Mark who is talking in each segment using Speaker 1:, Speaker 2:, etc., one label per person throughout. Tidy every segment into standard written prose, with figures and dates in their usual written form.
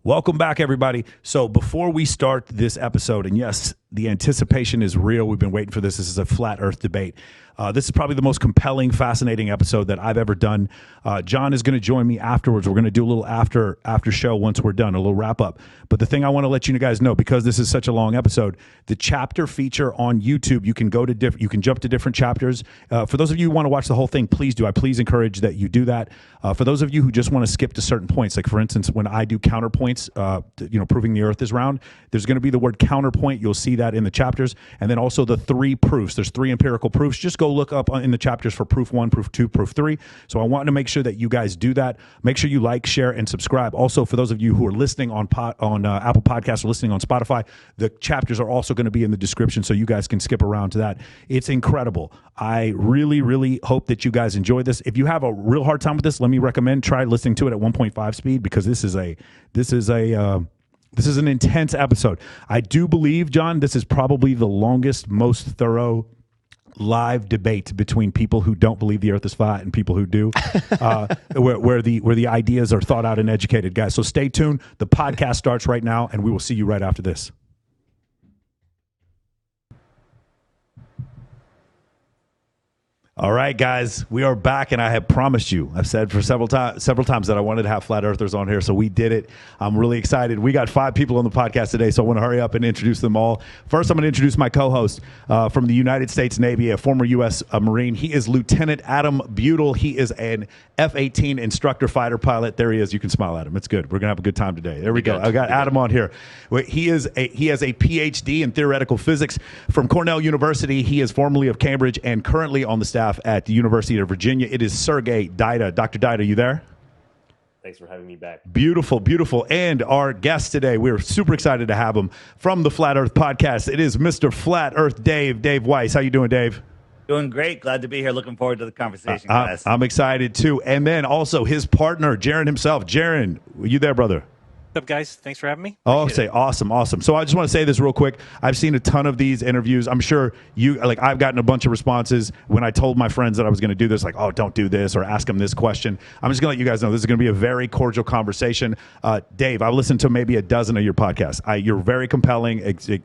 Speaker 1: Welcome back, everybody. So before we start this episode, and yes, the anticipation is real. We've been waiting for this. This is a flat earth debate. This is probably the most compelling, fascinating episode that I've ever done. John is going to join me afterwards. We're going to do a little after show once we're done, a little wrap up. But the thing I want to let you guys know, because this is such a long episode, the chapter feature on YouTube, you can go to you can jump to different chapters. For those of you who want to watch the whole thing, please do. I please encourage that you do that. For those of you who just want to skip to certain points, like for instance, when I do counterpoints, proving the Earth is round, there's going to be the word counterpoint. You'll see that in the chapters, and then also the 3 proofs. There's 3 empirical proofs. Just go look up in the chapters for proof 1, proof 2, proof 3. So I want to make sure that you guys do that. Make sure you like, share, and subscribe. Also, for those of you who are listening on Apple Podcasts or listening on Spotify, the chapters are also going to be in the description, so you guys can skip around to that. It's incredible. I really, really hope that you guys enjoy this. If you have a real hard time with this, let me recommend try listening to it at 1.5 speed, because this is an intense episode. I do believe, John, this is probably the longest, most thorough live debate between people who don't believe the Earth is flat and people who do, where the ideas are thought out and educated, guys. So stay tuned. The podcast starts right now, and we will see you right after this. All right, guys, we are back, and I have promised you, I've said for several times that I wanted to have flat earthers on here, so we did it. I'm really excited. We got 5 people on the podcast today, so I want to hurry up and introduce them all. First, I'm going to introduce my co-host from the United States Navy, a former U.S. Marine. He is Lieutenant Adam Butel. He is an F-18 instructor fighter pilot. There he is. You can smile at him. It's good. We're going to have a good time today. There we go. I got Adam on here. He has a PhD in theoretical physics from Cornell University. He is formerly of Cambridge and currently on the staff at the University of Virginia. It is Sergey Dida. Dr. Dida, are you there?
Speaker 2: Thanks for having me back.
Speaker 1: Beautiful, beautiful. And our guest today, we're super excited to have him from the Flat Earth Podcast. It is Mr. Flat Earth Dave Weiss. How you doing, Dave?
Speaker 3: Doing great. Glad to be here. Looking forward to the conversation, guys.
Speaker 1: I'm excited, too. And then also his partner, Jaron himself. Jaron, are you there, brother?
Speaker 4: What's up, guys? Thanks for having me.
Speaker 1: Awesome. So I just want to say this real quick. I've seen a ton of these interviews. I'm sure I've gotten a bunch of responses when I told my friends that I was going to do this, like, oh, don't do this, or ask them this question. I'm just going to let you guys know this is going to be a very cordial conversation. Dave, I've listened to maybe a dozen of your podcasts. You're very compelling.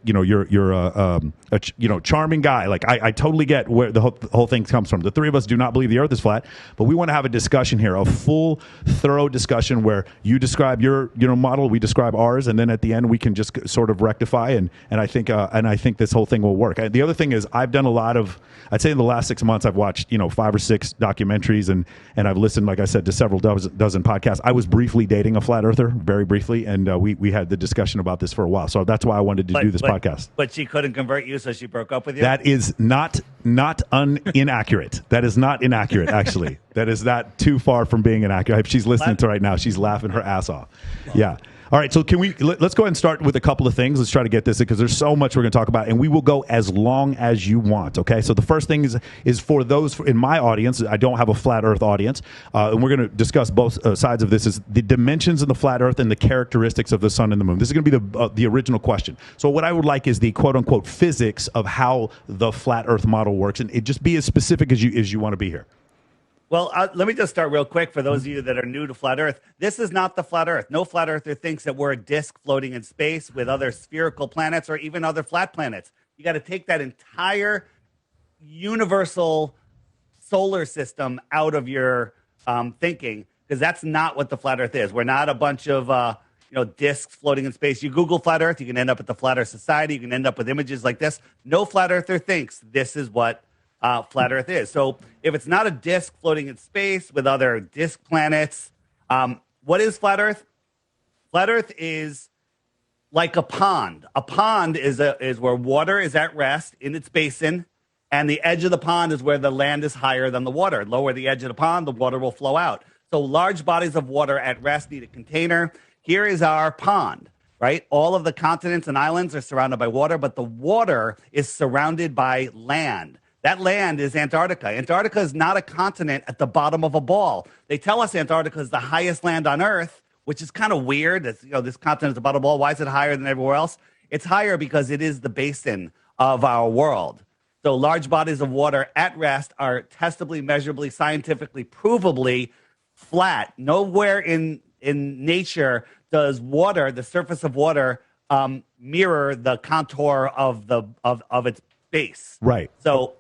Speaker 1: You're a charming guy. Like I totally get where the whole thing comes from. The 3 of us do not believe the Earth is flat, but we want to have a discussion here, a full, thorough discussion where you describe your model, we describe ours, and then at the end we can just sort of rectify. And I think this whole thing will work. The other thing is I've done a lot of, I'd say in the last 6 months I've watched 5 or 6 documentaries and I've listened, like I said, to several dozen podcasts. I was briefly dating a flat earther, very briefly, and we had the discussion about this for a while. So that's why I wanted to do this podcast.
Speaker 3: But she couldn't convert you, so she broke up with you?
Speaker 1: That is not inaccurate. That is not inaccurate, actually. That is not too far from being inaccurate. If she's listening to right now, she's laughing her ass off. Yeah. All right, so let's go ahead and start with a couple of things. Let's try to get this in because there's so much we're going to talk about, and we will go as long as you want, okay? So the first thing is for those in my audience. I don't have a flat Earth audience, and we're going to discuss both sides of this, is the dimensions of the flat Earth and the characteristics of the sun and the moon. This is going to be the original question. So what I would like is the quote-unquote physics of how the flat Earth model works, and it just be as specific as you want to be here.
Speaker 3: Well, let me just start real quick for those of you that are new to flat Earth. This is not the flat Earth. No flat earther thinks that we're a disk floating in space with other spherical planets or even other flat planets. You got to take that entire universal solar system out of your thinking, because that's not what the flat Earth is. We're not a bunch of disks floating in space. You Google flat Earth, you can end up at the Flat Earth Society. You can end up with images like this. No flat earther thinks this is what flat Earth is. So if it's not a disk floating in space with other disk planets, what is flat Earth? Flat Earth is like a pond. A pond is where water is at rest in its basin, and the edge of the pond is where the land is higher than the water. Lower the edge of the pond, the water will flow out. So large bodies of water at rest need a container. Here is our pond, right? All of the continents and islands are surrounded by water, but the water is surrounded by land. That land is Antarctica. Antarctica is not a continent at the bottom of a ball. They tell us Antarctica is the highest land on Earth, which is kind of weird. It's, this continent is the bottom of a ball. Why is it higher than everywhere else? It's higher because it is the basin of our world. So large bodies of water at rest are testably, measurably, scientifically, provably flat. Nowhere in nature does water, the surface of water, mirror the contour of its base?
Speaker 1: Right.
Speaker 3: So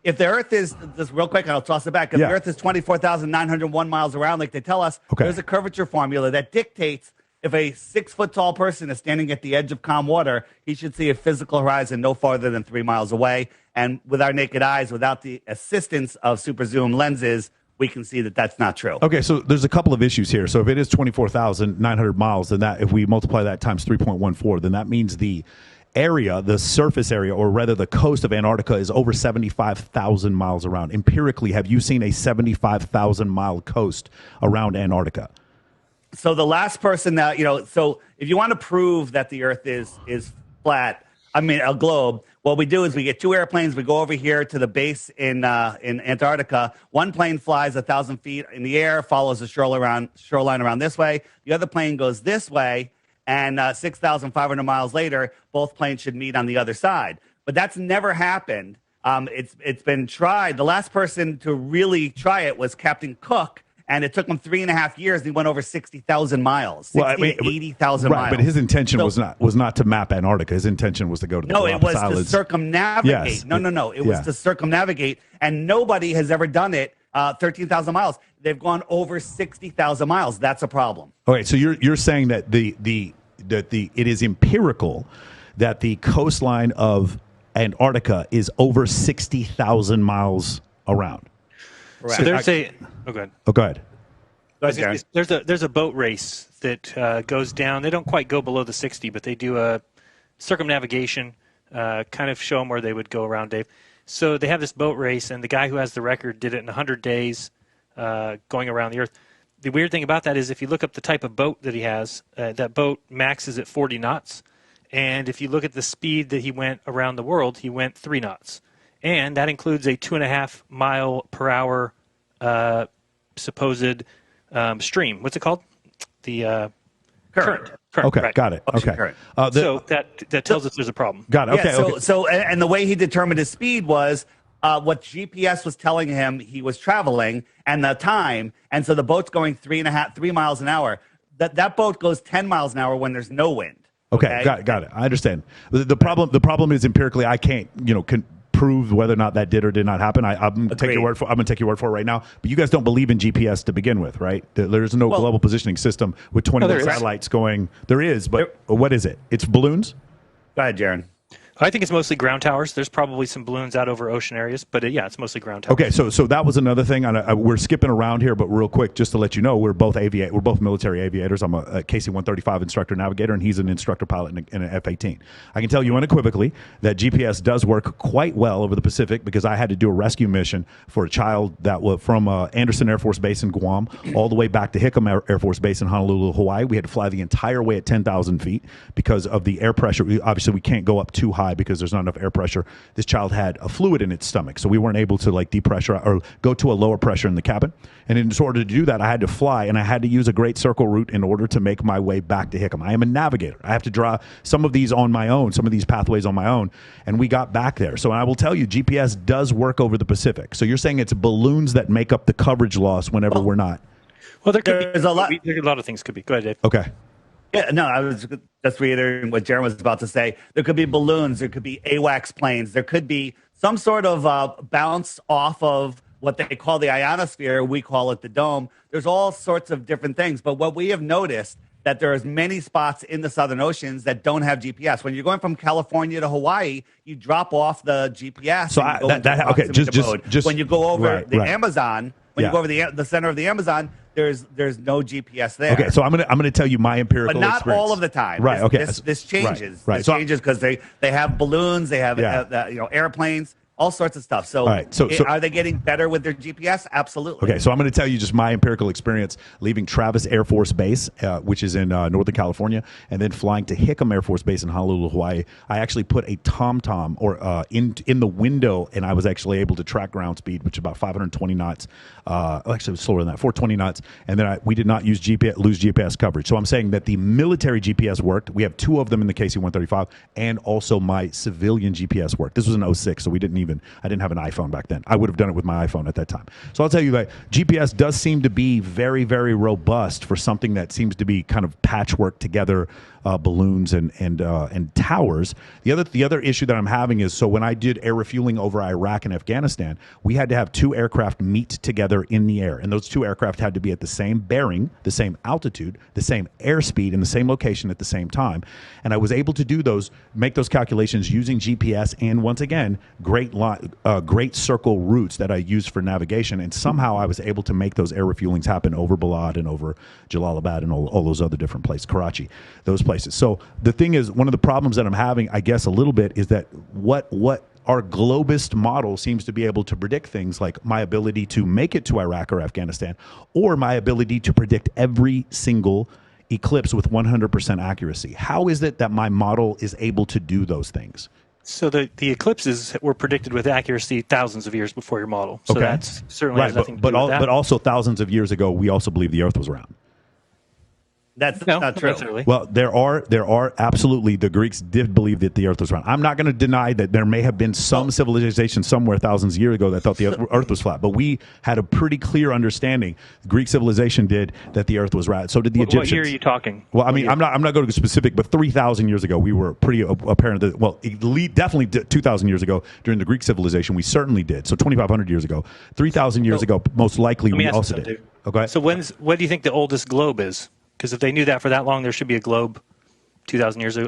Speaker 3: if the Earth is, just real quick, and I'll toss it back. If the Earth is 24,901 miles around, like they tell us, there's a curvature formula that dictates if a 6-foot tall person is standing at the edge of calm water, he should see a physical horizon no farther than 3 miles away. And with our naked eyes, without the assistance of super zoom lenses, we can see that that's not true.
Speaker 1: Okay, so there's a couple of issues here. So if it is 24,900 miles, then that, if we multiply that times 3.14, then that means the area, the surface area, or rather the coast of Antarctica is over 75,000 miles around. Empirically, have you seen a 75,000 mile coast around Antarctica?
Speaker 3: So the last person that, so if you want to prove that the Earth is flat, I mean, a globe, what we do is we get 2 airplanes. We go over here to the base in Antarctica. One plane flies 1,000 feet in the air, follows the shoreline around this way. The other plane goes this way, and 6,500 miles later, both planes should meet on the other side. But that's never happened. It's been tried. The last person to really try it was Captain Cook. And it took him 3.5 years. And he went over 60,000 miles, 80,000 miles.
Speaker 1: But his intention was not to map Antarctica. His intention was to go to the Galapagos Islands.
Speaker 3: No, it was to circumnavigate. Yes. No. It was to circumnavigate. And nobody has ever done it 13,000 miles. They've gone over 60,000 miles. That's a problem.
Speaker 1: Okay, so you're saying that it is empirical that the coastline of Antarctica is over 60,000 miles around.
Speaker 4: So there's go ahead.
Speaker 1: Oh, go ahead.
Speaker 4: There's a boat race that goes down. They don't quite go below the 60, but they do a circumnavigation, kind of show them where they would go around, Dave. So they have this boat race, and the guy who has the record did it in 100 days going around the Earth. The weird thing about that is if you look up the type of boat that he has, that boat maxes at 40 knots. And if you look at the speed that he went around the world, he went 3 knots. And that includes a 2.5 mile per hour supposed stream. What's it called? The current.
Speaker 1: Okay,
Speaker 4: right.
Speaker 1: Got it. Okay.
Speaker 4: So that tells us there's a problem.
Speaker 1: Got it. Okay.
Speaker 3: Yeah, so and the way he determined his speed was what GPS was telling him he was traveling and the time. And so the boat's going 3 miles an hour. That boat goes 10 miles an hour when there's no wind.
Speaker 1: Okay. Got it. I understand. The problem is empirically I can't prove whether or not that did or did not happen. I'm going to take your word for it right now. But you guys don't believe in GPS to begin with, right? There's no global positioning system with 21 satellites going. There is, but what is it? It's balloons?
Speaker 3: Go ahead, Jaron.
Speaker 4: I think it's mostly ground towers. There's probably some balloons out over ocean areas, but it's mostly ground towers.
Speaker 1: Okay, so that was another thing. We're skipping around here, but real quick, just to let you know, we're both military aviators. I'm a KC-135 instructor navigator, and he's an instructor pilot in an F-18. I can tell you unequivocally that GPS does work quite well over the Pacific because I had to do a rescue mission for a child that was from Anderson Air Force Base in Guam all the way back to Hickam Air Force Base in Honolulu, Hawaii. We had to fly the entire way at 10,000 feet because of the air pressure. Obviously, we can't go up too high because there's not enough air pressure. This child had a fluid in its stomach, so we weren't able to depressure or go to a lower pressure in the cabin. And in order to do that, I had to fly, and I had to use a great circle route in order to make my way back to Hickam. I am a navigator. I have to draw some of these on my own, some of these pathways on my own, and we got back there. So I will tell you, GPS does work over the Pacific. So you're saying it's balloons that make up the coverage loss whenever we're not?
Speaker 4: Well, there's a lot of things could be. Go ahead, Dave.
Speaker 1: Okay.
Speaker 3: Yeah, no, I was just reiterating what Jaron was about to say. There could be balloons. There could be AWACS planes. There could be some sort of bounce off of what they call the ionosphere. We call it the dome. There's all sorts of different things. But what we have noticed that there's many spots in the Southern Oceans that don't have GPS. When you're going from California to Hawaii, you drop off the GPS.
Speaker 1: So just
Speaker 3: when you go over the Amazon, you go over the center of the Amazon, there's no GPS there.
Speaker 1: Okay, so I'm gonna tell you my empirical
Speaker 3: experience.
Speaker 1: But not
Speaker 3: all of the time.
Speaker 1: Right. Okay.
Speaker 3: This changes.
Speaker 1: Right.
Speaker 3: This changes because they have balloons, they have airplanes, all sorts of stuff. So, are they getting better with their GPS? Absolutely.
Speaker 1: Okay, so I'm going to tell you just my empirical experience leaving Travis Air Force Base, which is in Northern California, and then flying to Hickam Air Force Base in Honolulu, Hawaii. I actually put a TomTom in the window, and I was actually able to track ground speed, which is about 520 knots. Actually, it was slower than that, 420 knots. And then we did not lose GPS coverage. So I'm saying that the military GPS worked. We have 2 of them in the KC-135, and also my civilian GPS worked. This was in 06, so we didn't didn't have an iPhone back then. I would have done it with my iPhone at that time. So I'll tell you that GPS does seem to be very, very robust for something that seems to be kind of patchwork together, balloons and towers. The other issue that I'm having is, so when I did air refueling over Iraq and Afghanistan, we had to have two aircraft meet together in the air, and those two aircraft had to be at the same bearing, the same altitude, the same airspeed, in the same location at the same time. And I was able to make those calculations using GPS, and once again, great circle routes that I use for navigation. And somehow I was able to make those air refuelings happen over Balad and over Jalalabad and all those other different places, Karachi, those places. So the thing is, one of the problems that I'm having, I guess, a little bit is that what our globist model seems to be able to predict things like my ability to make it to Iraq or Afghanistan, or my ability to predict every single eclipse with 100% accuracy. How is it that my model is able to do those things?
Speaker 4: So the eclipses were predicted with accuracy thousands of years before your model. So that's certainly has nothing to do with that.
Speaker 1: But also thousands of years ago, we also believed the Earth was round.
Speaker 3: That's
Speaker 4: no,
Speaker 3: not true.
Speaker 4: Necessarily.
Speaker 1: Well, there are absolutely, the Greeks did believe that the Earth was round. I'm not going to deny that there may have been some civilization somewhere thousands of years ago that thought the Earth was flat, but we had a pretty clear understanding. Greek civilization did, that the Earth was round. So did the Egyptians.
Speaker 4: What year are you talking?
Speaker 1: Well, I mean, I'm not going to go specific, but 3,000 years ago, we were pretty apparent that, well, definitely 2,000 years ago during the Greek civilization, we certainly did. So 2,500 years ago, 3,000 years ago, most likely we also did. Okay.
Speaker 4: So what do you think the oldest globe is? Because if they knew that for that long, there should be a globe 2,000 years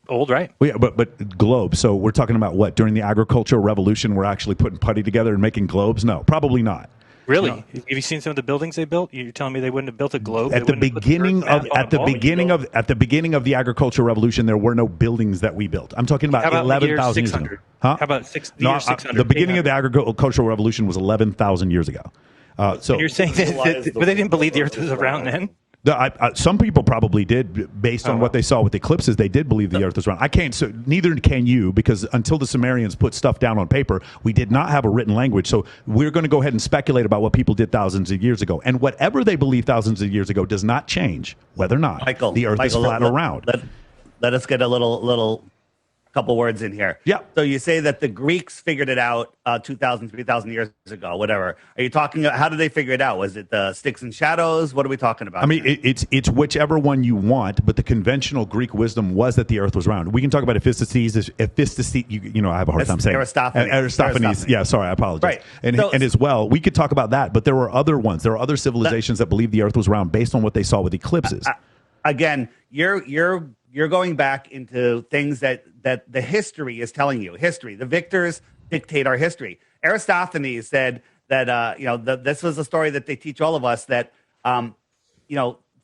Speaker 4: old, right?
Speaker 1: Well, yeah, but globe. So we're talking about what? During the agricultural revolution, we're actually putting putty together and making globes? No, probably not.
Speaker 4: Really? No. Have you seen some of the buildings they built? You're telling me they wouldn't have built a globe?
Speaker 1: At the beginning of the agricultural revolution, there were no buildings that we built. I'm talking about 11,000 years ago.
Speaker 4: Huh? How about the year 600?
Speaker 1: The beginning of the agricultural revolution was 11,000 years ago. So
Speaker 4: you're saying that but they didn't believe the Earth was around then?
Speaker 1: Some people probably did, based on what they saw with eclipses. They did believe the Earth was round. I can't. So neither can you, because until the Sumerians put stuff down on paper, we did not have a written language. So we're going to go ahead and speculate about what people did thousands of years ago, and whatever they believed thousands of years ago does not change whether or not the Earth is flat or round.
Speaker 3: Let us get a little couple words in here.
Speaker 1: Yeah.
Speaker 3: So you say that the Greeks figured it out 2,000, 3,000 years ago, whatever. Are you talking, how did they figure it out? Was it the sticks and shadows? What are we talking about?
Speaker 1: I mean, it's whichever one you want, but the conventional Greek wisdom was that the Earth was round. We can talk about Episthenes. You know, I have a hard time saying Aristophanes. Yeah, sorry, I apologize.
Speaker 3: Right.
Speaker 1: And as well, we could talk about that, but there were other ones. There were other civilizations that believed the Earth was round based on what they saw with eclipses.
Speaker 3: Again, you're going back into things that the history is telling you. History. The victors dictate our history. Aristophanes said that this was a story that they teach all of us, that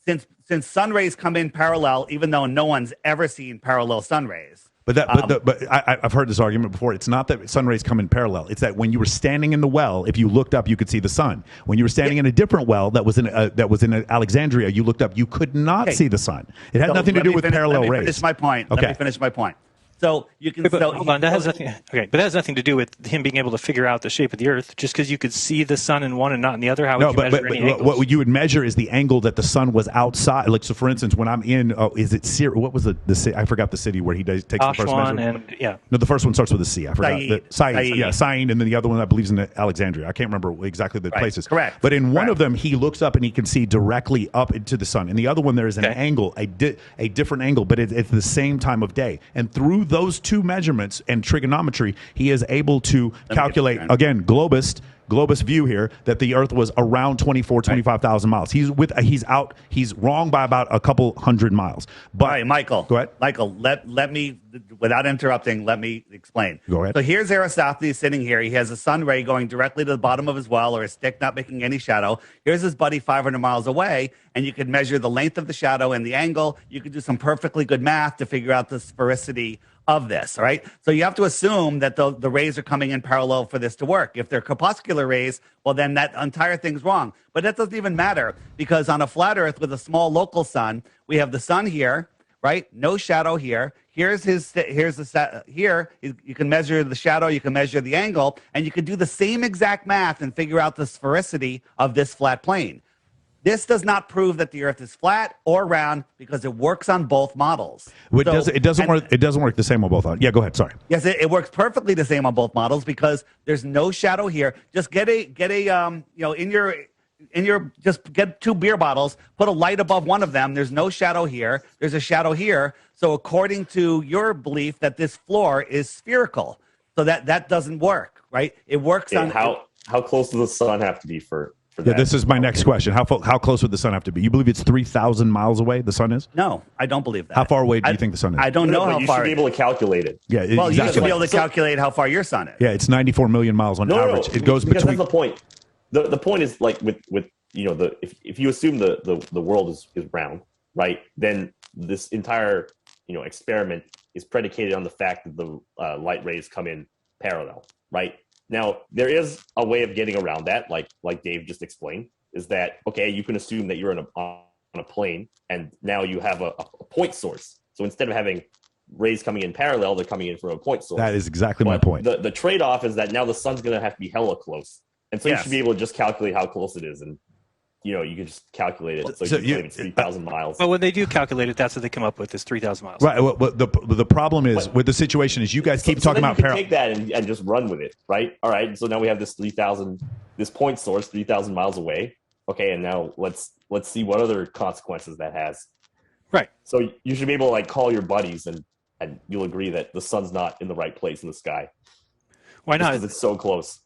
Speaker 3: since sun rays come in parallel, even though no one's ever seen parallel sun rays.
Speaker 1: But I've heard this argument before. It's not that sun rays come in parallel. It's that when you were standing in the well, if you looked up, you could see the sun. When you were standing in a different well that was in Alexandria, you looked up, you could not see the sun. It had nothing to do with parallel rays.
Speaker 3: Let me finish my point.
Speaker 1: Okay.
Speaker 3: Let me finish my point. So you can.
Speaker 4: Hold on. That has nothing. Okay, but that has nothing to do with him being able to figure out the shape of the Earth. Just because you could see the sun in one and not in the other, how would you measure any angles?
Speaker 1: What you would measure is the angle that the sun was outside. Like, so, for instance, when I'm in, is it Syria? What was the I forgot the city where he takes the first measurement. No, the first one starts with a C. I forgot. Said. Yeah, Said, and then the other one I believe is in Alexandria. I can't remember exactly the places.
Speaker 3: Correct.
Speaker 1: But in one of them, he looks up and he can see directly up into the sun. In the other one, there is an angle, a different angle, but it's the same time of day. And through those two measurements and trigonometry, he is able to calculate, again, globist view here, that the Earth was around 25,000 miles. He's wrong by about a couple hundred miles. But
Speaker 3: all right, Michael.
Speaker 1: Go ahead.
Speaker 3: Michael, let me, without interrupting, let me explain.
Speaker 1: Go ahead.
Speaker 3: So here's Aristophanes sitting here. He has a sun ray going directly to the bottom of his well, or a stick not making any shadow. Here's his buddy 500 miles away, and you could measure the length of the shadow and the angle. You could do some perfectly good math to figure out the sphericity of this, all right? So you have to assume that the rays are coming in parallel for this to work. If they're corpuscular rays, well, then that entire thing's wrong. But that doesn't even matter, because on a flat Earth with a small local sun, we have the sun here, right? No shadow here. Here you can measure the shadow, you can measure the angle, and you can do the same exact math and figure out the sphericity of this flat plane. This does not prove that the Earth is flat or round because it works on both models.
Speaker 1: It doesn't work the same on both. Yeah, go ahead. Sorry.
Speaker 3: Yes, it works perfectly the same on both models because there's no shadow here. Just get a just get 2 beer bottles, put a light above one of them. There's no shadow here. There's a shadow here. So according to your belief that this floor is spherical, so that doesn't work, right? It works on
Speaker 2: how close does the sun have to be for
Speaker 1: Yeah, this is my next question. How close would the sun have to be? You believe it's 3,000 miles away, the sun is?
Speaker 3: No, I don't believe that.
Speaker 1: How far away do you think the sun is?
Speaker 3: I don't know how
Speaker 2: you
Speaker 3: far.
Speaker 2: You should be able to calculate it.
Speaker 1: Yeah,
Speaker 3: well,
Speaker 1: exactly.
Speaker 3: you should be able to calculate how far your sun is.
Speaker 1: Yeah, it's 94 million miles on average. It goes
Speaker 2: because
Speaker 1: between.
Speaker 2: That's the point. The point is like with if you assume the world is round, right? Then this entire experiment is predicated on the fact that the light rays come in parallel, right? Now there is a way of getting around that, like Dave just explained. Is that okay? You can assume that you're on a plane, and now you have a point source. So instead of having rays coming in parallel, they're coming in from a point source.
Speaker 1: That is exactly my point.
Speaker 2: The trade-off is that now the sun's going to have to be hella close, and so you should be able to just calculate how close it is, and you can just calculate it. So you it's 3,000 miles.
Speaker 4: Well, when they do calculate it, that's what they come up with is 3,000 miles.
Speaker 1: Right. Well, the problem is with the situation is you guys keep talking about
Speaker 2: parallel. Take that and just run with it, right? All right. So now we have this point source 3,000 miles away. Okay, and now let's see what other consequences that has.
Speaker 4: Right.
Speaker 2: So you should be able to call your buddies and you'll agree that the sun's not in the right place in the sky.
Speaker 4: Why not?
Speaker 2: Because it's so close.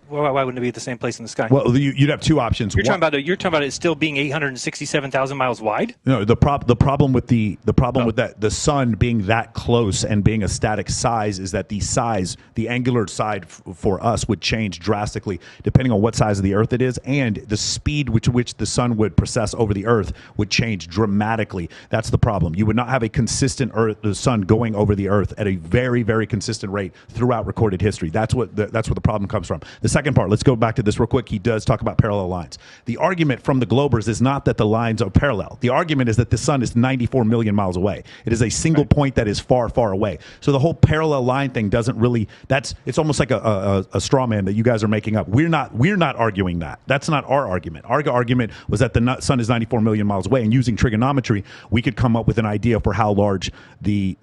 Speaker 4: Why wouldn't it be at the same place in the sky?
Speaker 1: Well, you'd have 2 options.
Speaker 4: You're talking about it still being 867,000 miles wide?
Speaker 1: No, the problem with that the sun being that close and being a static size is that the angular side for us would change drastically depending on what size of the Earth it is, and the speed which the sun would process over the Earth would change dramatically. That's the problem. You would not have a consistent the sun going over the Earth at a very, very consistent rate throughout recorded history. That's where the problem comes from. The second part, let's go back to this real quick. He does talk about parallel lines. The argument from the Globers is not that the lines are parallel. The argument is that the sun is 94 million miles away. It is a single point that is far, far away. So the whole parallel line thing doesn't really, it's almost like a straw man that you guys are making up. We're not arguing that. That's not our argument. Our argument was that the sun is 94 million miles away, and using trigonometry, we could come up with an idea for how large the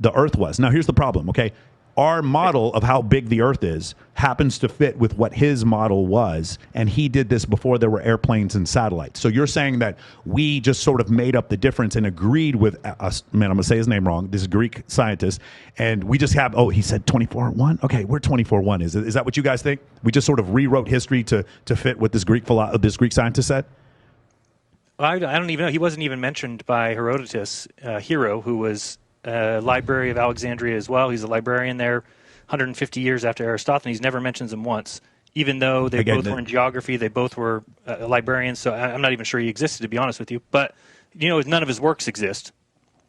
Speaker 1: Earth was. Now, here's the problem, okay? Our model of how big the Earth is happens to fit with what his model was, and he did this before there were airplanes and satellites. So you're saying that we just sort of made up the difference and agreed with us. Man, I'm going to say his name wrong. This Greek scientist, and we just have. Oh, he said 24-1. Okay, where 24-1 is. Is that what you guys think? We just sort of rewrote history to fit what this Greek scientist said.
Speaker 4: Well, I don't even know. He wasn't even mentioned by Herodotus, Hero, who was. Library of Alexandria as well. He's a librarian there 150 years after Aristophanes. Never mentions him once, even though they both were in geography. They both were librarians, so I'm not even sure he existed, to be honest with you. But none of his works exist.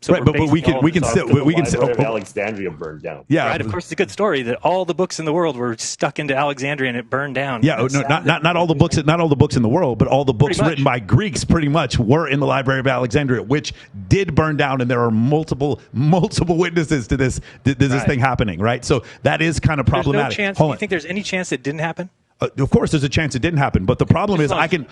Speaker 4: So
Speaker 1: right, but we can still
Speaker 2: Alexandria burned down.
Speaker 1: Yeah,
Speaker 4: right. Of course, it's a good story that all the books in the world were stuck into Alexandria and it burned down.
Speaker 1: Yeah, no, not all the books, not all the books in the world, but all the books written by Greeks pretty much were in the Library of Alexandria, which did burn down, and there are multiple witnesses to this thing happening. Right, so that is kind of problematic.
Speaker 4: There's no chance. Do you think there's any chance it didn't happen?
Speaker 1: Of course, there's a chance it didn't happen, but the problem is I can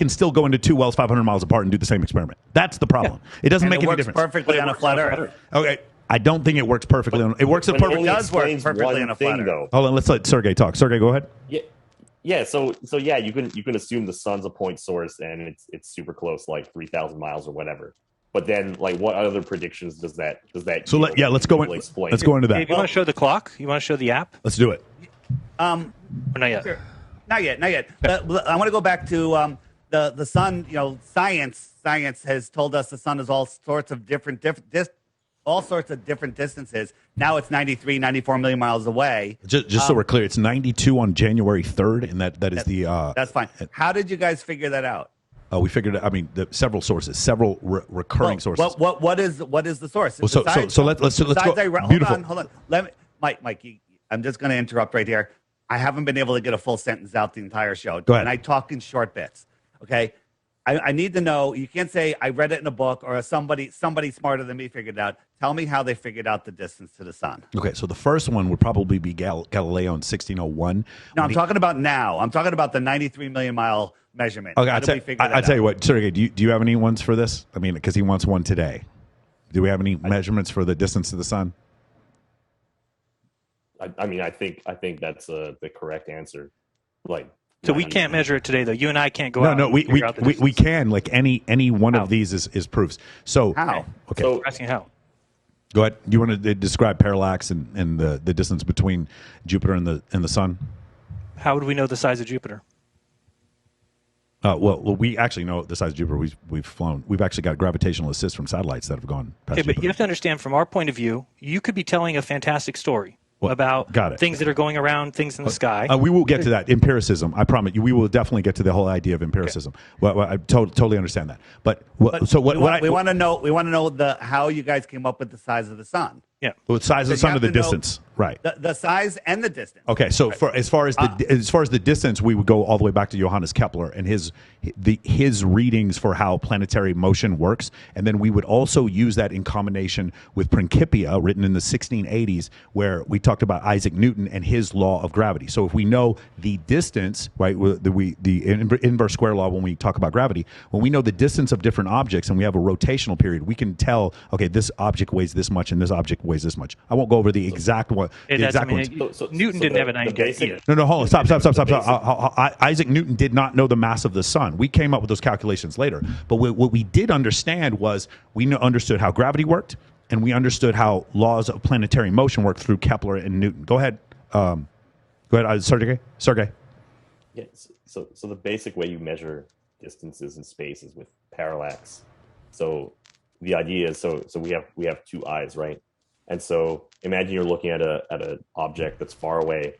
Speaker 1: still go into 2 wells 500 miles apart and do the same experiment. That's the problem. Yeah. It doesn't make any difference.
Speaker 3: Perfectly on a flat Earth.
Speaker 1: Okay, I don't think it works perfectly. It works perfectly.
Speaker 3: It does work perfectly on a flat Earth.
Speaker 1: Hold on, let's let Sergey talk. Sergey, go ahead.
Speaker 2: Yeah. So yeah, you can assume the sun's a point source and it's super close, like 3,000 miles or whatever. But then, what other predictions does that?
Speaker 1: So let's go into that.
Speaker 4: Hey, you want to show the clock? You want to show the app?
Speaker 1: Let's do it.
Speaker 4: Or not yet.
Speaker 3: Sure. Not yet. But I want to go back to the sun. Science has told us the sun is all sorts of different distances. Now it's 94 million miles away.
Speaker 1: Just so we're clear, it's 92 on January 3rd, and that is the.
Speaker 3: That's fine. How did you guys figure that out?
Speaker 1: We figured. I mean, several sources, several recurring sources.
Speaker 3: What is the source?
Speaker 1: Well, so let's go. Beautiful.
Speaker 3: Hold on. Mike, I'm just going to interrupt right here. I haven't been able to get a full sentence out the entire show.
Speaker 1: Go ahead.
Speaker 3: And I talk in short bits. Okay. I need to know. You can't say I read it in a book or somebody smarter than me figured it out. Tell me how they figured out the distance to the sun.
Speaker 1: Okay, so the first one would probably be Galileo in 1601.
Speaker 3: No, I'm talking about now. I'm talking about the 93 million mile measurement.
Speaker 1: Okay,
Speaker 3: How did we figure that
Speaker 1: I tell you
Speaker 3: out?
Speaker 1: what, Sergey, do you have any ones for this? I mean, because he wants one today. Do we have any measurements for the distance to the sun?
Speaker 2: I mean, I think that's the correct answer. Like,
Speaker 4: So we can't measure it today, though. You and I can't go out.
Speaker 1: No,
Speaker 4: and
Speaker 1: we
Speaker 4: figure out the
Speaker 1: we
Speaker 4: distance.
Speaker 1: can, like any one
Speaker 4: How?
Speaker 1: of these is proofs. So
Speaker 3: How?
Speaker 1: Okay,
Speaker 2: So-
Speaker 4: We're asking how.
Speaker 1: go ahead. You want to describe parallax and the distance between Jupiter and the sun?
Speaker 4: How would we know the size of Jupiter?
Speaker 1: Well, we actually know the size of Jupiter. We've flown. We've actually got gravitational assist from satellites that have gone past
Speaker 4: Okay, but
Speaker 1: Jupiter.
Speaker 4: you have to understand, from our point of view, you could be telling a fantastic story about
Speaker 1: got it.
Speaker 4: things that are going around, things in the sky.
Speaker 1: We will get to that. Empiricism. I promise you. We will definitely get to the whole idea of empiricism. Well, I totally understand that. But so what?
Speaker 3: We want to know. We want to know how you guys came up with the size of the sun.
Speaker 4: Yeah.
Speaker 1: Well, the size of the
Speaker 3: you
Speaker 1: sun
Speaker 3: have
Speaker 1: or the
Speaker 3: to know
Speaker 1: distance, right?
Speaker 3: The size and the distance.
Speaker 1: Okay, so as far as the distance, we would go all the way back to Johannes Kepler and his readings for how planetary motion works, and then we would also use that in combination with Principia, written in the 1680s, where we talked about Isaac Newton and his law of gravity. So if we know the distance, right, the inverse square law when we talk about gravity, when we know the distance of different objects and we have a rotational period, we can tell, okay, this object weighs this much and this object weighs this much. I won't go over the exact one. The exact ones.
Speaker 4: Newton didn't have an idea.
Speaker 1: No, hold on. Stop. Isaac Newton did not know the mass of the sun. We came up with those calculations later. But what we did understand was understood how gravity worked, and we understood how laws of planetary motion worked through Kepler and Newton. Go ahead. Sergey.
Speaker 2: Yeah. So the basic way you measure distances in space is with parallax. So the idea is so we have two eyes, right? And so imagine you're looking at an object that's far away.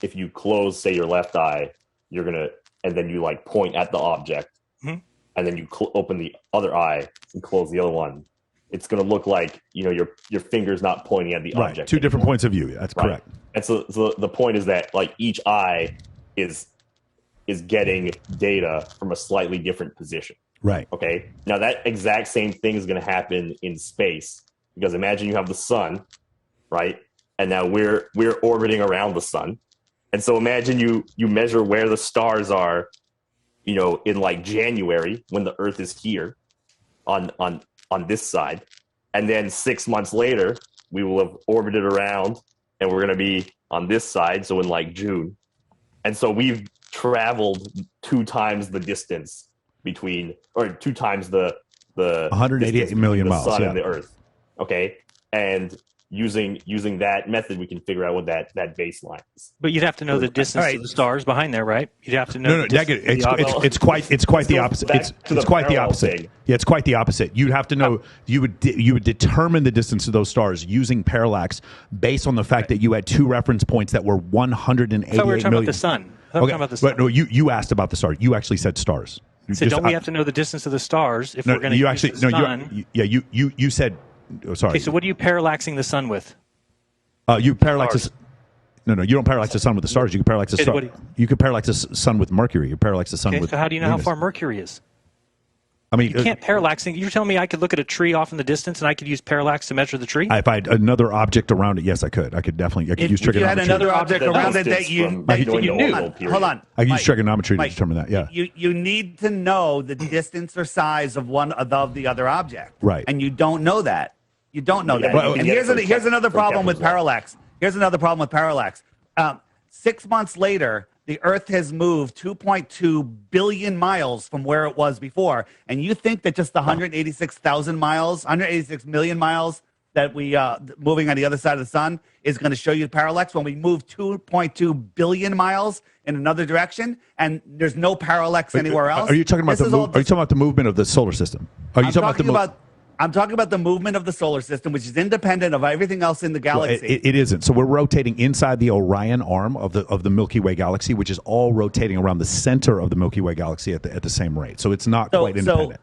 Speaker 2: If you close, say, your left eye, and then you like point at the object, and then you open the other eye and close the other one. It's going to look like your finger's not pointing at the
Speaker 1: Right.
Speaker 2: object.
Speaker 1: Two different points of view. That's
Speaker 2: Right.
Speaker 1: correct.
Speaker 2: And so the point is that like each eye is getting data from a slightly different position.
Speaker 1: Right.
Speaker 2: Okay. Now that exact same thing is going to happen in space, because imagine you have the sun, right? And now we're orbiting around the sun. And so imagine you measure where the stars are, in like January when the Earth is here on this side. And then 6 months later, we will have orbited around and we're going to be on this side. So in like June. And so we've traveled 2 times the distance or 2 times the
Speaker 1: 188 million
Speaker 2: the
Speaker 1: miles,
Speaker 2: sun
Speaker 1: yeah.
Speaker 2: and the Earth. Okay. And using that method, we can figure out what that baseline is.
Speaker 4: But you'd have to know the distance
Speaker 3: Right.
Speaker 4: to the stars behind there, right? You'd have to know.
Speaker 1: No,
Speaker 4: the distance
Speaker 1: negative.
Speaker 4: to the object.
Speaker 1: It's quite the
Speaker 2: goes
Speaker 1: opposite.
Speaker 2: back
Speaker 1: It's
Speaker 2: to the
Speaker 1: quite the
Speaker 2: parallel
Speaker 1: opposite.
Speaker 2: thing.
Speaker 1: Yeah, it's quite the opposite. You'd have to know. You would determine the distance to those stars using parallax based on the fact that you had 2 reference points that were 188
Speaker 4: I thought we were talking
Speaker 1: million.
Speaker 4: about the sun. I thought we were talking about the sun.
Speaker 1: But no, you asked about the stars. You actually said stars.
Speaker 4: So don't we have to know the distance of the stars if we're going to
Speaker 1: you
Speaker 4: use
Speaker 1: actually
Speaker 4: the sun?
Speaker 1: you said. Oh, sorry.
Speaker 4: Okay, so what are you parallaxing the sun with?
Speaker 1: You parallax
Speaker 4: Stars.
Speaker 1: No, you don't parallax the sun with the stars. You can parallax the
Speaker 4: Okay,
Speaker 1: star.
Speaker 4: what do
Speaker 1: You can parallax the sun with Mercury. You parallax the sun
Speaker 4: Okay,
Speaker 1: with.
Speaker 4: so how do you know
Speaker 1: Venus.
Speaker 4: how far Mercury is?
Speaker 1: I mean,
Speaker 4: You can't parallax it. You're telling me I could look at a tree off in the distance and I could use parallax to measure the tree?
Speaker 1: if I had another object around it, yes, I could. I could definitely. I could use
Speaker 3: If you had
Speaker 1: trigonometry.
Speaker 3: another object
Speaker 2: The
Speaker 3: around it
Speaker 2: distance
Speaker 3: that you
Speaker 2: from
Speaker 3: that
Speaker 2: joint
Speaker 3: you
Speaker 2: to
Speaker 3: knew.
Speaker 2: orbital period.
Speaker 3: Hold on.
Speaker 1: I could use
Speaker 3: Mike,
Speaker 1: trigonometry
Speaker 3: Mike,
Speaker 1: to determine that. Yeah.
Speaker 3: You need to know the distance or size of one above the other object.
Speaker 1: Right.
Speaker 3: And you don't know that. You don't know
Speaker 2: Yeah,
Speaker 3: that.
Speaker 2: you can
Speaker 3: And
Speaker 2: get it from
Speaker 3: here's another
Speaker 2: from
Speaker 3: problem with
Speaker 2: Kepler's law.
Speaker 3: parallax. Here's another problem with parallax. 6 months later, the Earth has moved 2.2 billion miles from where it was before. And you think that just the 186 million miles that we moving on the other side of the sun is going to show you parallax when we move 2.2 billion miles in another direction and there's no parallax anywhere else?
Speaker 1: Are you talking about
Speaker 3: This is all
Speaker 1: Are you talking about the movement of the solar system? Are you
Speaker 3: I'm talking about the movement of the solar system, which is independent of everything else in the galaxy.
Speaker 1: It isn't. So we're rotating inside the Orion arm of the Milky Way galaxy, which is all rotating around the center of the Milky Way galaxy at the same rate. So it's not quite independent.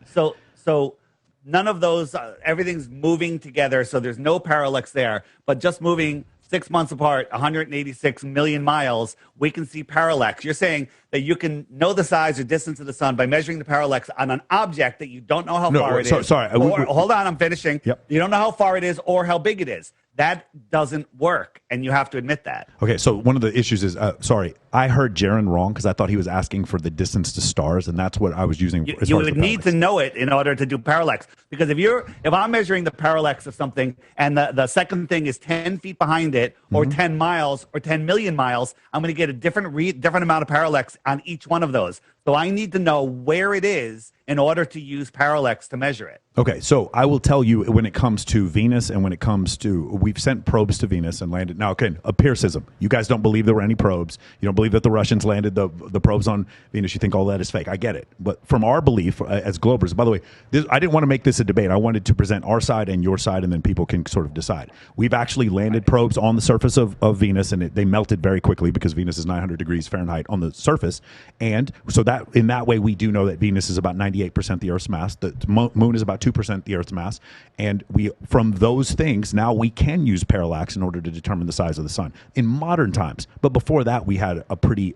Speaker 3: So none of those, everything's moving together. So there's no parallax there, but just moving 6 months apart, 186 million miles, we can see parallax. You're saying that you can know the size or distance of the sun by measuring the parallax on an object that you don't know how far it is.
Speaker 1: Sorry.
Speaker 3: Hold on, I'm finishing.
Speaker 1: Yep.
Speaker 3: You don't know how far it is or how big it is. That doesn't work, and you have to admit that.
Speaker 1: Okay, so one of the issues is, I heard Jaron wrong because I thought he was asking for the distance to stars, and that's what I was using.
Speaker 3: You would need to know it in order to do parallax, because if I'm measuring the parallax of something, and the second thing is 10 feet behind it, or 10 miles, or 10 million miles, I'm going to get a different amount of parallax on each one of those. So I need to know where it is in order to use parallax to measure it.
Speaker 1: Okay, so I will tell you when it comes to Venus and when it comes to, we've sent probes to Venus and landed. Now, okay, empiricism. You guys don't believe there were any probes. You don't believe that the Russians landed the probes on Venus. You think all that is fake. I get it. But from our belief as Globers, by the way, I didn't want to make this a debate. I wanted to present our side and your side, and then people can sort of decide. We've actually landed probes on the surface of Venus, and they melted very quickly because Venus is 900 degrees Fahrenheit on the surface. And so that in that way, we do know that Venus is about 98% the Earth's mass. The moon is about 2% the Earth's mass. And from those things, now we can use parallax in order to determine the size of the sun in modern times. But before that, we had a pretty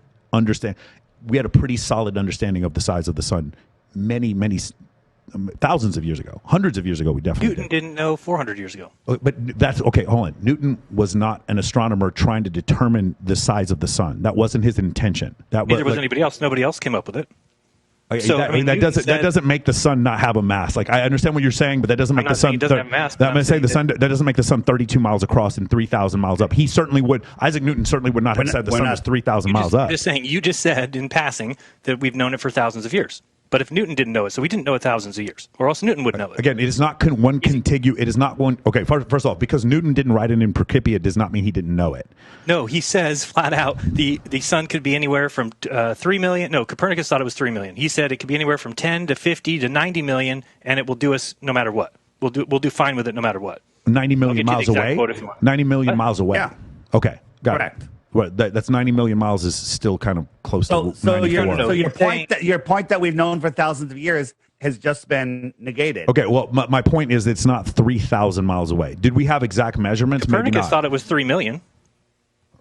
Speaker 1: solid understanding of the size of the sun many thousands of years ago. Hundreds of years ago, we definitely
Speaker 4: Newton didn't know 400 years ago.
Speaker 1: But that's okay. Hold on. Newton was not an astronomer trying to determine the size of the sun. That wasn't his intention.
Speaker 4: Neither was anybody else. Nobody else came up with it.
Speaker 1: So that doesn't make the sun not have a mass. Like, I understand what you're saying, but that doesn't make the sun.
Speaker 4: It doesn't have mass.
Speaker 1: I'm going to say that doesn't make the sun 32 miles across and 3,000 miles up. He certainly would. Isaac Newton certainly would not have said the sun was 3,000 miles up.
Speaker 4: You just said in passing that we've known it for thousands of years. But if Newton didn't know it, so we didn't know it thousands of years, or else Newton would know it.
Speaker 1: Again, it is not one contiguous. It is not one. Okay, first of all, because Newton didn't write it in Principia does not mean he didn't know it.
Speaker 4: No, he says flat out the sun could be anywhere from 3 million. No, Copernicus thought it was 3 million. He said it could be anywhere from 10 to 50 to 90 million, and it will do us no matter what. We'll do fine with it no matter what.
Speaker 1: 90 million miles away. 90 million miles away.
Speaker 3: Yeah.
Speaker 1: Okay, got
Speaker 3: Correct.
Speaker 1: it. What, that's 90 million miles is still kind of close to 94.
Speaker 3: Your point that we've known for thousands of years has just been negated.
Speaker 1: Okay, well, my point is it's not 3,000 miles away. Did we have exact measurements?
Speaker 4: Copernicus thought it was 3 million.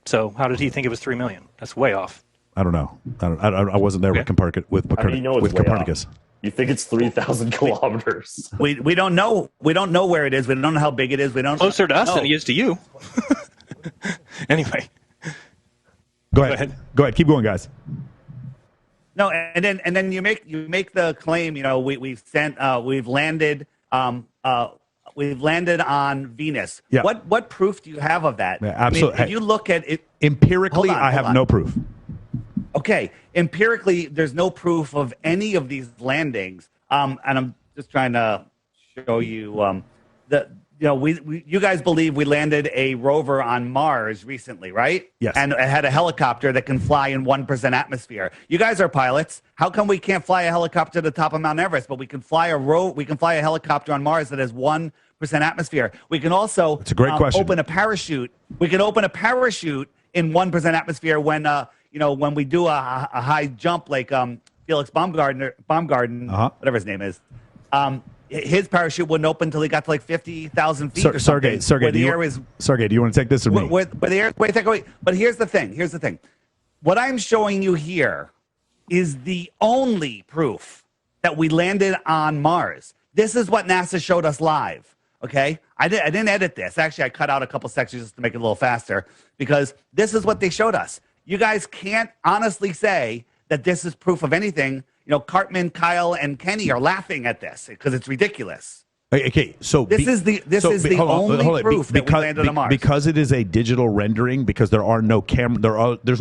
Speaker 4: So how did he think it was 3 million? That's way off.
Speaker 1: I don't know. I wasn't there with Copernicus.
Speaker 2: You think it's 3,000 kilometers?
Speaker 3: We don't know. We don't know where it is. We don't know how big it is. We don't
Speaker 4: closer to us than he is to you. Anyway.
Speaker 1: Go ahead. Keep going, guys.
Speaker 3: No, and then you make the claim. You know, we've landed on Venus.
Speaker 1: Yeah.
Speaker 3: What proof do you have of that?
Speaker 1: Yeah, absolutely.
Speaker 3: I mean, if you look at it
Speaker 1: empirically, I have no proof.
Speaker 3: Okay, empirically, there's no proof of any of these landings. And I'm just trying to show you you guys believe we landed a rover on Mars recently, right?
Speaker 1: Yes.
Speaker 3: And it had a helicopter that can fly in 1% atmosphere. You guys are pilots. How come we can't fly a helicopter to the top of Mount Everest, but we can fly a helicopter on Mars that has 1% atmosphere? We can also
Speaker 1: It's a great question.
Speaker 3: open a parachute. We can open a parachute in 1% atmosphere when we do a high jump like Felix Baumgarten, whatever his name is. His parachute wouldn't open until he got to like 50,000 feet.
Speaker 1: Sergey, do you want to take this or me?
Speaker 3: But here's the thing. What I'm showing you here is the only proof that we landed on Mars. This is what NASA showed us live. Okay, I didn't edit this. Actually, I cut out a couple sections just to make it a little faster because this is what they showed us. You guys can't honestly say that this is proof of anything. You know, Cartman, Kyle, and Kenny are laughing at this because it's ridiculous.
Speaker 1: Okay, so
Speaker 3: this is the only proof that we landed on Mars.
Speaker 1: Because it is a digital rendering, because there's no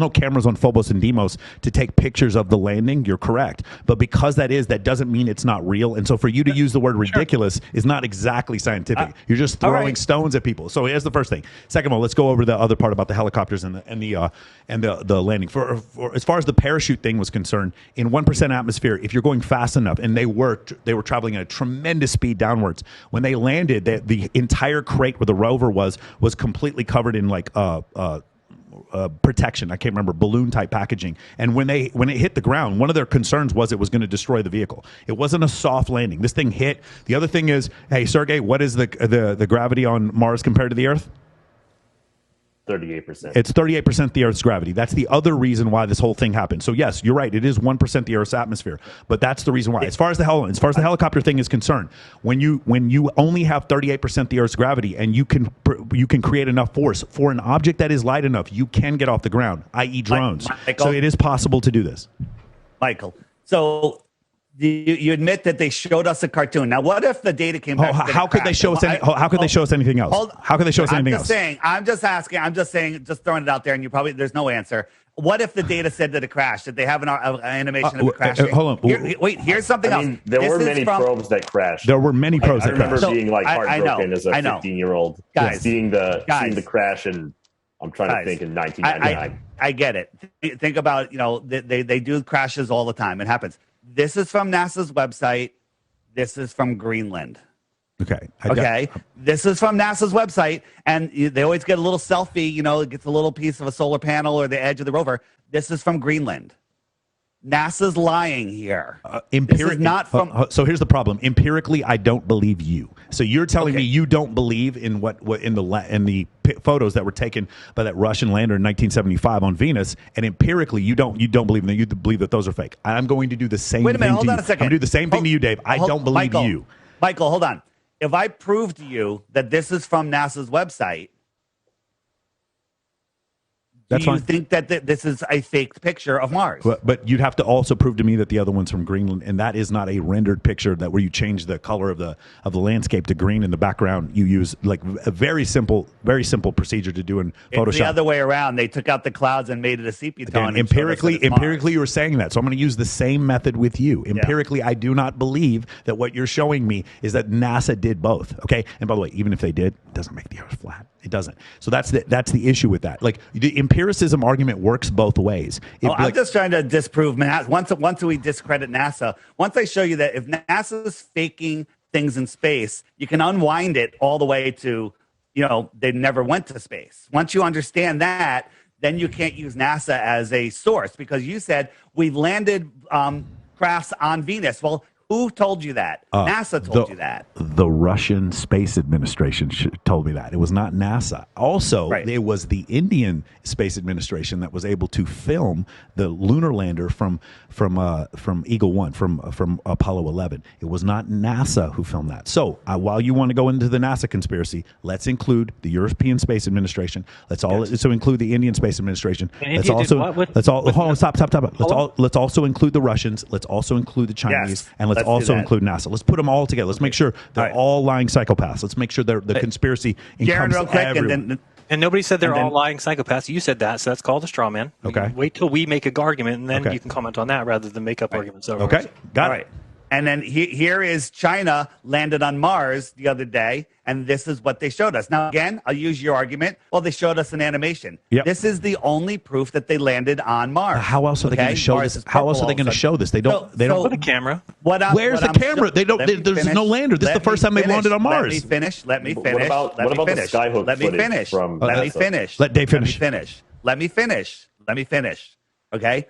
Speaker 1: cameras on Phobos and Deimos to take pictures of the landing. You're correct, but because that doesn't mean it's not real. And so for you to use the word ridiculous is not exactly scientific. You're just throwing stones at people. So here's the first thing. Second of all, let's go over the other part about the helicopters and the landing. For as far as the parachute thing was concerned, in 1% atmosphere, if you're going fast enough, and they were traveling at a tremendous speed downwards. When they landed, the entire crate where the rover was completely covered in like protection. I can't remember, balloon type packaging. And when it hit the ground, one of their concerns was it was going to destroy the vehicle. It wasn't a soft landing. This thing hit. The other thing is, hey, Sergey, what is the gravity on Mars compared to the Earth?
Speaker 2: 38%.
Speaker 1: It's 38% the Earth's gravity. That's the other reason why this whole thing happened. So yes, you're right. It is 1% the Earth's atmosphere, but that's the reason why. As far as the helicopter thing is concerned, when you only have 38% the Earth's gravity, and you can create enough force for an object that is light enough, you can get off the ground, i.e., drones.
Speaker 3: Michael,
Speaker 1: so it is possible to do this.
Speaker 3: Michael, so you admit that they showed us a cartoon. Now, what if the data came back?
Speaker 1: How could they show us? How could they show us anything else? How could they show us anything else?
Speaker 3: I'm just asking. I'm just saying. Just throwing it out there, and there's no answer. What if the data said that it crashed? Did they have an animation of it crashing?
Speaker 1: Hold on.
Speaker 3: Wait. Here's something else.
Speaker 2: There were many probes that crashed.
Speaker 1: There were many probes that crashed.
Speaker 2: I remember being like heartbroken as a 15-year-old, seeing the crash, and I'm trying to think in 1999.
Speaker 3: I get it. Think about they do crashes all the time. It happens. This is from NASA's website. This is from Greenland.
Speaker 1: Okay.
Speaker 3: This is from NASA's website, and they always get a little selfie. It gets a little piece of a solar panel or the edge of the rover. This is from Greenland. NASA's lying here. This is not from.
Speaker 1: So here's the problem. Empirically, I don't believe you. So you're telling me you don't believe in what in the photos that were taken by that Russian lander in 1975 on Venus, and empirically you don't believe them. You believe that those are fake. I'm going to do the same.
Speaker 3: Wait a minute.
Speaker 1: Thing
Speaker 3: Hold on
Speaker 1: to
Speaker 3: a second.
Speaker 1: I'm going to do the same thing to you, Dave. I don't believe you.
Speaker 3: Michael, hold on. If I prove to you that this is from NASA's website, do you think that this is a faked picture of Mars?
Speaker 1: But you'd have to also prove to me that the other one's from Greenland, and that is not a rendered picture where you change the color of the landscape to green in the background. You use like a very simple procedure to do in Photoshop.
Speaker 3: It's the other way around. They took out the clouds and made it a sepia tone.
Speaker 1: Empirically, you were saying that, so I'm going to use the same method with you. Empirically, I do not believe that what you're showing me is that NASA did both. Okay, and by the way, even if they did, it doesn't make the Earth flat. It doesn't. So that's the issue with that. Like the empiricism argument works both ways.
Speaker 3: I'm just trying to disprove NASA. Once we discredit NASA, once I show you that if NASA's faking things in space, you can unwind it all the way to, they never went to space. Once you understand that, then you can't use NASA as a source because you said we landed crafts on Venus. Well, who told you that? NASA told you that.
Speaker 1: The Russian Space Administration told me that. It was not NASA. Also, it was the Indian Space Administration that was able to film the lunar lander from Eagle 1, from Apollo 11. It was not NASA who filmed that. So while you want to go into the NASA conspiracy, let's include the European Space Administration. Let's also include the Indian Space Administration. Let's also let's also include the Russians. Let's also include the Chinese, and let's also include NASA. Let's put them all together. Let's make sure they're all lying psychopaths. Let's make sure the conspiracy encompasses everyone.
Speaker 4: And nobody said they're all lying psychopaths. You said that, so that's called a straw man.
Speaker 1: Okay.
Speaker 4: Wait till we make an argument, and then you can comment on that rather than make up arguments over
Speaker 1: Okay, got it.
Speaker 3: And then here is China landed on Mars the other day, and this is what they showed us. Now, again, I'll use your argument. Well, they showed us an animation.
Speaker 1: Yep.
Speaker 3: This is the only proof that they landed on Mars.
Speaker 1: How else are they going to show this? How else are they going to show this? They don't
Speaker 4: put a camera.
Speaker 1: Where's the camera? There's no lander. This is the first time they landed on Mars.
Speaker 3: Let me finish.
Speaker 2: What about the skyhook footage from
Speaker 3: Let me finish.
Speaker 1: Let Dave finish.
Speaker 3: Let me finish. Okay?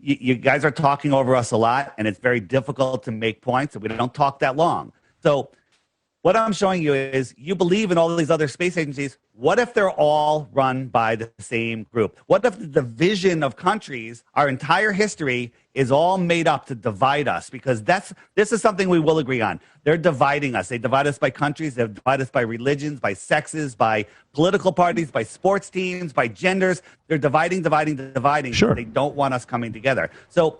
Speaker 3: You guys are talking over us a lot, and it's very difficult to make points, and we don't talk that long. So what I'm showing you is you believe in all these other space agencies. What if they're all run by the same group? What if the division of countries, our entire history, is all made up to divide us? Because this is something we will agree on. They're dividing us. They divide us by countries. They divide us by religions, by sexes, by political parties, by sports teams, by genders. They're dividing.
Speaker 1: Sure.
Speaker 3: They don't want us coming together. So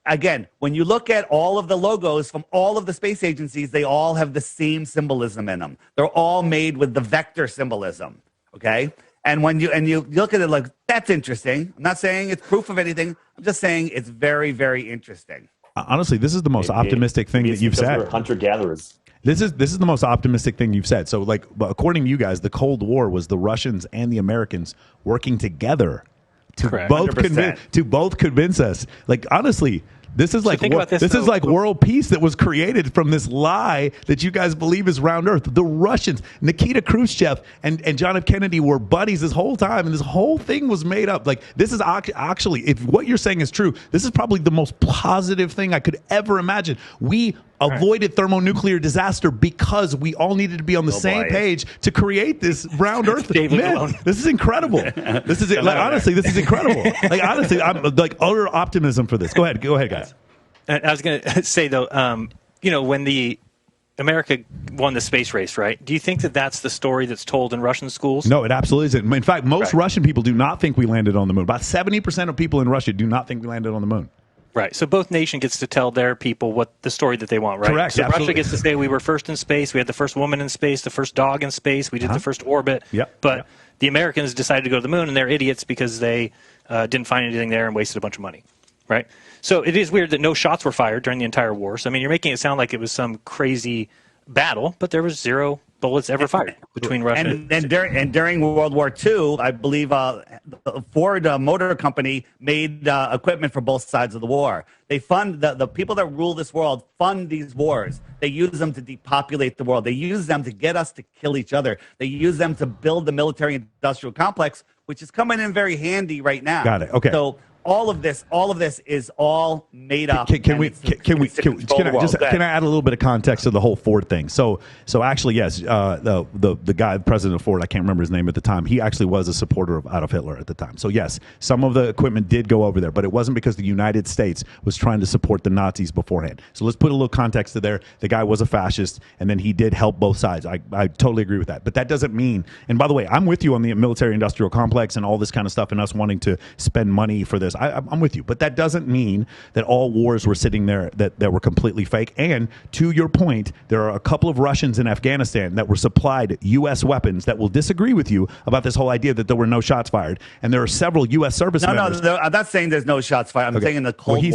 Speaker 3: again, when you look at all of the logos from all of the space agencies, they all have the same symbolism in them. They're all made with the vector symbolism, okay? And when you look at it like, that's interesting. I'm not saying it's proof of anything. I'm just saying it's very, very interesting.
Speaker 1: Honestly, this is the most optimistic thing that you've said.
Speaker 2: We're hunter-gatherers.
Speaker 1: This is the most optimistic thing you've said. So, like, according to you guys, the Cold War was the Russians and the Americans working together to both convince us. Like, honestly, this is like world peace that was created from this lie that you guys believe is round Earth. The Russians, Nikita Khrushchev and John F. Kennedy were buddies this whole time, and this whole thing was made up. Like, this is actually, if what you're saying is true, this is probably the most positive thing I could ever imagine. We avoided thermonuclear disaster because we all needed to be on the same page to create this round Earth. Man, this is incredible. This is like, honestly, this is incredible. Like honestly, I'm like utter optimism for this. Go ahead, guys.
Speaker 4: I was going to say though, when the America won the space race, right? Do you think that that's the story that's told in Russian schools?
Speaker 1: No, it absolutely isn't. In fact, most Russian people do not think we landed on the moon. About 70% of people in Russia do not think we landed on the moon.
Speaker 4: Right. So both nation gets to tell their people what the story that they want, right?
Speaker 1: Correct.
Speaker 4: So
Speaker 1: absolutely.
Speaker 4: Russia gets to say we were first in space, we had the first woman in space, the first dog in space, we did the first orbit.
Speaker 1: Yep.
Speaker 4: But the Americans decided to go to the moon, and they're idiots because they didn't find anything there and wasted a bunch of money, right? So it is weird that no shots were fired during the entire war. So, I mean, you're making it sound like it was some crazy battle, but there was 0 bullets ever fired between Russia
Speaker 3: and during World War II, I believe the Ford Motor Company made equipment for both sides of the war. They fund the people that rule this world fund these wars. They use them to depopulate the world. They use them to get us to kill each other. They use them to build the military-industrial complex, which is coming in very handy right now.
Speaker 1: Got it. Okay.
Speaker 3: So all of this is all made up.
Speaker 1: Can I add a little bit of context to the whole Ford thing? So actually, yes, the guy, President of Ford, I can't remember his name at the time. He actually was a supporter of Adolf Hitler at the time. So yes, some of the equipment did go over there, but it wasn't because the United States was trying to support the Nazis beforehand. So let's put a little context to there. The guy was a fascist, and then he did help both sides. I totally agree with that. But that doesn't mean. And by the way, I'm with you on the military-industrial complex and all this kind of stuff, and us wanting to spend money for this. I'm with you, but that doesn't mean that all wars were sitting there that were completely fake. And to your point, there are a couple of Russians in Afghanistan that were supplied U.S. weapons that will disagree with you about this whole idea that there were no shots fired. And there are several U.S. service members.
Speaker 3: No, I'm not saying there's no shots fired. I'm saying in the Cold War.
Speaker 1: He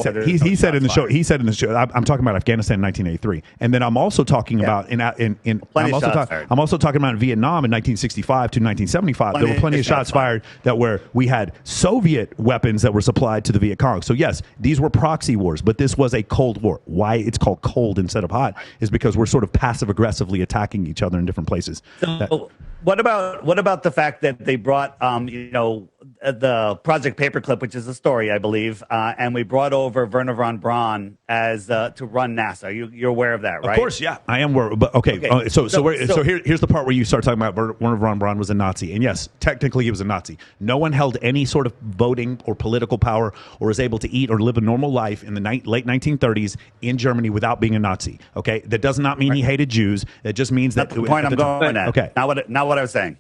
Speaker 1: said in the show. He said in the show. I'm talking about Afghanistan in 1983, and then I'm also talking about I'm also talking about in Vietnam in 1965 to 1975. There were plenty of shots fired that where we had Soviet weapons that were supplied to the Viet Cong. So yes, these were proxy wars, but this was a Cold War. Why it's called cold instead of hot is because we're sort of passive aggressively attacking each other in different places.
Speaker 3: So what about the fact that they brought the Project Paperclip, which is a story, I believe, and we brought over Wernher von Braun as to run NASA. You're aware of that, right?
Speaker 1: Of course, yeah, I am aware. But okay. So here's the part where you start talking about Wernher von Braun was a Nazi, and yes, technically he was a Nazi. No one held any sort of voting or political power or was able to eat or live a normal life in the late 1930s in Germany without being a Nazi. Okay, that does not mean he hated Jews. It just means that
Speaker 3: that's the point I'm going at.
Speaker 1: Okay,
Speaker 3: not what I was saying.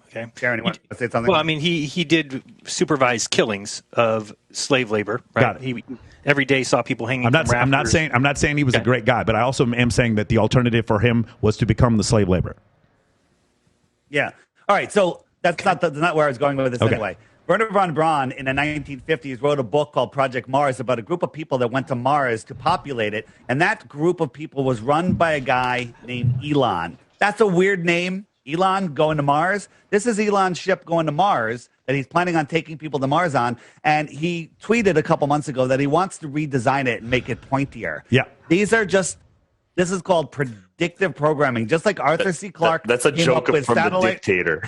Speaker 4: Okay.
Speaker 3: Karen, you want to say something?
Speaker 4: Well, I mean, he did supervise killings of slave labor, right?
Speaker 1: Got it.
Speaker 4: He every day saw people hanging.
Speaker 1: I'm not saying he was a great guy, but I also am saying that the alternative for him was to become the slave labor.
Speaker 3: Yeah. All right. So that's not where I was going with this anyway. Wernher von Braun in the 1950s wrote a book called Project Mars about a group of people that went to Mars to populate it, and that group of people was run by a guy named Elon. That's a weird name. Elon going to Mars. This is Elon's ship going to Mars that he's planning on taking people to Mars on. And he tweeted a couple months ago that he wants to redesign it and make it pointier.
Speaker 1: Yeah.
Speaker 3: This is called predictive programming. Just like Arthur C. Clarke.
Speaker 2: That's a joke from The Dictator.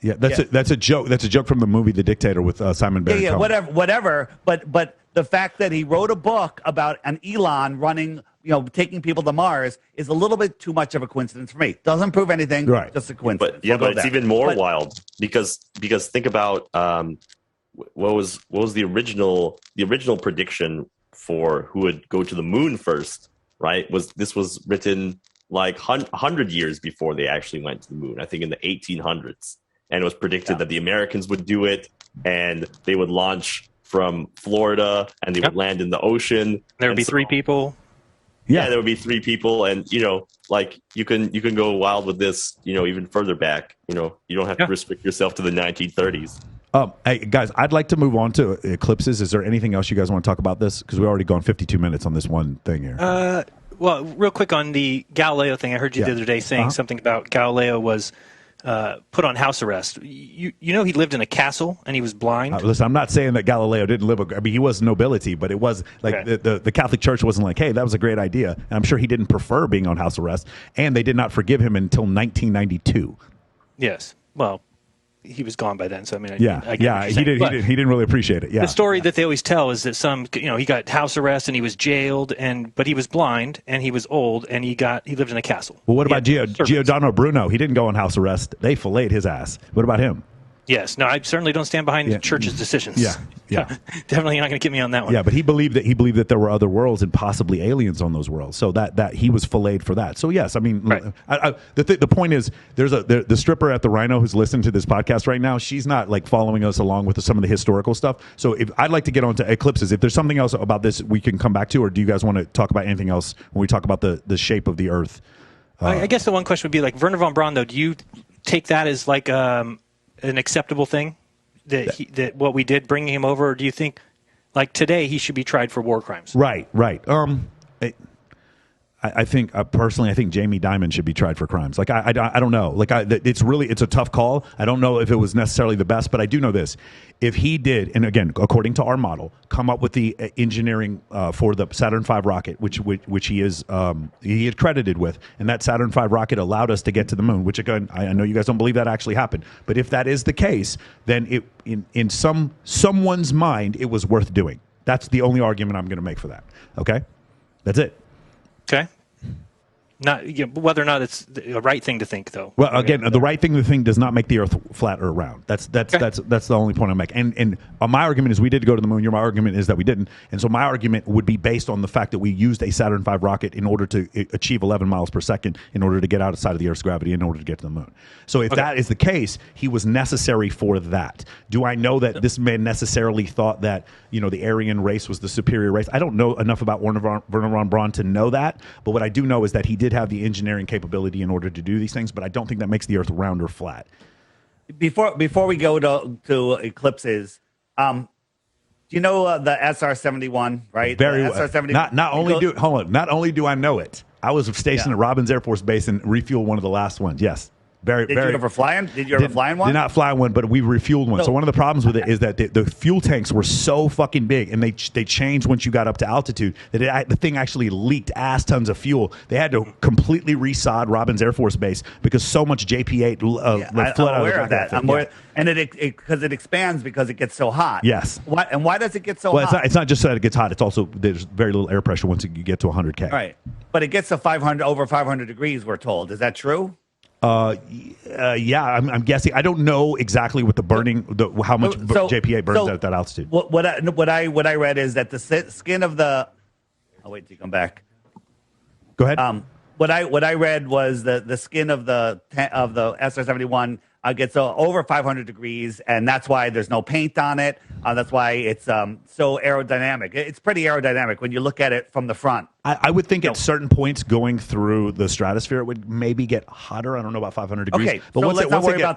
Speaker 1: Yeah, that's a joke. That's a joke from the movie The Dictator with Simon Baron.
Speaker 3: Yeah, whatever. But the fact that he wrote a book about an Elon running, taking people to Mars is a little bit too much of a coincidence for me. Doesn't prove anything. Right. Just a coincidence.
Speaker 2: But it's even more wild because think about what was the original prediction for who would go to the moon first, right? This was written like 100 years before they actually went to the moon. I think in the 1800s. And it was predicted that the Americans would do it, and they would launch from Florida, and they would land in the ocean.
Speaker 4: There would be 3 people.
Speaker 2: Yeah, there would be 3 people, and you can go wild with this, even further back. You don't have to restrict yourself to the 1930s.
Speaker 1: Hey guys, I'd like to move on to eclipses. Is there anything else you guys want to talk about this? Because we've already gone 52 minutes on this one thing here.
Speaker 4: Well, real quick on the Galileo thing, I heard you the other day saying something about Galileo was put on house arrest. He lived in a castle and he was blind.
Speaker 1: Listen, I'm not saying that Galileo didn't live. He was nobility, but it was like the Catholic Church wasn't like, hey, that was a great idea. And I'm sure he didn't prefer being on house arrest. And they did not forgive him until 1992.
Speaker 4: Yes. Well, he was gone by then. So I mean, I
Speaker 1: Yeah,
Speaker 4: get what
Speaker 1: yeah,
Speaker 4: you're
Speaker 1: he
Speaker 4: saying. But
Speaker 1: didn't really appreciate it. Yeah,
Speaker 4: the story that they always tell is that he got house arrest and he was jailed, but he was blind and he was old and he lived in a castle.
Speaker 1: Well, what about
Speaker 4: Servants.
Speaker 1: Giordano Bruno? He didn't go on house arrest. They filleted his ass. What about him?
Speaker 4: Yes, no, I certainly don't stand behind the church's decisions.
Speaker 1: Yeah.
Speaker 4: Definitely not going to get me on that one.
Speaker 1: Yeah, but he believed that there were other worlds and possibly aliens on those worlds. So that he was filleted for that. So yes, I mean,
Speaker 4: Right.
Speaker 1: the point is, the stripper at the Rhino who's listening to this podcast right now. She's not like following us along with some of the historical stuff. So if I'd like to get onto eclipses, if there's something else about this we can come back to, or do you guys want to talk about anything else when we talk about the shape of the Earth?
Speaker 4: I guess the one question would be like Werner von Braun, though. Do you take that as like an acceptable thing that what we did bringing him over, or do you think like today he should be tried for war crimes?
Speaker 1: Right. I think personally, I think Jamie Dimon should be tried for crimes. Like I don't know. Like it's a tough call. I don't know if it was necessarily the best, but I do know this: if he did, and again, according to our model, come up with the engineering for the Saturn V rocket, which he is credited with, and that Saturn V rocket allowed us to get to the moon. Which again, I know you guys don't believe that actually happened, but if that is the case, then it in someone's mind, it was worth doing. That's the only argument I'm going to make for that. Okay, that's it.
Speaker 4: Okay. Not whether or not it's the right thing to think, though.
Speaker 1: Well, again, the right thing to think does not make the Earth flat or round. That's the only point I make. And my argument is we did go to the moon. My argument is that we didn't. And so my argument would be based on the fact that we used a Saturn V rocket in order to achieve 11 miles per second in order to get outside of the Earth's gravity in order to get to the moon. So if that is the case, he was necessary for that. Do I know that this man necessarily thought that the Aryan race was the superior race? I don't know enough about Werner von Braun to know that. But what I do know is that he did have the engineering capability in order to do these things, but I don't think that makes the Earth round or flat.
Speaker 3: Before we go to eclipses, do you know the SR-71, right?
Speaker 1: Very
Speaker 3: the
Speaker 1: well.
Speaker 3: SR-71.
Speaker 1: Not only do I know it, I was stationed at Robbins Air Force Base and refueled one of the last ones. Yes. Did
Speaker 3: you ever fly one? Did
Speaker 1: not fly one, but we refueled one. So one of the problems with it is that the fuel tanks were so fucking big, and they changed once you got up to altitude that the thing actually leaked ass tons of fuel. They had to completely resod Robbins Air Force Base because so much JP8 flowed
Speaker 3: I'm aware of that. And because it expands because it gets so hot.
Speaker 1: Yes.
Speaker 3: Why does it get so hot?
Speaker 1: It's not just that it gets hot. It's also there's very little air pressure once you get to 100K.
Speaker 3: Right. But it gets to over 500 degrees, we're told. Is that true?
Speaker 1: Yeah, I'm guessing. I don't know exactly what the burning, how much JPA burns at that altitude.
Speaker 3: What I read is that the skin of the. I'll wait till you come back.
Speaker 1: Go ahead.
Speaker 3: What I read was the skin of the SR-71 gets over 500 degrees, and that's why there's no paint on it. That's why it's so aerodynamic. It's pretty aerodynamic when you look at it from the front.
Speaker 1: I would think at certain points going through the stratosphere, it would maybe get hotter. I don't know about 500 degrees.
Speaker 3: Okay,
Speaker 1: but
Speaker 3: so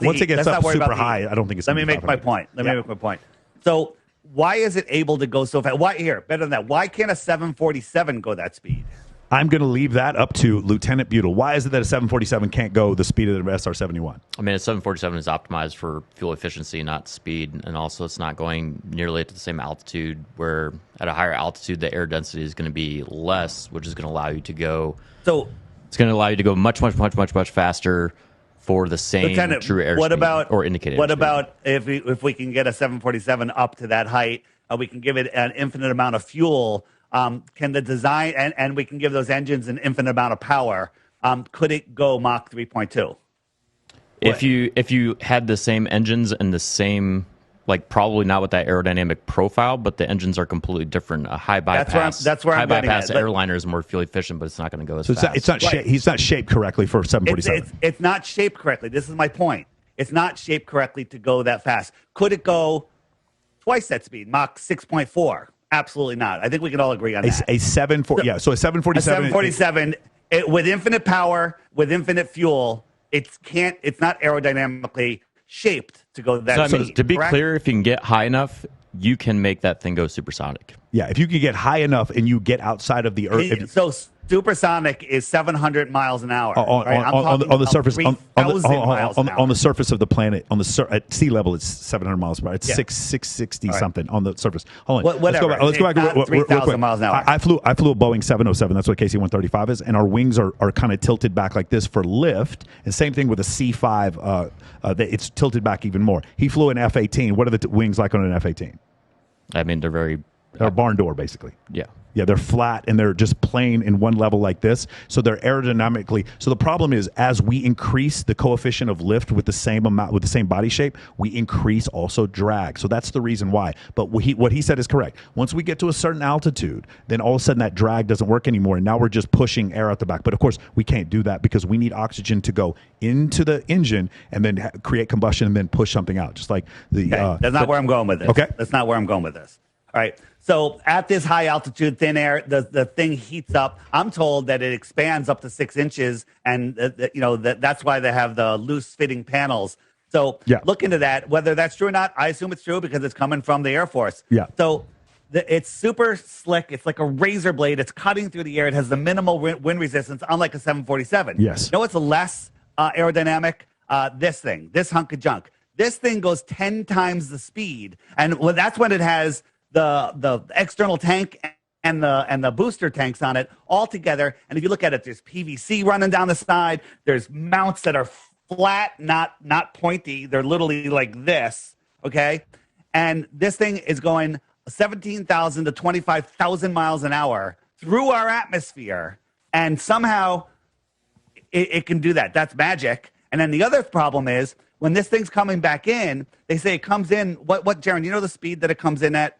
Speaker 1: once it gets up super high, I don't think it's.
Speaker 3: Let me make my point. Let me make my point. So why is it able to go so fast? Better than that. Why can't a 747 go that speed?
Speaker 1: I'm going to leave that up to Lieutenant Butel. Why is it that a 747 can't go the speed of the SR-71?
Speaker 5: I mean, a 747 is optimized for fuel efficiency, not speed, and also it's not going nearly at the same altitude, where at a higher altitude, the air density is going to be less, which is going to allow you to go.
Speaker 3: So
Speaker 5: it's going to allow you to go much faster for the same true airspeed or indicated.
Speaker 3: What about if we can get a 747 up to that height, we can give it an infinite amount of fuel? Can the design and we can give those engines an infinite amount of power? Could it go Mach 3.2?
Speaker 5: If you had the same engines and the same, like, probably not with that aerodynamic profile, but the engines are completely different. A high bypass.
Speaker 3: That's where I'm getting at.
Speaker 5: Airliner is more fuel efficient, but it's not going to go as fast.
Speaker 1: It's not he's not shaped correctly for 747.
Speaker 3: It's not shaped correctly. This is my point. It's not shaped correctly to go that fast. Could it go twice that speed, Mach 6.4? Absolutely not. I think we can all agree on that.
Speaker 1: So a 747.
Speaker 3: A 747 with infinite power, with infinite fuel, it's not aerodynamically shaped to go that speed.
Speaker 5: To be clear, if you can get high enough, you can make that thing go supersonic.
Speaker 1: Yeah, if you can get high enough and you get outside of the Earth.
Speaker 3: supersonic is 700 miles an hour.
Speaker 1: On the surface,
Speaker 3: 3,000 miles an hour.
Speaker 1: on the surface of the planet, at sea level, it's 700 miles per hour. It's 660 something on the surface. Hold on.
Speaker 3: Whatever.
Speaker 1: Let's go back.
Speaker 3: 3,000 miles an hour.
Speaker 1: I flew a Boeing 707. That's what KC-135 is, and our wings are kind of tilted back like this for lift. And same thing with a C5. It's tilted back even more. He flew an F-18. What are the wings like on an F-18?
Speaker 5: I mean, they're
Speaker 1: a barn door, basically.
Speaker 5: Yeah.
Speaker 1: Yeah, they're flat and they're just plain in one level like this. So they're aerodynamically. So the problem is, as we increase the coefficient of lift with the same amount, with the same body shape, we increase also drag. So that's the reason why. But what he said is correct. Once we get to a certain altitude, then all of a sudden that drag doesn't work anymore, and now we're just pushing air out the back. But of course, we can't do that because we need oxygen to go into the engine and then create combustion and then push something out. Just like the.
Speaker 3: That's not where I'm going with this.
Speaker 1: Okay,
Speaker 3: that's not where I'm going with this. All right. So at this high altitude, thin air, the thing heats up. I'm told that it expands up to 6 inches, and that's why they have the loose fitting panels. So look into that. Whether that's true or not, I assume it's true because it's coming from the Air Force.
Speaker 1: Yeah.
Speaker 3: So it's super slick. It's like a razor blade. It's cutting through the air. It has the minimal wind resistance, unlike a 747.
Speaker 1: Yes.
Speaker 3: You know what's less aerodynamic? This hunk of junk. This thing goes 10 times the speed, and that's when it has the external tank and the booster tanks on it all together. And if you look at it, there's PVC running down the side. There's mounts that are flat, not pointy. They're literally like this, okay? And this thing is going 17,000 to 25,000 miles an hour through our atmosphere, and somehow it can do that. That's magic. And then the other problem is when this thing's coming back in, they say it comes in. What, Jaron? You know the speed that it comes in at?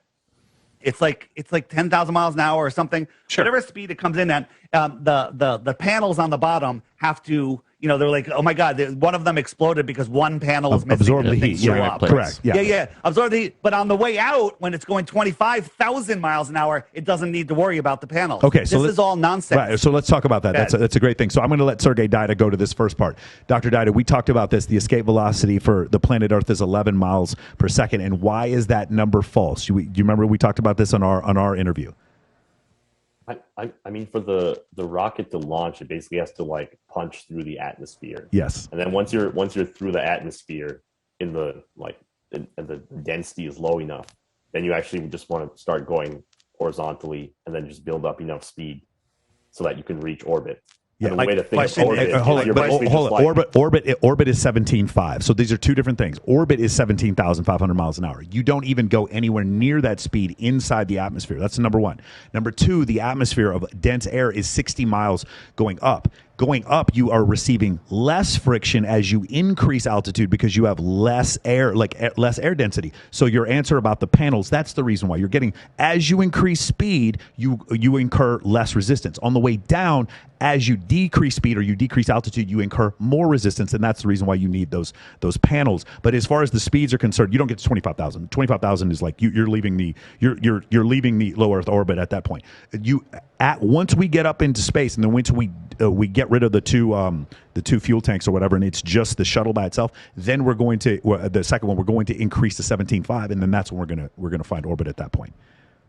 Speaker 3: It's like 10,000 miles an hour or something.
Speaker 4: Sure.
Speaker 3: Whatever speed it comes in at, the panels on the bottom have to, they're like, oh my God, one of them exploded because one panel is missing.
Speaker 1: Absorb the heat.
Speaker 3: Yeah,
Speaker 1: correct.
Speaker 3: Yeah. Absorb the heat. But on the way out, when it's going 25,000 miles an hour, it doesn't need to worry about the panels.
Speaker 1: Okay, so
Speaker 3: this is all nonsense.
Speaker 1: Right, so let's talk about that. That's a great thing. So I'm going to let Sergey Dida go to this first part. Dr. Dida, we talked about this. The escape velocity for the planet Earth is 11 miles per second. And why is that number false? Do you remember we talked about this on our interview?
Speaker 2: I mean, for the rocket to launch, it basically has to punch through the atmosphere.
Speaker 1: Yes.
Speaker 2: And then once you're through the atmosphere, and the density is low enough, then you actually just want to start going horizontally and then just build up enough speed so that you can reach orbit.
Speaker 1: Yeah,
Speaker 2: the way to think of
Speaker 1: orbit is 17.5. So these are two different things. Orbit is 17,500 miles an hour. You don't even go anywhere near that speed inside the atmosphere. That's number one. Number two, the atmosphere of dense air is 60 miles going up. Going up, you are receiving less friction as you increase altitude because you have less air, less air density. So your answer about the panels, that's the reason why you're getting, as you increase speed, you incur less resistance. On the way down, as you decrease speed or you decrease altitude, you incur more resistance, and that's the reason why you need those panels. But as far as the speeds are concerned, you don't get to 25,000. 25,000 is like you're leaving the leaving the low Earth orbit at that point. Once we get up into space, and then once we get rid of the two fuel tanks or whatever, and it's just the shuttle by itself, then we're going to the second one, we're going to increase to 17.5, and then that's when we're gonna find orbit at that point.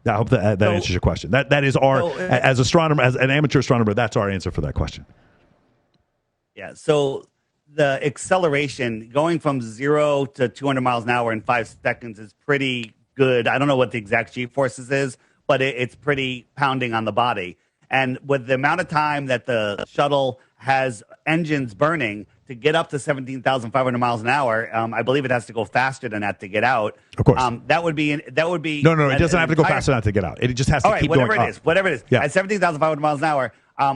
Speaker 1: I hope that answers your question. That is our as an amateur astronomer, that's our answer for that question.
Speaker 3: Yeah. So the acceleration going from 0 to 200 miles an hour in 5 seconds is pretty good. I don't know what the exact G-forces is, but it's pretty pounding on the body. And with the amount of time that the shuttle has engines burning to get up to 17,500 miles an hour, I believe it has to go faster than that to get out.
Speaker 1: Of course.
Speaker 3: That would be
Speaker 1: No, it doesn't have to go faster than that to get out. It just has to keep going up.
Speaker 3: Whatever it is.
Speaker 1: Yeah.
Speaker 3: At 17,500 miles an hour,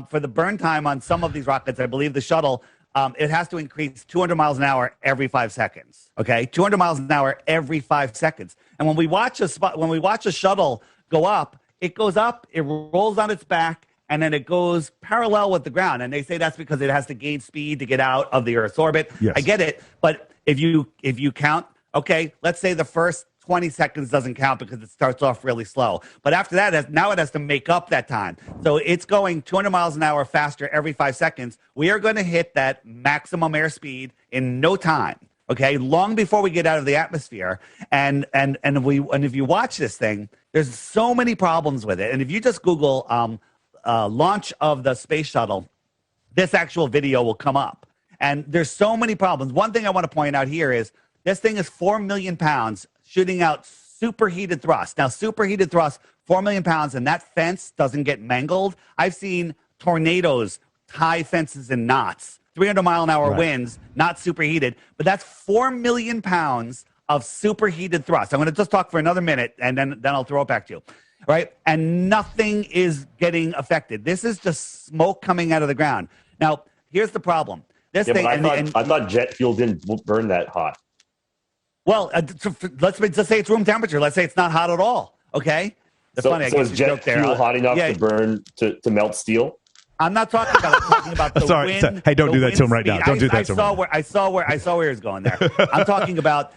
Speaker 3: for the burn time on some of these rockets, I believe the shuttle, it has to increase 200 miles an hour every 5 seconds. Okay, 200 miles an hour every 5 seconds. And when we watch a shuttle go up, it goes up, it rolls on its back, and then it goes parallel with the ground. And they say that's because it has to gain speed to get out of the Earth's orbit.
Speaker 1: Yes.
Speaker 3: I get it, but if you count, okay, let's say the first 20 seconds doesn't count because it starts off really slow. But after that, now it has to make up that time. So it's going 200 miles an hour faster every 5 seconds. We are going to hit that maximum airspeed in no time. Okay, long before we get out of the atmosphere, and if you watch this thing, there's so many problems with it. And if you just Google launch of the space shuttle, this actual video will come up. And there's so many problems. One thing I want to point out here is this thing is 4 million pounds shooting out superheated thrust. Now, superheated thrust, 4 million pounds, and that fence doesn't get mangled. I've seen tornadoes tie fences in knots, 300-mile-an-hour winds, not superheated. But that's 4 million pounds of superheated thrust. I'm going to just talk for another minute, and then I'll throw it back to you. Right? And nothing is getting affected. This is just smoke coming out of the ground. Now, here's the problem. This thing,
Speaker 2: I thought jet fuel didn't burn that hot.
Speaker 3: Well, let's just say it's room temperature. Let's say it's not hot at all. Okay.
Speaker 2: So is jet fuel hot enough to burn to melt steel?
Speaker 3: I'm not talking about. I'm talking about the
Speaker 1: sorry,
Speaker 3: wind.
Speaker 1: Hey, don't do that to him right now. Don't do that to him.
Speaker 3: I saw where he was going there. I'm talking about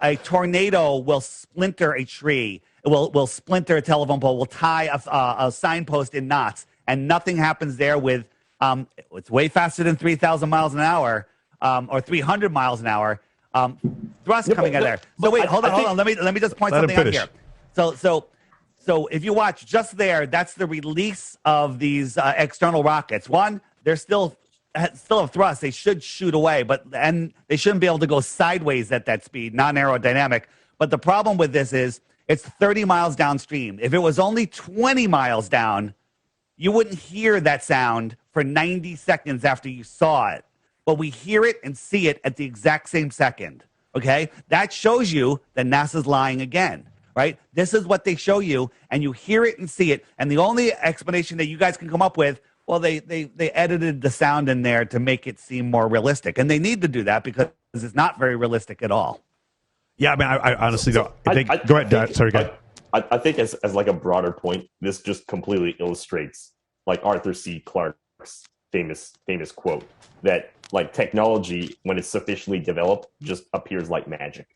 Speaker 3: a tornado will splinter a tree. Will splinter a telephone pole. Will tie a signpost in knots, and nothing happens there with. It's way faster than 3,000 miles an hour, or 300 miles an hour. Thrust coming out of there. So wait, hold on. Let me just point something out here. So if you watch just there, that's the release of these external rockets. One, they're still have thrust. They should shoot away, and they shouldn't be able to go sideways at that speed, non-aerodynamic. But the problem with this is it's 30 miles downstream. If it was only 20 miles down, you wouldn't hear that sound for 90 seconds after you saw it. But we hear it and see it at the exact same second, okay? That shows you that NASA's lying again, right? This is what they show you, and you hear it and see it. And the only explanation that you guys can come up with, well, they edited the sound in there to make it seem more realistic. And they need to do that because it's not very realistic at all.
Speaker 1: Yeah, I mean, I honestly don't. Go ahead, Dad. Sorry, go ahead.
Speaker 2: I think as like a broader point, this just completely illustrates like Arthur C. Clarke's famous quote that like technology, when it's sufficiently developed, just appears like magic.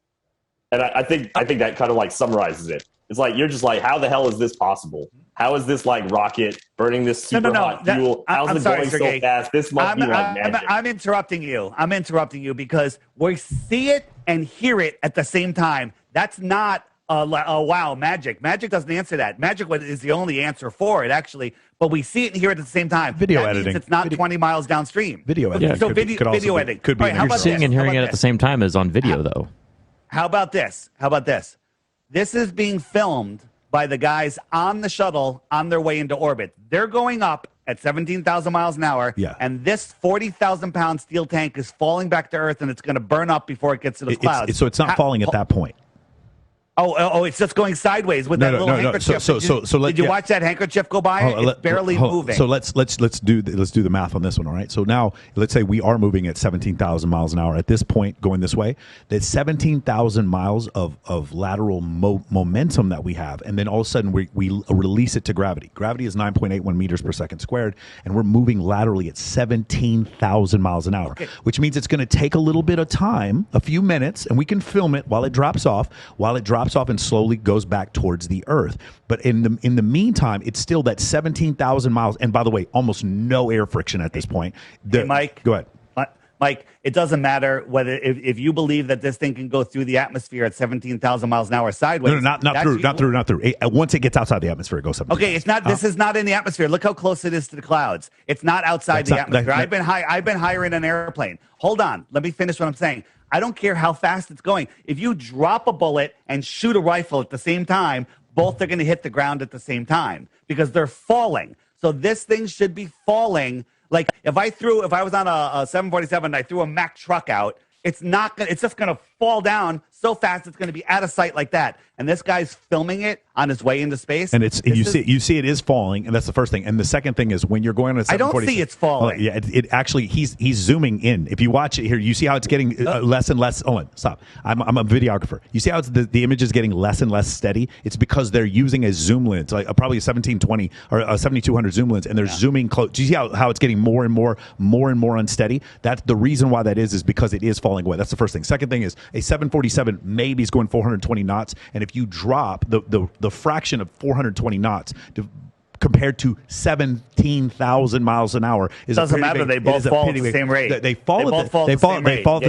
Speaker 2: And I think that kind of like summarizes it. It's like you're just like, how the hell is this possible? How is this like rocket burning this super hot fuel? How's it going so fast? This must be like magic.
Speaker 3: I'm interrupting you because we see it and hear it at the same time. That's not wow, magic. Magic doesn't answer that. Magic is the only answer for it, actually. But we see it and hear it at the same time.
Speaker 1: Video
Speaker 3: that
Speaker 1: editing.
Speaker 3: Means it's not 20 miles downstream.
Speaker 1: Video editing.
Speaker 5: Yeah,
Speaker 3: so video editing.
Speaker 1: Could be.
Speaker 3: Right, how about
Speaker 5: seeing and hearing it at the same time is on video, though.
Speaker 3: How about this? This is being filmed by the guys on the shuttle on their way into orbit. They're going up at 17,000 miles an hour, and this 40,000-pound steel tank is falling back to Earth, and it's going to burn up before it gets to the clouds.
Speaker 1: So it's not falling at that point.
Speaker 3: Oh, it's just going sideways with that little handkerchief. Did you watch that handkerchief go by? It's barely moving.
Speaker 1: So let's do the math on this one, all right? So now let's say we are moving at 17,000 miles an hour at this point, going this way. That's 17,000 miles of lateral momentum that we have, and then all of a sudden we release it to gravity. Gravity is 9.81 meters per second squared, and we're moving laterally at 17,000 miles an hour, which means it's going to take a little bit of time, a few minutes, and we can film it while it drops off. And slowly goes back towards the Earth. But in the meantime, it's still that 17,000 miles. And by the way, almost no air friction at this point.
Speaker 3: Hey, Mike,
Speaker 1: go ahead.
Speaker 3: Mike, it doesn't matter whether if you believe that this thing can go through the atmosphere at 17,000 miles an hour sideways.
Speaker 1: No, not through. Once it gets outside the atmosphere, it goes 17,000.
Speaker 3: Okay, it's not. This is not in the atmosphere. Look how close it is to the clouds. It's not outside the atmosphere. I've been higher in an airplane. Hold on, let me finish what I'm saying. I don't care how fast it's going. If you drop a bullet and shoot a rifle at the same time, both are going to hit the ground at the same time because they're falling. So this thing should be falling. Like if I was on a 747 and I threw a Mack truck out, it's just going to fall down so fast it's going to be out of sight like that. And this guy's filming it on his way into space.
Speaker 1: And you see it is falling, and that's the first thing. And the second thing is when you're going on a 747.
Speaker 3: I don't see it's falling.
Speaker 1: It actually he's zooming in. If you watch it here, you see how it's getting less and less. Hold on, stop. I'm a videographer. You see how the image is getting less and less steady? It's because they're using a zoom lens, like probably a 1720 or a 7200 zoom lens, and they're zooming close. Do you see how it's getting more and more unsteady? That's the reason why that is because it is falling away. That's the first thing. Second thing is a 747 maybe is going 420 knots, and if you drop the fraction of 420 knots compared to 17,000 miles an hour
Speaker 3: doesn't matter. They both fall at the same rate.
Speaker 1: They fall at the same rate.
Speaker 2: But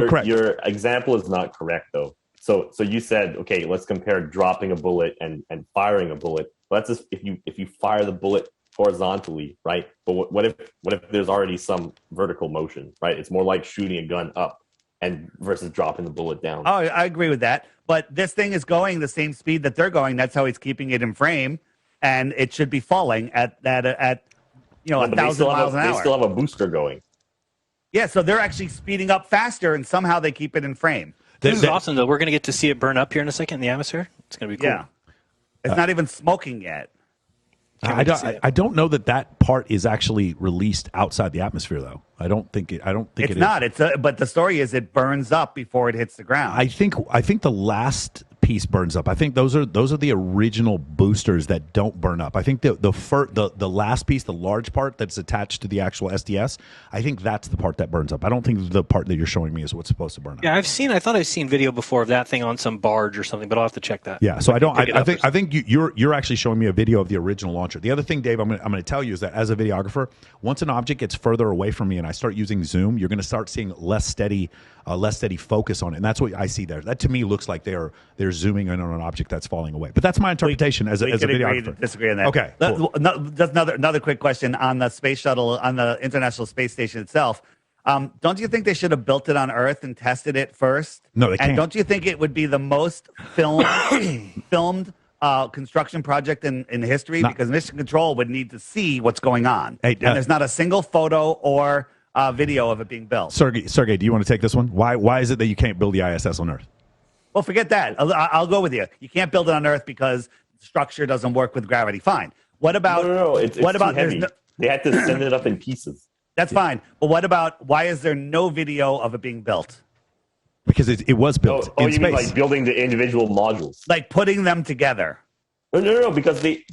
Speaker 1: correct.
Speaker 2: Your example is not correct though. So you said, okay, let's compare dropping a bullet and firing a bullet. Well, that's just if you fire the bullet horizontally, right? But what if there's already some vertical motion, right? It's more like shooting a gun up and versus dropping the bullet down.
Speaker 3: Oh, I agree with that. But this thing is going the same speed that they're going. That's how he's keeping it in frame, and it should be falling at 1,000 miles an hour.
Speaker 2: They still have a booster going.
Speaker 3: Yeah, so they're actually speeding up faster, and somehow they keep it in frame.
Speaker 4: This is awesome, though. We're going to get to see it burn up here in a second in the atmosphere. It's going to be cool.
Speaker 3: Yeah, it's not even smoking yet.
Speaker 1: I don't know that part is actually released outside the atmosphere, though. I don't think it
Speaker 3: It's
Speaker 1: is.
Speaker 3: not. But the story is it burns up before it hits the ground.
Speaker 1: I think the last piece burns up. I think those are the original boosters that don't burn up. I think the last piece, the large part that's attached to the actual SDS, I think that's the part that burns up. I don't think the part that you're showing me is what's supposed to burn up.
Speaker 4: Yeah, I thought I've seen video before of that thing on some barge or something, but I'll have to check that.
Speaker 1: Yeah, so I think you're actually showing me a video of the original launcher. The other thing, Dave, I'm going to tell you is that as a videographer, once an object gets further away from me and I start using zoom, you're going to start seeing less steady focus on it, and that's what I see there. That to me looks like they're zooming in on an object that's falling away. But that's my interpretation as a videographer.
Speaker 3: Disagree on that.
Speaker 1: Okay,
Speaker 3: cool. Just another quick question on the space shuttle, on the International Space Station itself. Don't you think they should have built it on Earth and tested it first?
Speaker 1: No, they can't.
Speaker 3: And don't you think it would be the most filmed construction project in history? Because Mission Control would need to see what's going on.
Speaker 1: Hey,
Speaker 3: and there's not a single photo or video of it being built.
Speaker 1: Sergey, do you want to take this one? Why is it that you can't build the ISS on Earth?
Speaker 3: Well, forget that. I'll go with you. You can't build it on Earth because the structure doesn't work with gravity. Fine. What about?
Speaker 2: No. It's too heavy. They had to send it up in pieces.
Speaker 3: That's fine. But what about, why is there no video of it being built?
Speaker 1: Because it was built in
Speaker 2: you
Speaker 1: space.
Speaker 2: mean like building the individual modules?
Speaker 3: Like putting them together?
Speaker 2: No. Because they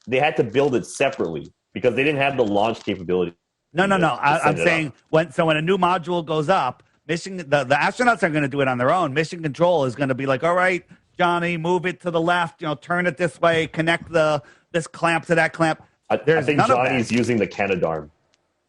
Speaker 2: had to build it separately because they didn't have the launch capability.
Speaker 3: No. I'm saying when a new module goes up, the astronauts aren't going to do it on their own. Mission Control is going to be like, all right, Johnny, move it to the left. Turn it this way. Connect this clamp to that clamp.
Speaker 2: I think Johnny's using the Canadarm.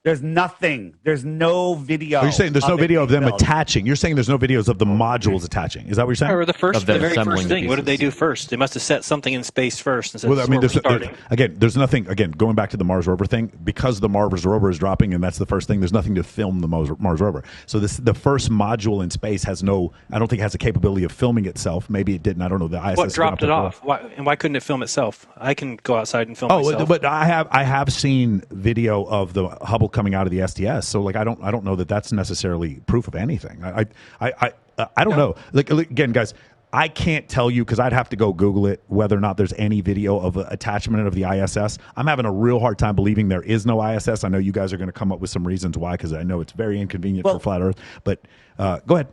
Speaker 3: There's nothing. There's no video.
Speaker 1: You're saying there's no video of them attaching. You're saying there's no videos of the modules attaching. Is that what you're saying?
Speaker 4: Or the very first thing. What did they do first? They must have set something in space first. Instead
Speaker 1: there's nothing. Again, going back to the Mars rover thing, because the Mars rover is dropping, and that's the first thing. There's nothing to film the Mars rover. So the first module in space has no. I don't think it has the capability of filming itself. Maybe it didn't. I don't know. The ISS.
Speaker 4: What dropped it off? Why couldn't it film itself? I can go outside and film myself.
Speaker 1: But I have seen video of the Hubble coming out of the SDS. So I don't know that that's necessarily proof of anything. I don't know. Again, guys, I can't tell you because I'd have to go Google it whether or not there's any video of attachment of the ISS. I'm having a real hard time believing there is no ISS. I know you guys are going to come up with some reasons why because I know it's very inconvenient for flat Earth. But go ahead.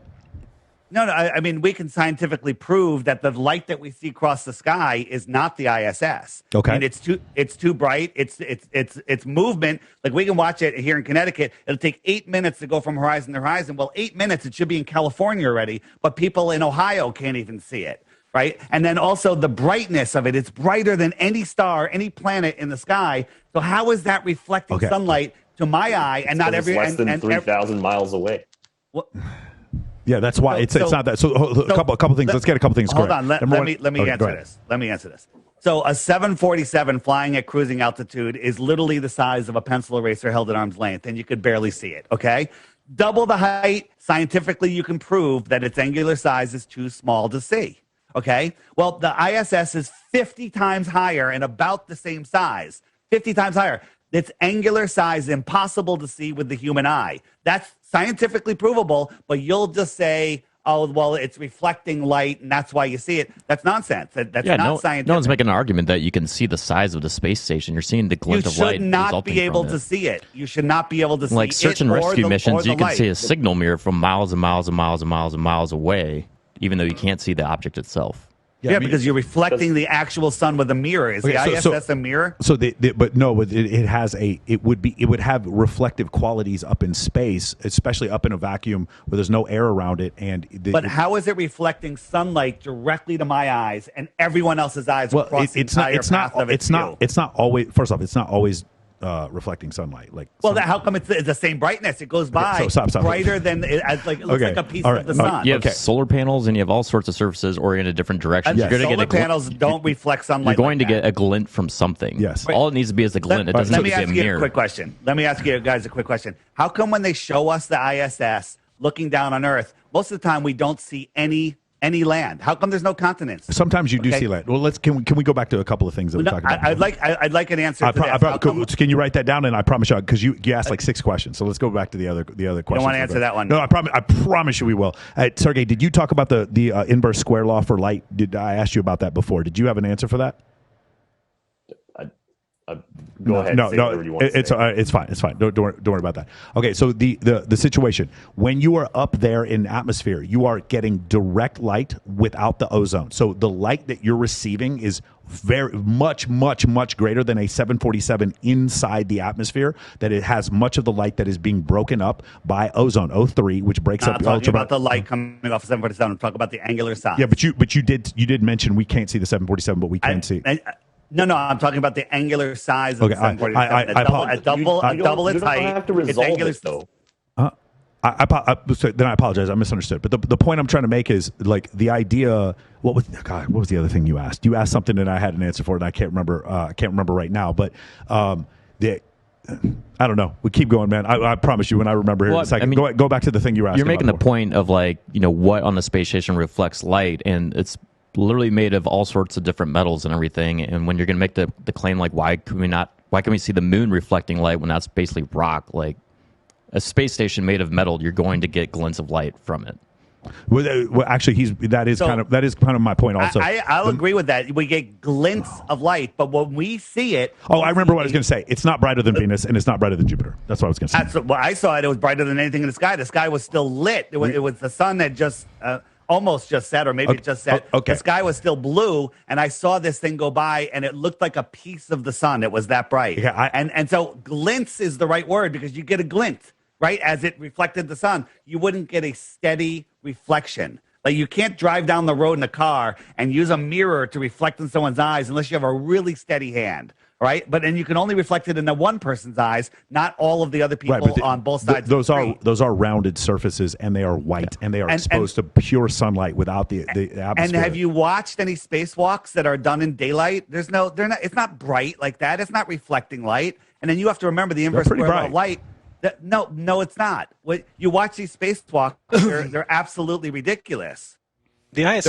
Speaker 3: No. I mean, we can scientifically prove that the light that we see across the sky is not the ISS.
Speaker 1: Okay,
Speaker 3: I mean, it's too bright. It's movement. Like we can watch it here in Connecticut. It'll take 8 minutes to go from horizon to horizon. Well, 8 minutes, it should be in California already, but people in Ohio can't even see it. Right, and then also the brightness of it. It's brighter than any star, any planet in the sky. So how is that reflecting sunlight to my eye and not every?
Speaker 2: It's less than 3,000 miles away.
Speaker 3: What?
Speaker 1: Yeah, that's why it's not that. So a couple things. Let's get a couple things.
Speaker 3: Hold on. Let me answer this. Let me answer this. So a 747 flying at cruising altitude is literally the size of a pencil eraser held at arm's length, and you could barely see it. Okay, double the height. Scientifically, you can prove that its angular size is too small to see. Okay, well, the ISS is 50 times higher and about the same size. 50 times higher. Its angular size is impossible to see with the human eye. That's scientifically provable, but you'll just say, oh, well, it's reflecting light, and that's why you see it. That's nonsense. That's not scientific.
Speaker 5: No one's making an argument that you can see the size of the space station. You're seeing the glint of light.
Speaker 3: You should not be able to see it. You should not be able to see it.
Speaker 5: Like search and rescue missions, you can see a signal mirror from miles and miles and miles and miles and miles away, even though you can't see the object itself.
Speaker 3: Yeah, because you're reflecting the actual sun with a mirror. Is the ISS a mirror?
Speaker 1: So, it would have reflective qualities up in space, especially up in a vacuum where there's no air around it.
Speaker 3: But how is it reflecting sunlight directly to my eyes and everyone else's eyes across the entire path of its view?
Speaker 1: It's not always. First off, it's not always reflecting sunlight. Like,
Speaker 3: well, how come it's the same brightness? It goes by
Speaker 1: so stop.
Speaker 3: brighter than it looks like a piece of the sun.
Speaker 5: You have solar panels and you have all sorts of surfaces oriented different directions.
Speaker 3: Yes. Solar panels don't reflect sunlight.
Speaker 5: You're going to get a glint from something.
Speaker 1: Yes.
Speaker 5: All it needs to be is a glint. It doesn't need to be a mirror.
Speaker 3: Let me ask you a quick question. Let me ask you guys a quick question. How come when they show us the ISS looking down on Earth, most of the time we don't see any land? How come there's no continents?
Speaker 1: Sometimes you do see land. Well, can we go back to a couple of things that we talked about?
Speaker 3: I'd like an answer to this.
Speaker 1: Can you write that down? And I promise you, because you asked like 6 questions. So let's go back to the other questions.
Speaker 3: You don't want to answer that one?
Speaker 1: No, I promise you we will. Sergey, did you talk about the inverse square law for light? I asked you about that before? Did you have an answer for that?
Speaker 2: Go ahead.
Speaker 1: No, it's fine. It's fine. Don't worry about that. Okay, so the situation when you are up there in atmosphere, you are getting direct light without the ozone. So the light that you're receiving is very much greater than a 747 inside the atmosphere. That it has much of the light that is being broken up by ozone O3, which breaks up.
Speaker 3: I'm talking about the light coming off of 747. I'm talking about the angular size.
Speaker 1: Yeah, but you did mention we can't see the 747, but we can see.
Speaker 3: No, I'm talking about the angular size of the 747. Double its height.
Speaker 2: Have to resolve it, though.
Speaker 1: Then I apologize. I misunderstood. But the point I'm trying to make is like the idea. What was the other thing you asked? You asked something and I had an answer for it, and I can't remember. Right now. But I don't know. We keep going, man. I promise you, when I remember here in a second. I mean, go back to the thing you asked.
Speaker 5: You're making the point of like what on the space station reflects light, and it's literally made of all sorts of different metals and everything. And when you're going to make the claim like why can we see the moon reflecting light when that's basically rock? Like a space station made of metal, you're going to get glints of light from it.
Speaker 1: Well, actually, that is kind of my point. Also,
Speaker 3: I'll agree with that. We get glints of light, but when we see it,
Speaker 1: I remember what I was going to say. It's not brighter than Venus, and it's not brighter than Jupiter. That's what I was going to say.
Speaker 3: I saw it. It was brighter than anything in the sky. The sky was still lit. It was the sun that just. Almost just set, or maybe it just set.
Speaker 1: Okay.
Speaker 3: The sky was still blue, and I saw this thing go by, and it looked like a piece of the sun. It was that bright.
Speaker 1: Yeah,
Speaker 3: and so glints is the right word because you get a glint, right? As it reflected the sun. You wouldn't get a steady reflection. Like you can't drive down the road in a car and use a mirror to reflect in someone's eyes unless you have a really steady hand. Right, but then you can only reflect it in the one person's eyes, not all of the other people on both sides.
Speaker 1: Those are rounded surfaces, and they are white, and they are exposed to pure sunlight without the atmosphere.
Speaker 3: And have you watched any spacewalks that are done in daylight? They're not. It's not bright like that. It's not reflecting light. And then you have to remember the inverse square law of light. No, it's not. You watch these spacewalks, they're absolutely ridiculous.
Speaker 4: The ISS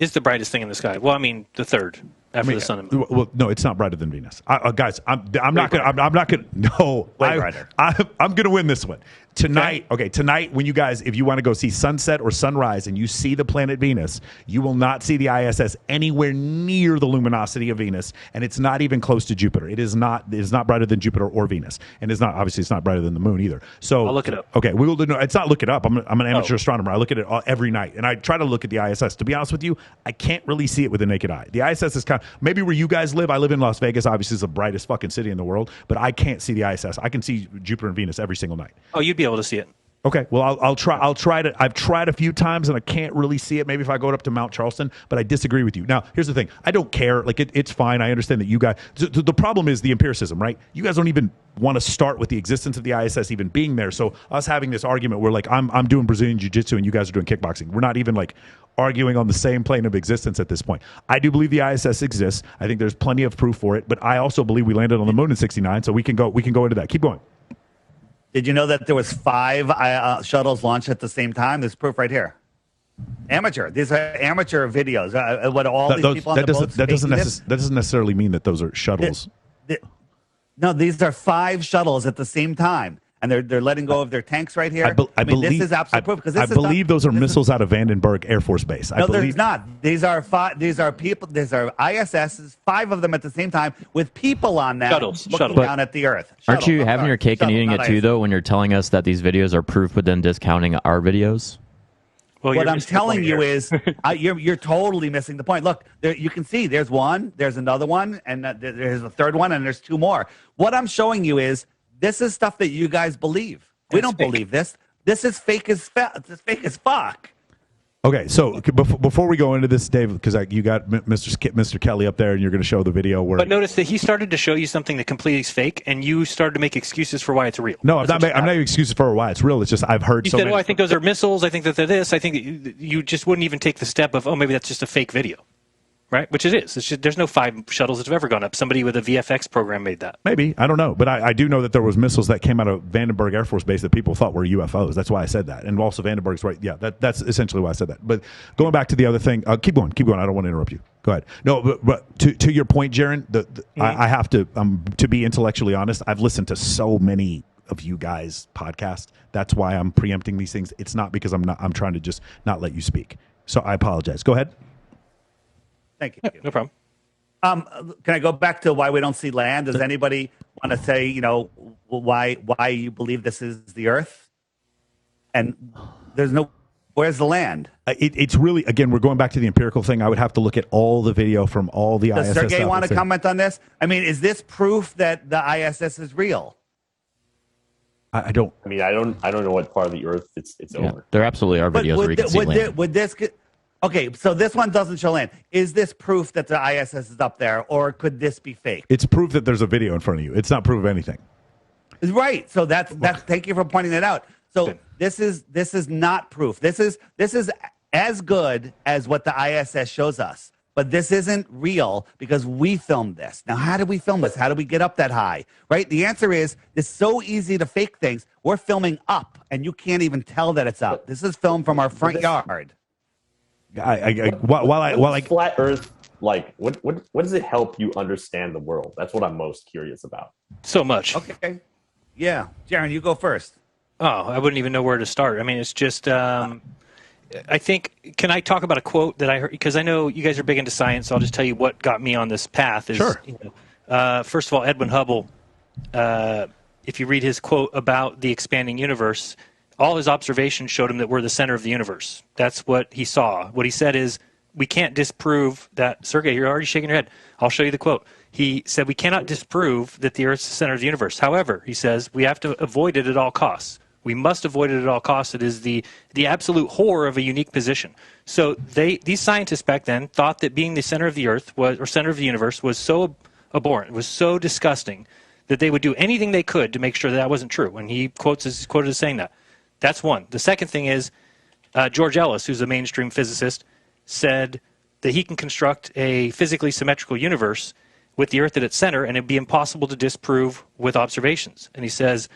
Speaker 4: is the brightest thing in the sky. Well, I mean, the third. After the sun and moon.
Speaker 1: Well, no, it's not brighter than Venus. Guys, I'm not gonna. No, I'm gonna win this one tonight. Okay, tonight when you guys, if you want to go see sunset or sunrise and you see the planet Venus, you will not see the ISS anywhere near the luminosity of Venus, and it's not even close to Jupiter. It is not brighter than Jupiter or Venus, and it's not brighter than the moon either. So
Speaker 4: I'll look it up.
Speaker 1: Okay, we will. No, it's not look it up. I'm an amateur astronomer. I look at it every night, and I try to look at the ISS. To be honest with you, I can't really see it with the naked eye. The ISS is kind of maybe where you guys live. I live in Las Vegas. Obviously, it's the brightest fucking city in the world, but I can't see the ISS. I can see Jupiter and Venus every single night.
Speaker 4: Oh, you'd be able to see it.
Speaker 1: Okay, well, I'll try to. I've tried a few times and I can't really see it. Maybe if I go up to Mount Charleston, but I disagree with you. Now, here's the thing: I don't care. Like it's fine. I understand that you guys. The problem is the empiricism, right? You guys don't even want to start with the existence of the ISS even being there. So us having this argument, where like I'm doing Brazilian jiu-jitsu and you guys are doing kickboxing. We're not even like arguing on the same plane of existence at this point. I do believe the ISS exists. I think there's plenty of proof for it, but I also believe we landed on the moon in '69. So we can go into that. Keep going.
Speaker 3: Did you know that there was 5 shuttles launched at the same time? There's proof right here. Amateur. These are amateur videos.
Speaker 1: That doesn't necessarily mean that those are shuttles.
Speaker 3: No, these are 5 shuttles at the same time. And they're letting go of their tanks right here. I mean, this is absolute proof because I believe
Speaker 1: those are missiles out of Vandenberg Air Force Base.
Speaker 3: No, there's not. These are 5. These are people. These are ISSs. 5 of them at the same time with people on them looking down at the Earth.
Speaker 5: Aren't you having your cake and eating it too, though, when you're telling us that these videos are proof, but then discounting our videos?
Speaker 3: Well, what I'm telling you is you're totally missing the point. Look, there, you can see there's one, there's another one, and there's a third one, and there's 2 more. What I'm showing you is this is stuff that you guys believe. We don't believe this. This is fake as fuck.
Speaker 1: Okay, so before we go into this, Dave, because you got Mr. Kelly up there, and you're going to show the video where.
Speaker 4: But notice that he started to show you something that completely is fake, and you started to make excuses for why it's real.
Speaker 1: No, I'm not making excuses for why it's real. It's just I've heard.
Speaker 4: You said, "Oh, I think those are missiles. I think that they're this. I think that you just wouldn't even take the step of, oh, maybe that's just a fake video." Right, which it is. It's just, there's no 5 shuttles that have ever gone up. Somebody with a VFX program made that.
Speaker 1: Maybe, I don't know, but I do know that there was missiles that came out of Vandenberg Air Force Base that people thought were UFOs. That's why I said that, and also Vandenberg's right. Yeah, that's essentially why I said that. But going back to the other thing, keep going. I don't want to interrupt you. Go ahead. No, but to your point, Jaron, I have to be intellectually honest. I've listened to so many of you guys' podcasts. That's why I'm preempting these things. It's not because I'm trying to just not let you speak. So I apologize. Go ahead.
Speaker 3: Thank you.
Speaker 4: Yeah, no problem.
Speaker 3: Can I go back to why we don't see land? Does anybody want to say, why you believe this is the Earth? And where's the land?
Speaker 1: It's really, again, we're going back to the empirical thing. I would have to look at all the video from all the ISS.
Speaker 3: Does Sergey want to comment on this? I mean, is this proof that the ISS is real?
Speaker 1: I don't.
Speaker 2: I mean, I don't know what part of the Earth it's over.
Speaker 5: There absolutely are videos where you can see land.
Speaker 3: Okay, so this one doesn't show land. Is this proof that the ISS is up there, or could this be fake?
Speaker 1: It's proof that there's a video in front of you. It's not proof of anything.
Speaker 3: Right. So that's. Thank you for pointing that out. So this is not proof. This is as good as what the ISS shows us, but this isn't real because we filmed this. Now, how did we film this? How did we get up that high? Right. The answer is it's so easy to fake things. We're filming up, and you can't even tell that it's up. This is filmed from our front yard.
Speaker 2: Flat Earth, like what does it help you understand the world? That's what I'm most curious about.
Speaker 4: So much.
Speaker 3: Okay. Yeah, Jaron, you go first.
Speaker 4: Oh, I wouldn't even know where to start. I mean, it's just. I think. Can I talk about a quote that I heard? Because I know you guys are big into science, so I'll just tell you what got me on this path.
Speaker 1: Sure.
Speaker 4: First of all, Edwin Hubble. If you read his quote about the expanding universe. All his observations showed him that we're the center of the universe. That's what he saw. What he said is, we can't disprove that. Sergey, you're already shaking your head. I'll show you the quote. He said, we cannot disprove that the Earth's the center of the universe. However, he says, we have to avoid it at all costs. We must avoid it at all costs. It is the absolute horror of a unique position. So these scientists back then thought that being the center of the Earth or center of the universe was so abhorrent, was so disgusting, that they would do anything they could to make sure that wasn't true. And he quoted as saying that. That's one. The second thing is George Ellis, who's a mainstream physicist, said that he can construct a physically symmetrical universe with the Earth at its center, and it'd be impossible to disprove with observations. And he says,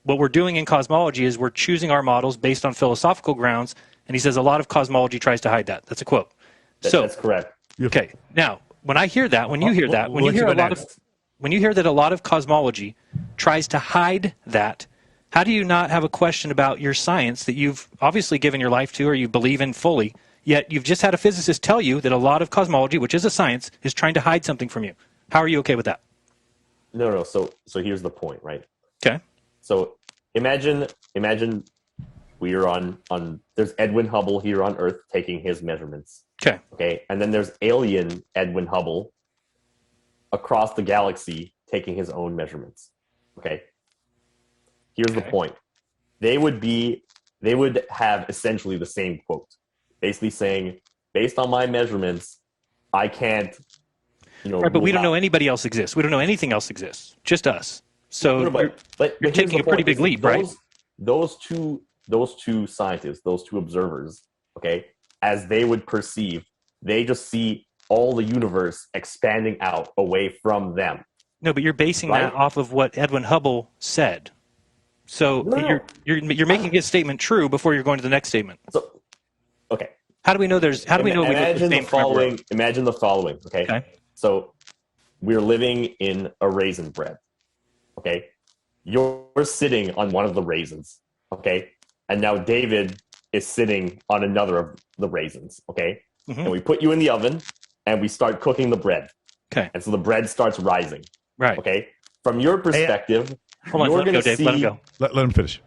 Speaker 4: what we're doing in cosmology is we're choosing our models based on philosophical grounds, and he says a lot of cosmology tries to hide that. That's a quote.
Speaker 2: That's correct.
Speaker 4: Okay. Now, when I hear that, when you hear that a lot of cosmology tries to hide that, how do you not have a question about your science that you've obviously given your life to or you believe in fully, yet you've just had a physicist tell you that a lot of cosmology, which is a science, is trying to hide something from you? How are you okay with that?
Speaker 2: No. So here's the point, right?
Speaker 4: Okay.
Speaker 2: So imagine we are on there's Edwin Hubble here on Earth taking his measurements. Okay. And then there's alien Edwin Hubble across the galaxy taking his own measurements. Okay. Here's the point. They would have essentially the same quote, basically saying, based on my measurements, I can't,
Speaker 4: Right, but we don't know anybody else exists. We don't know anything else exists. Just us. So you're taking a pretty big leap, right?
Speaker 2: Those two scientists, those two observers, okay, as they would perceive, they just see all the universe expanding out away from them.
Speaker 4: No, but you're basing that off of what Edwin Hubble said. So you're making his statement true before you're going to the next statement.
Speaker 2: So, okay.
Speaker 4: How do we know there's? How do we know?
Speaker 2: Imagine the following. Imagine the following. Okay. So we're living in a raisin bread. Okay. You're sitting on one of the raisins. Okay. And now David is sitting on another of the raisins. Okay. Mm-hmm. And we put you in the oven and we start cooking the bread.
Speaker 4: Okay.
Speaker 2: And so the bread starts rising.
Speaker 4: Right.
Speaker 2: Okay. From your perspective.
Speaker 4: Hold on, let him go, Dave. Let him go.
Speaker 1: Let him finish.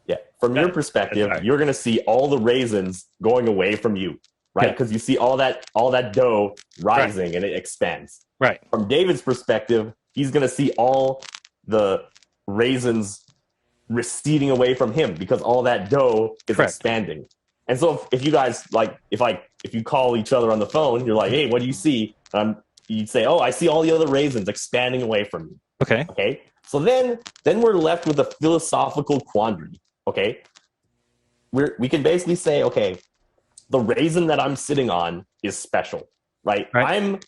Speaker 2: Yeah. From your perspective, you're going to see all the raisins going away from you, right? Because you see all that dough rising and it expands.
Speaker 4: Right.
Speaker 2: From David's perspective, he's going to see all the raisins receding away from him because all that dough is expanding. And so if you guys like, if you call each other on the phone, you're like, hey, what do you see? You'd say, oh, I see all the other raisins expanding away from me.
Speaker 4: Okay.
Speaker 2: Okay. So then we're left with a philosophical quandary. Okay. We can basically say, okay, the raisin that I'm sitting on is special, right?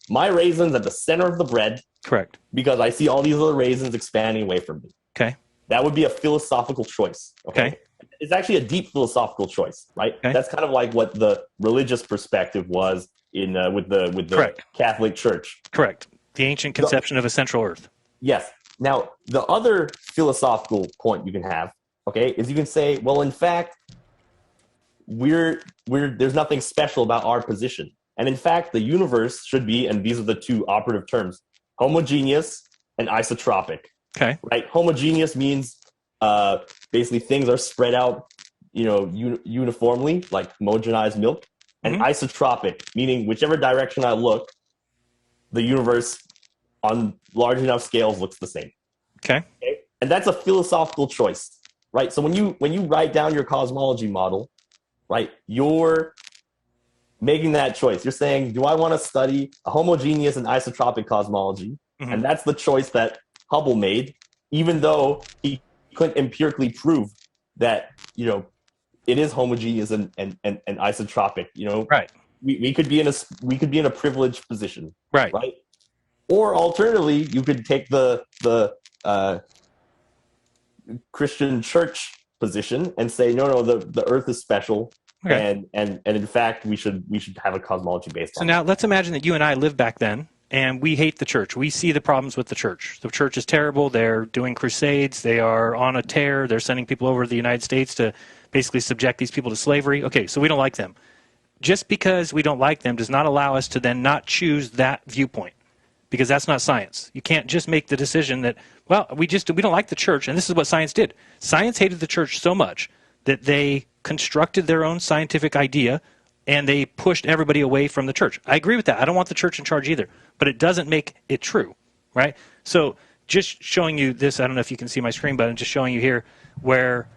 Speaker 2: My raisin's at the center of the bread.
Speaker 4: Correct.
Speaker 2: Because I see all these other raisins expanding away from me.
Speaker 4: Okay.
Speaker 2: That would be a philosophical choice. Okay. It's actually a deep philosophical choice, right?
Speaker 4: Okay.
Speaker 2: That's kind of like what the religious perspective was in with the Catholic Church.
Speaker 4: Correct. The ancient conception of a central Earth.
Speaker 2: Yes. Now, the other philosophical point you can have, okay, is you can say, well, in fact, there's nothing special about our position. And in fact, the universe should be, and these are the two operative terms, homogeneous and isotropic.
Speaker 4: Okay.
Speaker 2: Right? Homogeneous means basically things are spread out, uniformly, like homogenized milk. And isotropic, meaning whichever direction I look, the universe on large enough scales looks the same.
Speaker 4: Okay.
Speaker 2: And that's a philosophical choice, right? So when you write down your cosmology model, right, you're making that choice. You're saying, do I want to study a homogeneous and isotropic cosmology? And that's the choice that Hubble made, even though he couldn't empirically prove that, it is homogeneous and isotropic,
Speaker 4: Right.
Speaker 2: We could be in a privileged position.
Speaker 4: Right.
Speaker 2: Right. Or alternatively, you could take the Christian church position and say, no, the Earth is special. Okay. And in fact, we should have a cosmology based on it.
Speaker 4: So now let's imagine that you and I live back then, and we hate the church. We see the problems with the church. The church is terrible. They're doing crusades. They are on a tear. They're sending people over to the United States to basically subject these people to slavery. Okay, so we don't like them. Just because we don't like them does not allow us to then not choose that viewpoint, because that's not science. You can't just make the decision that, well, we don't like the church, and this is what science did. Science hated the church so much that they constructed their own scientific idea, and they pushed everybody away from the church. I agree with that. I don't want the church in charge either, but it doesn't make it true, right? So just showing you this, I don't know if you can see my screen, but I'm just showing you here where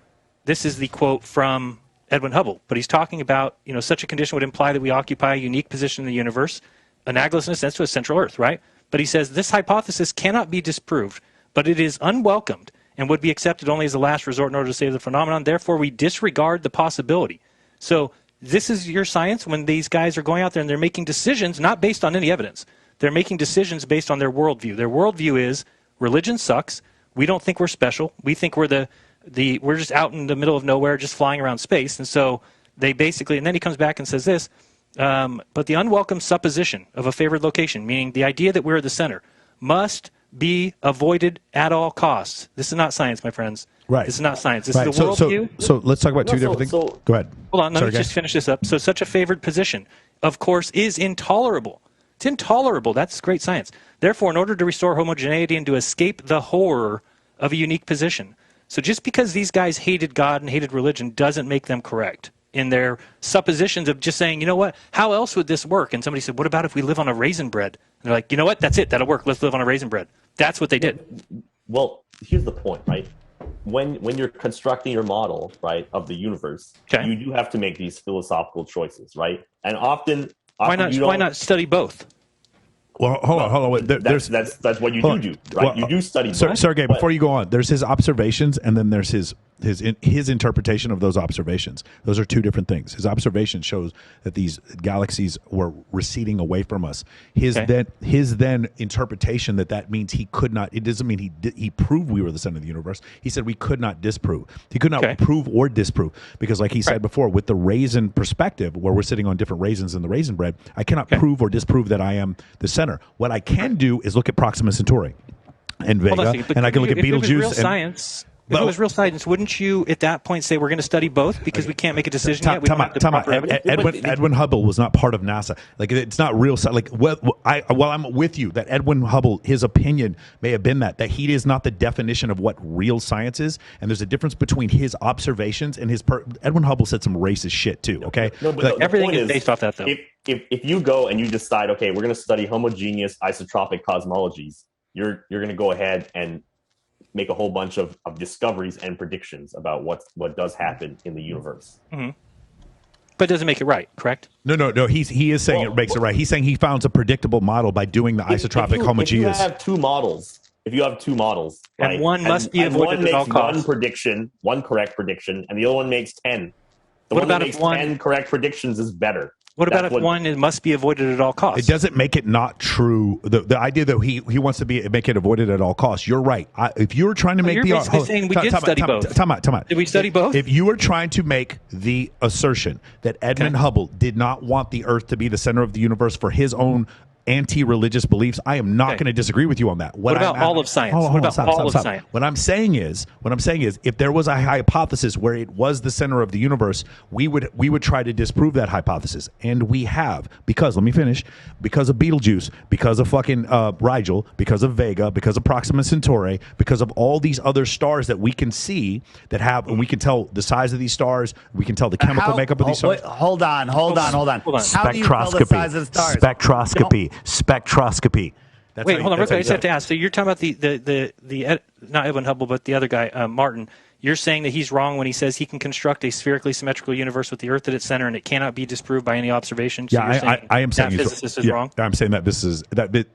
Speaker 4: this is the quote from Edwin Hubble, but he's talking about, such a condition would imply that we occupy a unique position in the universe, analogous in a sense to a central Earth, right? But he says this hypothesis cannot be disproved, but it is unwelcomed and would be accepted only as a last resort in order to save the phenomenon. Therefore, we disregard the possibility. So this is your science when these guys are going out there and they're making decisions not based on any evidence. They're making decisions based on their worldview. Their worldview is religion sucks. We don't think we're special. We think we're we're just out in the middle of nowhere, just flying around space. And so they basically, and then he comes back and says this, but the unwelcome supposition of a favored location, meaning the idea that we're at the center, must be avoided at all costs. This is not science, my friends. Right. This is not science. This is a worldview.
Speaker 1: So let's talk about two different things. Go ahead.
Speaker 4: Hold on. Let me just finish this up. So such a favored position, of course, is intolerable. It's intolerable. That's great science. Therefore, in order to restore homogeneity and to escape the horror of a unique position. So just because these guys hated God and hated religion doesn't make them correct in their suppositions of just saying, you know what, how else would this work? And somebody said, what about if we live on a raisin bread? And they're like, you know what, that's it, that'll work. Let's live on a raisin bread. That's what they did.
Speaker 2: Well, here's the point, right? When you're constructing your model, right, of the universe, you do have to make these philosophical choices, right? And often
Speaker 4: why not study both?
Speaker 1: Well, hold on. Wait,
Speaker 2: that's what you do, right? Well, you do study.
Speaker 1: Sergey, before you go on, there's his observations, and then there's his interpretation of those observations. Those are two different things. His observation shows that these galaxies were receding away from us. His then interpretation that means he could not. It doesn't mean he proved we were the center of the universe. He said we could not disprove. He could not prove or disprove because, like he said before, with the raisin perspective, where we're sitting on different raisins in the raisin bread, I cannot prove or disprove that I am the center. What I can do is look at Proxima Centauri and Vega, and I can look at Betelgeuse.
Speaker 4: If it was real science, wouldn't you at that point say we're going to study both because we can't make a decision yet? We don't have the proper evidence?
Speaker 1: Edwin Hubble was not part of NASA. Like, it's not real. Like, while I'm with you that Edwin Hubble, his opinion may have been that he is not the definition of what real science is, and there's a difference between his observations and his. Edwin Hubble said some racist shit too. Okay,
Speaker 2: no, but
Speaker 4: everything is based off that though.
Speaker 2: If you go and you decide, okay, we're going to study homogeneous isotropic cosmologies, you're going to go ahead and make a whole bunch of discoveries and predictions about what does happen in the universe.
Speaker 4: Mm-hmm. But it doesn't make it right, correct?
Speaker 1: No. He is saying it makes it right. He's saying he found a predictable model by doing the isotropic homogeneous.
Speaker 2: If you have two models,
Speaker 4: and
Speaker 2: right,
Speaker 4: one must be avoided at all costs.
Speaker 2: One correct prediction, and the other one makes 10. The
Speaker 4: What
Speaker 2: one that
Speaker 4: about
Speaker 2: makes
Speaker 4: if one-
Speaker 2: 10 correct predictions is better.
Speaker 4: What about if one it must be avoided at all costs?
Speaker 1: It doesn't make it not true. The idea that he wants to make it avoided at all costs. You're right. If you're trying to make
Speaker 4: you're
Speaker 1: the
Speaker 4: basically saying we did study both.
Speaker 1: Time out.
Speaker 4: Did we study both?
Speaker 1: If you were trying to make the assertion that Edmund Hubble did not want the Earth to be the center of the universe for his own anti-religious beliefs, I am not going to disagree with you on that.
Speaker 4: What about all of science? What about all of science?
Speaker 1: What I'm saying is, if there was a hypothesis where it was the center of the universe, we would try to disprove that hypothesis, and we have, because let me finish, because of Betelgeuse, because of fucking Rigel, because of Vega, because of Proxima Centauri, because of all these other stars that we can see that have, and we can tell the size of these stars, we can tell the chemical makeup of these stars.
Speaker 3: Hold on. How do you tell the size of the stars?
Speaker 1: Spectroscopy.
Speaker 4: Wait, hold on. I just have to ask. So you're talking about the not Edwin Hubble, but the other guy, Martin. You're saying that he's wrong when he says he can construct a spherically symmetrical universe with the Earth at its center, and it cannot be disproved by any observation. So
Speaker 1: I am saying
Speaker 4: that physicist is wrong.
Speaker 1: I'm saying that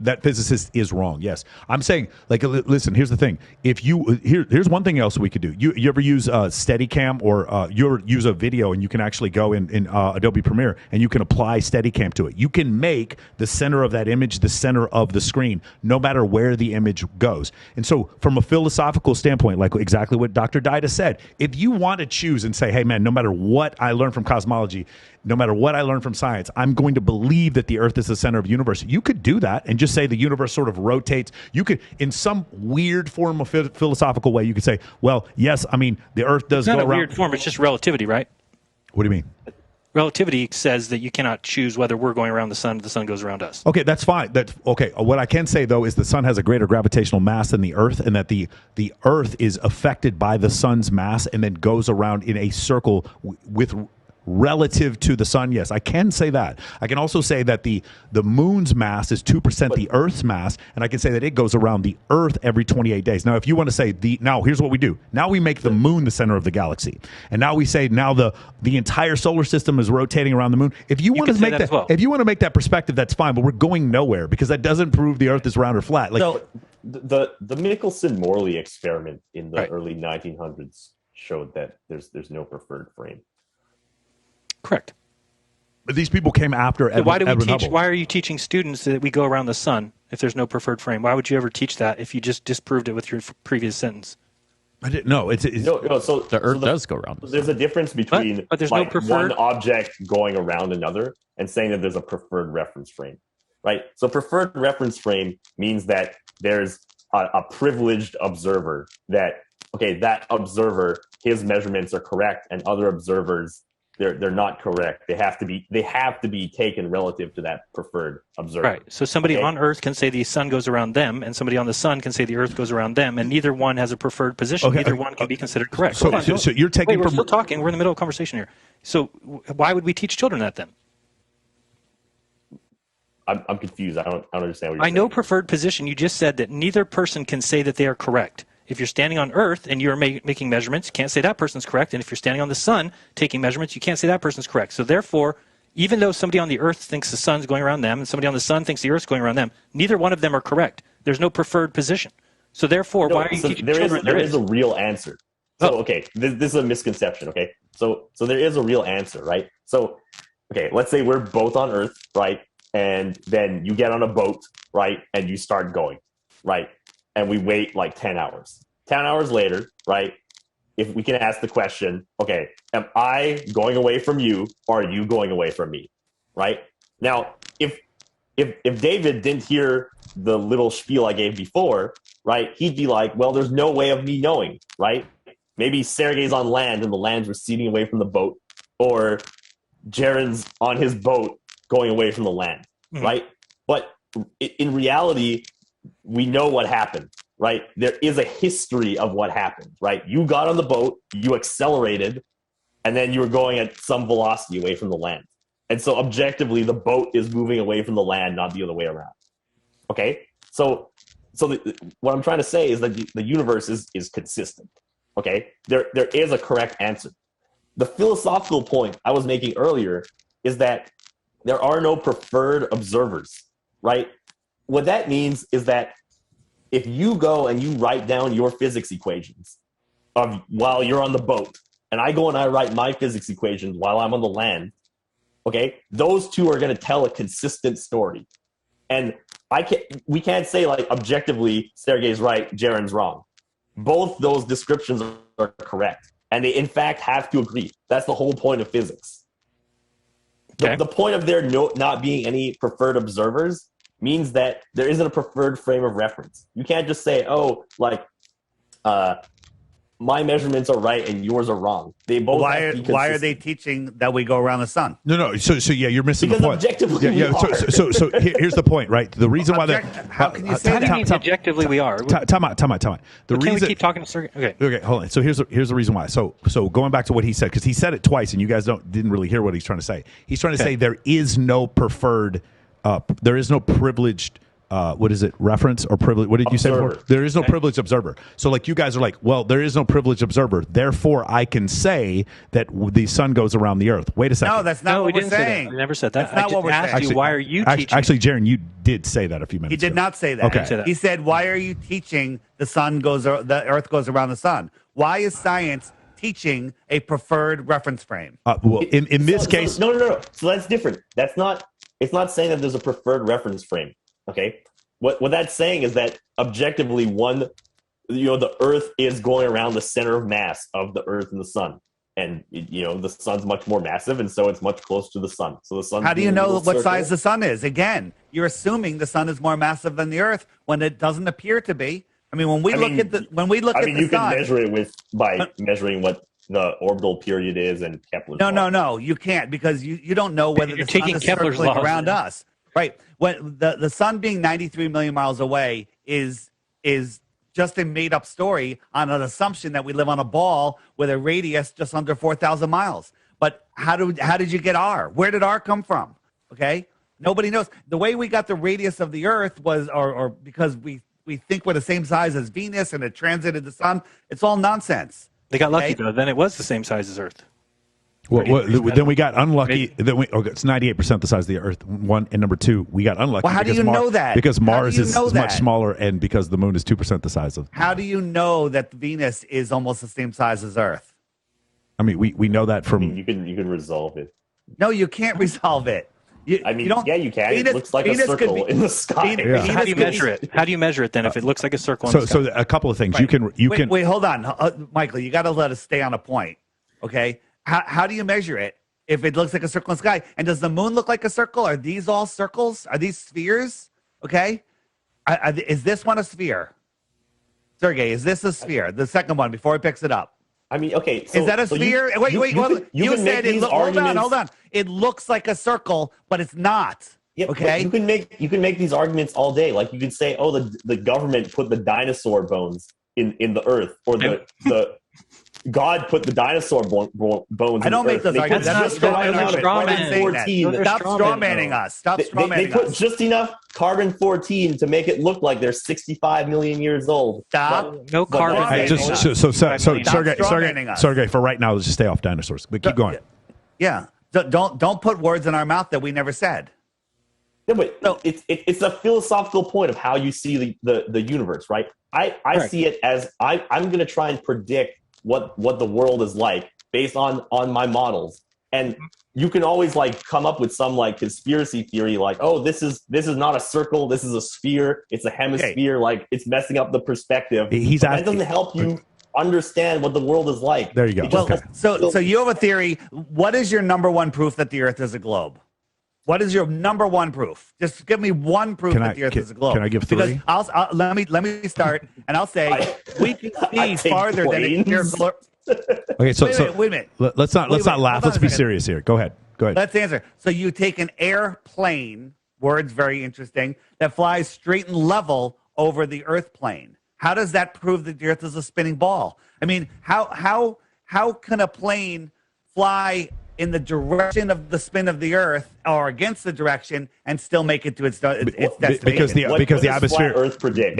Speaker 1: that physicist is wrong. Yes, I'm saying, like, listen. Here's the thing. If you here's one thing else we could do. You ever use Steadicam, or you use a video, and you can actually go in Adobe Premiere and you can apply Steadicam to it. You can make the center of that image the center of the screen, no matter where the image goes. And so, from a philosophical standpoint, like exactly what Dr. Dida said, if you want to choose and say, hey man, no matter what I learn from cosmology, no matter what I learn from science, I'm going to believe that the Earth is the center of the universe. You could do that and just say the universe sort of rotates. You could, in some weird form of philosophical way, you could say, well, yes, I mean, the Earth does go around.
Speaker 4: It's not a weird form. It's just relativity, right?
Speaker 1: What do you mean?
Speaker 4: Relativity says that you cannot choose whether we're going around the sun goes around us.
Speaker 1: Okay, that's fine. That's okay. What I can say, though, is the sun has a greater gravitational mass than the Earth, and that the Earth is affected by the sun's mass and then goes around in a circle with relative to the sun. Yes, I can say that. I can also say that the moon's mass is 2% the Earth's mass, and I can say that it goes around the Earth every 28 days. Now, if you want to say now here's what we do. Now we make the moon the center of the galaxy, and now we say now the entire solar system is rotating around the moon. If you want to make that, if you want to make that perspective, that's fine. But we're going nowhere because that doesn't prove the Earth is round or flat. Like,
Speaker 2: so the Michelson-Morley experiment in the early 1900s showed that there's no preferred frame.
Speaker 4: Correct.
Speaker 1: But these people came after Edwin Hubble.
Speaker 4: Why are you teaching students that we go around the sun if there's no preferred frame? Why would you ever teach that if you just disproved it with your previous sentence?
Speaker 1: I didn't know.
Speaker 2: So
Speaker 5: the Earth does go around.
Speaker 2: There's a difference between
Speaker 4: but there's no preferred
Speaker 2: one object going around another and saying that there's a preferred reference frame, right? So preferred reference frame means that there's a privileged observer that observer, his measurements are correct, and other observers, they're not correct. They have to be taken relative to that preferred observer.
Speaker 4: Right. So somebody on Earth can say the sun goes around them, and somebody on the sun can say the Earth goes around them, and neither one has a preferred position. Neither one can be considered correct.
Speaker 1: So you're taking.
Speaker 4: Wait, we're still talking. We're in the middle of a conversation here. So why would we teach children that then?
Speaker 2: I'm confused. I don't understand what you're saying.
Speaker 4: I know preferred position. You just said that neither person can say that they are correct. If you're standing on Earth and you're making measurements, you can't say that person's correct. And if you're standing on the sun taking measurements, you can't say that person's correct. So therefore, even though somebody on the Earth thinks the sun's going around them and somebody on the sun thinks the Earth's going around them, neither one of them are correct. There's no preferred position. So therefore, why are you teaching children?
Speaker 2: There is a real answer. So, okay, this is a misconception, okay? So there is a real answer, right? So, okay, let's say we're both on Earth, right? And then you get on a boat, right? And you start going, right? And we wait like 10 hours. 10 hours later, right? If we can ask the question, okay, am I going away from you or are you going away from me, right? Now, if David didn't hear the little spiel I gave before, right, he'd be like, well, there's no way of me knowing, right? Maybe Sergey's on land and the land's receding away from the boat, or Jaren's on his boat going away from the land, right? But in reality, we know what happened, right? There is a history of what happened, right? You got on the boat, you accelerated, and then you were going at some velocity away from the land. And so objectively, the boat is moving away from the land, not the other way around. Okay? So what I'm trying to say is that the universe is consistent. Okay? There is a correct answer. the philosophical point I was making earlier is that there are no preferred observers, right? What that means is that if you go and you write down your physics equations while you're on the boat, and I go and I write my physics equations while I'm on the land, okay, those two are going to tell a consistent story. And we can't say like objectively, Sergey's right, Jaren's wrong. Both those descriptions are correct. And they in fact have to agree. That's the whole point of physics.
Speaker 4: Okay.
Speaker 2: The point of there not being any preferred observers means that there isn't a preferred frame of reference. You can't just say, oh, like, my measurements are right and yours are wrong. They both
Speaker 3: why are they teaching that we go around the sun?
Speaker 1: No. So yeah, you're missing
Speaker 2: Because
Speaker 1: the point.
Speaker 2: objectively we are.
Speaker 1: So here's the point, right? The reason why
Speaker 3: How can you say
Speaker 4: How do you
Speaker 3: that?
Speaker 4: mean objectively we are?
Speaker 1: Time out. The
Speaker 4: Can we
Speaker 1: reason.
Speaker 4: keep talking to Sergey?
Speaker 1: Okay, hold on. So here's the reason why. So going back to what he said, because he said it twice, and you guys didn't really hear what he's trying to say. He's trying to say there is no preferred, there is no privileged. What is it? Reference or privilege? What did you say before? There is no privileged observer. So like you guys are like, well, there is no privileged observer. Therefore, I can say that the sun goes around the earth. Wait a second.
Speaker 3: No, that's not what we're saying.
Speaker 4: We never said that.
Speaker 3: That's not what we're saying.
Speaker 4: Actually, why are you teaching?
Speaker 1: Actually, Jaren, you did say that a few minutes
Speaker 3: He did
Speaker 1: ago.
Speaker 3: not say that.
Speaker 1: Okay.
Speaker 3: He said, "Why are you teaching the Earth goes around the sun? Why is science teaching a preferred reference frame?"
Speaker 1: Well, in this case,
Speaker 2: no. So that's different. It's not saying that there's a preferred reference frame. Okay, what that's saying is that objectively, the Earth is going around the center of mass of the Earth and the Sun, and the Sun's much more massive, and so it's much closer to the Sun. So the Sun.
Speaker 3: How do you know what size the Sun is? Again, you're assuming the Sun is more massive than the Earth when it doesn't appear to be. I mean, when we look at the
Speaker 2: you
Speaker 3: sun,
Speaker 2: can measure it by measuring what the orbital period is and Kepler's law.
Speaker 3: No, you can't, because you don't know whether
Speaker 4: You're
Speaker 3: the sun
Speaker 4: taking
Speaker 3: is
Speaker 4: Kepler's
Speaker 3: circling
Speaker 4: laws.
Speaker 3: around us. Right. When the sun being 93 million miles away is just a made up story on an assumption that we live on a ball with a radius just under 4,000 miles. But how did you get R? Where did R come from? Okay. Nobody knows. The way we got the radius of the Earth was, or because we think we're the same size as Venus and it transited the sun. It's all nonsense.
Speaker 4: They got lucky though. Then it was the same size as Earth.
Speaker 1: well, then we got unlucky. It's 98% the size of the Earth. One, and number two, we got unlucky.
Speaker 3: Well, how do you know that?
Speaker 1: Because
Speaker 3: How do
Speaker 1: Mars
Speaker 3: you
Speaker 1: is
Speaker 3: know
Speaker 1: much
Speaker 3: that?
Speaker 1: smaller, and because the Moon is 2% the size of.
Speaker 3: How do you know that Venus is almost the same size as Earth?
Speaker 1: I mean, we know that from.
Speaker 2: You can resolve it.
Speaker 3: No, you can't resolve it. You
Speaker 2: Yeah, you
Speaker 3: don't.
Speaker 2: can. It looks like a circle in the sky.
Speaker 3: Venus-
Speaker 4: So how do you
Speaker 3: Venus
Speaker 4: measure it? How do you measure it then if it looks like a circle? In the
Speaker 1: So
Speaker 4: sky?
Speaker 1: a couple of things
Speaker 3: Right.
Speaker 1: you can.
Speaker 3: Wait, hold on, Michael. You got to let us stay on a point, okay? How do you measure it if it looks like a circle in the sky? And does the moon look like a circle? Are these all circles? Are these spheres? Okay, is this one a sphere? Sergey, is this a sphere? The second one before he picks it up.
Speaker 2: I mean, okay. So,
Speaker 3: Is that a
Speaker 2: so
Speaker 3: sphere? You said it. Hold on. It looks like a circle, but it's not.
Speaker 2: Yeah,
Speaker 3: okay.
Speaker 2: You can make these arguments all day. Like you could say, oh, the government put the dinosaur bones in the earth, or the God put the dinosaur bones.
Speaker 3: I don't make those arguments.
Speaker 2: Just the right amount of carbon-14.
Speaker 3: Stop strawmanning us. Stop strawmanning
Speaker 2: They put
Speaker 3: us.
Speaker 2: just enough carbon-14 to make it look like they're 65 million years old.
Speaker 3: Stop.
Speaker 4: No carbon.
Speaker 1: Hey, Sergey, for right now, let's just stay off dinosaurs. But keep going.
Speaker 3: Yeah. Don't put words in our mouth that we never said.
Speaker 2: No, but it's a philosophical point of how you see the universe, right? I see it as I'm going to try and predict what the world is like based on my models, and you can always like come up with some like conspiracy theory, like, oh, this is not a circle, this is a sphere, it's a hemisphere, like it's messing up the perspective. That doesn't help you understand what the world is like.
Speaker 1: There you go.
Speaker 3: Well, so you have a theory. What is your number one proof that the Earth is a globe? What is your number one proof? Just give me one proof that the Earth is a globe.
Speaker 1: Can I give three?
Speaker 3: Because let me start, and I'll say we can see farther than a spherical.
Speaker 1: Okay, so
Speaker 3: wait a minute.
Speaker 1: Let's not laugh. Let's be serious here. Go ahead.
Speaker 3: Let's answer. So you take an airplane, words very interesting, that flies straight and level over the Earth plane. How does that prove that the Earth is a spinning ball? I mean, how can a plane fly in the direction of the spin of the Earth or against the direction and still make it to its destination.
Speaker 1: Because the atmosphere,
Speaker 2: Earth predict?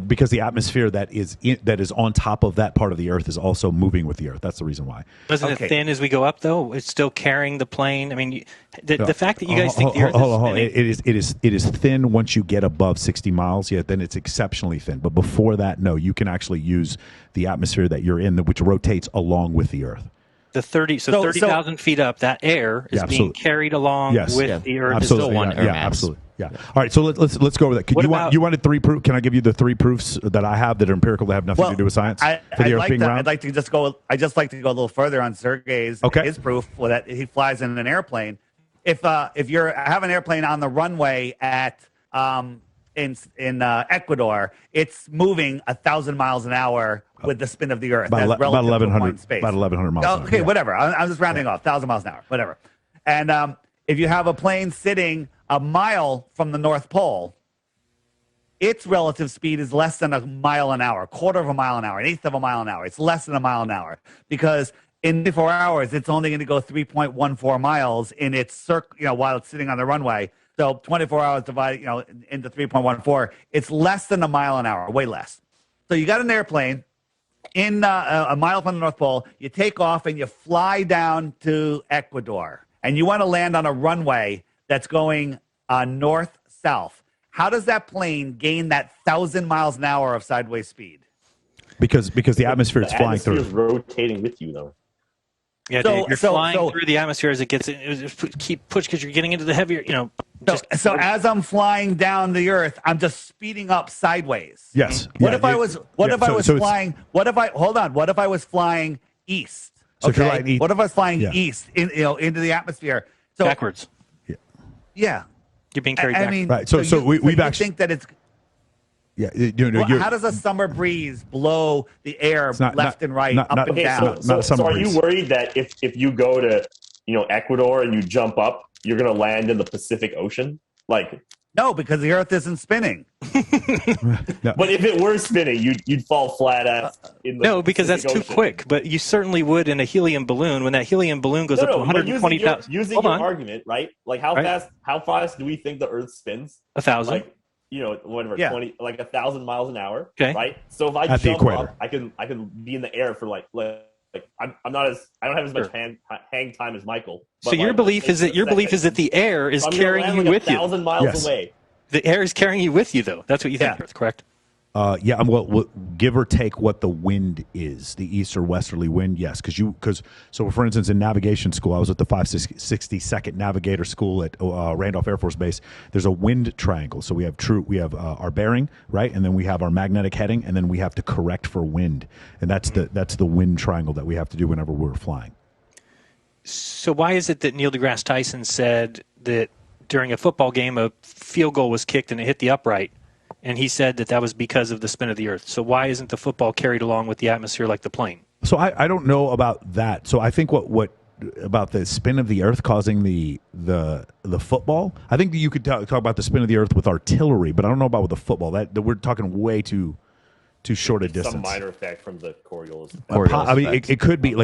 Speaker 1: Because the atmosphere that is on top of that part of the Earth is also moving with the Earth. That's the reason why.
Speaker 4: Isn't it thin as we go up, though? It's still carrying the plane. I mean, the fact that you guys think the Earth is spinning.
Speaker 1: It is thin once you get above 60 miles. Yeah, then it's exceptionally thin. But before that, no, you can actually use the atmosphere that you're in, which rotates along with the Earth.
Speaker 4: The 30,000 feet up, that air is being carried along with the Earth.
Speaker 1: Absolutely.
Speaker 5: One air mass.
Speaker 1: Absolutely. Yeah. All right. So let's go over that. You wanted 3 proof? Can I give you the 3 proofs that I have that are empirical that have nothing to do with science? For the Earth being round?
Speaker 3: I'd like to just go. I just like to go a little further on Sergey's his proof that he flies in an airplane. If you have an airplane on the runway at in Ecuador, it's moving 1,000 miles an hour with the spin of the Earth.
Speaker 1: About 1,100 miles.
Speaker 3: Okay, whatever. I'm just rounding off. 1,000 miles an hour, whatever. And if you have a plane sitting a mile from the North Pole, its relative speed is less than a mile an hour, quarter of a mile an hour, an eighth of a mile an hour. It's less than a mile an hour because in 24 hours, it's only going to go 3.14 miles in its circle, while it's sitting on the runway. So 24 hours divided, into 3.14, it's less than a mile an hour, way less. So you got an airplane in a mile from the North Pole. You take off and you fly down to Ecuador, and you want to land on a runway that's going north-south. How does that plane gain that 1,000 miles an hour of sideways speed?
Speaker 1: Because the atmosphere it's flying through.
Speaker 2: The atmosphere is rotating with you, though.
Speaker 4: Yeah, Dave, you're flying through the atmosphere as it gets keep push because you're getting into the heavier,
Speaker 3: So as I'm flying down the Earth, I'm just speeding up sideways.
Speaker 1: Yes.
Speaker 3: What if I was flying east?
Speaker 1: So if you're flying east,
Speaker 3: what if I was flying east into the atmosphere? So
Speaker 4: backwards.
Speaker 3: Yeah.
Speaker 4: You're being carried back.
Speaker 3: I mean,
Speaker 1: right. So we've actually
Speaker 3: think that it's.
Speaker 1: Yeah,
Speaker 3: how does a summer breeze blow the air left and right, up and down?
Speaker 2: So are you worried that if you go to Ecuador and you jump up, you're going to land in the Pacific Ocean?
Speaker 3: No, because the Earth isn't spinning.
Speaker 1: No.
Speaker 2: But if it were spinning, you'd fall flat ass in the
Speaker 4: No, because
Speaker 2: Pacific
Speaker 4: that's
Speaker 2: Ocean.
Speaker 4: too quick. But you certainly would in a helium balloon. When that helium balloon goes up to 120,000.
Speaker 2: Using your argument, right? How fast do we think the Earth spins?
Speaker 4: 1,000.
Speaker 2: 20, 1,000 miles an hour.
Speaker 4: Okay.
Speaker 2: Right. So if I jump up, I can be in the air for I don't have as much hang time as Michael.
Speaker 4: So your belief is that the air is carrying you with you.
Speaker 2: 1,000 miles away.
Speaker 4: The air is carrying you with you, though. That's what you think, Earth, correct?
Speaker 1: Well, give or take what the wind is, the east or westerly wind, yes. So for instance, in navigation school, I was at the 562nd Navigator School at Randolph Air Force Base. There's a wind triangle. So we have our bearing, right, and then we have our magnetic heading, and then we have to correct for wind, and that's the wind triangle that we have to do whenever we're flying.
Speaker 4: So why is it that Neil deGrasse Tyson said that during a football game a field goal was kicked and it hit the upright? And he said that was because of the spin of the Earth. So why isn't the football carried along with the atmosphere like the plane?
Speaker 1: So I don't know about that. So I think what about the spin of the Earth causing the football? I think that you could talk about the spin of the Earth with artillery, but I don't know about with the football. That we're talking way too short a distance.
Speaker 2: Some minor effect from the Coriolis.
Speaker 1: I mean, it could be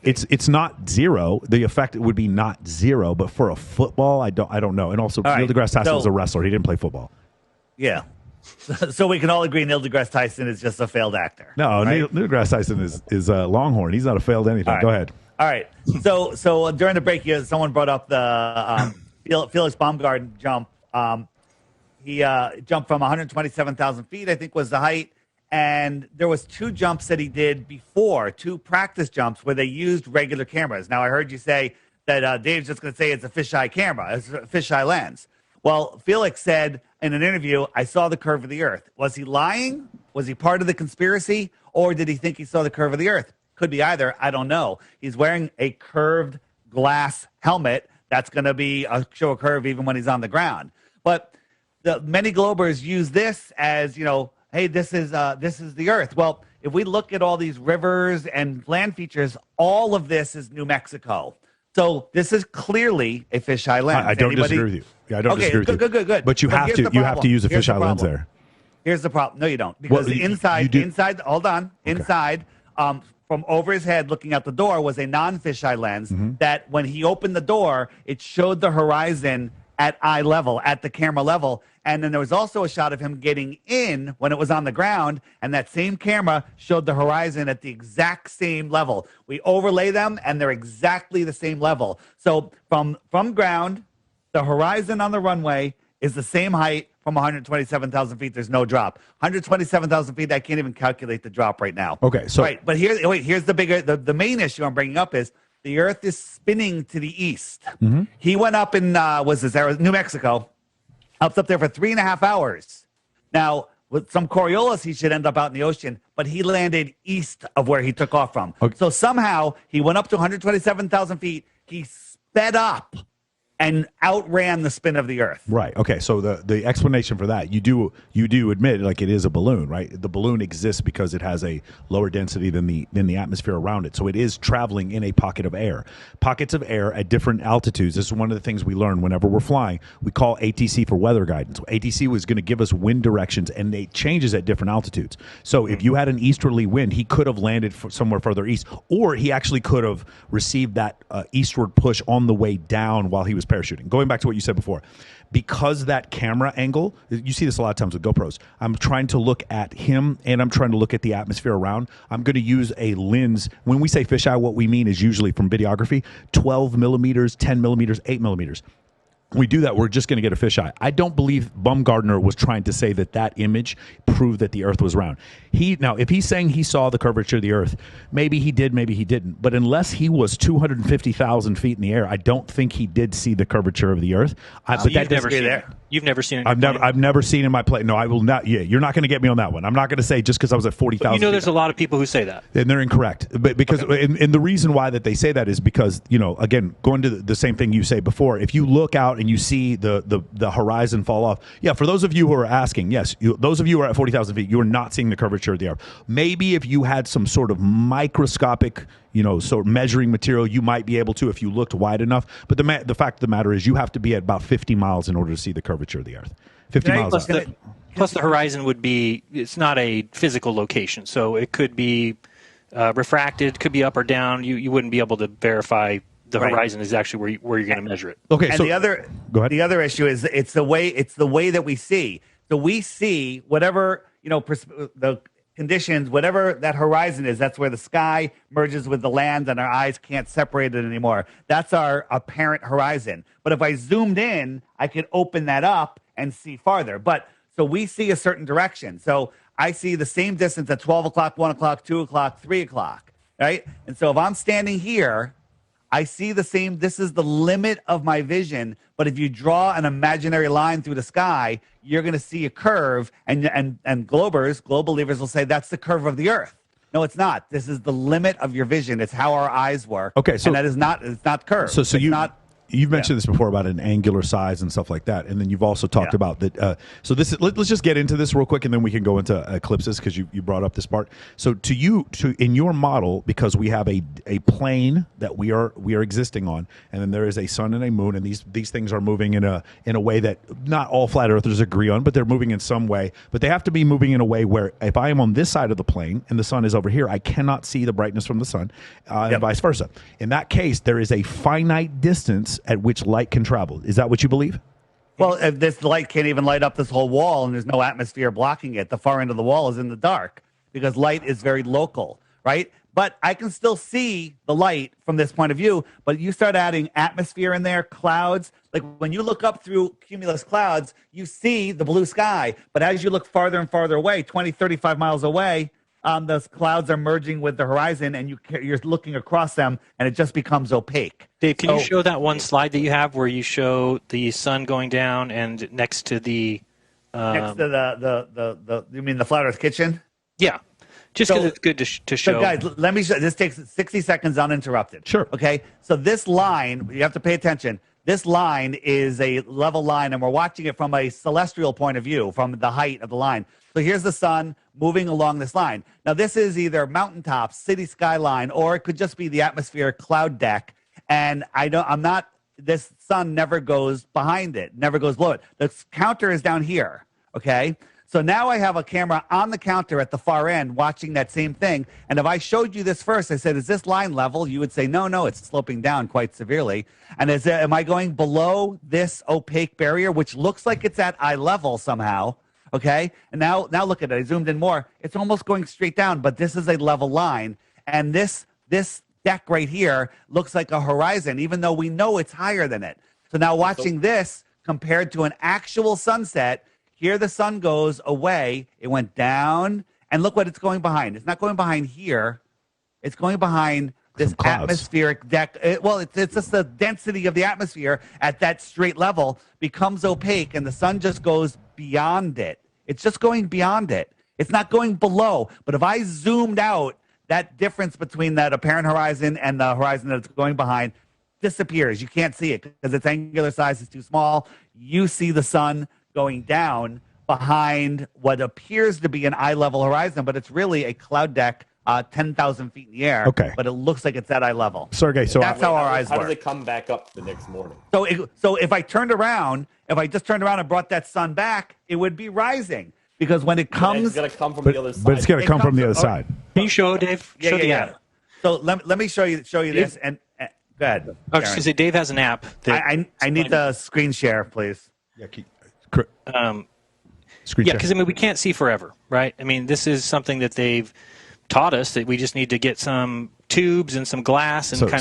Speaker 1: it's not zero. The effect would be not zero, but for a football, I don't know. And also, Neil deGrasse Tyson was a wrestler. He didn't play football.
Speaker 3: Yeah. So we can all agree Neil deGrasse Tyson is just a failed actor.
Speaker 1: No, right? Neil deGrasse Tyson is a Longhorn. He's not a failed anything.
Speaker 3: Right.
Speaker 1: Go ahead.
Speaker 3: All right. So during the break, someone brought up the Felix Baumgarten jump. He jumped from 127,000 feet, I think was the height. And there was 2 jumps that he did before, 2 practice jumps where they used regular cameras. Now, I heard you say that Dave's just going to say it's a fisheye camera, it's a fisheye lens. Well, Felix said in an interview, I saw the curve of the Earth. Was he lying? Was he part of the conspiracy? Or did he think he saw the curve of the Earth? Could be either. I don't know. He's wearing a curved glass helmet that's going to show a curve even when he's on the ground. But the many globers use this as, hey, this is the Earth. Well, if we look at all these rivers and land features, all of this is New Mexico. So this is clearly a fisheye lens.
Speaker 1: I don't disagree with you. Yeah, I don't disagree with you.
Speaker 3: Good.
Speaker 1: But you have to use a fisheye lens there.
Speaker 3: Here's the problem. No, you don't. Because inside, hold on. Okay. Inside, from over his head looking out the door was a non-fisheye lens that when he opened the door, it showed the horizon at eye level, at the camera level. And then there was also a shot of him getting in when it was on the ground, and that same camera showed the horizon at the exact same level. We overlay them, and they're exactly the same level. So from ground, the horizon on the runway is the same height from 127,000 feet. There's no drop. 127,000 feet, I can't even calculate the drop right now.
Speaker 1: Okay, so
Speaker 3: right, but here's the main issue I'm bringing up is the Earth is spinning to the east. He went up in New Mexico, up there for 3.5 hours. Now, with some Coriolis, he should end up out in the ocean, but he landed east of where he took off from.
Speaker 1: Okay.
Speaker 3: So somehow he went up to 127,000 feet. He sped up and outran the spin of the Earth.
Speaker 1: Right. Okay. So the explanation for that, you do admit like it is a balloon, right? The balloon exists because it has a lower density than the atmosphere around it. So it is traveling in a pocket of air. Pockets of air at different altitudes. This is one of the things we learn whenever we're flying. We call ATC for weather guidance. ATC was going to give us wind directions, and it changes at different altitudes. So if you had an easterly wind, he could have landed somewhere further east, or he actually could have received that eastward push on the way down while he was parachuting. Going back to what you said before, because that camera angle, you see this a lot of times with GoPros, I'm trying to look at him and I'm trying to look at the atmosphere around. I'm going to use a lens. When we say fisheye, what we mean is usually from videography, 12 millimeters, 10 millimeters, 8 millimeters. We do that, we're just going to get a fisheye. I don't believe Bumgardner was trying to say that image proved that the Earth was round. Now, if he's saying he saw the curvature of the Earth, maybe he did, maybe he didn't. But unless he was 250,000 feet in the air, I don't think he did see the curvature of the Earth.
Speaker 4: But you've never seen it.
Speaker 1: I've never seen in my plane. No, I will not. Yeah, you're not going to get me on that one. I'm not going to say just because I was at 40,000.
Speaker 4: You know, there's a lot of people who say that,
Speaker 1: and they're incorrect. But because and the reason why that they say that is because, you know, again, going to the same thing you say before. If you look out and you see the horizon fall off, yeah. For those of you who are asking, yes, those of you who are at 40,000 feet, you are not seeing the curvature of the Earth. Maybe if you had some sort of microscopic, you know, sort of measuring material, you might be able to if you looked wide enough. But the fact of the matter is, you have to be at about 50 miles in order to see the curvature of the Earth. 50 miles.
Speaker 4: Plus the horizon would be, it's not a physical location, so it could be refracted, could be up or down. You wouldn't be able to verify the horizon is actually where you're going to measure it.
Speaker 1: Okay,
Speaker 3: and
Speaker 1: so
Speaker 3: go ahead. The other issue is it's the way that we see. So we see whatever, you know, the conditions, whatever that horizon is, that's where the sky merges with the land and our eyes can't separate it anymore. That's our apparent horizon. But if I zoomed in, I could open that up and see farther. But so we see a certain direction. So I see the same distance at 12 o'clock, 1 o'clock, 2 o'clock, 3 o'clock, right? And so if I'm standing here, I see the same. This is the limit of my vision. But if you draw an imaginary line through the sky, you're going to see a curve. And global believers will say that's the curve of the Earth. No, it's not. This is the limit of your vision. It's how our eyes work.
Speaker 1: Okay, so
Speaker 3: and that is not. It's not curved.
Speaker 1: So you've mentioned this before about an angular size and stuff like that, and then you've also talked about that. So let's just get into this real quick, and then we can go into eclipses because you brought up this part. So in your model, because we have a plane that we are existing on, and then there is a sun and a moon, and these things are moving in a way that not all flat earthers agree on, but they're moving in some way. But they have to be moving in a way where if I am on this side of the plane and the sun is over here, I cannot see the brightness from the sun, and vice versa. In that case, there is a finite distance at which light can travel. Is that what you believe?
Speaker 3: Well, if this light can't even light up this whole wall and there's no atmosphere blocking it, the far end of the wall is in the dark because light is very local, right? But I can still see the light from this point of view, but you start adding atmosphere in there, clouds. Like when you look up through cumulus clouds, you see the blue sky. But as you look farther and farther away, 20, 35 miles away, those clouds are merging with the horizon, and you're looking across them, and it just becomes opaque.
Speaker 4: Dave, can you show that one slide that you have where you show the sun going down and next to the
Speaker 3: next to the you mean the Flat Earth Kitchen?
Speaker 4: Yeah, just because it's good to show.
Speaker 3: So guys, let me show. This takes 60 seconds uninterrupted.
Speaker 1: Sure.
Speaker 3: Okay. So this line, you have to pay attention. This line is a level line, and we're watching it from a celestial point of view, from the height of the line. So here's the sun moving along this line. Now, this is either mountaintops, city skyline, or it could just be the atmosphere cloud deck. And this sun never goes behind it, never goes below it. The counter is down here, okay? So now I have a camera on the counter at the far end watching that same thing. And if I showed you this first, I said, is this line level? You would say, no, it's sloping down quite severely. And am I going below this opaque barrier, which looks like it's at eye level somehow? Okay. And now look at it. I zoomed in more. It's almost going straight down, but this is a level line. And this deck right here looks like a horizon, even though we know it's higher than it. So now watching this compared to an actual sunset, here the sun goes away. It went down, and look what it's going behind. It's not going behind here. It's going behind this atmospheric deck. It's just the density of the atmosphere at that straight level becomes opaque, and the sun just goes beyond it. It's just going beyond it. It's not going below. But if I zoomed out, that difference between that apparent horizon and the horizon that it's going behind disappears. You can't see it because its angular size is too small. You see the sun going down behind what appears to be an eye-level horizon, but it's really a cloud deck 10,000 feet in the air.
Speaker 1: Okay.
Speaker 3: But it looks like it's at eye level.
Speaker 1: Sergey, so
Speaker 3: that's how our eyes
Speaker 2: How
Speaker 3: work.
Speaker 2: does it come back up the next morning?
Speaker 3: So if I turned around, if I just turned around and brought that sun back, it would be rising. Because when it comes...
Speaker 2: It's going to come from the other side.
Speaker 1: But it's going to come from the other side.
Speaker 4: Can you show, Dave? Show the app.
Speaker 3: So let me show you this. And go ahead.
Speaker 4: I was just going to say, Dave has an app.
Speaker 3: I need the screen share, please.
Speaker 1: Yeah,
Speaker 4: Yeah, because we can't see forever, right? I mean, this is something that they've taught us that we just need to get some tubes and some glass and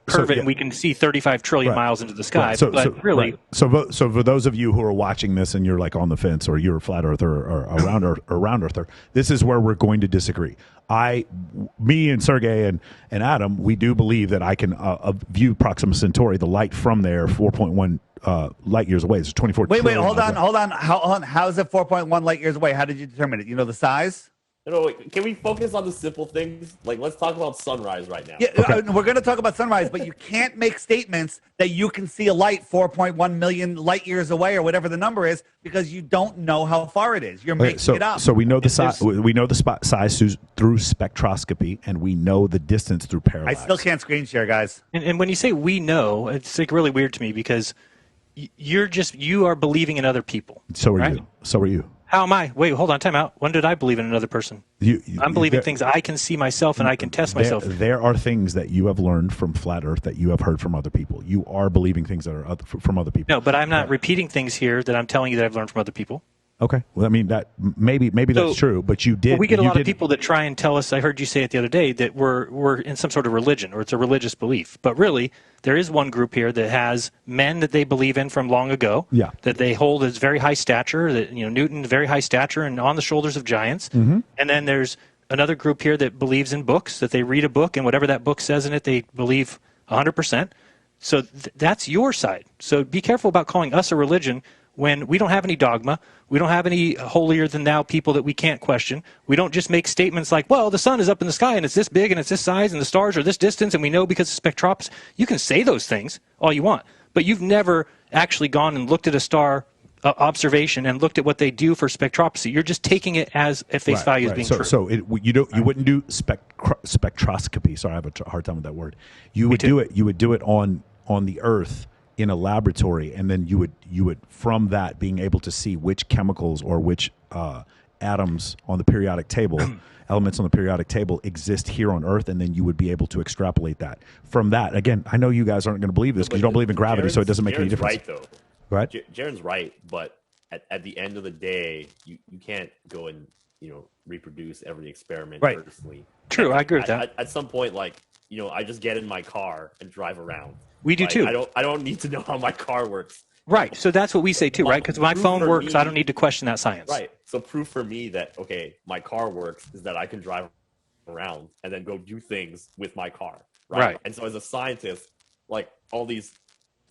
Speaker 4: curve it, and we can see 35 trillion miles into the sky.
Speaker 1: Right. So for those of you who are watching this and you're like on the fence, or you're a flat earther or a round earther, this is where we're going to disagree. Me and Sergey and Adam, we do believe that I can view Proxima Centauri, the light from there, 4.1 light years away. It's 24.
Speaker 3: Wait, hold on. How is it 4.1 light years away? How did you determine it? You know the size?
Speaker 2: No, can we focus on the simple things? Like, let's talk about sunrise right now.
Speaker 3: Yeah, okay. We're going to talk about sunrise, but you can't make statements that you can see a light 4.1 million light years away or whatever the number is because you don't know how far it is. You're making it up.
Speaker 1: So we know the size. We know the size through spectroscopy, and we know the distance through parallax.
Speaker 3: I still can't screen share, guys.
Speaker 4: And when you say we know, it's like really weird to me because you are believing in other people.
Speaker 1: So are
Speaker 4: right?
Speaker 1: you. So are you.
Speaker 4: How am I? Wait, hold on, time out. When did I believe in another person? I'm believing things I can see myself and I can test myself.
Speaker 1: There are things that you have learned from flat Earth that you have heard from other people. You are believing things that are from other people.
Speaker 4: No, but I'm not repeating things here that I'm telling you that I've learned from other people.
Speaker 1: Okay. Well, I mean, that maybe that's true, but you did.
Speaker 4: Well, we get a lot of people that try and tell us. I heard you say it the other day that we're in some sort of religion or it's a religious belief. But really, there is one group here that has men that they believe in from long ago.
Speaker 1: Yeah. That
Speaker 4: they hold as very high stature. That Newton, very high stature, and on the shoulders of giants.
Speaker 1: Mm-hmm.
Speaker 4: And then there's another group here that believes in books. That they read a book and whatever that book says in it, they believe 100%. So that's your side. So be careful about calling us a religion when we don't have any dogma. We don't have any holier-than-thou people that we can't question. We don't just make statements like, well, the sun is up in the sky, and it's this big, and it's this size, and the stars are this distance, and we know because of spectrops. You can say those things all you want, but you've never actually gone and looked at a star observation and looked at what they do for spectropsy. You're just taking it as at face value as being true.
Speaker 1: So you wouldn't do spectroscopy. Sorry, I have a hard time with that word. You would do it on the Earth in a laboratory, and then you would from that being able to see which chemicals or which atoms on the periodic table, elements on the periodic table exist here on Earth, and then you would be able to extrapolate that. From that, again, I know you guys aren't going to believe this because you don't believe in gravity, so it doesn't make any difference.
Speaker 2: Right, though.
Speaker 1: Go ahead.
Speaker 2: Jaron's right, but at the end of the day, you can't go and reproduce every experiment personally.
Speaker 4: True, I agree with that.
Speaker 2: At some point, I just get in my car and drive around.
Speaker 4: We do too.
Speaker 2: I don't need to know how my car works.
Speaker 4: Right. So that's what we say too, right? Because my phone works, I don't need to question that science.
Speaker 2: Right. So proof for me that my car works is that I can drive around and then go do things with my car. Right. And so as a scientist, all these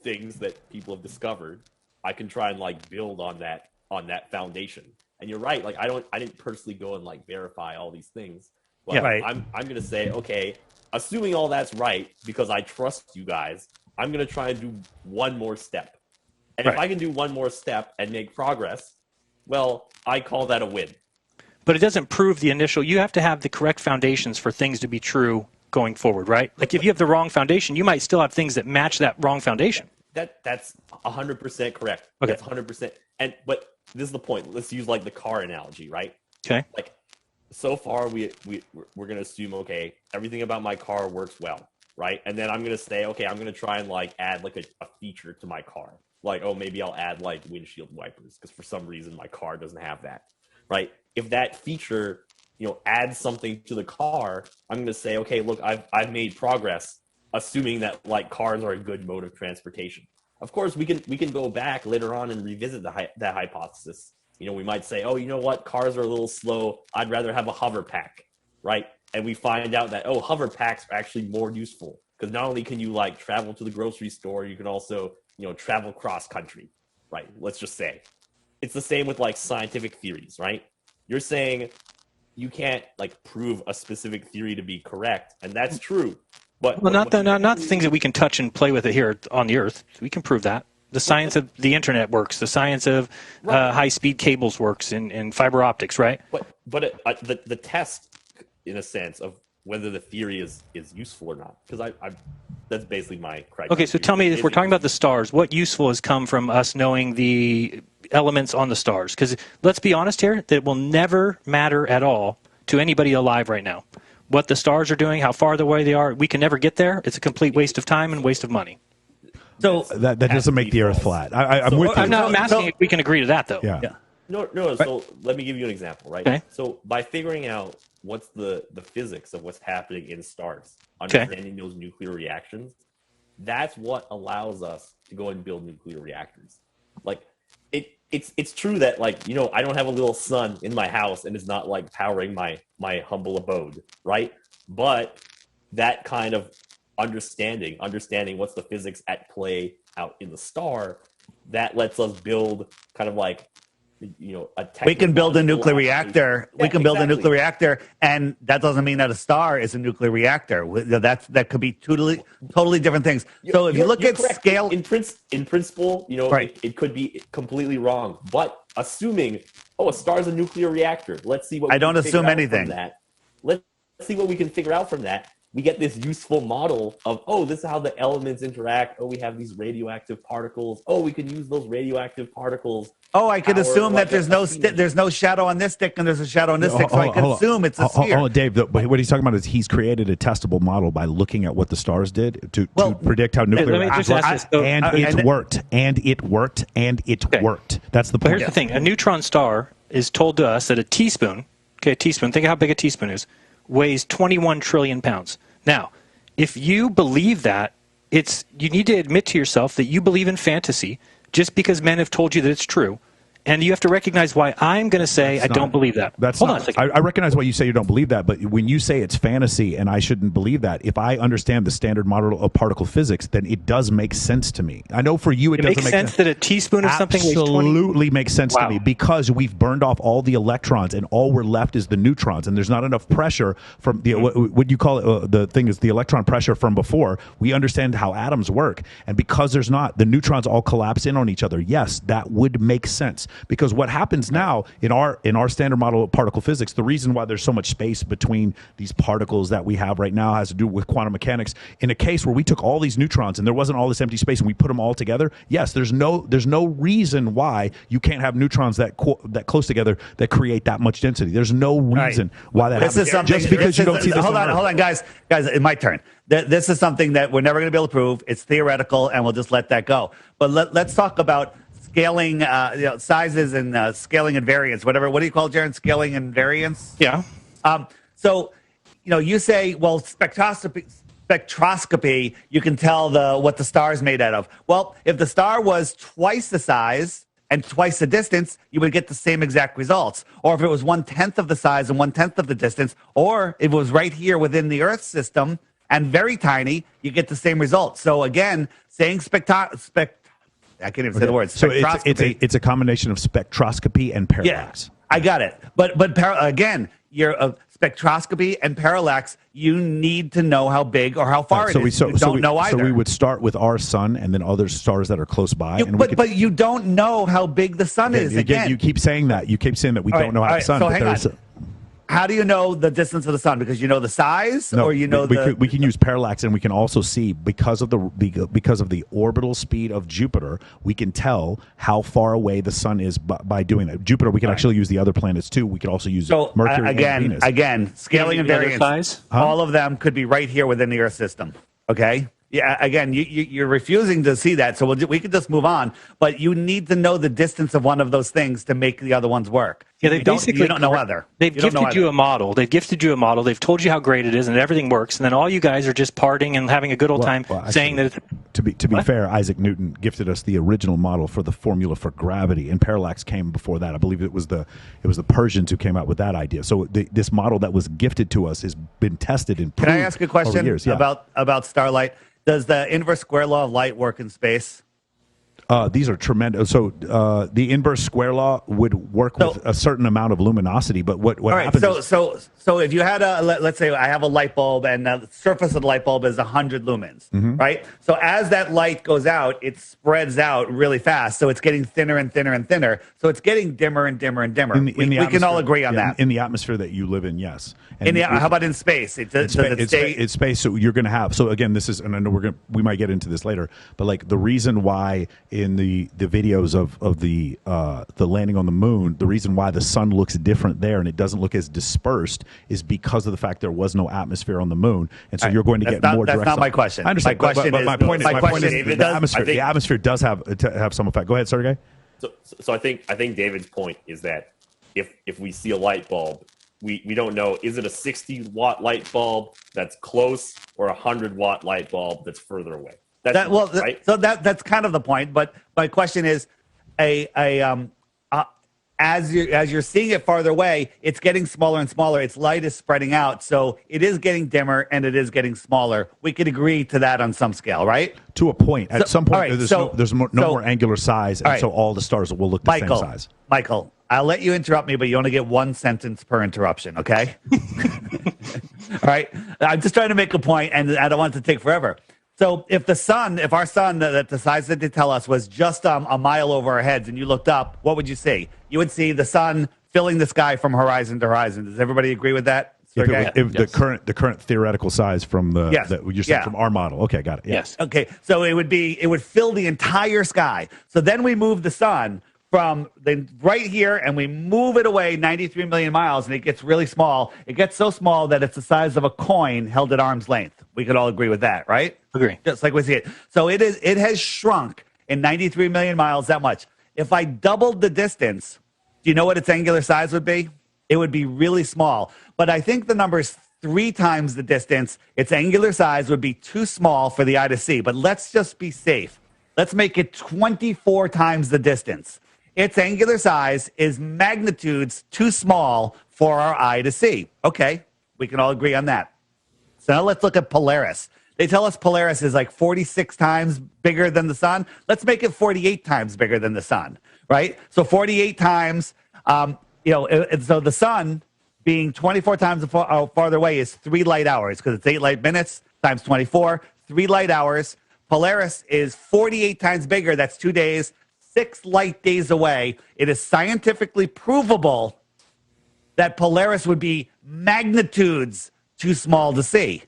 Speaker 2: things that people have discovered, I can try and build on that foundation. And you're right. I didn't personally go and verify all these things. But I'm going to say, okay, assuming all that's right, because I trust you guys, I'm going to try and do one more step. And if I can do one more step and make progress, well, I call that a win.
Speaker 4: But it doesn't prove the initial. You have to have the correct foundations for things to be true going forward, right? If you have the wrong foundation, you might still have things that match that wrong foundation.
Speaker 2: That's 100% correct.
Speaker 4: Okay.
Speaker 2: That's 100%. But this is the point. Let's use like the car analogy, right?
Speaker 4: Okay.
Speaker 2: Like, so far we're gonna assume, okay, everything about my car works well, right? And then I'm gonna say, okay, I'm gonna try and like add like a feature to my car. Like, oh, maybe I'll add like windshield wipers because for some reason my car doesn't have that, right? If that feature, adds something to the car, I'm gonna say, okay, look, I've made progress, assuming that like cars are a good mode of transportation. Of course, we can go back later on and revisit that hypothesis. We might say, oh, you know what? Cars are a little slow. I'd rather have a hover pack, right? And we find out that, oh, hover packs are actually more useful because not only can you like travel to the grocery store, you can also, travel cross country, right? Let's just say. It's the same with like scientific theories, right? You're saying you can't like prove a specific theory to be correct, and that's true. But
Speaker 4: not the things that we can touch and play with it here on the Earth. We can prove that. The science of the internet works. The science of high-speed cables works in fiber optics, right?
Speaker 2: But the test, in a sense, of whether the theory is useful or not, because that's basically my criteria.
Speaker 4: Okay, so tell me, if we're talking about the stars, what useful has come from us knowing the elements on the stars? Because let's be honest here, that will never matter at all to anybody alive right now. What the stars are doing, how far away they are, we can never get there. It's a complete waste of time and waste of money.
Speaker 1: So that doesn't make the Earth flat. I'm with you.
Speaker 4: I'm asking if we can agree to that, though.
Speaker 1: Yeah.
Speaker 2: No. So let me give you an example, right?
Speaker 4: Okay.
Speaker 2: So by figuring out what's the physics of what's happening in stars, understanding those nuclear reactions, that's what allows us to go and build nuclear reactors. Like it's true that like I don't have a little sun in my house and it's not like powering my humble abode, right? But that kind of understanding what's the physics at play out in the star, that lets us build kind of like
Speaker 3: we can build a nuclear reactor.
Speaker 2: Yeah,
Speaker 3: we can build
Speaker 2: exactly.
Speaker 3: a nuclear reactor, and that doesn't mean that a star is a nuclear reactor. That could be totally different things. So if you look at
Speaker 2: correct.
Speaker 3: scale,
Speaker 2: in principle,
Speaker 3: right.
Speaker 2: it could be completely wrong. But assuming, a star is a nuclear reactor, let's see what
Speaker 3: I don't assume anything.
Speaker 2: From that. Let's see what we can figure out from that. We get this useful model of, this is how the elements interact. We have these radioactive particles. We can use those radioactive particles.
Speaker 3: I could assume that there's no shadow on this stick and there's a shadow on this stick, so I can assume it's a sphere.
Speaker 1: Dave, what he's talking about is he's created a testable model by looking at what the stars did to predict how nuclear
Speaker 4: reactors work.
Speaker 1: It worked. That's the point.
Speaker 4: But here's the thing. A neutron star is told to us that a teaspoon, think of how big a teaspoon is, weighs 21 trillion pounds. Now, if you believe that, you need to admit to yourself that you believe in fantasy just because men have told you that it's true. And you have to recognize why I'm going to say don't believe that. Hold on a second.
Speaker 1: I recognize why you say you don't believe that, but when you say it's fantasy and I shouldn't believe that, if I understand the standard model of particle physics, then it does make sense to me. I know for you it doesn't make sense.
Speaker 4: That a teaspoon of something weighs 20?
Speaker 1: Absolutely makes sense to me because we've burned off all the electrons and all we're left is the neutrons, and there's not enough pressure from the what you call it, the thing is the electron pressure from before. We understand how atoms work, and because there's not, the neutrons all collapse in on each other. Yes, that would make sense because what happens now in our standard model of particle physics, the reason why there's so much space between these particles that we have right now has to do with quantum mechanics. In a case where we took all these neutrons and there wasn't all this empty space and we put them all together, yes, there's no reason why you can't have neutrons that close together that create that much density. There's no reason why that happens. Just because you don't see this.
Speaker 3: Hold on, guys, it's my turn. This is something that we're never going to be able to prove. It's theoretical, and we'll just let that go. But let's talk about scaling, sizes and scaling and variance, whatever. What do you call it, Jaron? Scaling and variance?
Speaker 4: Yeah.
Speaker 3: So, you say, well, spectroscopy, you can tell what the star is made out of. Well, if the star was twice the size and twice the distance, you would get the same exact results. Or if it was 1/10 of the size and 1/10 of the distance, or if it was right here within the Earth system and very tiny, you get the same results. So again, saying I can't even say the word.
Speaker 1: So it's a combination of spectroscopy and parallax.
Speaker 3: Yeah, I got it. But again, your spectroscopy and parallax, you need to know how big or how far it is. You don't know either.
Speaker 1: So we would start with our sun and then other stars that are close by.
Speaker 3: But you don't know how big the sun is. Again,
Speaker 1: you keep saying that. You keep saying that we don't know how the sun.
Speaker 3: So hang on. how do you know the distance of the sun? Because you know the size,
Speaker 1: No,
Speaker 3: or you know
Speaker 1: we can use parallax, and we can also see because of the orbital speed of Jupiter, we can tell how far away the sun is by doing that. Jupiter, we can actually use the other planets too. We could also use Mercury and Venus.
Speaker 3: Again, scaling and variance.
Speaker 4: Size?
Speaker 3: All of them could be right here within the Earth system. Okay. Yeah, again, you're refusing to see that, so we could just move on. But you need to know the distance of one of those things to make the other ones work.
Speaker 4: Yeah, they basically
Speaker 3: you don't know other.
Speaker 4: They've gifted you a model. They've gifted you a model. They've told you how great it is, and everything works. And then all you guys are just partying and having a good old time, saying that.
Speaker 1: To be fair, Isaac Newton gifted us the original model for the formula for gravity, and parallax came before that. I believe it was the Persians who came out with that idea. So this model that was gifted to us has been tested and proved.
Speaker 3: Can I ask a question about starlight? Does the inverse square law of light work in space?
Speaker 1: These are tremendous. So the inverse square law would work with a certain amount of luminosity, but what happens?
Speaker 3: So if you had let's say I have a light bulb, and the surface of the light bulb is 100 lumens, right? So as that light goes out, it spreads out really fast. So it's getting thinner and thinner and thinner. So it's getting dimmer and dimmer and dimmer. We can all agree on that.
Speaker 1: In the atmosphere that you live in, yes.
Speaker 3: And how about in space?
Speaker 1: It's space. So you're going to have. So again, this is, and I know we might get into this later, but like the reason why in the videos of the landing on the moon, the reason why the sun looks different there and it doesn't look as dispersed is because of the fact there was no atmosphere on the moon, and so you're going to get more direct.
Speaker 3: That's not my question.
Speaker 1: I understand. My point is the atmosphere does have some effect. Go ahead, Sergey.
Speaker 2: So I think David's point is that if we see a light bulb, we don't know, is it a 60-watt light bulb that's close or a 100-watt light bulb that's further away? Right?
Speaker 3: So that's kind of the point. But my question is, as you're seeing it farther away, it's getting smaller and smaller. Its light is spreading out, so it is getting dimmer and it is getting smaller. We could agree to that on some scale, right?
Speaker 1: To a point. At some point, there's no more angular size, and so all the stars will look the same size.
Speaker 3: Michael, I'll let you interrupt me, but you only get one sentence per interruption, okay? All right? I'm just trying to make a point, and I don't want it to take forever. So if our sun, that the size that they tell us was just a mile over our heads, and you looked up, what would you see? You would see the sun filling the sky from horizon to horizon. Does everybody agree with that?
Speaker 1: If the current theoretical size from that you're saying from our model. Okay, got it. Yeah.
Speaker 3: Yes. Okay. So it would fill the entire sky. So then we move the sun from right here, and we move it away 93 million miles, and it gets really small. It gets so small that it's the size of a coin held at arm's length. We could all agree with that, right?
Speaker 4: Agree.
Speaker 3: Just like we see it. So it has shrunk in 93 million miles that much. If I doubled the distance, do you know what its angular size would be? It would be really small. But I think the number is 3 times the distance. Its angular size would be too small for the eye to see. But let's just be safe. Let's make it 24 times the distance. Its angular size is magnitudes too small for our eye to see. Okay, we can all agree on that. So now let's look at Polaris. They tell us Polaris is like 46 times bigger than the sun. Let's make it 48 times bigger than the sun, right? So 48 times, so the sun being 24 times farther away is 3 light hours because it's 8 light minutes times 24, 3 light hours. Polaris is 48 times bigger. That's 2 days. 6 light days away. It is scientifically provable that Polaris would be magnitudes too small to see.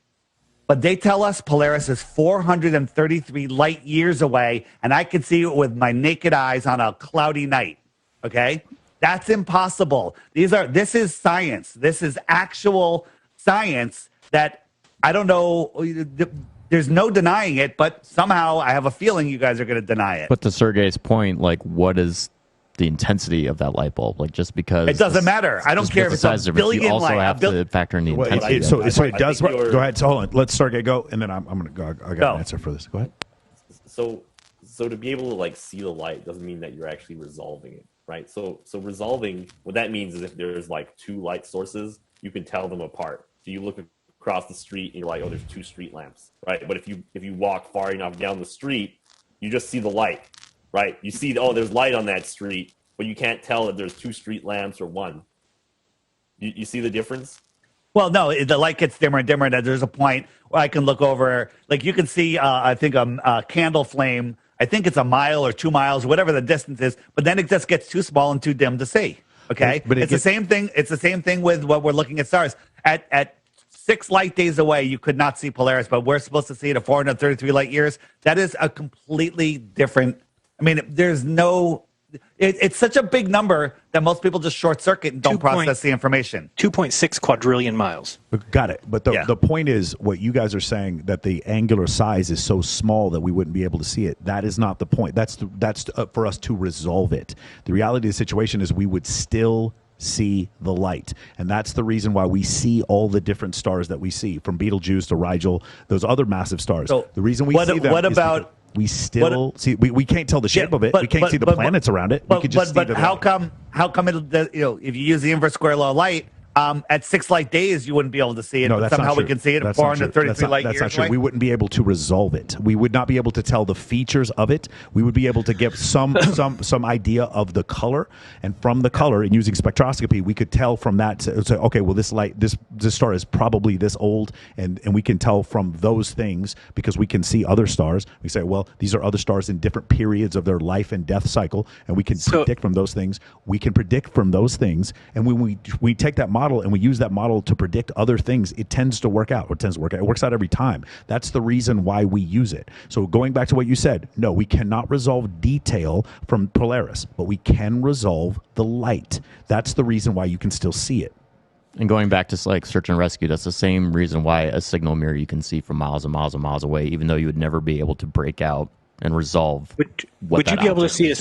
Speaker 3: But they tell us Polaris is 433 light years away, and I can see it with my naked eyes on a cloudy night. Okay? That's impossible. This is science. This is actual science that I don't know. There's no denying it, but somehow I have a feeling you guys are going to deny it.
Speaker 5: But to Sergey's point, like, what is the intensity of that light bulb? Like, just because
Speaker 3: it doesn't matter. I don't care if it's a billion.
Speaker 5: You also have to factor in the intensity.
Speaker 1: So it does. Go ahead. So hold on. Let Sergey go, and then I'm going to go. I got an answer for this. Go ahead.
Speaker 2: So to be able to like see the light doesn't mean that you're actually resolving it, right? So resolving, what that means is if there's like 2 light sources, you can tell them apart. So you look across the street and you're like, oh, there's 2 street lamps, right? But if you walk far enough down the street, you just see the light, right? You see, oh, there's light on that street, but you can't tell that there's 2 street lamps or 1. You see the difference?
Speaker 3: Well, no, the light gets dimmer and dimmer, and there's a point where I can look over, like you can see, I think a candle flame. I think it's a mile or 2 miles, whatever the distance is, but then it just gets too small and too dim to see. Okay,
Speaker 1: But
Speaker 3: it's the same thing. It's the same thing with what we're looking at stars. At 6 light days away, you could not see Polaris, but we're supposed to see it at 433 light years. That is a completely different. I mean, there's no. It's such a big number that most people just short circuit and don't process the information.
Speaker 4: 2.6 quadrillion miles.
Speaker 1: Got it. But the point is, what you guys are saying, that the angular size is so small that we wouldn't be able to see it. That is not the point. That's for us to resolve it. The reality of the situation is we would still see the light, and that's the reason why we see all the different stars that we see, from Betelgeuse to Rigel, those other massive stars. So the reason we see them is because we still see. We can't tell the shape of it. We can't see the planets around it. We could just see the
Speaker 3: how come if you use the inverse square law of light, at 6 light days you wouldn't be able to see it,
Speaker 1: No,
Speaker 3: but
Speaker 1: that's
Speaker 3: somehow
Speaker 1: not true.
Speaker 3: we can see it at
Speaker 1: That's not true.
Speaker 3: 433 light
Speaker 1: That's
Speaker 3: years
Speaker 1: not true.
Speaker 3: away?
Speaker 1: We wouldn't be able to resolve it. We would not be able to tell the features of it. We would be able to give some idea of the color, and from the color, and using spectroscopy, we could tell from that. Say, okay, well, this star is probably this old, and we can tell from those things because we can see other stars. We say, well, these are other stars in different periods of their life and death cycle, and we can predict from those things. We can predict from those things, and when we take that model and we use that model to predict other things, it tends to work out. It works out every time. That's the reason why we use it. So going back to what you said, no, we cannot resolve detail from Polaris, but we can resolve the light. That's the reason why you can still see it.
Speaker 5: And going back to like search and rescue, that's the same reason why a signal mirror you can see from miles and miles and miles away, even though you would never be able to break out and resolve.
Speaker 4: Would you be able to see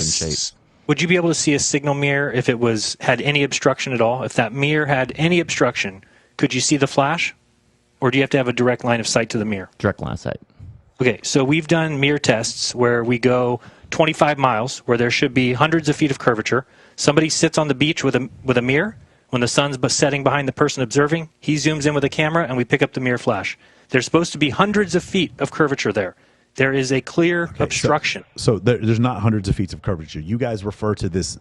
Speaker 4: Would you be able to see a signal mirror if it had any obstruction at all? If that mirror had any obstruction, could you see the flash? Or do you have to have a direct line of sight to the mirror?
Speaker 5: Direct line of sight.
Speaker 4: Okay, so we've done mirror tests where we go 25 miles, where there should be hundreds of feet of curvature. Somebody sits on the beach with a mirror. When the sun's setting behind the person observing, he zooms in with a camera, and we pick up the mirror flash. There's supposed to be hundreds of feet of curvature there. There is a clear obstruction.
Speaker 1: So there's not hundreds of feet of curvature. You guys refer to this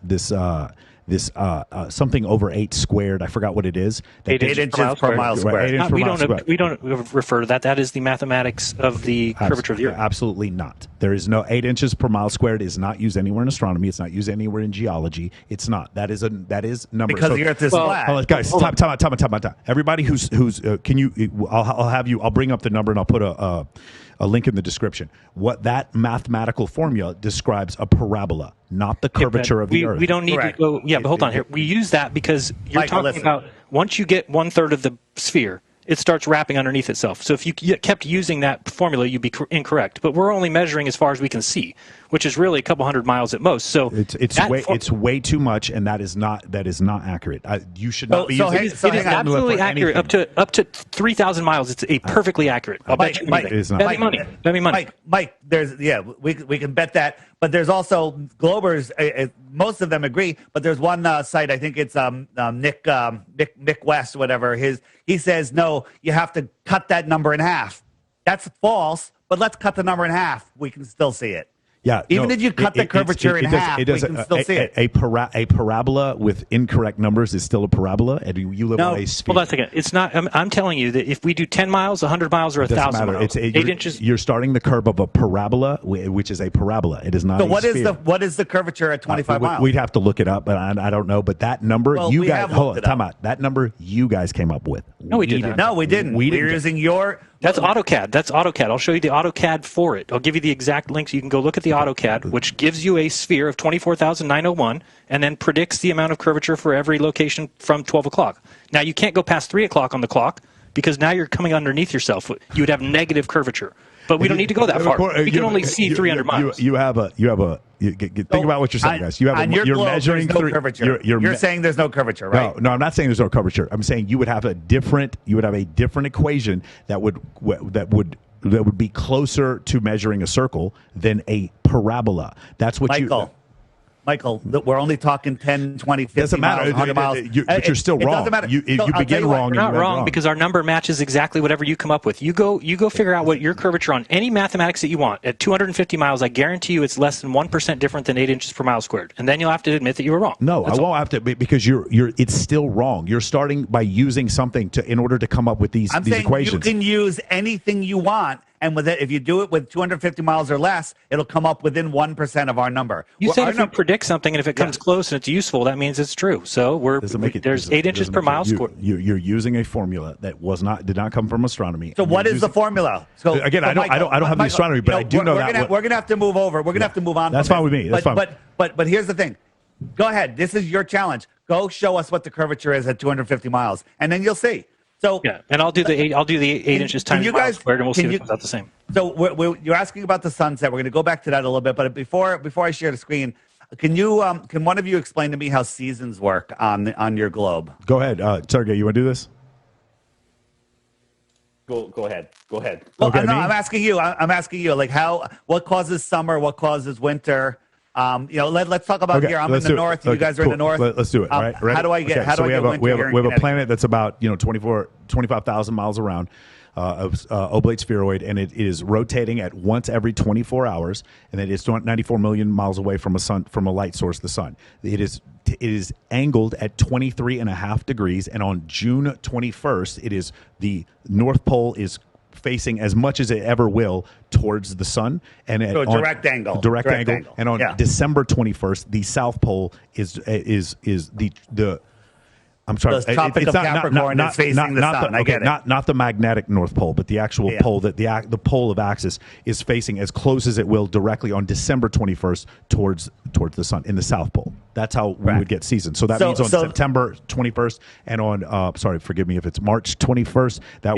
Speaker 1: something over 8 squared. I forgot what it is.
Speaker 3: 8 inches per mile squared.
Speaker 1: Right,
Speaker 4: we don't refer to that. That is the mathematics of the curvature of the Earth.
Speaker 1: Absolutely not. There is no 8 inches per mile squared. Is not used anywhere in astronomy. It's not used anywhere in geology. It's not. That is number.
Speaker 3: Because the Earth is flat.
Speaker 1: Hold on, guys, time out. Everybody who's can you? I'll bring up the number and I'll put a link in the description. What that mathematical formula describes a parabola, not the curvature of the Earth.
Speaker 4: We don't need to go. Yeah, but hold on here. We use that because you're talking about once you get 1/3 of the sphere, it starts wrapping underneath itself. So if you kept using that formula, you'd be incorrect. But we're only measuring as far as we can see, which is really a couple hundred miles at most. So
Speaker 1: it's way too much, and that is not accurate. You should not be using
Speaker 4: it. It is absolutely accurate. Up to 3,000 miles, it's a perfectly accurate. I'll bet you anything.
Speaker 1: It is not.
Speaker 4: Bet me money.
Speaker 3: Mike, we can bet that. But there's also Globers. Most of them agree. But there's one site. I think it's Nick West, whatever. He says no. You have to cut that number in half. That's false. But let's cut the number in half. We can still see it.
Speaker 1: Yeah,
Speaker 3: even if you cut the curvature in half, we can still see it.
Speaker 1: A parabola with incorrect numbers is still a parabola, and you live on a sphere.
Speaker 4: Hold on a second. It's not. I'm telling you that if we do 10 miles, 100 miles, or 1,000 miles, 8 inches.
Speaker 1: You're starting the curve of a parabola, which is a parabola. It is not.
Speaker 3: So
Speaker 1: what
Speaker 3: is the curvature at 25 miles?
Speaker 1: We'd have to look it up, but I don't know. But that number you guys time out. That number you guys came up with.
Speaker 4: No, we didn't.
Speaker 3: No, we didn't. We're using your.
Speaker 4: That's AutoCAD. I'll show you the AutoCAD for it. I'll give you the exact links. You can go look at the AutoCAD, which gives you a sphere of 24,901 and then predicts the amount of curvature for every location from 12 o'clock. Now, you can't go past 3 o'clock on the clock because now you're coming underneath yourself. You would have negative curvature. But we don't need to go that far. We can only see 300 miles.
Speaker 1: Think about what you're saying, guys. You're measuring
Speaker 3: through curvature. You're saying there's no curvature, right?
Speaker 1: No, I'm not saying there's no curvature. I'm saying you would have a different equation that would be closer to measuring a circle than a parabola. That's what
Speaker 3: Michael, we're only talking 10, 20, 50
Speaker 1: doesn't matter.
Speaker 3: miles, 100 miles.
Speaker 1: But you're still wrong.
Speaker 3: Doesn't matter.
Speaker 1: You begin wrong.
Speaker 4: You're not wrong because our number matches exactly whatever you come up with. You go figure out what your curvature on any mathematics that you want. At 250 miles, I guarantee you it's less than 1% different than 8 inches per mile squared. And then you'll have to admit that you were wrong.
Speaker 1: No, I won't have to because it's still wrong. You're starting by using something in order to come up with these equations.
Speaker 3: You can use anything you want And with it, if you do it with 250 miles or less, it'll come up within 1% of our number.
Speaker 4: You said if you predict something and if it comes close and it's useful, that means it's true. So there's 8 inches per mile squared.
Speaker 1: You're using a formula that did not come from astronomy.
Speaker 3: So what is the formula? So
Speaker 1: again, I don't have the astronomy, but I do know that
Speaker 3: we're gonna have to move over. We're gonna have to move on.
Speaker 1: That's fine with me. That's fine.
Speaker 3: But here's the thing. Go ahead. This is your challenge. Go show us what the curvature is at 250 miles, and then you'll see. So
Speaker 4: yeah, and I'll do the 8 inches times mile squared, and we'll see if it comes out the same.
Speaker 3: So you're asking about the sunset. We're going to go back to that a little bit, but before I share the screen, can one of you explain to me how seasons work on your globe?
Speaker 1: Go ahead, Sergey. You want to do this?
Speaker 2: Go ahead.
Speaker 3: Well, okay, no, I'm asking you. Like what causes summer? What causes winter? Let's talk about here. I'm in the north. You guys are in the north.
Speaker 1: Let's do it. All right. Ready?
Speaker 3: How do I get?
Speaker 1: So
Speaker 3: we have
Speaker 1: a planet that's about 25,000 miles around, oblate spheroid, and it is rotating at once every 24 hours, and it is 94 million miles away from a light source, the sun. It is angled at 23.5 degrees, and on June 21st, it is the North Pole is facing as much as it ever will towards the sun, and
Speaker 3: direct angle.
Speaker 1: And on December 21st, the South Pole is the I'm sorry.
Speaker 3: The Tropic of Capricorn is facing the sun. I get it.
Speaker 1: Not the magnetic North Pole, but the actual pole that the pole of axis is facing as close as it will directly on December 21st towards the sun in the South Pole. That's how we would get seasons. So that means on September 21st and on forgive me if it's March 21st, that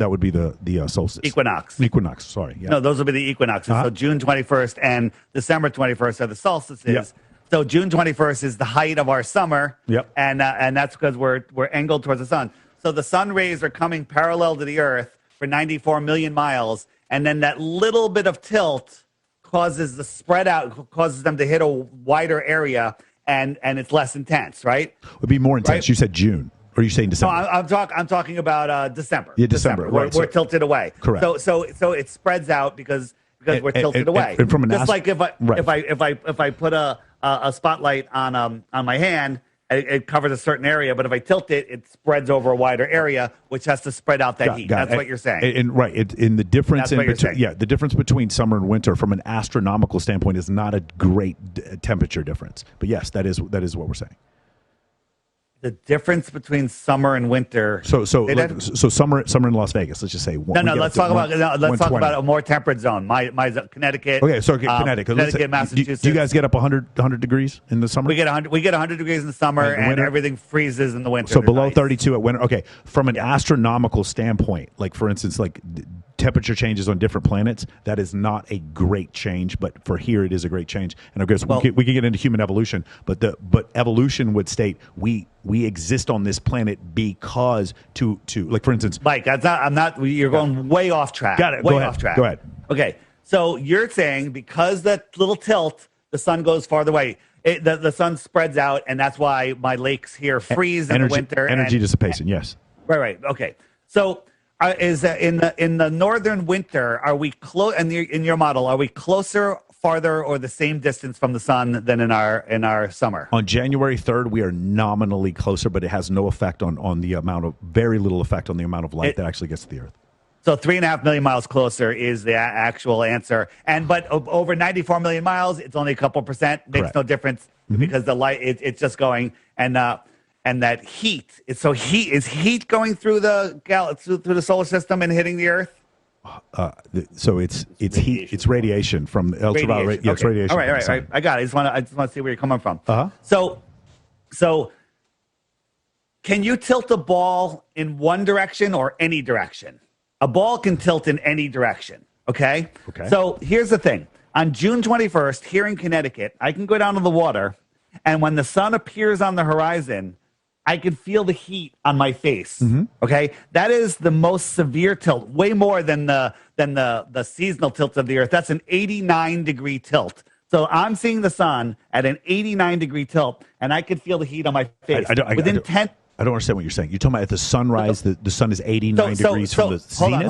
Speaker 1: would be the solstice. Equinox. Sorry. Yeah.
Speaker 3: No, those will be the equinoxes. So June 21st and December 21st are the solstices.
Speaker 1: Yep.
Speaker 3: So June 21st is the height of our summer,
Speaker 1: yep.
Speaker 3: and that's because we're angled towards the sun. So the sun rays are coming parallel to the Earth for 94 million miles, and then that little bit of tilt causes them to hit a wider area, and it's less intense, right?
Speaker 1: It would be more intense. Right? You said June. Or are you saying December?
Speaker 3: No, I'm talking about December.
Speaker 1: Yeah, December. Right.
Speaker 3: We're tilted away.
Speaker 1: Correct.
Speaker 3: So it spreads out because we're tilted away.
Speaker 1: And from
Speaker 3: just like if I put a spotlight on my hand, it covers a certain area, but if I tilt it, it spreads over a wider area, which has to spread out that heat. That's what you're saying.
Speaker 1: And the difference the difference between summer and winter from an astronomical standpoint is not a great temperature difference. But yes, that is what we're saying.
Speaker 3: The difference between summer and winter.
Speaker 1: So summer in Las Vegas. Let's just say
Speaker 3: let's talk about a more temperate zone. My Connecticut.
Speaker 1: Okay, so Connecticut,
Speaker 3: Massachusetts.
Speaker 1: Do you guys get up 100 degrees in the summer?
Speaker 3: We get 100 degrees in the summer, and everything freezes in the winter.
Speaker 1: So below 32 at winter. Okay, from an astronomical standpoint, like for instance, like temperature changes on different planets, that is not a great change, but for here it is a great change. And I guess we could get into human evolution, but evolution would state we exist on this planet because to like for instance,
Speaker 3: Mike, you're going way off track.
Speaker 1: Got it.
Speaker 3: Way
Speaker 1: Go ahead.
Speaker 3: off track.
Speaker 1: Go ahead.
Speaker 3: Okay, so you're saying because that little tilt, the sun goes farther away. The sun spreads out, and that's why my lakes here freeze in the winter.
Speaker 1: Energy dissipation. Yes.
Speaker 3: Right. Okay. So. Is in the northern winter, are we close? In your model, are we closer, farther, or the same distance from the sun than in our summer?
Speaker 1: On January 3rd, we are nominally closer, but it has no effect on the very little effect on the amount of light that actually gets to the Earth.
Speaker 3: So 3.5 million miles closer is the actual answer, but over 94 million miles, it's only a couple percent. Makes
Speaker 1: Correct.
Speaker 3: No difference because the light it's just going and that heat. Is heat going through through the solar system and hitting the Earth?
Speaker 1: So it's heat. It's radiation from ultraviolet. Yes,
Speaker 3: okay.
Speaker 1: radiation.
Speaker 3: All right. I got it. I just want to see where you're coming from. So can you tilt a ball in one direction or any direction? A ball can tilt in any direction. Okay. So here's the thing. On June 21st, here in Connecticut, I can go down to the water, and when the sun appears on the horizon, I can feel the heat on my face. Okay, that is the most severe tilt, way more than the seasonal tilt of the Earth. That's an 89-degree tilt. So I'm seeing the sun at an 89-degree tilt, and I can feel the heat on my face.
Speaker 1: I don't understand what you're saying. You're talking about at the sunrise, the sun is 89 degrees from the zenith?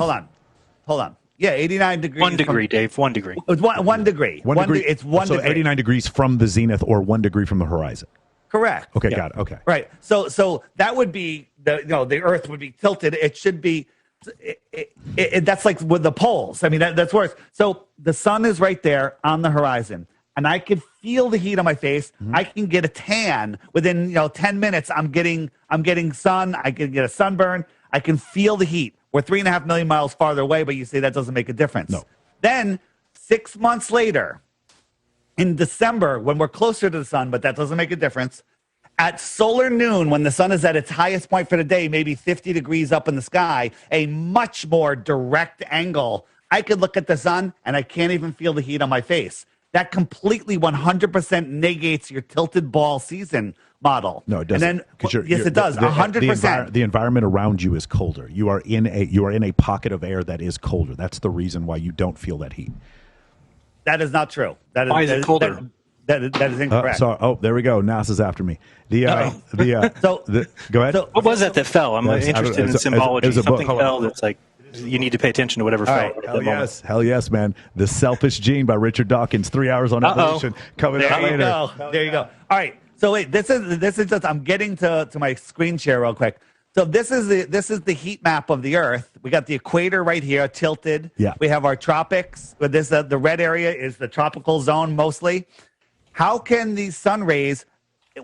Speaker 3: Hold on. Yeah, 89 degrees.
Speaker 4: 1 degree, Dave. 1 degree.
Speaker 3: It's 1 degree. It's 1 degree.
Speaker 1: So 89 degrees from the zenith or 1 degree from the horizon.
Speaker 3: Correct.
Speaker 1: Okay, got it. Okay.
Speaker 3: Right. So that would be the Earth would be tilted. It should be That's like with the poles. I mean, that's worse. So the sun is right there on the horizon, and I can feel the heat on my face. I can get a tan within 10 minutes. I'm getting sun. I can get a sunburn. I can feel the heat. We're 3.5 million miles farther away, but you say that doesn't make a difference.
Speaker 1: No.
Speaker 3: Then 6 months later, in December, when we're closer to the sun, but that doesn't make a difference, at solar noon, when the sun is at its highest point for the day, maybe 50 degrees up in the sky, a much more direct angle, I could look at the sun and I can't even feel the heat on my face. That completely 100% negates your tilted ball season model.
Speaker 1: No, it doesn't.
Speaker 3: And then, yes, it does. 100%.
Speaker 1: The environment around you is colder. You are in a pocket of air that is colder. That's the reason why you don't feel that heat.
Speaker 3: That is not true.
Speaker 4: Why is it colder?
Speaker 3: That is incorrect.
Speaker 1: There we go. NASA's after me. Go ahead.
Speaker 3: So,
Speaker 4: What was that fell? I'm interested in symbology. Something fell that's like you need to pay attention to whatever fell.
Speaker 1: Right. Hell yes, man. The Selfish Gene by Richard Dawkins. 3 hours on evolution coming up later.
Speaker 3: There you go. All right. So wait, this is just I'm getting to my screen share real quick. So this is the heat map of the Earth. We got the equator right here, tilted.
Speaker 1: Yeah.
Speaker 3: We have our tropics. But the red area is the tropical zone mostly. How can these sun rays?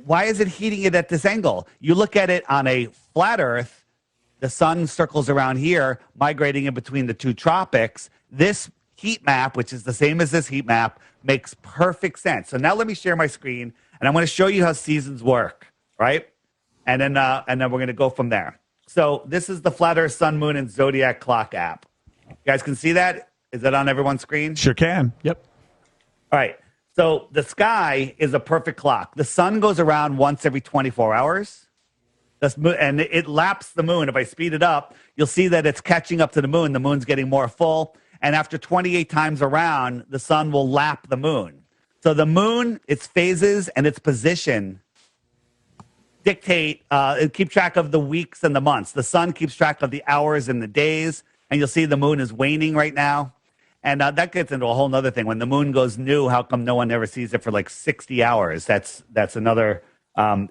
Speaker 3: Why is it heating it at this angle? You look at it on a flat Earth. The sun circles around here, migrating in between the two tropics. This heat map, which is the same as this heat map, makes perfect sense. So now let me share my screen, and I'm going to show you how seasons work, right? And then we're going to go from there. So this is the Flat Earth Sun, Moon, and Zodiac Clock app. You guys can see that? Is that on everyone's screen?
Speaker 1: Sure can. Yep.
Speaker 3: All right. So the sky is a perfect clock. The sun goes around once every 24 hours. And it laps the moon. If I speed it up, you'll see that it's catching up to the moon. The moon's getting more full. And after 28 times around, the sun will lap the moon. So the moon, its phases and its position dictate, keep track of the weeks and the months. The sun keeps track of the hours and the days. And you'll see the moon is waning right now. And that gets into a whole nother thing. When the moon goes new, how come no one ever sees it for like 60 hours? That's another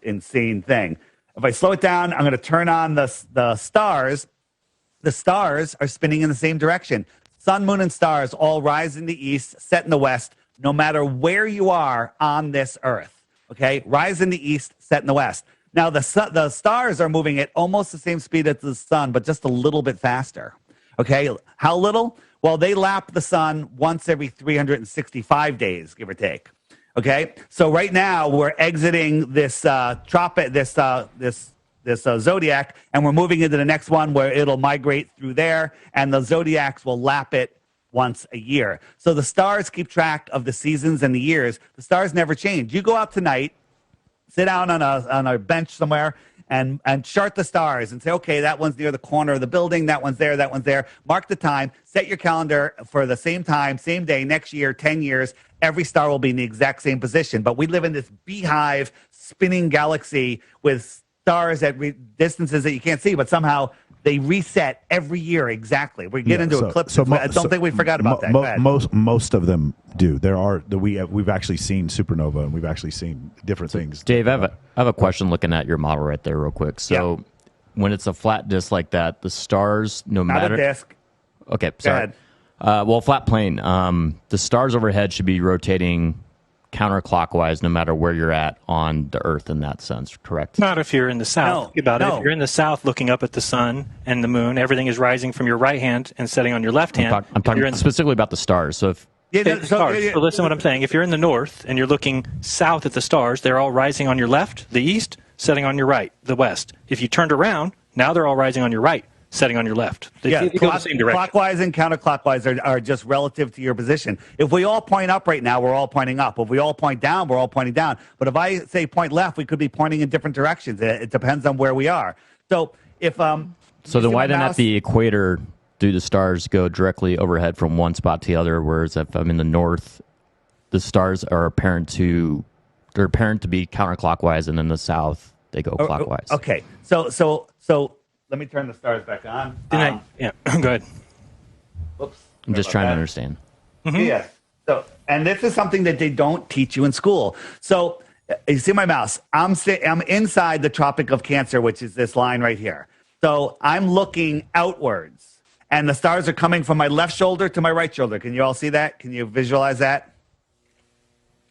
Speaker 3: insane thing. If I slow it down, I'm going to turn on the stars. The stars are spinning in the same direction. Sun, moon, and stars all rise in the east, set in the west, no matter where you are on this earth. Okay? Rise in the east, set in the west. Now, the stars are moving at almost the same speed as the sun, but just a little bit faster. Okay? How little? Well, they lap the sun once every 365 days, give or take. Okay, so right now we're exiting this zodiac, and we're moving into the next one where it'll migrate through there, and the zodiacs will lap it once a year. So the stars keep track of the seasons and the years. The stars never change. You go out tonight, sit down on a bench somewhere, and chart the stars and say, okay, that one's near the corner of the building, that one's there, that one's there. Mark the time, set your calendar for the same time, same day, next year, 10 years. Every star will be in the exact same position. But we live in this beehive spinning galaxy with stars at distances that you can't see, but somehow they reset every year exactly. We get into eclipses. I don't think we forgot about that.
Speaker 1: Most of them do. We've actually seen supernova, and we've actually seen different things.
Speaker 5: Dave, I have a question looking at your model right there real quick. So when it's a flat disk like that, the stars, no matter...
Speaker 3: Not a disk.
Speaker 5: Okay, sorry. Flat plane. The stars overhead should be rotating counterclockwise no matter where you're at on the Earth in that sense, correct?
Speaker 4: Not if you're in the south. Think about it. If you're in the south looking up at the sun and the moon, everything is rising from your right hand and setting on your left hand.
Speaker 5: I'm talking specifically about the stars. So if
Speaker 4: So listen to what I'm saying. If you're in the north and you're looking south at the stars, they're all rising on your left, the east, setting on your right, the west. If you turned around, now they're all rising on your right, setting on your left. They go the same direction.
Speaker 3: Clockwise and counterclockwise are just relative to your position. If we all point up right now, we're all pointing up. If we all point down, we're all pointing down. But if I say point left, we could be pointing in different directions. It depends on where we are. So if
Speaker 5: so then why didn't at the equator do the stars go directly overhead from one spot to the other? Whereas if I'm in the north, the stars are apparent to be counterclockwise, and in the south they go clockwise.
Speaker 3: Okay, so let me turn the stars back on.
Speaker 4: Go ahead.
Speaker 3: Whoops.
Speaker 5: I'm just trying to understand.
Speaker 3: Mm-hmm. Yeah. So, and this is something that they don't teach you in school. So, you see my mouse? I'm inside the Tropic of Cancer, which is this line right here. So, I'm looking outwards. and the stars are coming from my left shoulder to my right shoulder. Can you all see that? Can you visualize that?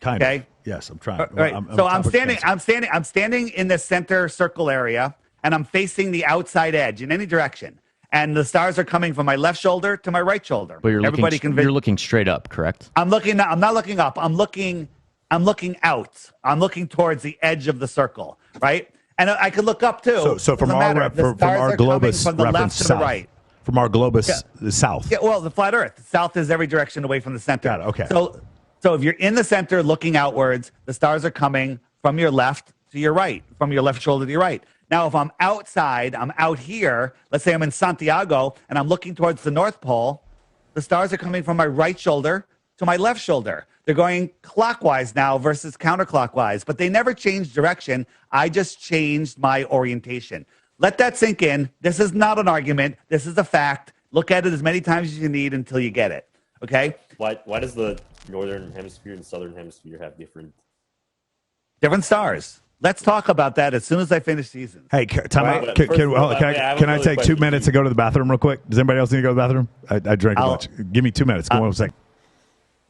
Speaker 1: Kind
Speaker 3: Okay.
Speaker 1: of. Yes, I'm trying.
Speaker 3: All right. I'm standing in the center circle area, and I'm facing the outside edge in any direction. And the stars are coming from my left shoulder to my right shoulder.
Speaker 5: But you're
Speaker 3: Everybody
Speaker 5: looking straight up, correct?
Speaker 3: I'm not looking up. I'm looking out. I'm looking towards the edge of the circle, right? And I could look up too.
Speaker 1: So from our globus
Speaker 3: from the left
Speaker 1: reference
Speaker 3: to
Speaker 1: south.
Speaker 3: the right.
Speaker 1: From our globus the south.
Speaker 3: Yeah, well, the flat Earth. The south is every direction away from the center.
Speaker 1: Got it, okay.
Speaker 3: So if you're in the center looking outwards, the stars are coming from your left to your right, from your left shoulder to your right. Now, if I'm outside, I'm out here, let's say I'm in Santiago, and I'm looking towards the North Pole, the stars are coming from my right shoulder to my left shoulder. They're going clockwise now versus counterclockwise, but they never changed direction. I just changed my orientation. Let that sink in. This is not an argument. This is a fact. Look at it as many times as you need until you get it, okay?
Speaker 2: Why does the northern hemisphere and southern hemisphere have different
Speaker 3: stars? Let's talk about that as soon as I finish season.
Speaker 1: Hey, time out. Can I take 2 minutes to go to the bathroom real quick? Does anybody else need to go to the bathroom? I drank a bunch. Give me 2 minutes. Go on a second.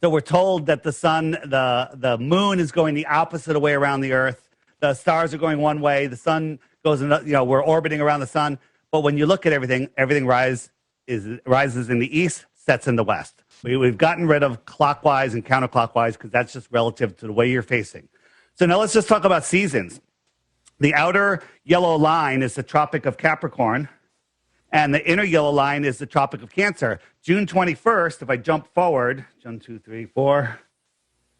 Speaker 3: So we're told that the sun, the moon is going the opposite way around the Earth. The stars are going one way. The sun goes, we're orbiting around the sun. But when you look at everything rises in the east, sets in the west. We've gotten rid of clockwise and counterclockwise because that's just relative to the way you're facing. So now let's just talk about seasons. The outer yellow line is the Tropic of Capricorn, and the inner yellow line is the Tropic of Cancer. June 21st, if I jump forward, 1, 2, 3, 4,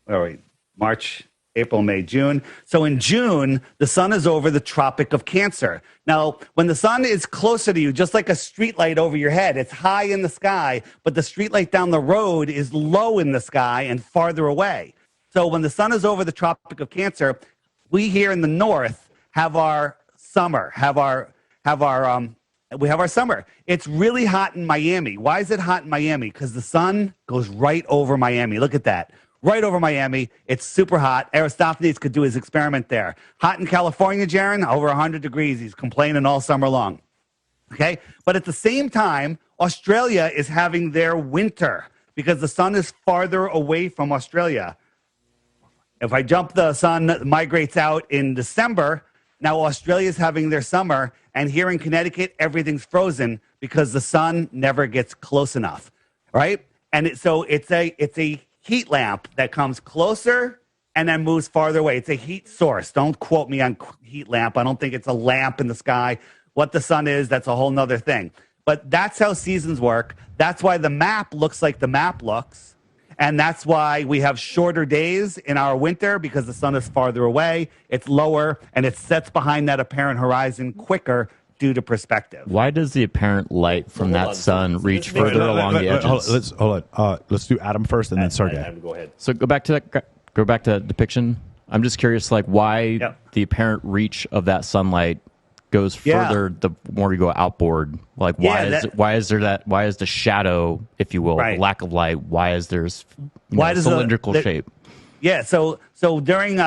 Speaker 3: where are we? March, April, May, June. So in June, the sun is over the Tropic of Cancer. Now, when the sun is closer to you, just like a streetlight over your head, it's high in the sky, but the streetlight down the road is low in the sky and farther away. So when the sun is over the Tropic of Cancer, we here in the north have our summer, we have our summer. It's really hot in Miami. Why is it hot in Miami? Because the sun goes right over Miami. Look at that. Right over Miami. It's super hot. Aristophanes could do his experiment there. Hot in California, Jaron, over 100 degrees. He's complaining all summer long. Okay? But at the same time, Australia is having their winter because the sun is farther away from Australia. If I jump, the sun migrates out in December. Now Australia's having their summer, and here in Connecticut, everything's frozen because the sun never gets close enough, right? And so it's a heat lamp that comes closer and then moves farther away. It's a heat source. Don't quote me on heat lamp. I don't think it's a lamp in the sky. What the sun is, that's a whole nother thing. But that's how seasons work. That's why the map looks like the map looks. And that's why we have shorter days in our winter because the sun is farther away, it's lower, and it sets behind that apparent horizon quicker due to perspective.
Speaker 5: Why does the apparent light from that sun reach further along the edges?
Speaker 1: Hold on. Let's do Adam first and then Sergey.
Speaker 2: Go ahead.
Speaker 5: So go back to that depiction. I'm just curious, like why the apparent reach of that sunlight goes further the more you go outboard. Like why is the shadow, if you will, the lack of light? Why is there cylindrical shape?
Speaker 3: Yeah, so during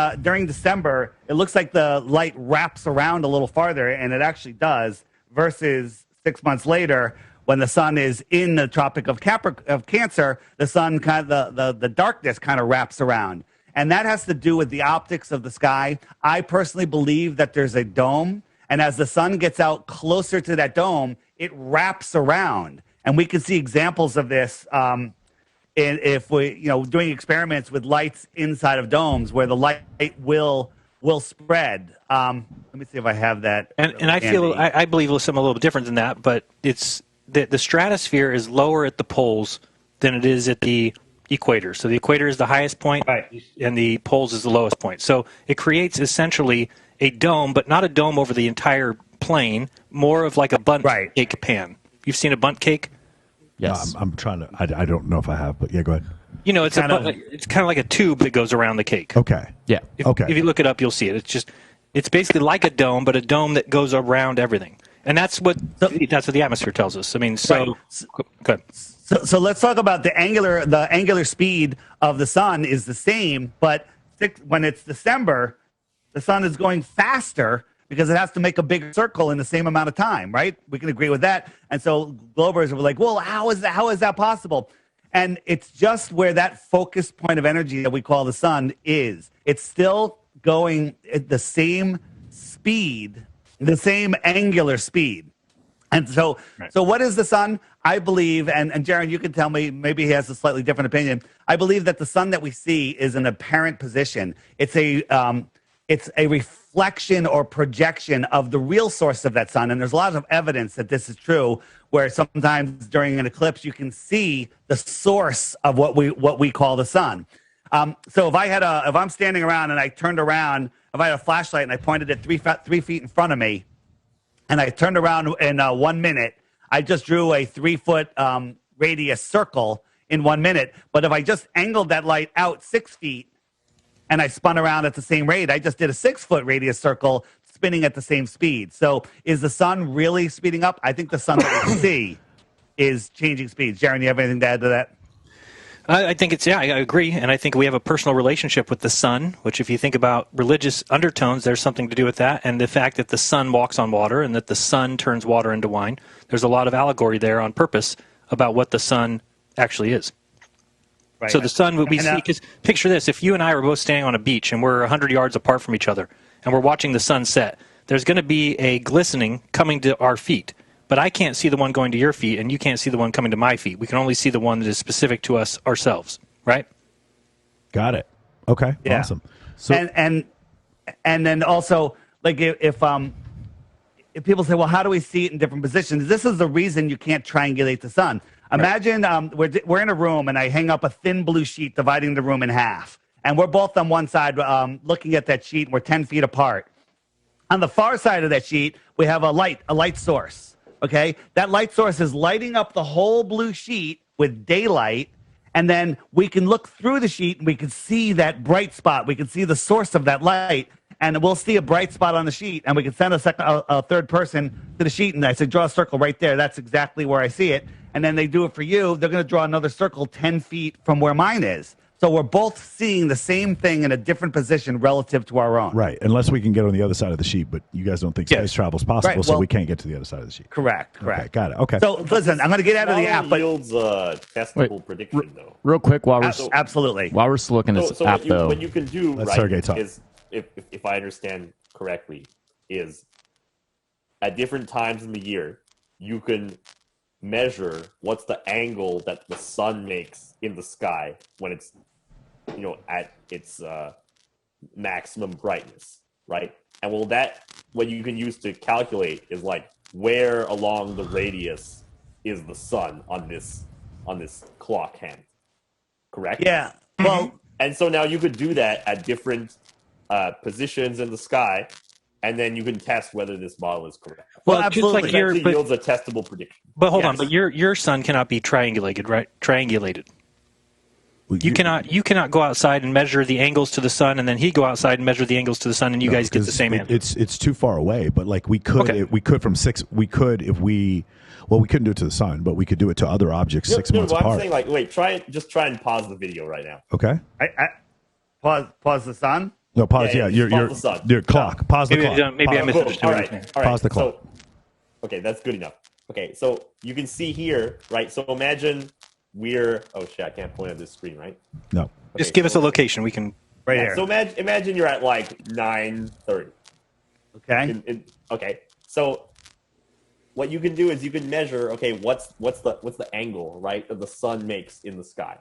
Speaker 3: December, it looks like the light wraps around a little farther, and it actually does. Versus 6 months later, when the sun is in the Tropic of Cancer, the sun the darkness kind of wraps around, and that has to do with the optics of the sky. I personally believe that there's a dome. And as the sun gets out closer to that dome, it wraps around. And we can see examples of this if we, doing experiments with lights inside of domes where the light will spread. Let me see if I have that.
Speaker 4: And I believe something a little bit different than that, but it's the stratosphere is lower at the poles than it is at the equator. So the equator is the highest point, and the poles is the lowest point. So it creates essentially a dome, but not a dome over the entire plane, more of like a bundt cake pan. You've seen a bundt cake?
Speaker 5: Yes.
Speaker 1: I'm trying to, I don't know if I have, but yeah, go ahead.
Speaker 4: It's kind of like a tube that goes around the cake.
Speaker 1: Okay.
Speaker 5: Yeah.
Speaker 4: If you look it up, you'll see it. It's basically like a dome, but a dome that goes around everything. And that's what the atmosphere tells us. I mean, so good.
Speaker 3: So let's talk about the angular speed of the sun is the same, but when it's December, the sun is going faster because it has to make a bigger circle in the same amount of time, right? We can agree with that. And so Globers were like, well, how is that possible? And it's just where that focus point of energy that we call the sun is. It's still going at the same speed, the same angular speed. And so, so what is the sun? I believe, and Jaron, you can tell me, maybe he has a slightly different opinion. I believe that the sun that we see is an apparent position. It's a reflection or projection of the real source of that sun. And there's a lot of evidence that this is true, where sometimes during an eclipse, you can see the source of what we call the sun. So if I'm standing around and I turned around, if I had a flashlight and I pointed it 3 feet in front of me, and I turned around in 1 minute, I just drew a 3-foot radius circle in 1 minute. But if I just angled that light out 6 feet and I spun around at the same rate, I just did a 6-foot radius circle spinning at the same speed. So is the sun really speeding up? I think the sun that we see is changing speeds. Jaron, you have anything to add to that?
Speaker 4: I think I agree. And I think we have a personal relationship with the sun, which if you think about religious undertones, there's something to do with that. And the fact that the sun walks on water and that the sun turns water into wine, there's a lot of allegory there on purpose about what the sun actually is. Right. So the sun, we see, because picture this, if you and I were both standing on a beach and we're 100 yards apart from each other and we're watching the sun set, there's going to be a glistening coming to our feet. But I can't see the one going to your feet, and you can't see the one coming to my feet. We can only see the one that is specific to us ourselves, right?
Speaker 1: Got it. Okay,
Speaker 3: yeah.
Speaker 1: Awesome. So,
Speaker 3: and then also, like if people say, well, how do we see it in different positions? This is the reason you can't triangulate the sun. Imagine we're in a room, and I hang up a thin blue sheet dividing the room in half, and we're both on one side looking at that sheet, and we're 10 feet apart. On the far side of that sheet, we have a light source. Okay, that light source is lighting up the whole blue sheet with daylight, and then we can look through the sheet and we can see that bright spot. We can see the source of that light, and we'll see a bright spot on the sheet, and we can send a third person to the sheet, and I say, draw a circle right there. That's exactly where I see it. And then they do it for you. They're going to draw another circle 10 feet from where mine is. So we're both seeing the same thing in a different position relative to our own.
Speaker 1: Right, unless we can get on the other side of the sheet, but you guys don't think space travel is possible,
Speaker 3: right.
Speaker 1: so we can't get to the other side of the sheet.
Speaker 3: Correct.
Speaker 1: Okay, got it. Okay.
Speaker 3: So listen, I'm going to get out of the app.
Speaker 2: But yields testable prediction, though.
Speaker 5: Real quick, while we're
Speaker 3: absolutely
Speaker 5: while we're still looking at this app, though,
Speaker 2: what you can do, is if I understand correctly, is at different times in the year you can measure what's the angle that the sun makes in the sky when it's at its maximum brightness, right? And what you can use to calculate is like where along the radius is the sun on this clock hand, correct?
Speaker 3: Yeah. Well,
Speaker 2: and so now you could do that at different positions in the sky, and then you can test whether this model is correct.
Speaker 3: Well, absolutely.
Speaker 2: Just like yields a testable prediction.
Speaker 4: But hold on, but your sun cannot be triangulated, right? Triangulated. You cannot go outside and measure the angles to the sun, and then he go outside and measure the angles to the sun, and you guys get the same answer.
Speaker 1: It's too far away, but like we could if we couldn't do it to the sun, but we could do it to other objects 6 months apart.
Speaker 2: I'm saying, like, wait, try and pause the video right now.
Speaker 1: Okay.
Speaker 3: I pause the sun.
Speaker 1: No, pause. Yeah, your clock. Pause the clock.
Speaker 4: Maybe I misunderstood.
Speaker 2: All right.
Speaker 1: Pause the clock.
Speaker 2: Okay, that's good enough. Okay, so you can see here, right? So imagine oh shit, I can't point at this screen, right?
Speaker 1: No.
Speaker 2: Okay,
Speaker 4: just give us a location. We can
Speaker 3: here.
Speaker 2: So imagine you're at like 9:30.
Speaker 3: Okay.
Speaker 2: Okay. So what you can do is you can measure. Okay, what's the angle, right, that the sun makes in the sky,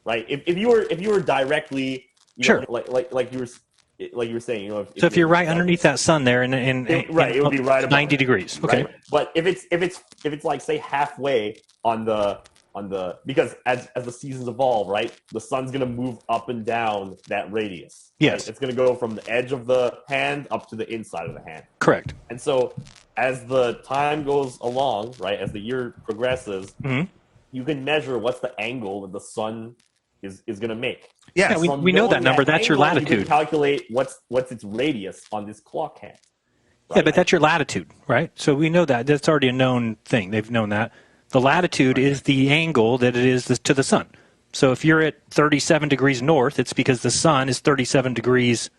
Speaker 2: right? If you were directly, like you were saying,
Speaker 4: if you're right underneath that sun there, and
Speaker 2: it would be right about
Speaker 4: 90 degrees. Okay.
Speaker 2: Right? But if it's like, say, halfway on the because as the seasons evolve, right, the sun's gonna move up and down that radius.
Speaker 4: Yes.
Speaker 2: Right? It's gonna go from the edge of the hand up to the inside of the hand.
Speaker 4: Correct.
Speaker 2: And so as the time goes along, right, as the year progresses, you can measure what's the angle that the sun is gonna make.
Speaker 3: Yes.
Speaker 4: Yeah, we know that number. That's your latitude.
Speaker 2: You can calculate what's its radius on this clock hand.
Speaker 4: Right? Yeah, but that's your latitude, right? So we know that. That's already a known thing. They've known that. The latitude is the angle that it is to the sun. So if you're at 37 degrees north, it's because the sun is 37 degrees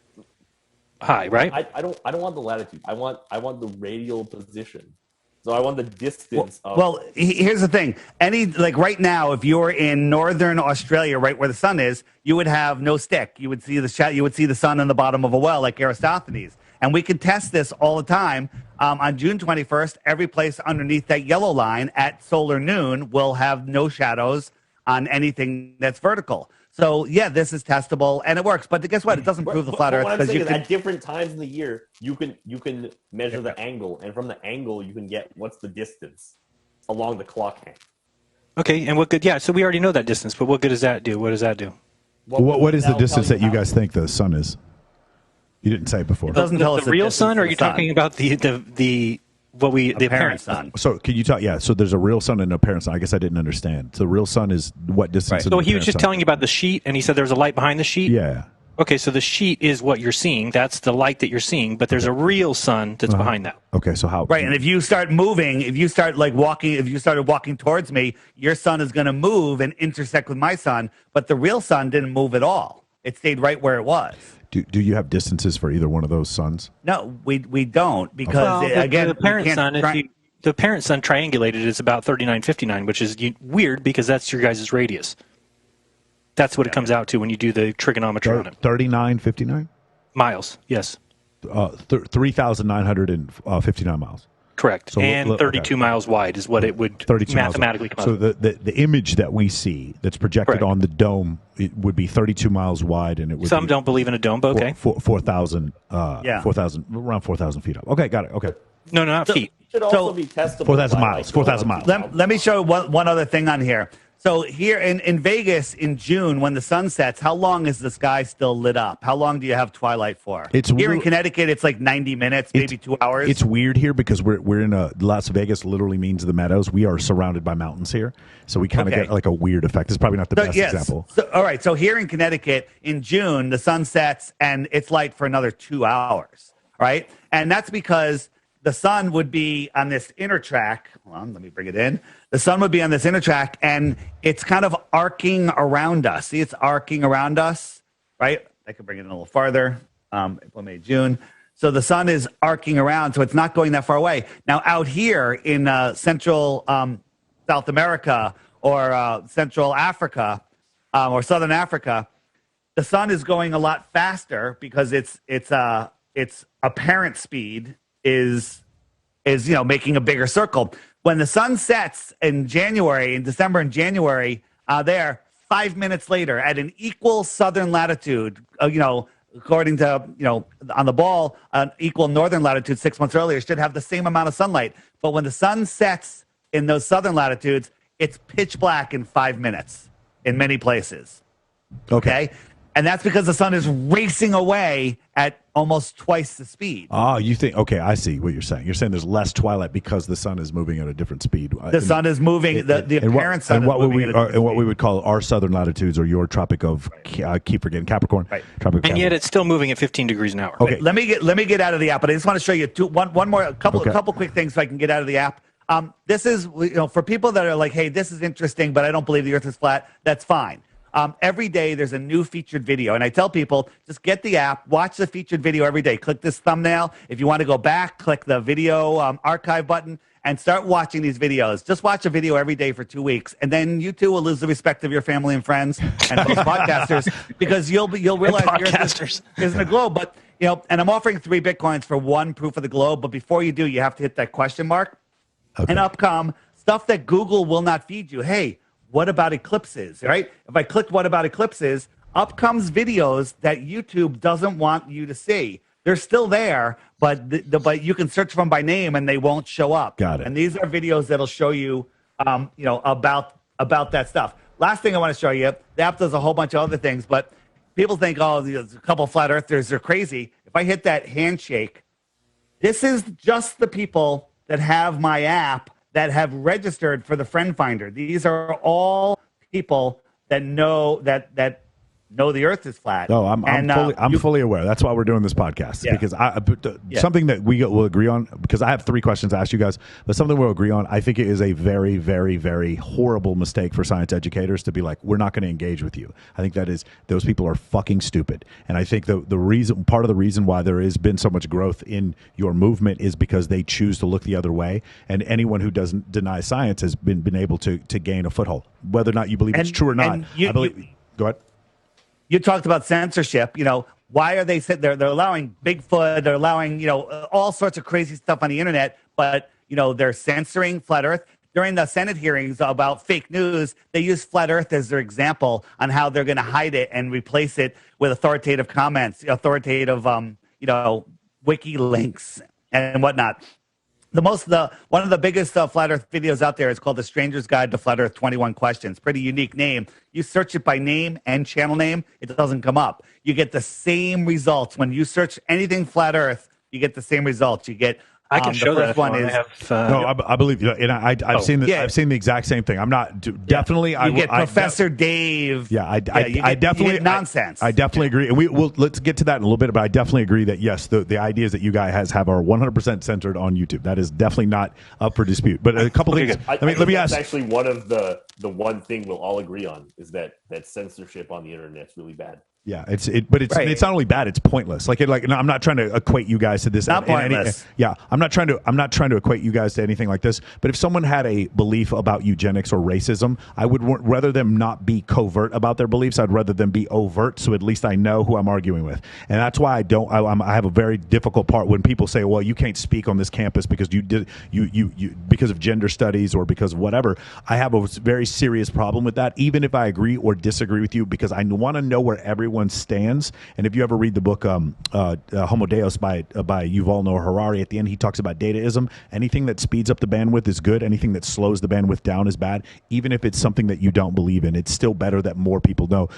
Speaker 4: high, right?
Speaker 2: I don't want the latitude. I want the radial position. So I want the distance.
Speaker 3: Here's the thing. Right now, if you're in northern Australia, right where the sun is, you would have no stick. You would see you would see the sun in the bottom of a well, like Aristophanes. And we can test this all the time. On June 21st, every place underneath that yellow line at solar noon will have no shadows on anything that's vertical. So yeah, this is testable and it works. But guess what? It doesn't prove the flat Earth
Speaker 2: because at different times in the year you can measure the angle, and from the angle you can get what's the distance along the clock hand.
Speaker 4: Okay, and what good? Yeah, so we already know that distance, but what good does that do? What does that do?
Speaker 1: What is the distance that you guys think the sun is? You didn't say it before.
Speaker 3: It doesn't tell us
Speaker 4: the real sun, or are you talking about the apparent sun?
Speaker 1: So can you talk? Yeah. So there's a real sun and an apparent sun. I guess I didn't understand. So the real sun is what distance?
Speaker 4: Right. So he was just telling you about the sheet, and he said there's a light behind the sheet.
Speaker 1: Yeah.
Speaker 4: Okay, so the sheet is what you're seeing. That's the light that you're seeing, but there's a real sun that's behind that.
Speaker 1: Okay, so how?
Speaker 3: Right, and if you start moving, if you started walking towards me, your sun is going to move and intersect with my sun, but the real sun didn't move at all. It stayed right where it was.
Speaker 1: Do you have distances for either one of those suns?
Speaker 3: No, we don't, because again,
Speaker 4: the parent sun, the parent sun triangulated is about 3959, which is weird because that's your guys' radius. That's what it comes out to when you do the trigonometry on it.
Speaker 1: 3959
Speaker 4: miles, yes.
Speaker 1: 3,959 miles.
Speaker 4: Correct. So and 32 miles wide is what it would mathematically come out.
Speaker 1: So the image that we see that's projected on the dome, it would be 32 miles wide, and it would.
Speaker 4: Some don't believe in a dome, but okay.
Speaker 1: 4,000, 4,000, around 4,000 feet up. Okay, got it. Okay.
Speaker 4: No, not feet.
Speaker 2: It should also be testable.
Speaker 1: 4,000 miles. 4,000 miles.
Speaker 3: Let me show one other thing on here. So here in Vegas in June, when the sun sets, how long is the sky still lit up? How long do you have twilight for? Here in Connecticut, it's like 90 minutes, maybe 2 hours.
Speaker 1: It's weird here because we're in Las Vegas. Literally means the meadows. We are surrounded by mountains here, so we kind of get like a weird effect. It's probably not the best example.
Speaker 3: So, all right. So here in Connecticut in June, the sun sets and it's light for another 2 hours. Right, and that's because the sun would be on this inner track. Hold on, let me bring it in. The sun would be on this inner track, and it's kind of arcing around us. See, it's arcing around us, right? I can bring it in a little farther. April, May, June. So the sun is arcing around, so it's not going that far away. Now, out here in central South America or Central Africa or Southern Africa, the sun is going a lot faster because its apparent speed is making a bigger circle. When the sun sets in December and January, 5 minutes later at an equal southern latitude, according to, on the ball, an equal northern latitude 6 months earlier, should have the same amount of sunlight. But when the sun sets in those southern latitudes, it's pitch black in 5 minutes in many places. Okay? And that's because the sun is racing away at almost twice the speed.
Speaker 1: Oh, you think? Okay, I see what you're saying. You're saying there's less twilight because the sun is moving at a different speed.
Speaker 3: The sun is moving. The apparent sun is moving.
Speaker 1: And what we would call our southern latitudes or your tropic of I keep forgetting Capricorn.
Speaker 3: Right.
Speaker 4: And yet it's still moving at 15 degrees an hour.
Speaker 3: Okay, let me get out of the app, but I just want to show you a couple quick things so I can get out of the app. This is for people that are like, hey, this is interesting, but I don't believe the Earth is flat. That's fine. Every day there's a new featured video, and I tell people just get the app, watch the featured video every day. Click this thumbnail. If you want to go back, click the video archive button and start watching these videos. Just watch a video every day for 2 weeks, and then you too will lose the respect of your family and friends and most podcasters because you'll realize
Speaker 4: podcasters
Speaker 3: isn't a globe. But and I'm offering 3 Bitcoins for 1 proof of the globe. But before you do, you have to hit that question mark, and up come stuff that Google will not feed you. Hey, what about eclipses, right? If I clicked what about eclipses, up comes videos that YouTube doesn't want you to see. They're still there, but but you can search for them by name and they won't show up.
Speaker 1: Got it.
Speaker 3: And these are videos that'll show you, about that stuff. Last thing I want to show you, the app does a whole bunch of other things, but people think, oh, there's a couple of flat earthers, they're crazy. If I hit that handshake, this is just the people that have my app that have registered for the friend finder. These are all people that know that know the Earth is flat.
Speaker 1: Oh, I'm fully aware. That's why we're doing this podcast, because something that we will agree on, because I have 3 questions to ask you guys, but something we'll agree on. I think it is a very, very, very horrible mistake for science educators to be like, we're not going to engage with you. I think those people are fucking stupid. And I think part of the reason why there has been so much growth in your movement is because they choose to look the other way. And anyone who doesn't deny science has been able to gain a foothold, whether or not you believe it's true or not. Go ahead.
Speaker 3: You talked about censorship. Why are they sitting there? They're allowing Bigfoot. They're allowing, all sorts of crazy stuff on the internet. But, they're censoring Flat Earth. During the Senate hearings about fake news, they use Flat Earth as their example on how they're going to hide it and replace it with authoritative comments, authoritative, wiki links and whatnot. One of the biggest Flat Earth videos out there is called The Stranger's Guide to Flat Earth 21 Questions. Pretty unique name. You search it by name and channel name, it doesn't come up. You get the same results. When you search anything Flat Earth, you get the same results. You get
Speaker 4: I can show that.
Speaker 3: One is
Speaker 1: I believe you, and I've seen the exact same thing. I'm not definitely.
Speaker 3: You get Professor Dave.
Speaker 1: Yeah, I definitely
Speaker 3: nonsense.
Speaker 1: I definitely agree, and let's get to that in a little bit. But I definitely agree that yes, the ideas that you guys have are 100% centered on YouTube. That is definitely not up for dispute. But a couple things. Let me ask.
Speaker 2: Actually, one of the one thing we'll all agree on is that censorship on the internet is really bad.
Speaker 1: Yeah, it's not only bad; it's pointless. I'm not trying to equate you guys to this.
Speaker 3: Not pointless.
Speaker 1: I'm not trying to equate you guys to anything like this. But if someone had a belief about eugenics or racism, I would rather them not be covert about their beliefs. I'd rather them be overt, so at least I know who I'm arguing with. And that's why I have a very difficult part when people say, "Well, you can't speak on this campus because you because of gender studies or because of whatever." I have a very serious problem with that, even if I agree or disagree with you, because I want to know where everyone stands. And if you ever read the book Homo Deus by Yuval Noah Harari, at the end he talks about dataism. Anything that speeds up the bandwidth is good. Anything that slows the bandwidth down is bad. Even if it's something that you don't believe in, it's still better that more people know.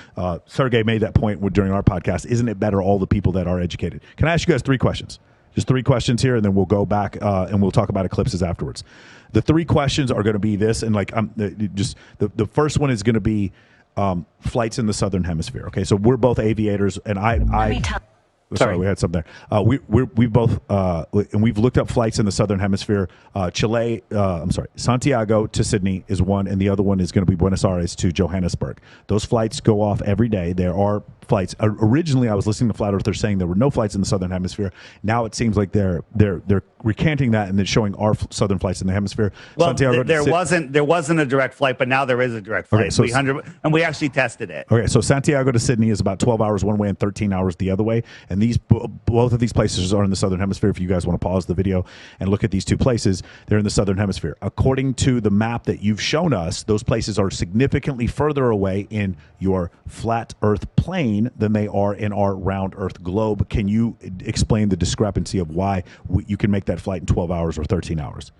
Speaker 1: Sergey made that point during our podcast. Isn't it better all the people that are educated? Can I ask you guys 3 questions? Just 3 questions here, and then we'll go back and we'll talk about eclipses afterwards. The 3 questions are going to be this, and the first one is going to be flights in the southern hemisphere. Okay, so we're both aviators, and sorry, we had something there. We both and we've looked up flights in the southern hemisphere. Santiago to Sydney is one, and the other one is going to be Buenos Aires to Johannesburg. Those flights go off every day. There are flights. Originally, I was listening to Flat Earthers saying there were no flights in the southern hemisphere. Now it seems like they're recanting that and then showing our southern flights in the hemisphere.
Speaker 3: Well, there wasn't a direct flight, but now there is a direct flight. Okay, and we actually tested it.
Speaker 1: Okay, so Santiago to Sydney is about 12 hours one way and 13 hours the other way. And both of these places are in the southern hemisphere. If you guys want to pause the video and look at these 2 places, they're in the southern hemisphere. According to the map that you've shown us, those places are significantly further away in your flat Earth plane than they are in our round Earth globe. Can you explain the discrepancy of why you can make that flight in 12 hours or 13 hours?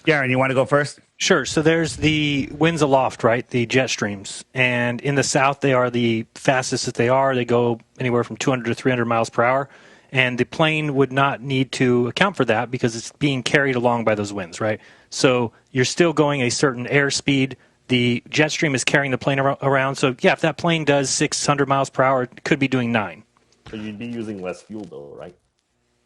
Speaker 3: Garen, you want to go first?
Speaker 4: Sure. So there's the winds aloft, right? The jet streams. And in the south, they are the fastest that they are. They go anywhere from 200 to 300 miles per hour. And the plane would not need to account for that because it's being carried along by those winds, right? So you're still going a certain airspeed. The jet stream is carrying the plane around. So, yeah, if that plane does 600 miles per hour, it could be doing 9.
Speaker 2: So you'd be using less fuel, though, right?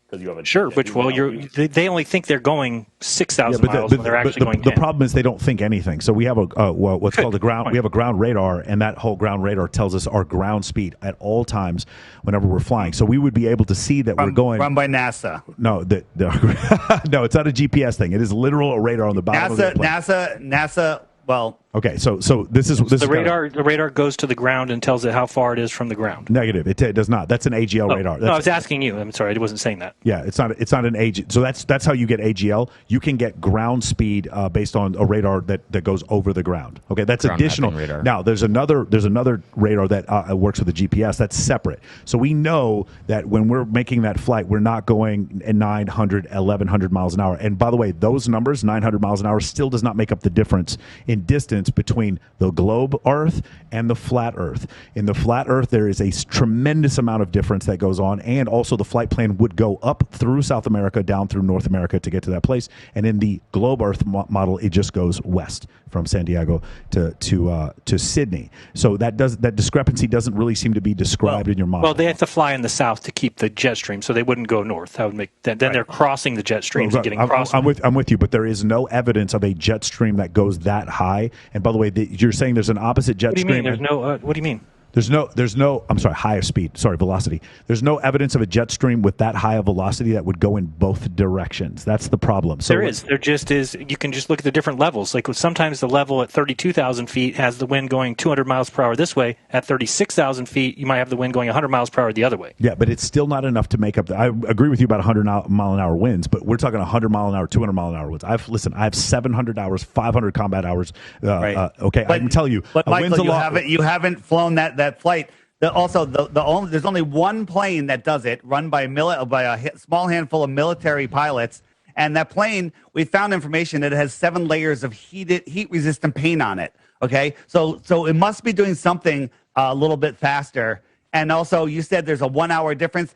Speaker 2: Because you have
Speaker 4: they only think they're going 6,000 miles when they're actually going 10.
Speaker 1: The problem is they don't think anything. So we have what's called a ground. We have a ground radar, and that whole ground radar tells us our ground speed at all times whenever we're flying. So we would be able to see that we're going.
Speaker 3: Run by NASA.
Speaker 1: No, no, it's not a GPS thing. It is literal a radar on the bottom of the plane.
Speaker 3: NASA. Well,
Speaker 1: okay, so this is
Speaker 4: the radar. The radar goes to the ground and tells it how far it is from the ground.
Speaker 1: Negative. It does not. That's an AGL radar.
Speaker 4: No, I was asking you. I'm sorry, I wasn't saying that.
Speaker 1: Yeah, it's not an AG. So that's how you get AGL. You can get ground speed based on a radar that goes over the ground. Okay, that's ground additional. Radar. Now there's another radar that works with the GPS. That's separate. So we know that when we're making that flight, we're not going at 900, 1100 miles an hour. And by the way, those numbers, 900 miles an hour, still does not make up the difference in distance difference between the globe Earth and the flat Earth. In the flat Earth, there is a tremendous amount of difference that goes on, and also the flight plan would go up through South America, down through North America to get to that place. And in the globe Earth model, it just goes west from San Diego to Sydney. So that discrepancy doesn't really seem to be described in your model.
Speaker 4: Well, they have to fly in the south to keep the jet stream, so they wouldn't go north. That would make then they're crossing the jet streams and getting crossed.
Speaker 1: I'm with you, but there is no evidence of a jet stream that goes that high. And by the way, you're saying there's an opposite jet stream.
Speaker 4: What do you mean? There's no. What do you mean?
Speaker 1: There's no, I'm sorry, higher speed, velocity. There's no evidence of a jet stream with that high of velocity that would go in both directions. That's the problem. So
Speaker 4: there is. There just is. You can just look at the different levels. Like sometimes the level at 32,000 feet has the wind going 200 miles per hour this way. At 36,000 feet, you might have the wind going 100 miles per hour the other way.
Speaker 1: Yeah, but it's still not enough to make up. I agree with you about 100 mile an hour winds, but we're talking 100 mile an hour, 200 mile an hour winds. I have 700 hours, 500 combat hours. Okay, but, I can tell you.
Speaker 3: But Michael, you haven't flown that flight. There's only one plane that does it, run by a small handful of military pilots. And that plane, we found information that it has 7 layers of heat-resistant paint on it. Okay, so it must be doing something a little bit faster. And also, you said there's a 1 hour difference.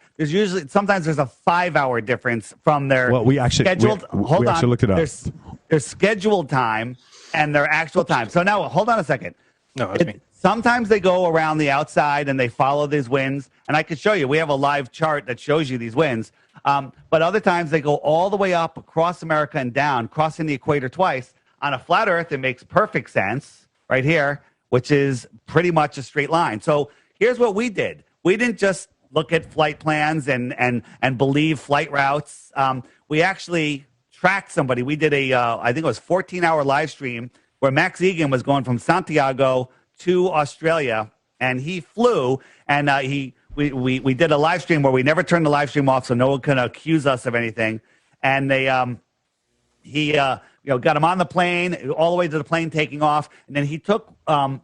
Speaker 3: Sometimes there's a 5 hour difference from their scheduled.
Speaker 1: We actually looked it up.
Speaker 3: Their scheduled time and their actual time. So now, hold on a second.
Speaker 4: No, that's me.
Speaker 3: Sometimes they go around the outside and they follow these winds. And I could show you. We have a live chart that shows you these winds. But other times they go all the way up across America and down, crossing the equator twice. On a flat Earth, it makes perfect sense right here, which is pretty much a straight line. So here's what we did. We didn't just look at flight plans and believe flight routes. We actually tracked somebody. We did I think it was 14-hour live stream where Max Egan was going from Santiago to Australia, and he flew, and we did a live stream where we never turned the live stream off, so no one can accuse us of anything. And he got him on the plane all the way to the plane taking off, and then he took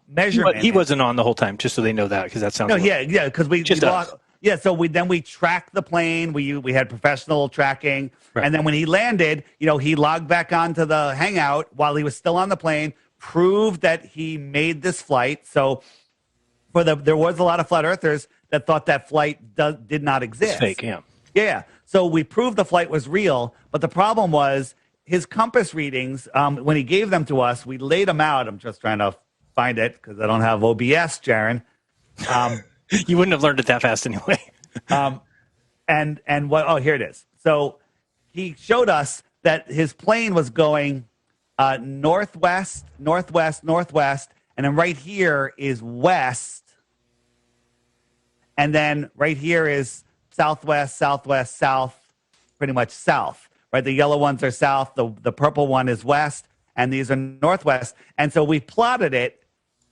Speaker 3: measurements.
Speaker 4: But he wasn't on the whole time, just so they know that, because that sounds.
Speaker 3: No, because we lost. Yeah, so we tracked the plane. We had professional tracking, right. And then when he landed, he logged back onto the Hangout while he was still on the plane. Proved that he made this flight. So there was a lot of flat earthers that thought that flight did not exist.
Speaker 4: It's fake, yeah.
Speaker 3: Yeah. So we proved the flight was real, but the problem was his compass readings, when he gave them to us, we laid them out. I'm just trying to find it because I don't have OBS, Jaron.
Speaker 4: You wouldn't have learned it that fast anyway.
Speaker 3: Here it is. So he showed us that his plane was going northwest, and then right here is west, and then right here is southwest, south, pretty much south, right? The yellow ones are south, the purple one is west, and these are northwest. And so we plotted it,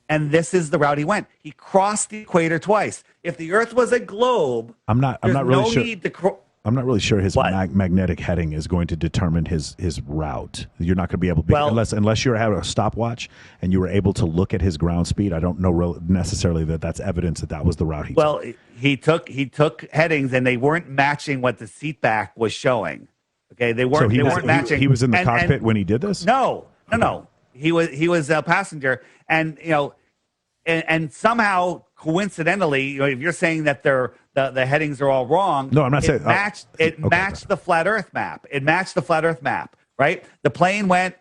Speaker 3: and this is the route he went. He crossed the equator twice. If the Earth was a globe, I'm not really sure. I'm not really sure his magnetic heading is going to determine his route. You're not going to be able to, unless you have a stopwatch and you were able to look at his ground speed. I don't know necessarily that's evidence that was the route he took. Well, he took headings and they weren't matching what the seat back was showing. Okay, they weren't matching.
Speaker 1: He was in the cockpit when he did this?
Speaker 3: No. He was a passenger, and and somehow coincidentally, if you're saying that the headings are all wrong,
Speaker 1: no, I'm not saying
Speaker 3: it matched the flat Earth map. It matched the flat Earth map, right? The plane went,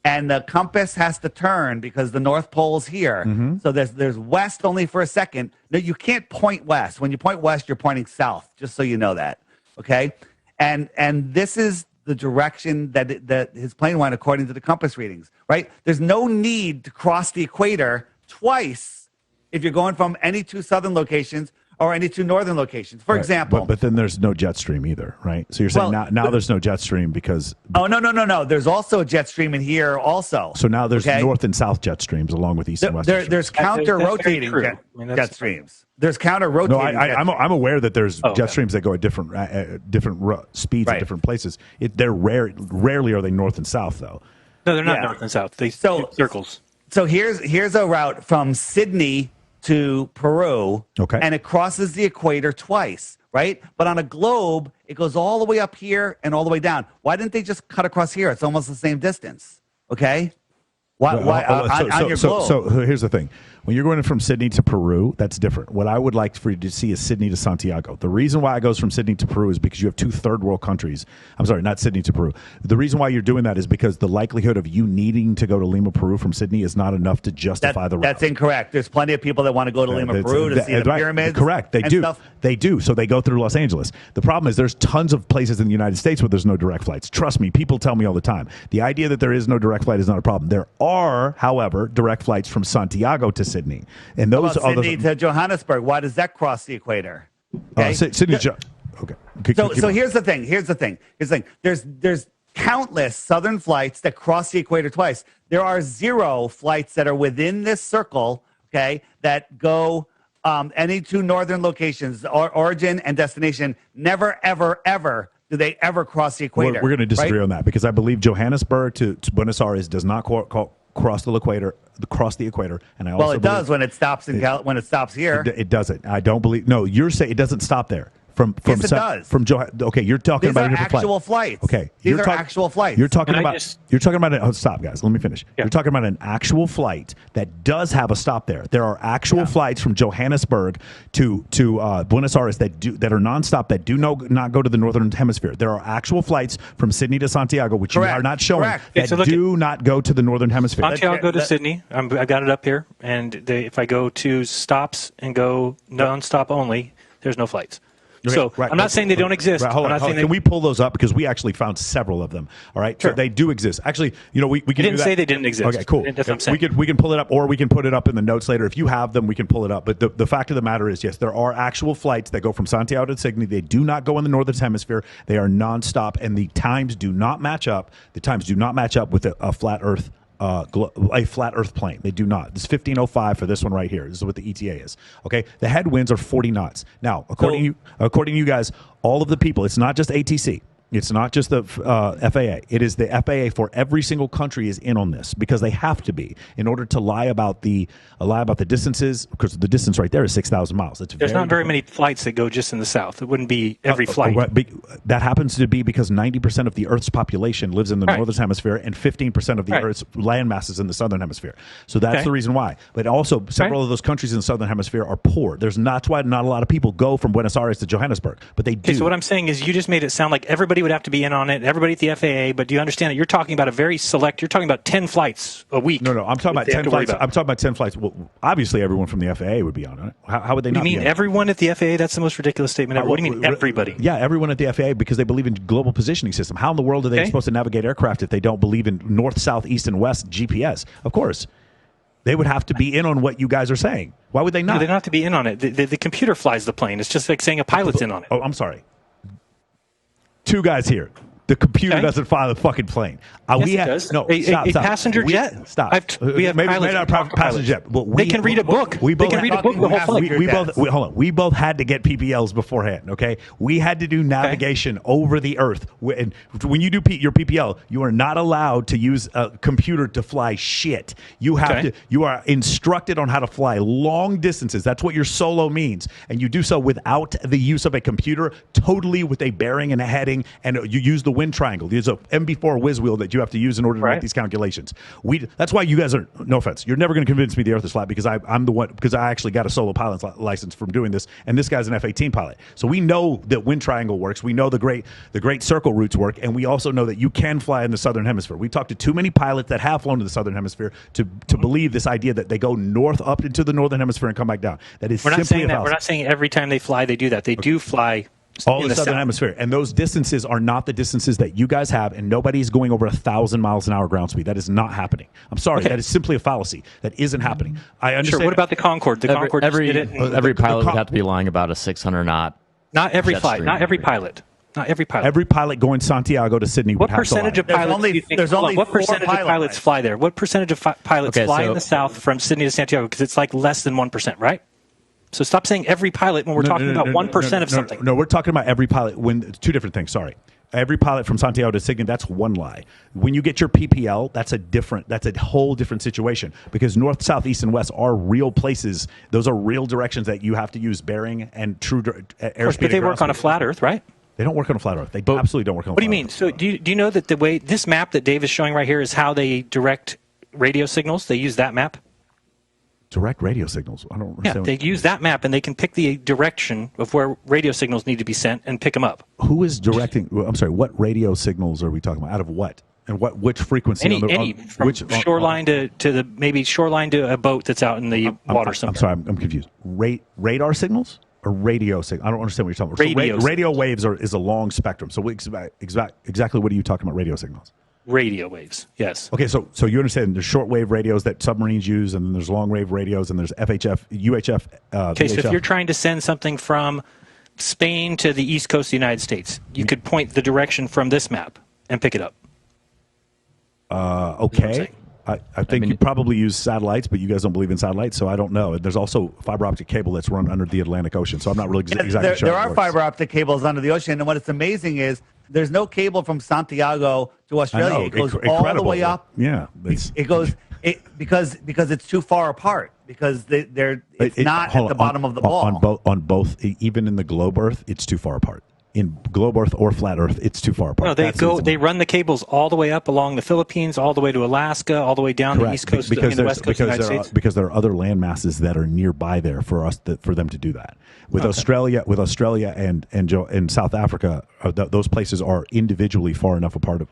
Speaker 3: and the compass has to turn because the North Pole's here. Mm-hmm. So there's west only for a second. No, you can't point west. When you point west, you're pointing south. Just so you know that, okay? And this is the direction that his plane went according to the compass readings, right? There's no need to cross the equator twice if you're going from any two southern locations or any two northern locations. For example.
Speaker 1: But then there's no jet stream either, right? So you're saying now there's no jet stream because...
Speaker 3: Oh, no. There's also a jet stream in here also.
Speaker 1: So now there's north and south jet streams along with east and west.
Speaker 3: There's counter-rotating jet streams. There's counter-rotating jet streams.
Speaker 1: I'm aware that there's jet streams that go at different speeds at different places. They're rarely are they north and south, though.
Speaker 4: No, they're not north and south. They circles.
Speaker 3: So here's a route from Sydney to Peru, and it crosses the equator twice, right? But on a globe, it goes all the way up here and all the way down. Why didn't they just cut across here? It's almost the same distance, okay? Why on your globe?
Speaker 1: So here's the thing. When you're going from Sydney to Peru, that's different. What I would like for you to see is Sydney to Santiago. The reason why it goes from Sydney to Peru is because you have two third world countries. I'm sorry, not Sydney to Peru. The reason why you're doing that is because the likelihood of you needing to go to Lima, Peru from Sydney is not enough to justify the route.
Speaker 3: That's incorrect. There's plenty of people that want to go to Lima, Peru to see the pyramids.
Speaker 1: Correct. They do. Stuff. They do. So they go through Los Angeles. The problem is there's tons of places in the United States where there's no direct flights. Trust me, people tell me all the time. The idea that there is no direct flight is not a problem. There are, however, direct flights from Santiago to Sydney. And those are
Speaker 3: Sydney to Johannesburg. Why does that cross the equator?
Speaker 1: Okay. Sydney. Okay.
Speaker 3: So here's the thing. There's countless southern flights that cross the equator twice. There are 0 flights that are within this circle. Okay, that go any two northern locations, origin and destination. Never, ever, ever do they ever cross the equator.
Speaker 1: We're going to disagree on that because I believe Johannesburg to Buenos Aires does not cross the equator. And I also
Speaker 3: does when it stops when it stops here.
Speaker 1: It doesn't. I don't believe. No, you're saying it doesn't stop there.
Speaker 3: Yes, it does.
Speaker 1: Okay, you're talking about a different
Speaker 3: actual flights.
Speaker 1: Okay,
Speaker 3: these are actual flights.
Speaker 1: You're talking about. Stop, guys. Let me finish.
Speaker 4: Yeah.
Speaker 1: You're talking about an actual flight that does have a stop there. There are actual flights from Johannesburg to Buenos Aires that are nonstop that do not go to the northern hemisphere. There are actual flights from Sydney to Santiago, which you are not showing, that do not go to the northern hemisphere.
Speaker 4: Santiago to Sydney. I've got it up here, and if I go to stops and go nonstop only, there's no flights.
Speaker 1: Okay,
Speaker 4: so I'm not saying they don't exist.
Speaker 1: Hold on. Can we pull those up because we actually found several of them? All right,
Speaker 4: sure.
Speaker 1: So they do exist. Actually, we can.
Speaker 4: Didn't say they didn't exist.
Speaker 1: Okay, cool.
Speaker 4: That's what I'm saying.
Speaker 1: We can pull it up, or we can put it up in the notes later. If you have them, we can pull it up. But the fact of the matter is, yes, there are actual flights that go from Santiago to Sydney. They do not go in the northern hemisphere. They are nonstop, and the times do not match up. The times do not match up with a flat Earth. A flat Earth plane. They do not. This is 1505 for this one right here. This is what the ETA is. Okay, the headwinds are 40 knots. Now, according to you guys, all of the people. It's not just ATC. It's not just the FAA. It is the FAA for every single country is in on this because they have to be in order to lie about the distances, because the distance right there is 6,000 miles.
Speaker 4: There's not very many flights that go just in the south. It wouldn't be every flight.
Speaker 1: That happens to be because 90% of the Earth's population lives in the northern hemisphere and 15% of the Earth's land mass is in the southern hemisphere. So that's the reason why. But also, several of those countries in the southern hemisphere are poor. That's why not a lot of people go from Buenos Aires to Johannesburg, but they do.
Speaker 4: Okay, so what I'm saying is you just made it sound like everybody would have to be in on it, everybody at the FAA, but do you understand that you're talking about you're talking about 10 flights a week.
Speaker 1: No, I'm talking about 10 flights. I'm talking about 10 flights. Well, obviously everyone from the FAA would be on it. How would they not be on it?
Speaker 4: You mean everyone at the FAA? That's the most ridiculous statement ever. What do you mean everybody?
Speaker 1: Yeah, everyone at the FAA because they believe in global positioning system. How in the world are they supposed to navigate aircraft if they don't believe in north, south, east, and west GPS? Of course. They would have to be in on what you guys are saying. Why would they not?
Speaker 4: No, they don't have to be in on it. The computer flies the plane. It's just like saying a pilot's in on it.
Speaker 1: Oh, I'm sorry. Two guys here. The computer doesn't fly the fucking plane.
Speaker 4: Yes, it does.
Speaker 1: No,
Speaker 4: a
Speaker 1: stop.
Speaker 4: passenger jet.
Speaker 1: Stop.
Speaker 4: We have
Speaker 1: maybe not a passenger jet. But
Speaker 4: they can read a book. They can read a book the whole flight.
Speaker 1: Hold on. We both had to get PPLs beforehand. Okay, we had to do navigation over the Earth. And when you do your PPL, you are not allowed to use a computer to fly shit. You have to. You are instructed on how to fly long distances. That's what your solo means, and you do so without the use of a computer, totally with a bearing and a heading, and you use the wind triangle. There's a MB4 whiz wheel that you have to use in order to make these calculations. That's why you guys are, no offense, you're never going to convince me the Earth is flat because I'm the one, because I actually got a solo pilot's license from doing this, and this guy's an F-18 pilot. So we know that wind triangle works. We know the great circle routes work, and we also know that you can fly in the southern hemisphere. We talked to too many pilots that have flown to the southern hemisphere to believe this idea that they go north up into the northern hemisphere and come back down. That is simply a fallacy.
Speaker 4: We're not saying every time they fly they do that. They do fly
Speaker 1: all in the southern hemisphere, and those distances are not the distances that you guys have, and nobody's going over 1,000 miles an hour ground speed. That is not happening. I'm sorry, that is simply a fallacy. That isn't happening. I understand.
Speaker 4: Sure. What about the Concorde? The Concorde
Speaker 5: every
Speaker 4: just did it.
Speaker 5: Every pilot would have to be lying about a 600 knot.
Speaker 4: Not every flight. Not every pilot. Not every pilot.
Speaker 1: Every pilot going Santiago to Sydney would have to lie.
Speaker 4: What percentage of pilots? What percentage of pilots fly there? What percentage of pilots fly in the south from Sydney to Santiago? Because it's like less than 1%, right? So stop saying every pilot when we're talking about 1% of something.
Speaker 1: No, we're talking about every pilot. Two different things. Sorry. Every pilot from Santiago to Sydney, that's one lie. When you get your PPL, that's a whole different situation because north, south, east, and west are real places. Those are real directions that you have to use bearing and true airspeed.
Speaker 4: But they work on a flat Earth, right?
Speaker 1: They don't work on a flat Earth. They absolutely don't work on a flat Earth.
Speaker 4: What do you mean? So do you know that the way this map that Dave is showing right here is how they direct radio signals. They use that map.
Speaker 1: Direct radio signals. I don't
Speaker 4: Yeah,
Speaker 1: understand.
Speaker 4: they use that map, and they can pick the direction of where radio signals need to be sent and pick them up.
Speaker 1: Who is directing? I'm sorry. What radio signals are we talking about? Out of what? And which frequency?
Speaker 4: From shoreline to the maybe shoreline to a boat that's out in the water somewhere.
Speaker 1: I'm sorry. I'm confused. Radar signals or radio signals? I don't understand what you're talking about. Radio waves is a long spectrum. So exactly what are you talking about? Radio signals.
Speaker 4: Radio waves, yes.
Speaker 1: Okay, so you understand there's shortwave radios that submarines use, and then there's long wave radios, and there's FHF, UHF.
Speaker 4: Okay, so
Speaker 1: VHF.
Speaker 4: if you're trying to send something from Spain to the east coast of the United States, you could point the direction from this map and pick it up.
Speaker 1: Okay. I think you probably use satellites, but you guys don't believe in satellites, so I don't know. There's also fiber optic cable that's run under the Atlantic Ocean, so I'm not really exactly sure.
Speaker 3: There are fiber optic cables under the ocean, and what's amazing is there's no cable from Santiago to Australia. It goes all the way up.
Speaker 1: Yeah,
Speaker 3: because it's too far apart. Because it's not at the bottom of the ball.
Speaker 1: On both, even in the globe Earth, it's too far apart. In globe Earth or flat Earth, it's too far apart.
Speaker 4: No, they run the cables all the way up along the Philippines, all the way to Alaska, all the way down the east coast, the west coast of the United States.
Speaker 1: Because there are other land masses that are nearby there for them to do that. With Australia and South Africa, those places are individually far enough apart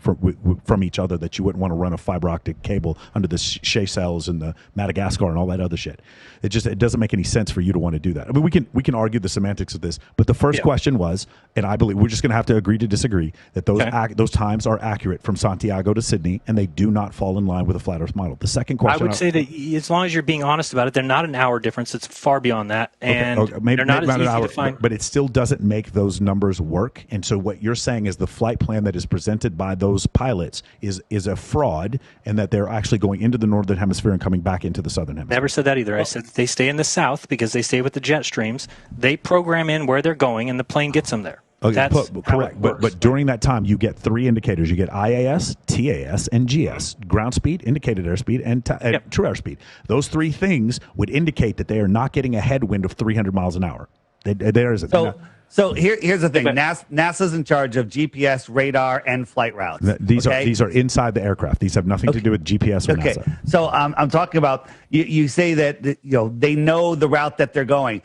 Speaker 1: from each other that you wouldn't want to run a fiber optic cable under the Seychelles and the Madagascar and all that other shit. It doesn't make any sense for you to want to do that. I mean, we can argue the semantics of this, but the first question was, and I believe we're just going to have to agree to disagree, that those times are accurate from Santiago to Sydney, and they do not fall in line with a flat Earth model. The second question,
Speaker 4: I would say that as long as you're being honest about it, they're not an hour difference. It's far beyond that, and they're not as easy to find.
Speaker 1: But it still doesn't make those numbers work. And so what you're saying is the flight plan that is presented by those pilots is a fraud, and that they're actually going into the northern hemisphere and coming back into the southern hemisphere.
Speaker 4: Never said that either. I said that they stay in the south because they stay with the jet streams. They program in where they're going, and the plane gets them there.
Speaker 1: Okay,
Speaker 4: That's
Speaker 1: correct. But during that time, you get three indicators. You get IAS, TAS, and GS: ground speed, indicated airspeed, and true airspeed. Those three things would indicate that they are not getting a headwind of 300 miles an hour. There isn't.
Speaker 3: So here's the thing. NASA's in charge of GPS, radar, and flight routes.
Speaker 1: These are inside the aircraft. These have nothing to do with GPS or NASA.
Speaker 3: So I'm talking about you say that they know the route that they're going.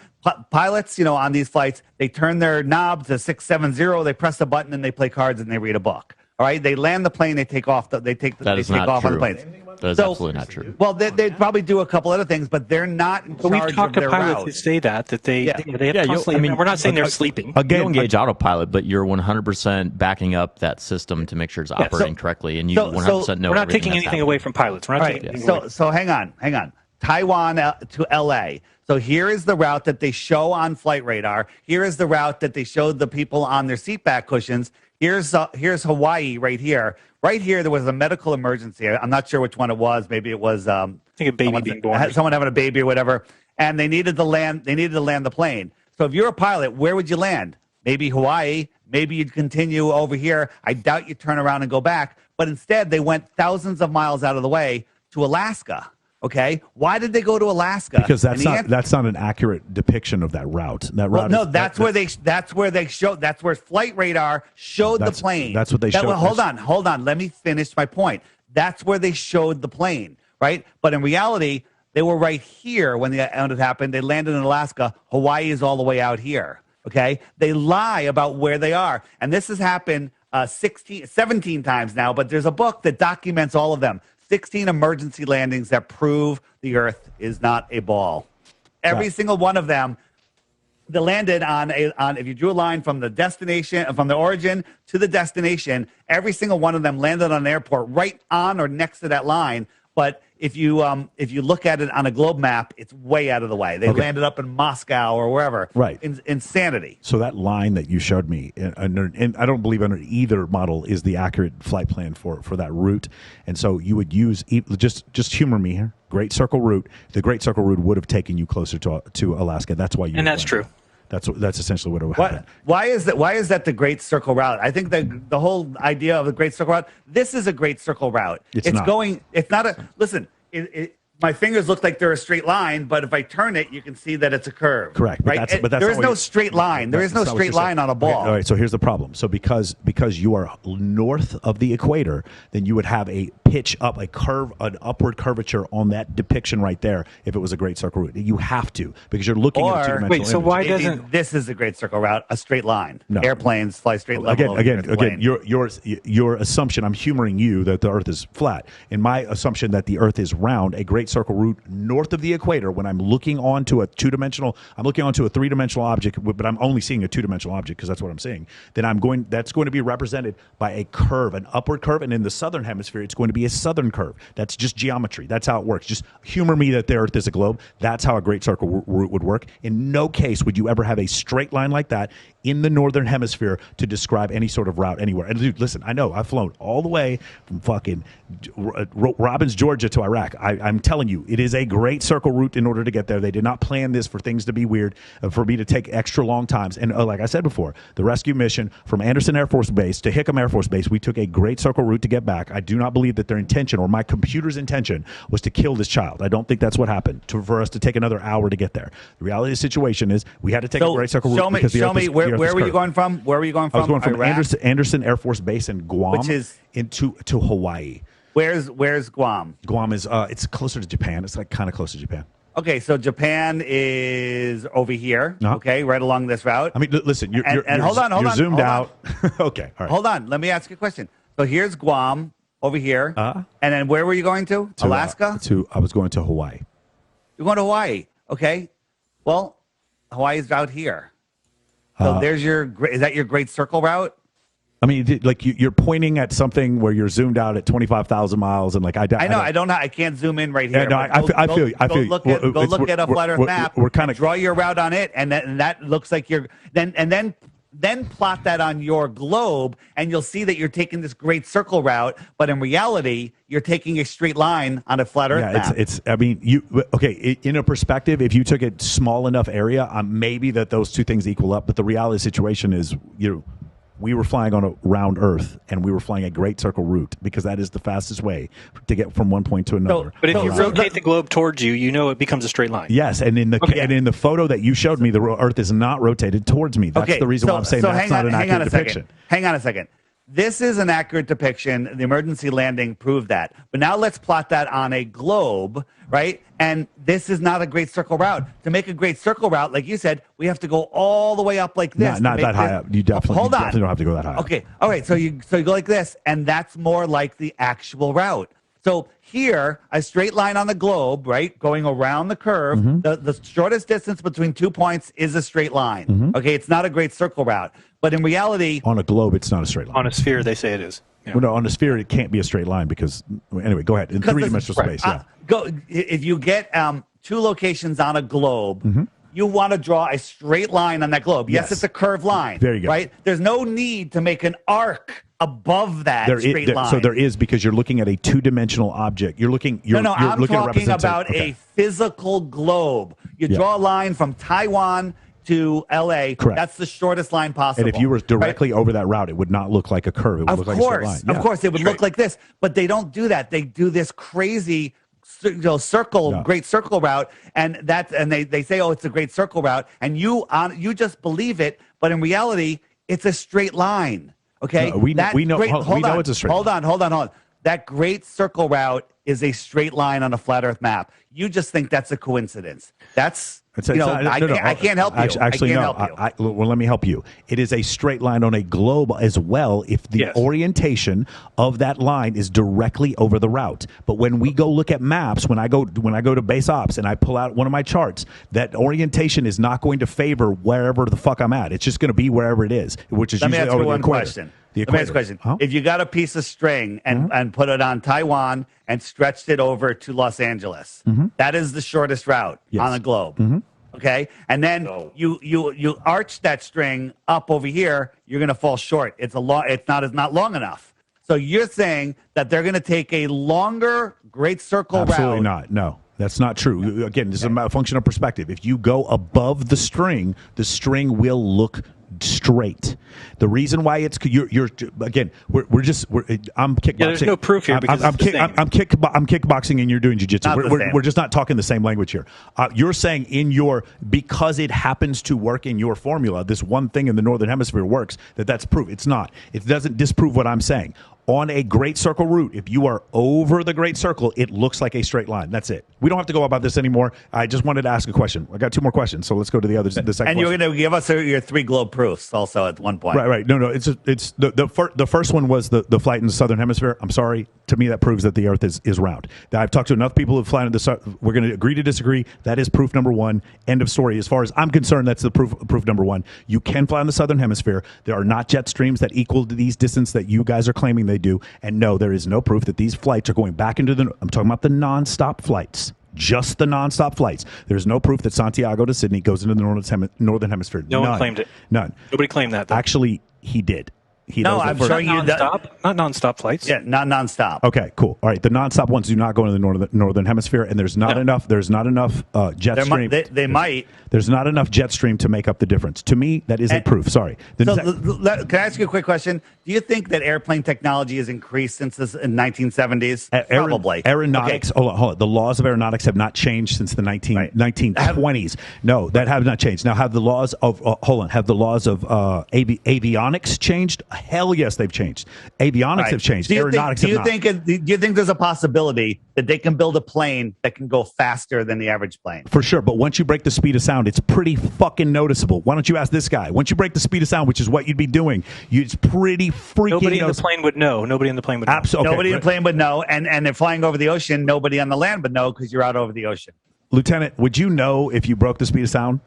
Speaker 3: Pilots, on these flights, they turn their knob to 670. They press a button and they play cards and they read a book. All right, they land the plane. They take off. They take off on the plane.
Speaker 5: That is absolutely not true.
Speaker 3: Well, they'd probably do a couple other things, but they're not in charge
Speaker 4: we've talked
Speaker 3: of their
Speaker 4: to pilots
Speaker 3: route.
Speaker 4: who say that they constantly. We're not saying they're sleeping.
Speaker 5: You engage autopilot, but you're 100% backing up that system to make sure it's operating correctly, and you 100% know.
Speaker 4: We're not taking anything away from pilots. We're not taking anything away.
Speaker 3: So hang on. Taiwan to L.A. So here is the route that they show on flight radar. Here is the route that they showed the people on their seatback cushions. Here's Hawaii right here. Right here, there was a medical emergency. I'm not sure which one it was. Maybe it was
Speaker 4: I think a baby being born.
Speaker 3: Someone having a baby or whatever. And they needed to land. They needed to land the plane. So if you're a pilot, where would you land? Maybe Hawaii. Maybe you'd continue over here. I doubt you'd turn around and go back. But instead, they went thousands of miles out of the way to Alaska. Okay, why did they go to Alaska?
Speaker 1: Because that's not an accurate depiction of that route. That's where flight radar showed the plane. That's what they showed.
Speaker 3: Hold on. Let me finish my point. That's where they showed the plane, right? But in reality, they were right here when it happened. They landed in Alaska. Hawaii is all the way out here. Okay, they lie about where they are, and this has happened 17 times now. But there's a book that documents all of them. 16 emergency landings that prove the Earth is not a ball. Every single one of them, they landed on if you drew a line from the destination, from the origin to the destination, every single one of them landed on an airport right on or next to that line. But if you look at it on a globe map, it's way out of the way. They landed up in Moscow or wherever.
Speaker 1: Right.
Speaker 3: Insanity.
Speaker 1: So that line that you showed me, and I don't believe under either model is the accurate flight plan for that route. And so you would use, just humor me here, Great Circle route. The Great Circle route would have taken you closer to Alaska. That's why you.
Speaker 4: And that's true.
Speaker 1: That's essentially what it would happen.
Speaker 3: Why is that the Great Circle route? I think the whole idea of the Great Circle route. This is a Great Circle route. It's not a. Listen. my fingers look like they're a straight line, but if I turn it, you can see that it's a curve.
Speaker 1: Correct.
Speaker 3: Right? There is no straight line. There is no straight line on a ball.
Speaker 1: Okay, all right. So here's the problem. So because you are north of the equator, then you would have a pitch up, a curve, an upward curvature on that depiction right there. If it was a great circle route, you have to, because you're looking at a two-dimensional
Speaker 4: wait. So
Speaker 1: image.
Speaker 4: why doesn't
Speaker 3: this is a great circle route? A straight line.
Speaker 1: No.
Speaker 3: Airplanes fly straight level.
Speaker 1: Again. Your assumption. I'm humoring you that the Earth is flat. In my assumption that the Earth is round, a great circle route north of the equator, when I'm looking onto a two-dimensional, I'm looking onto a three-dimensional object, but I'm only seeing a two-dimensional object because that's what I'm seeing. Then that's going to be represented by a curve, an upward curve, and in the southern hemisphere, it's going to be a southern curve. That's just geometry. That's how it works. Just humor me that the Earth is a globe. That's how a great circle route would work. In no case would you ever have a straight line like that in the northern hemisphere to describe any sort of route anywhere. And dude, listen, I know I've flown all the way from fucking Robbins, Georgia to Iraq. I'm telling you, it is a great circle route in order to get there. They did not plan this for things to be weird, for me to take extra long times. And like I said before, the rescue mission from Anderson Air Force Base to Hickam Air Force Base, we took a great circle route to get back. I do not believe that their intention, or my computer's intention, was to kill this child. I don't think that's what happened, for us to take another hour to get there. The reality of the situation is we had to take a great circle route because the Earth is
Speaker 3: where were you going from? Where were you going from?
Speaker 1: I was going from
Speaker 3: Iraq?
Speaker 1: Anderson Air Force Base in Guam,
Speaker 3: Which is
Speaker 1: to Hawaii.
Speaker 3: Where's Guam?
Speaker 1: Guam is it's closer to Japan. It's like kind of close to Japan.
Speaker 3: Okay, so Japan is over here.
Speaker 1: Uh-huh.
Speaker 3: Okay, right along this route.
Speaker 1: I mean, listen, you're
Speaker 3: hold on,
Speaker 1: zoomed
Speaker 3: hold
Speaker 1: out. Okay, all right.
Speaker 3: Hold on, let me ask you a question. So here's Guam over here, and then where were you going to? Alaska?
Speaker 1: I was going to Hawaii.
Speaker 3: You're going to Hawaii. Okay, well, Hawaii's out here. So there's is that your great circle route?
Speaker 1: I mean, like you're pointing at something where you're zoomed out at 25,000 miles, and like I know
Speaker 3: I don't know. I can't zoom in right here.
Speaker 1: Yeah, no, I feel you.
Speaker 3: Go look at a flat Earth map.
Speaker 1: We're kind of
Speaker 3: draw your route on it, and that looks like you're then plot that on your globe, and you'll see that you're taking this great circle route, but in reality, you're taking a straight line on a flat Earth map.
Speaker 1: It's. I mean, in a perspective, if you took a small enough area, maybe that those two things equal up. But the reality of the situation is, we were flying on a round Earth, and we were flying a great circle route because that is the fastest way to get from one point to another.
Speaker 4: But if you rotate the globe towards you, it becomes a straight line.
Speaker 1: Yes, and in the photo that you showed me, the Earth is not rotated towards me. That's the reason why I'm saying that's not an accurate depiction.
Speaker 3: Hang on a second. This is an accurate depiction. The emergency landing proved that. But now let's plot that on a globe, right? And this is not a great circle route. To make a great circle route, like you said, we have to go all the way up like this.
Speaker 1: Not that high up. You definitely don't have to go that high up.
Speaker 3: Okay. All right. So you go like this, and that's more like the actual route. So here, a straight line on the globe, right, going around the curve, the shortest distance between 2 points is a straight line. Okay, it's not a great circle route. But in reality...
Speaker 1: On a globe, it's not a straight line.
Speaker 4: On a sphere, they say it is.
Speaker 1: Yeah. Well, no, on a sphere, it can't be a straight line because... Anyway, go ahead. In three-dimensional space, yeah.
Speaker 3: If you get two locations on a globe... You want to draw a straight line on that globe. Yes, it's a curved line.
Speaker 1: There you go.
Speaker 3: Right? There's no need to make an arc above that straight line.
Speaker 1: So there is, because you're looking at a two-dimensional object. I'm talking
Speaker 3: about a physical globe. You draw a line from Taiwan to LA.
Speaker 1: Correct.
Speaker 3: That's the shortest line possible.
Speaker 1: And if you were directly over that route, it would not look like a curve. It would look like a straight line.
Speaker 3: Of course, it would look like this. But they don't do that. They do this crazy great circle route, and they say, oh, it's a great circle route, and you just believe it, but in reality, it's a straight line. Okay,
Speaker 1: we know it's a straight line.
Speaker 3: Hold on. That great circle route is a straight line on a flat Earth map. You just think that's a coincidence. I can't help you.
Speaker 1: Actually, no. Well, let me help you. It is a straight line on a globe as well if the orientation of that line is directly over the route. But when we go look at maps, when I go to base ops and I pull out one of my charts, that orientation is not going to favor wherever the fuck I'm at. It's just going to be wherever it is, which is usually over the equator.
Speaker 3: Let me ask a question. If you got a piece of string and put it on Taiwan and stretched it over to Los Angeles, that is the shortest route on a globe. Okay, and then you arch that string up over here, you're going to fall short. It's not long enough. So you're saying that they're going to take a longer great circle route?
Speaker 1: Absolutely not. No. That's not true. Again, this is a function of perspective. If you go above the string will look straight. The reason why it's you're again I'm kickboxing.
Speaker 4: Yeah, there's no proof here because
Speaker 1: I'm kickboxing and you're doing jiu-jitsu. We're just not talking the same language here. You're saying because it happens to work in your formula, this one thing in the northern hemisphere works, that's proof. It's not. It doesn't disprove what I'm saying. On a great circle route, if you are over the great circle, it looks like a straight line. That's it. We don't have to go about this anymore. I just wanted to ask a question. I got two more questions, so let's go to the others. The second
Speaker 3: and you're going to give us your 3 globe proofs also at one point.
Speaker 1: Right. No. It's the first one was the flight in the southern hemisphere. I'm sorry. To me, that proves that the Earth is round. I've talked to enough people who've flown in the. We're going to agree to disagree. That is proof number 1. End of story. As far as I'm concerned, that's the proof number 1. You can fly in the southern hemisphere. There are not jet streams that equal these distance that you guys are claiming they do. And no, there is no proof that these flights are going back into I'm talking about the nonstop flights. Just the nonstop flights. There's no proof that Santiago to Sydney goes into the northern hemisphere.
Speaker 4: No one claimed it.
Speaker 1: None.
Speaker 4: Nobody claimed that, though.
Speaker 1: Actually, he did.
Speaker 3: I'm showing you that.
Speaker 4: Not nonstop flights.
Speaker 3: Yeah, not nonstop.
Speaker 1: Okay, cool. All right, the nonstop ones do not go into the northern hemisphere, and there's not enough. There's not enough jet stream.
Speaker 3: They might.
Speaker 1: There's not enough jet stream to make up the difference. To me, that is a proof. Sorry.
Speaker 3: Can I ask you a quick question? Do you think that airplane technology has increased since the 1970s? Probably.
Speaker 1: Aeronautics. Okay. Hold on. The laws of aeronautics have not changed since the 1920s. No, that have not changed. Now, have the laws of avionics changed? Hell yes, they've changed. Avionics have changed. Aeronautics have not.
Speaker 3: Do you think there's a possibility that they can build a plane that can go faster than the average plane?
Speaker 1: For sure, but once you break the speed of sound, it's pretty fucking noticeable. Why don't you ask this guy? Once you break the speed of sound, which is what you'd be doing, it's pretty freaking
Speaker 4: Nobody in the plane would know. Nobody in the plane would know.
Speaker 1: Absolutely.
Speaker 3: Nobody in the plane would know, and they're flying over the ocean. Nobody on the land would know because you're out over the ocean.
Speaker 1: Lieutenant, would you know if you broke the speed of sound?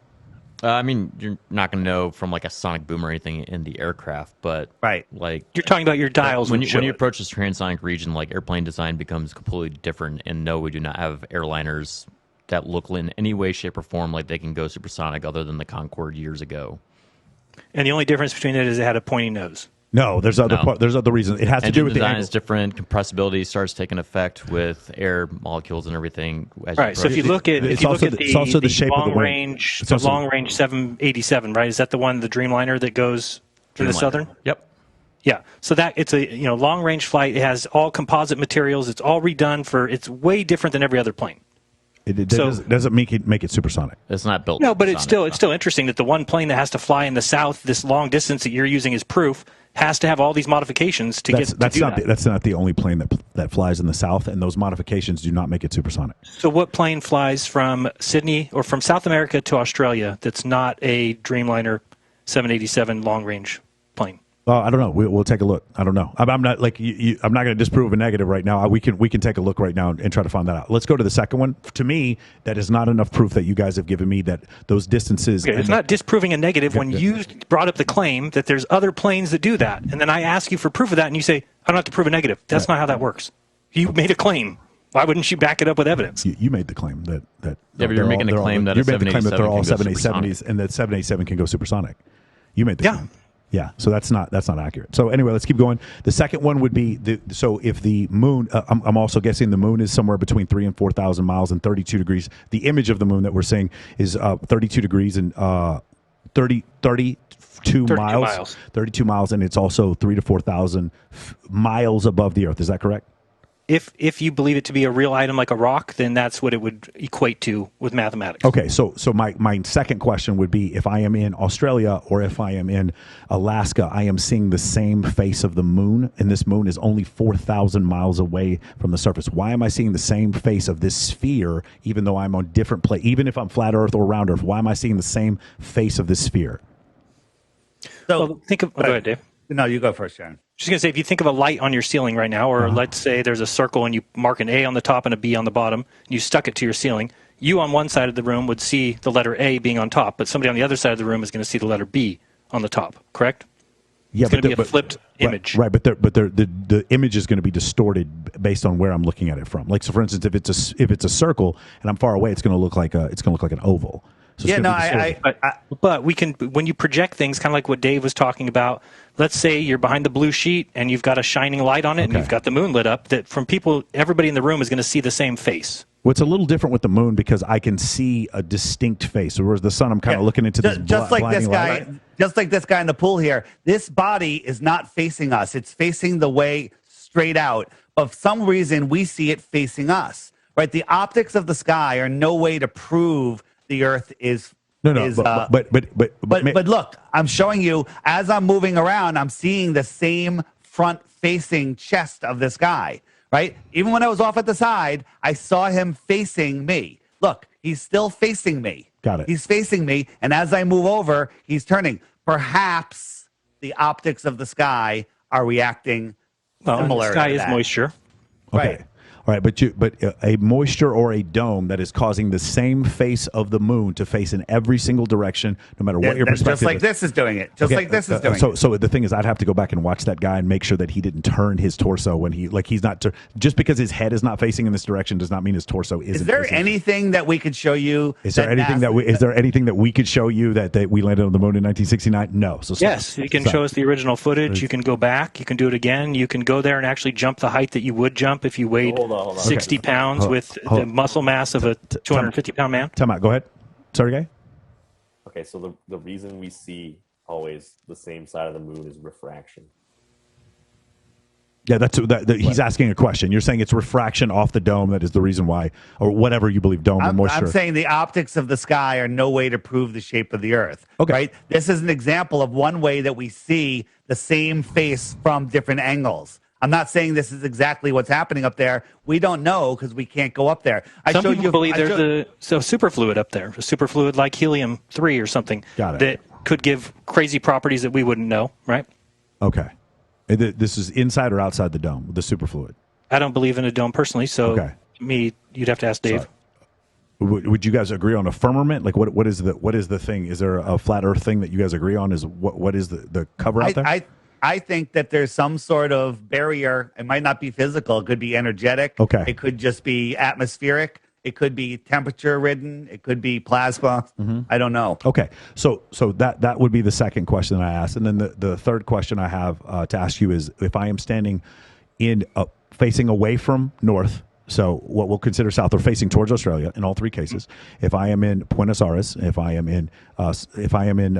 Speaker 5: I mean, you're not going to know from like a sonic boom or anything in the aircraft, but like
Speaker 4: you're talking about your dials.
Speaker 5: When you approach this transonic region, like airplane design becomes completely different. And no, we do not have airliners that look in any way, shape, or form like they can go supersonic, other than the Concorde years ago.
Speaker 4: And the only difference between it is it had a pointy nose.
Speaker 1: No, there's other reasons. It has to do with the
Speaker 5: design is different. Compressibility starts taking effect with air molecules and everything.
Speaker 4: Right. So if you look at the
Speaker 1: shape of the wing.
Speaker 4: Range, the long range 787, right? Is that the one, the Dreamliner that goes to the southern?
Speaker 5: Yep.
Speaker 4: Yeah. So that it's a long range flight. It has all composite materials. It's all redone it's way different than every other plane.
Speaker 1: It doesn't make it supersonic.
Speaker 5: It's not built.
Speaker 4: No, but it's still interesting that the one plane that has to fly in the south, this long distance that you're using as proof, has to have all these modifications to get to do that.
Speaker 1: That's not the only plane that flies in the south, and those modifications do not make it supersonic.
Speaker 4: So what plane flies from Sydney or from South America to Australia that's not a Dreamliner 787 long range plane?
Speaker 1: I don't know. We'll take a look. I don't know. I'm not like I'm not going to disprove a negative right now. We can take a look right now and try to find that out. Let's go to the second one. To me, that is not enough proof that you guys have given me that those distances.
Speaker 4: Okay, it's not disproving a negative when you brought up the claim that there's other planes that do that, and then I ask you for proof of that, and you say I don't have to prove a negative. That's not how that works. You made a claim. Why wouldn't you back it up with evidence?
Speaker 1: You made the claim that
Speaker 5: yeah, but you're making the claim that
Speaker 1: they're all 787s and that 787 can go supersonic. You made the claim. Yeah, so that's not accurate. So anyway, let's keep going. The second one would be so if the moon, I'm also guessing the moon is somewhere between 3,000 and 4,000 miles and 32 degrees. The image of the moon that we're seeing is 32 degrees and 32 miles. 32 miles, and it's also 3,000 to 4,000 miles above the Earth. Is that correct?
Speaker 4: If you believe it to be a real item like a rock, then that's what it would equate to with mathematics.
Speaker 1: Okay, so my second question would be, if I am in Australia or if I am in Alaska, I am seeing the same face of the moon, and this moon is only 4,000 miles away from the surface. Why am I seeing the same face of this sphere, even though I'm on different place? Even if I'm flat Earth or round Earth, why am I seeing the same face of this sphere?
Speaker 4: So think of. Go ahead, Dave.
Speaker 3: No, you go first, Sharon.
Speaker 4: Just going to say, if you think of a light on your ceiling right now, or let's say there's a circle and you mark an A on the top and a B on the bottom, and you stuck it to your ceiling, you on one side of the room would see the letter A being on top, but somebody on the other side of the room is going to see the letter B on the top, correct?
Speaker 1: Yeah,
Speaker 4: it's going to be a flipped image.
Speaker 1: Right, but the image is going to be distorted based on where I'm looking at it from. Like, so for instance, if it's a circle and I'm far away, it's going to look like an oval. So
Speaker 4: but we can, when you project things, kind of like what Dave was talking about. Let's say you're behind the blue sheet and you've got a shining light on it, and you've got the moon lit up. That from people, everybody in the room is going to see the same face.
Speaker 1: Well, it's a little different with the moon because I can see a distinct face. Whereas the sun, I'm kind of looking into this
Speaker 3: just like this guy.
Speaker 1: light.
Speaker 3: just like this guy in the pool here, this body is not facing us. It's facing the way straight out. But for some reason, we see it facing us, right? The optics of the sky are no way to prove the Earth is. But look, I'm showing you as I'm moving around, I'm seeing the same front-facing chest of this guy, right? Even when I was off at the side, I saw him facing me. Look, he's still facing me.
Speaker 1: Got it.
Speaker 3: He's facing me, and as I move over, he's turning. Perhaps the optics of the sky are reacting similar.
Speaker 4: The sky
Speaker 3: to
Speaker 4: is
Speaker 3: that.
Speaker 4: moisture.
Speaker 1: Okay.
Speaker 3: Right.
Speaker 1: All right, but a moisture or a dome that is causing the same face of the moon to face in every single direction, no matter what your
Speaker 3: That's
Speaker 1: perspective
Speaker 3: just like
Speaker 1: is.
Speaker 3: this is doing it. Just like this is doing it.
Speaker 1: So the thing is, I'd have to go back and watch that guy and make sure that he didn't turn his torso when he's not just because his head is not facing in this direction does not mean his torso isn't.
Speaker 3: Is there
Speaker 1: facing.
Speaker 3: anything that we could show you?
Speaker 1: Is there anything that we could show you that we landed on the moon in 1969? No. So
Speaker 4: Yes, you can show us the original footage. You can go back. You can do it again. You can go there and actually jump the height that you would jump if you weighed
Speaker 2: Hold on.
Speaker 4: 60 pounds with the muscle mass of a 250-pound man.
Speaker 1: Time out. Go ahead. Sorry, guy.
Speaker 2: Okay, so the reason we see always the same side of the moon is refraction.
Speaker 1: Yeah, he's asking a question. You're saying it's refraction off the dome that is the reason why, or whatever you believe, dome or moisture.
Speaker 3: I'm saying the optics of the sky are no way to prove the shape of the Earth.
Speaker 1: Okay.
Speaker 3: Right? This is an example of one way that we see the same face from different angles. I'm not saying this is exactly what's happening up there. We don't know because we can't go up there.
Speaker 4: Some people believe there's a superfluid up there, a superfluid like helium-3 or something that could give crazy properties that we wouldn't know, right?
Speaker 1: Okay. This is inside or outside the dome, the superfluid?
Speaker 4: I don't believe in a dome personally, so you'd have to ask Dave.
Speaker 1: Would you guys agree on a firmament? Like what is the thing? Is there a flat Earth thing that you guys agree on? Is what is the cover out there?
Speaker 3: I think that there's some sort of barrier. It might not be physical. It could be energetic.
Speaker 1: Okay.
Speaker 3: It could just be atmospheric. It could be temperature ridden. It could be plasma. I don't know.
Speaker 1: Okay. So that would be the second question I asked. And then the third question I have to ask you is if I am standing in facing away from north, so what we'll consider south or facing towards Australia in all three cases. If I am in Buenos Aires, if I am in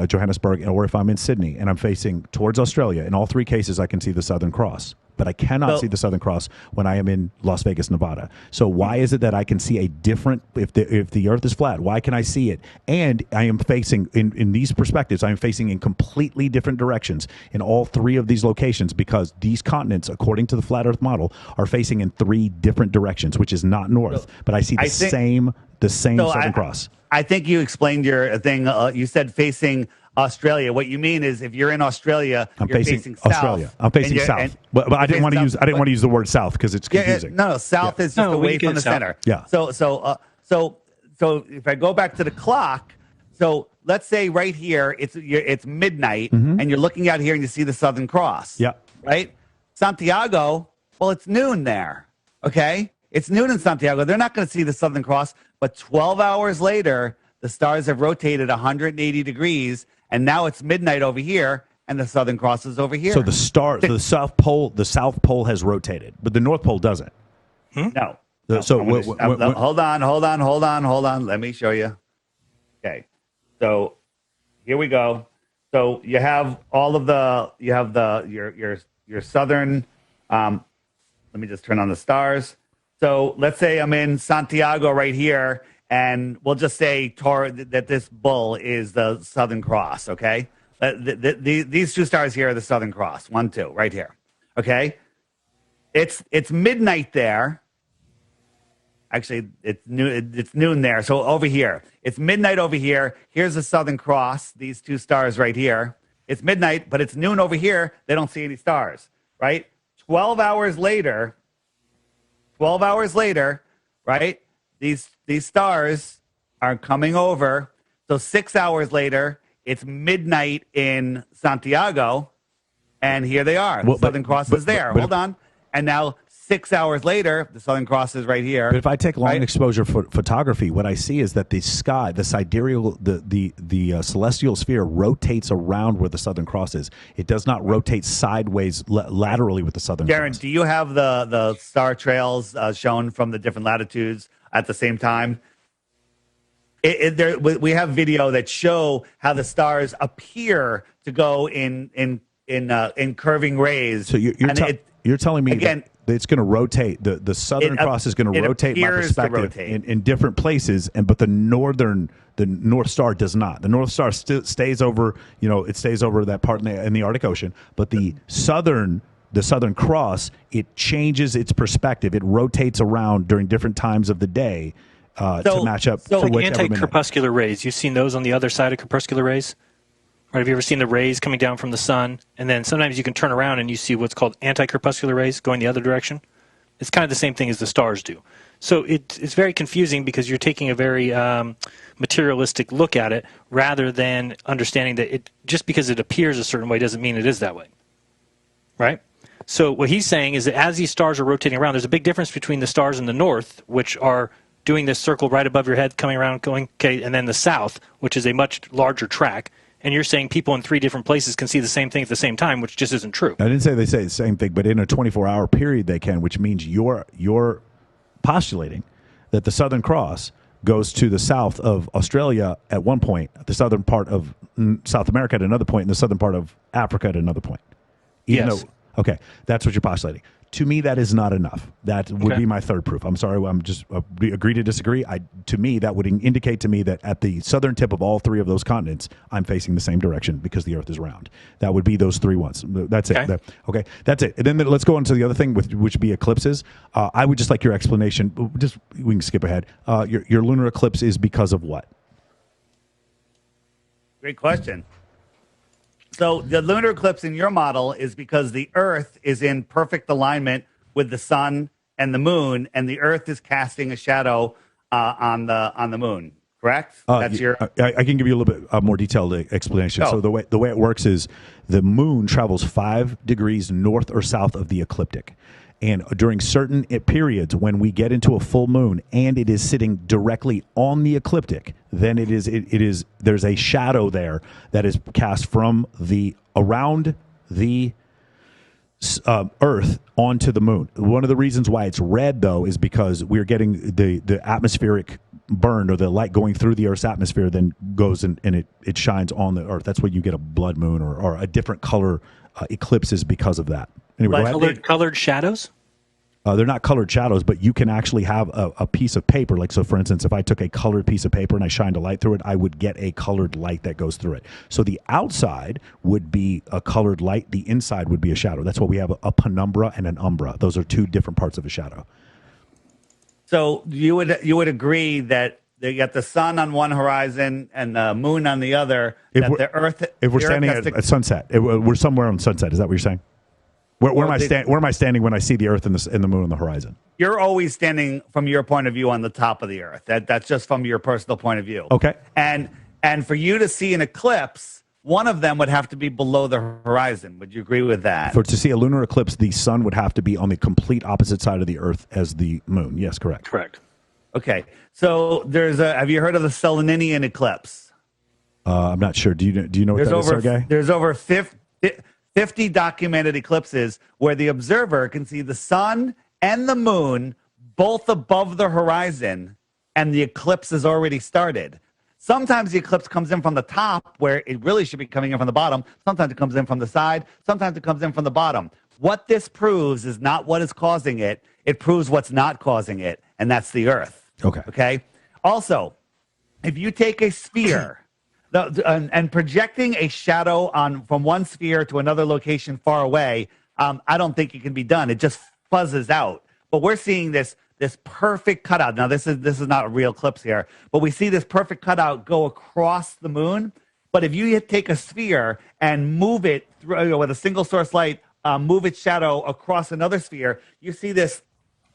Speaker 1: Johannesburg, or if I'm in Sydney and I'm facing towards Australia, in all three cases I can see the Southern Cross. But I cannot see the Southern Cross when I am in Las Vegas, Nevada. So why is it that I can see a different, if the Earth is flat, why can I see it? And I am facing, in these perspectives, I am facing in completely different directions in all three of these locations because these continents, according to the flat Earth model, are facing in three different directions, which is not north. But I see the same Southern Cross.
Speaker 3: I think you explained your thing. You said facing Australia. What you mean is if you're in Australia,
Speaker 1: I'm
Speaker 3: you're
Speaker 1: facing
Speaker 3: south.
Speaker 1: Australia. I'm facing south. But I didn't want to use the word south because it's confusing.
Speaker 3: No, south is just away from the center.
Speaker 1: Yeah.
Speaker 3: So if I go back to the clock, so let's say right here it's midnight and you're looking out here and you see the Southern Cross.
Speaker 1: Yeah.
Speaker 3: Right? Santiago, well, it's noon there. Okay? It's noon in Santiago. They're not going to see the Southern Cross, but 12 hours later, the stars have rotated 180 degrees, and now it's midnight over here, and the Southern Cross is over here.
Speaker 1: So the South Pole has rotated, but the North Pole doesn't.
Speaker 3: No.
Speaker 1: Hold
Speaker 3: on. Let me show you. Okay. So here we go. So you have your southern. Let me just turn on the stars. So let's say I'm in Santiago right here, and we'll just say that this bull is the Southern Cross, okay? These two stars here are the Southern Cross. 1, 2, right here, okay? It's midnight there. Actually, it's noon there. So over here, it's midnight over here. Here's the Southern Cross, these two stars right here. It's midnight, but it's noon over here. They don't see any stars, right? 12 hours later, right? These stars are coming over. So 6 hours later, it's midnight in Santiago, and here they are. The Southern Cross is there. Hold on. And now 6 hours later, the Southern Cross is right here.
Speaker 1: But if I take long exposure photography, what I see is that the sky, the sidereal, the celestial sphere rotates around where the Southern Cross is. It does not rotate sideways laterally with the Southern Cross.
Speaker 3: Darren, do you have the star trails shown from the different latitudes at the same time? we have video that show how the stars appear to go in curving rays.
Speaker 1: So you're telling me
Speaker 3: again,
Speaker 1: that it's going to rotate. The Southern Cross is going to rotate my perspective in different places, but the North Star does not. The North Star stays over. It stays over that part in the Arctic Ocean, but the Southern Cross, it changes its perspective. It rotates around during different times of the day to match up.
Speaker 4: So like anti-crepuscular rays, you've seen those on the other side of crepuscular rays? Or have you ever seen the rays coming down from the sun? And then sometimes you can turn around and you see what's called anti-crepuscular rays going the other direction. It's kind of the same thing as the stars do. So it's very confusing because you're taking a very materialistic look at it rather than understanding that just because it appears a certain way doesn't mean it is that way. Right? So what he's saying is that as these stars are rotating around, there's a big difference between the stars in the north, which are doing this circle right above your head, coming around, going, okay, and then the south, which is a much larger track. And you're saying people in 3 different places can see the same thing at the same time, which just isn't true.
Speaker 1: I didn't say they say the same thing, but in a 24-hour period they can, which means you're postulating that the Southern Cross goes to the south of Australia at one point, the southern part of South America at another point, and the southern part of Africa at another point.
Speaker 4: Yes.
Speaker 1: Okay, that's what you're postulating. To me, that is not enough. That would be my third proof. I'm sorry, I'm just agree to disagree. To me, that would indicate to me that at the southern tip of all 3 of those continents, I'm facing the same direction because the Earth is round. That would be those 3 ones. That's it. Okay, that's it. And then let's go on to the other thing, which would be eclipses. I would just like your explanation. We can skip ahead. Your lunar eclipse is because of what?
Speaker 3: Great question. So the lunar eclipse in your model is because the Earth is in perfect alignment with the sun and the moon, and the Earth is casting a shadow on the moon. Correct? That's
Speaker 1: I can give you a little bit more detailed explanation. So the way it works is the moon travels 5 degrees north or south of the ecliptic. And during certain periods, when we get into a full moon and it is sitting directly on the ecliptic, then there's a shadow there that is cast from around the Earth onto the moon. One of the reasons why it's red, though, is because we're getting the atmospheric burn, or the light going through the Earth's atmosphere then goes and it shines on the Earth. That's when you get a blood moon or a different color eclipses because of that. Anyway,
Speaker 4: colored shadows?
Speaker 1: They're not colored shadows, but you can actually have a piece of paper. Like, so for instance, if I took a colored piece of paper and I shined a light through it, I would get a colored light that goes through it. So the outside would be a colored light. The inside would be a shadow. That's why we have a penumbra and an umbra. Those are 2 different parts of a shadow.
Speaker 3: So you would agree that you got the sun on one horizon and the moon on the other. If
Speaker 1: we're standing at sunset, we're somewhere on sunset. Is that what you're saying? Where am I standing when I see the Earth and the moon on the horizon?
Speaker 3: You're always standing from your point of view on the top of the Earth. That's just from your personal point of view.
Speaker 1: Okay.
Speaker 3: And for you to see an eclipse, one of them would have to be below the horizon. Would you agree with that?
Speaker 1: To see a lunar eclipse, the sun would have to be on the complete opposite side of the Earth as the moon. Yes, correct.
Speaker 4: Correct.
Speaker 3: Okay. So have you heard of the Seleninian eclipse?
Speaker 1: I'm not sure. Do you know what that is, Sergey?
Speaker 3: There's over 50 documented eclipses where the observer can see the sun and the moon both above the horizon, and the eclipse has already started. Sometimes the eclipse comes in from the top, where it really should be coming in from the bottom. Sometimes it comes in from the side. Sometimes it comes in from the bottom. What this proves is not what is causing it. It proves what's not causing it, and that's the Earth. Okay? Also, if you take a sphere and projecting a shadow from one sphere to another location far away, I don't think it can be done. It just fuzzes out. But we're seeing this perfect cutout. Now, this is not a real eclipse here, but we see this perfect cutout go across the moon. But if you take a sphere and move it through, with a single source light, move its shadow across another sphere, you see this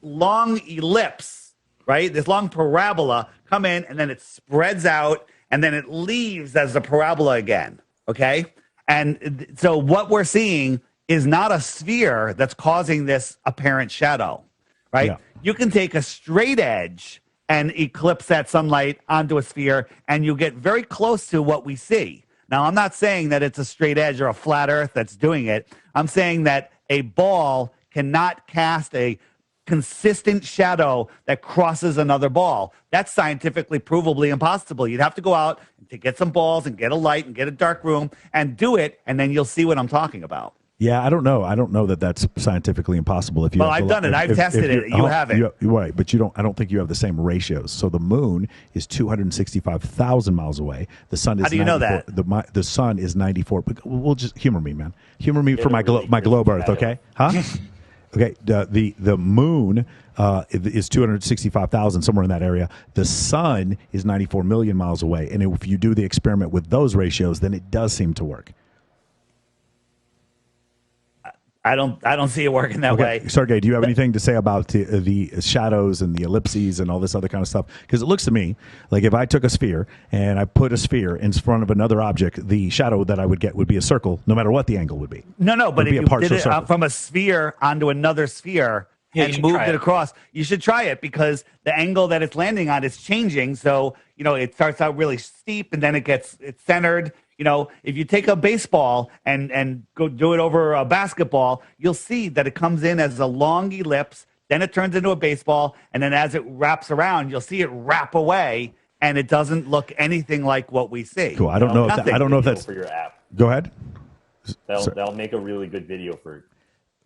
Speaker 3: long ellipse, right? This long parabola come in, and then it spreads out, and then it leaves as the parabola again, okay? And so what we're seeing is not a sphere that's causing this apparent shadow, right? Yeah. You can take a straight edge and eclipse that sunlight onto a sphere, and you get very close to what we see. Now, I'm not saying that it's a straight edge or a flat Earth that's doing it. I'm saying that a ball cannot cast a consistent shadow that crosses another ball. That's scientifically provably impossible. You'd have to go out to get some balls and get a light and get a dark room and do it, and then you'll see what I'm talking about.
Speaker 1: Yeah, I don't know. I don't know that that's scientifically impossible. If you
Speaker 3: Well, I've done it. I've tested it. You haven't.
Speaker 1: Right, but you don't. I don't think you have the same ratios. So the moon is 265,000 miles away. The sun is.
Speaker 3: How do you know that?
Speaker 1: The sun is 94. We'll just humor me, man. Humor me for my globe Earth, okay? Huh? Okay. The moon is 265,000, somewhere in that area. The sun is 94 million miles away, and if you do the experiment with those ratios, then it does seem to work.
Speaker 3: I don't see it working that way.
Speaker 1: Sergey, do you have anything to say about the shadows and the ellipses and all this other kind of stuff? Because it looks to me like if I took a sphere and I put a sphere in front of another object, the shadow that I would get would be a circle, no matter what the angle would be.
Speaker 3: No, but if you did it from a sphere onto another sphere and moved it across, you should try it because the angle that it's landing on is changing. So, it starts out really steep and then it's centered. If you take a baseball and go do it over a basketball, you'll see that it comes in as a long ellipse, then it turns into a baseball, and then as it wraps around, you'll see it wrap away, and it doesn't look anything like what we see.
Speaker 1: Cool. I don't know if that's
Speaker 2: for your app.
Speaker 1: Go ahead.
Speaker 2: That'll make a really good video for.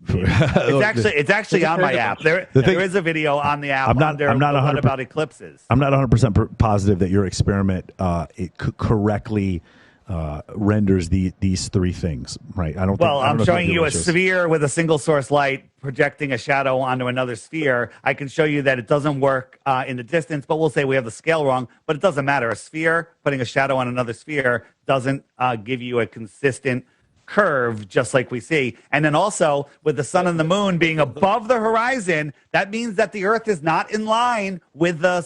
Speaker 3: It's actually on my app. There is a video on the app. I'm not 100% about eclipses.
Speaker 1: I'm not 100% positive that your experiment it correctly renders these three things, right?
Speaker 3: I'm showing you a sphere with a single source light projecting a shadow onto another sphere. I can show you that it doesn't work in the distance, but we'll say we have the scale wrong, but it doesn't matter. A sphere putting a shadow on another sphere doesn't give you a consistent curve just like we see. And then also with the sun and the moon being above the horizon, that means that the earth is not in line with the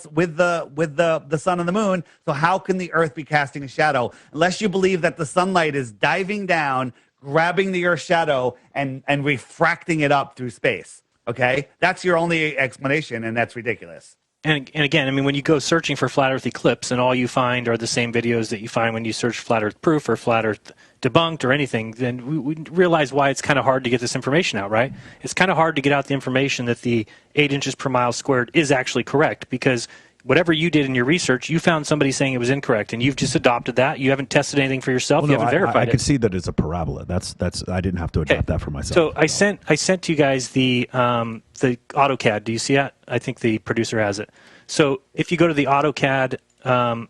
Speaker 3: sun and the moon. So how can the earth be casting a shadow unless you believe that the sunlight is diving down, grabbing the earth's shadow and refracting it up through space? Okay, that's your only explanation, and that's ridiculous.
Speaker 4: And again, when you go searching for flat Earth eclipse and all you find are the same videos that you find when you search flat Earth proof or flat Earth debunked or anything, then we realize why it's kind of hard to get this information out, right? It's kind of hard to get out the information that the 8 inches per mile squared is actually correct because whatever you did in your research, you found somebody saying it was incorrect, and you've just adopted that. You haven't tested anything for yourself. You haven't verified it.
Speaker 1: I could see that it's a parabola. That's. I didn't have to adopt that for myself.
Speaker 4: So I sent you guys the AutoCAD. Do you see that? I think the producer has it. So if you go to the AutoCAD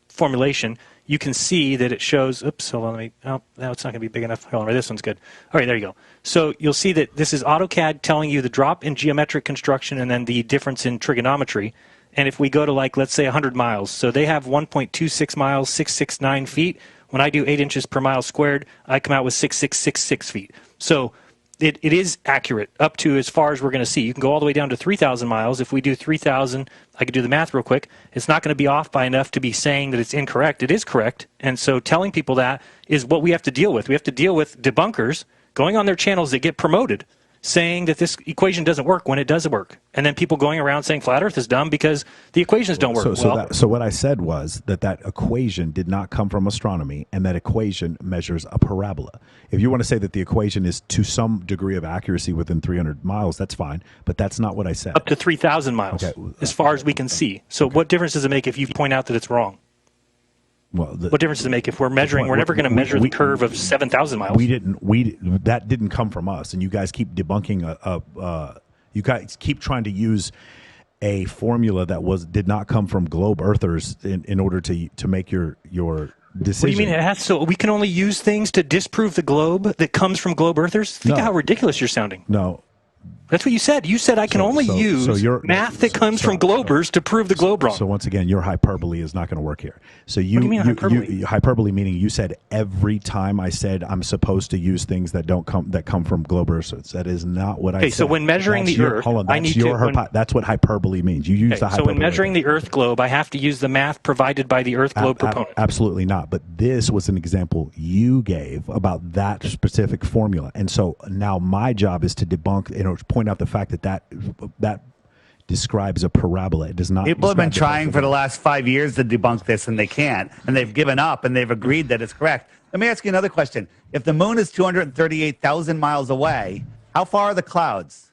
Speaker 4: formulation, you can see that it shows. Oops, hold on. Now it's not going to be big enough. Hold on, this one's good. All right, there you go. So you'll see that this is AutoCAD telling you the drop in geometric construction and then the difference in trigonometry. And if we go to, let's say 100 miles, so they have 1.26 miles, 669 feet. When I do 8 inches per mile squared, I come out with 6666 feet. So it is accurate up to as far as we're going to see. You can go all the way down to 3,000 miles. If we do 3,000, I could do the math real quick. It's not going to be off by enough to be saying that it's incorrect. It is correct. And so telling people that is what we have to deal with. We have to deal with debunkers going on their channels that get promoted, saying that this equation doesn't work when it does work. And then people going around saying flat Earth is dumb because the equations don't work.
Speaker 1: So what I said was that equation did not come from astronomy, and that equation measures a parabola. If you want to say that the equation is to some degree of accuracy within 300 miles, that's fine, but that's not what I said.
Speaker 4: Up to 3,000 miles, as far as we can see. So what difference does it make if you point out that it's wrong?
Speaker 1: Well,
Speaker 4: what difference does it make if we're measuring? We're never going to measure the curve of 7,000 miles.
Speaker 1: That didn't come from us, and you guys keep debunking you guys keep trying to use a formula that did not come from globe earthers in order to make your decision.
Speaker 4: What do you mean? So we can only use things to disprove the globe that comes from globe earthers? Think of how ridiculous you're sounding.
Speaker 1: No.
Speaker 4: That's what you said. You said I can only use math that comes from globers to prove the globe wrong.
Speaker 1: So once again, your hyperbole is not going to work here. So
Speaker 4: what do you mean hyperbole?
Speaker 1: Hyperbole meaning you said every time I said I'm supposed to use things that come from globers. That is not what I said.
Speaker 4: Okay, so when measuring the Earth,
Speaker 1: that's what hyperbole means. You use the hyperbole.
Speaker 4: So when measuring the Earth globe, I have to use the math provided by the Earth globe proponent.
Speaker 1: Absolutely not. But this was an example you gave about that specific formula, and so now my job is to debunk point out the fact that describes a parabola. It does not.
Speaker 3: People have been trying for the last 5 years to debunk this, and they can't. And they've given up, and they've agreed that it's correct. Let me ask you another question. If the moon is 238,000 miles away, how far are the clouds?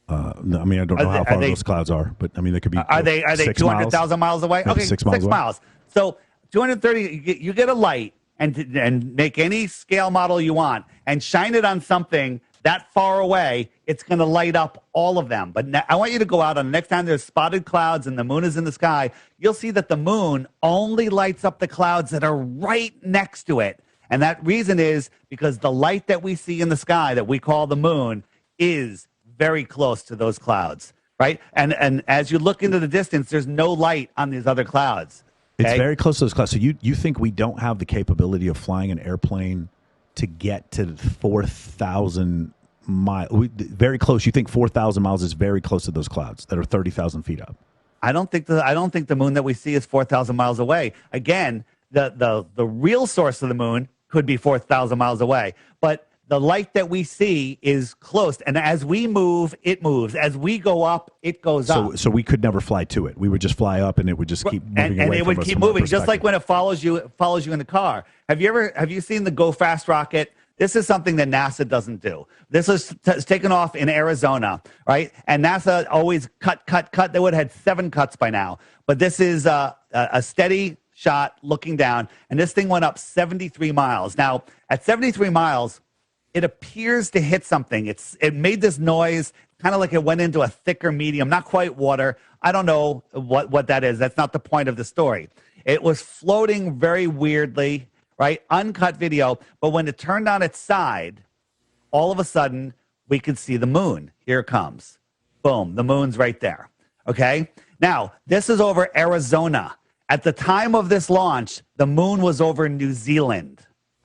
Speaker 1: No, I mean, I don't know how far those clouds are, but I mean, they could be.
Speaker 3: Are they
Speaker 1: 200,000
Speaker 3: miles away?
Speaker 1: Maybe
Speaker 3: Okay,
Speaker 1: 6 miles.
Speaker 3: So 230. You get a light and make any scale model you want and shine it on something that far away. It's going to light up all of them. But I want you to go out on the next time there's spotted clouds and the moon is in the sky. You'll see that the moon only lights up the clouds that are right next to it. And that reason is because the light that we see in the sky that we call the moon is very close to those clouds, right? And as you look into the distance, there's no light on these other clouds. Okay?
Speaker 1: It's very close to those clouds. So you think we don't have the capability of flying an airplane to get to 4,000 miles? Very close. You think 4,000 miles is very close to those clouds that are 30,000 feet up?
Speaker 3: I don't think the moon that we see is 4,000 miles away. Again, the real source of the moon could be 4,000 miles away, but the light that we see is close, and as we move, it moves. As we go up, it goes up.
Speaker 1: So we could never fly to it. We would just fly up, and it would just keep moving
Speaker 3: and
Speaker 1: away
Speaker 3: it
Speaker 1: from
Speaker 3: would
Speaker 1: us
Speaker 3: keep
Speaker 1: from our
Speaker 3: moving, just like
Speaker 1: perspective.
Speaker 3: when it follows you in the car. Have you seen the Go Fast rocket? This is something that NASA doesn't do. This is taken off in Arizona, right? And NASA always cut. They would have had 7 cuts by now, but this is a steady shot looking down, and this thing went up 73 miles. Now, at 73 miles, it appears to hit something. It made this noise, kind of like it went into a thicker medium, not quite water. I don't know what that is. That's not the point of the story. It was floating very weirdly, right? Uncut video. But when it turned on its side, all of a sudden, we could see the moon. Here it comes. Boom. The moon's right there. Okay? Now, this is over Arizona. At the time of this launch, the moon was over New Zealand.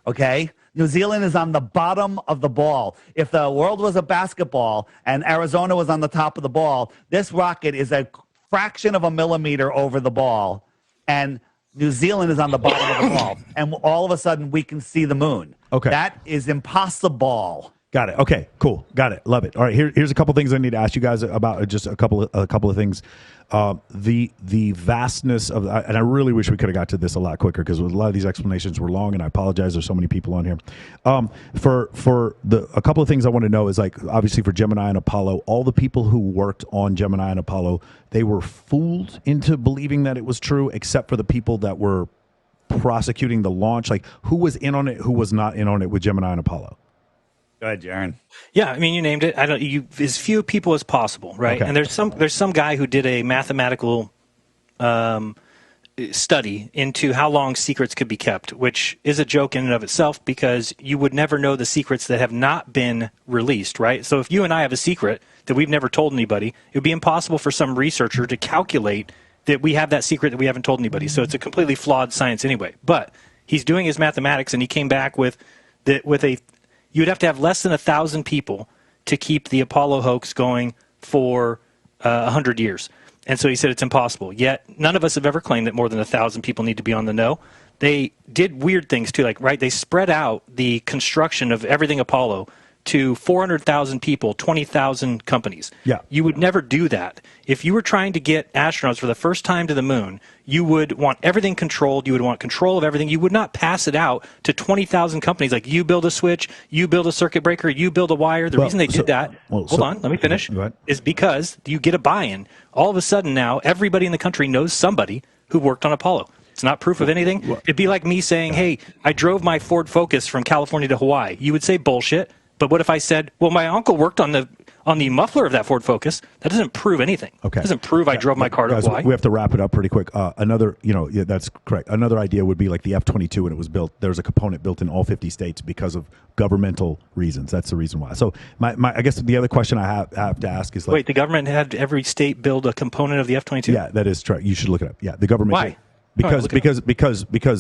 Speaker 3: Okay? New Zealand is on the bottom of the ball. If the world was a basketball and Arizona was on the top of the ball, this rocket is a fraction of a millimeter over the ball, and New Zealand is on the bottom of the ball. And all of a sudden, we can see the moon.
Speaker 1: Okay.
Speaker 3: That is impossible.
Speaker 1: Got it. Okay, cool. Got it. Love it. All right, here's a couple things I need to ask you guys about. Just a couple of things. The vastness of, and I really wish we could have got to this a lot quicker because a lot of these explanations were long, and I apologize. There's so many people on here. A couple of things I want to know is, like, obviously for Gemini and Apollo, all the people who worked on Gemini and Apollo, they were fooled into believing that it was true, except for the people that were prosecuting the launch. Like, who was in on it, who was not in on it with Gemini and Apollo?
Speaker 3: Go ahead, Jaron.
Speaker 4: Yeah, I mean, you named it. As few people as possible, right?
Speaker 1: Okay.
Speaker 4: And there's some guy who did a mathematical study into how long secrets could be kept, which is a joke in and of itself because you would never know the secrets that have not been released, right? So if you and I have a secret that we've never told anybody, it would be impossible for some researcher to calculate that we have that secret that we haven't told anybody. So it's a completely flawed science anyway. But he's doing his mathematics, and he came back with a you'd have to have less than 1,000 people to keep the Apollo hoax going for 100 years. And so he said it's impossible. Yet none of us have ever claimed that more than 1,000 people need to be on the know. They did weird things too, like, right, they spread out the construction of everything Apollo to 400,000 people, 20,000 companies.
Speaker 1: Yeah.
Speaker 4: You would never do that. If you were trying to get astronauts for the first time to the moon, you would want everything controlled. You would want control of everything. You would not pass it out to 20,000 companies. Like, you build a switch, you build a circuit breaker, you build a wire. The reason they did that, hold on, let me finish, is because you get a buy-in. All of a sudden now, everybody in the country knows somebody who worked on Apollo. It's not proof of anything. It'd be like me saying, hey, I drove my Ford Focus from California to Hawaii. You would say bullshit. But what if I said, well, my uncle worked on the muffler of that Ford Focus? That doesn't prove anything.
Speaker 1: Okay.
Speaker 4: It doesn't prove I drove my car to
Speaker 1: Guys,
Speaker 4: Hawaii.
Speaker 1: we have to wrap it up pretty quick. That's correct. Another idea would be like the F-22 when it was built. There was a component built in all 50 states because of governmental reasons. That's the reason why. So I guess the other question I have to ask is, like,
Speaker 4: wait, the government had every state build a component of the F-22?
Speaker 1: Yeah, that is true. You should look it up. Yeah, the government.
Speaker 4: Why?
Speaker 1: Because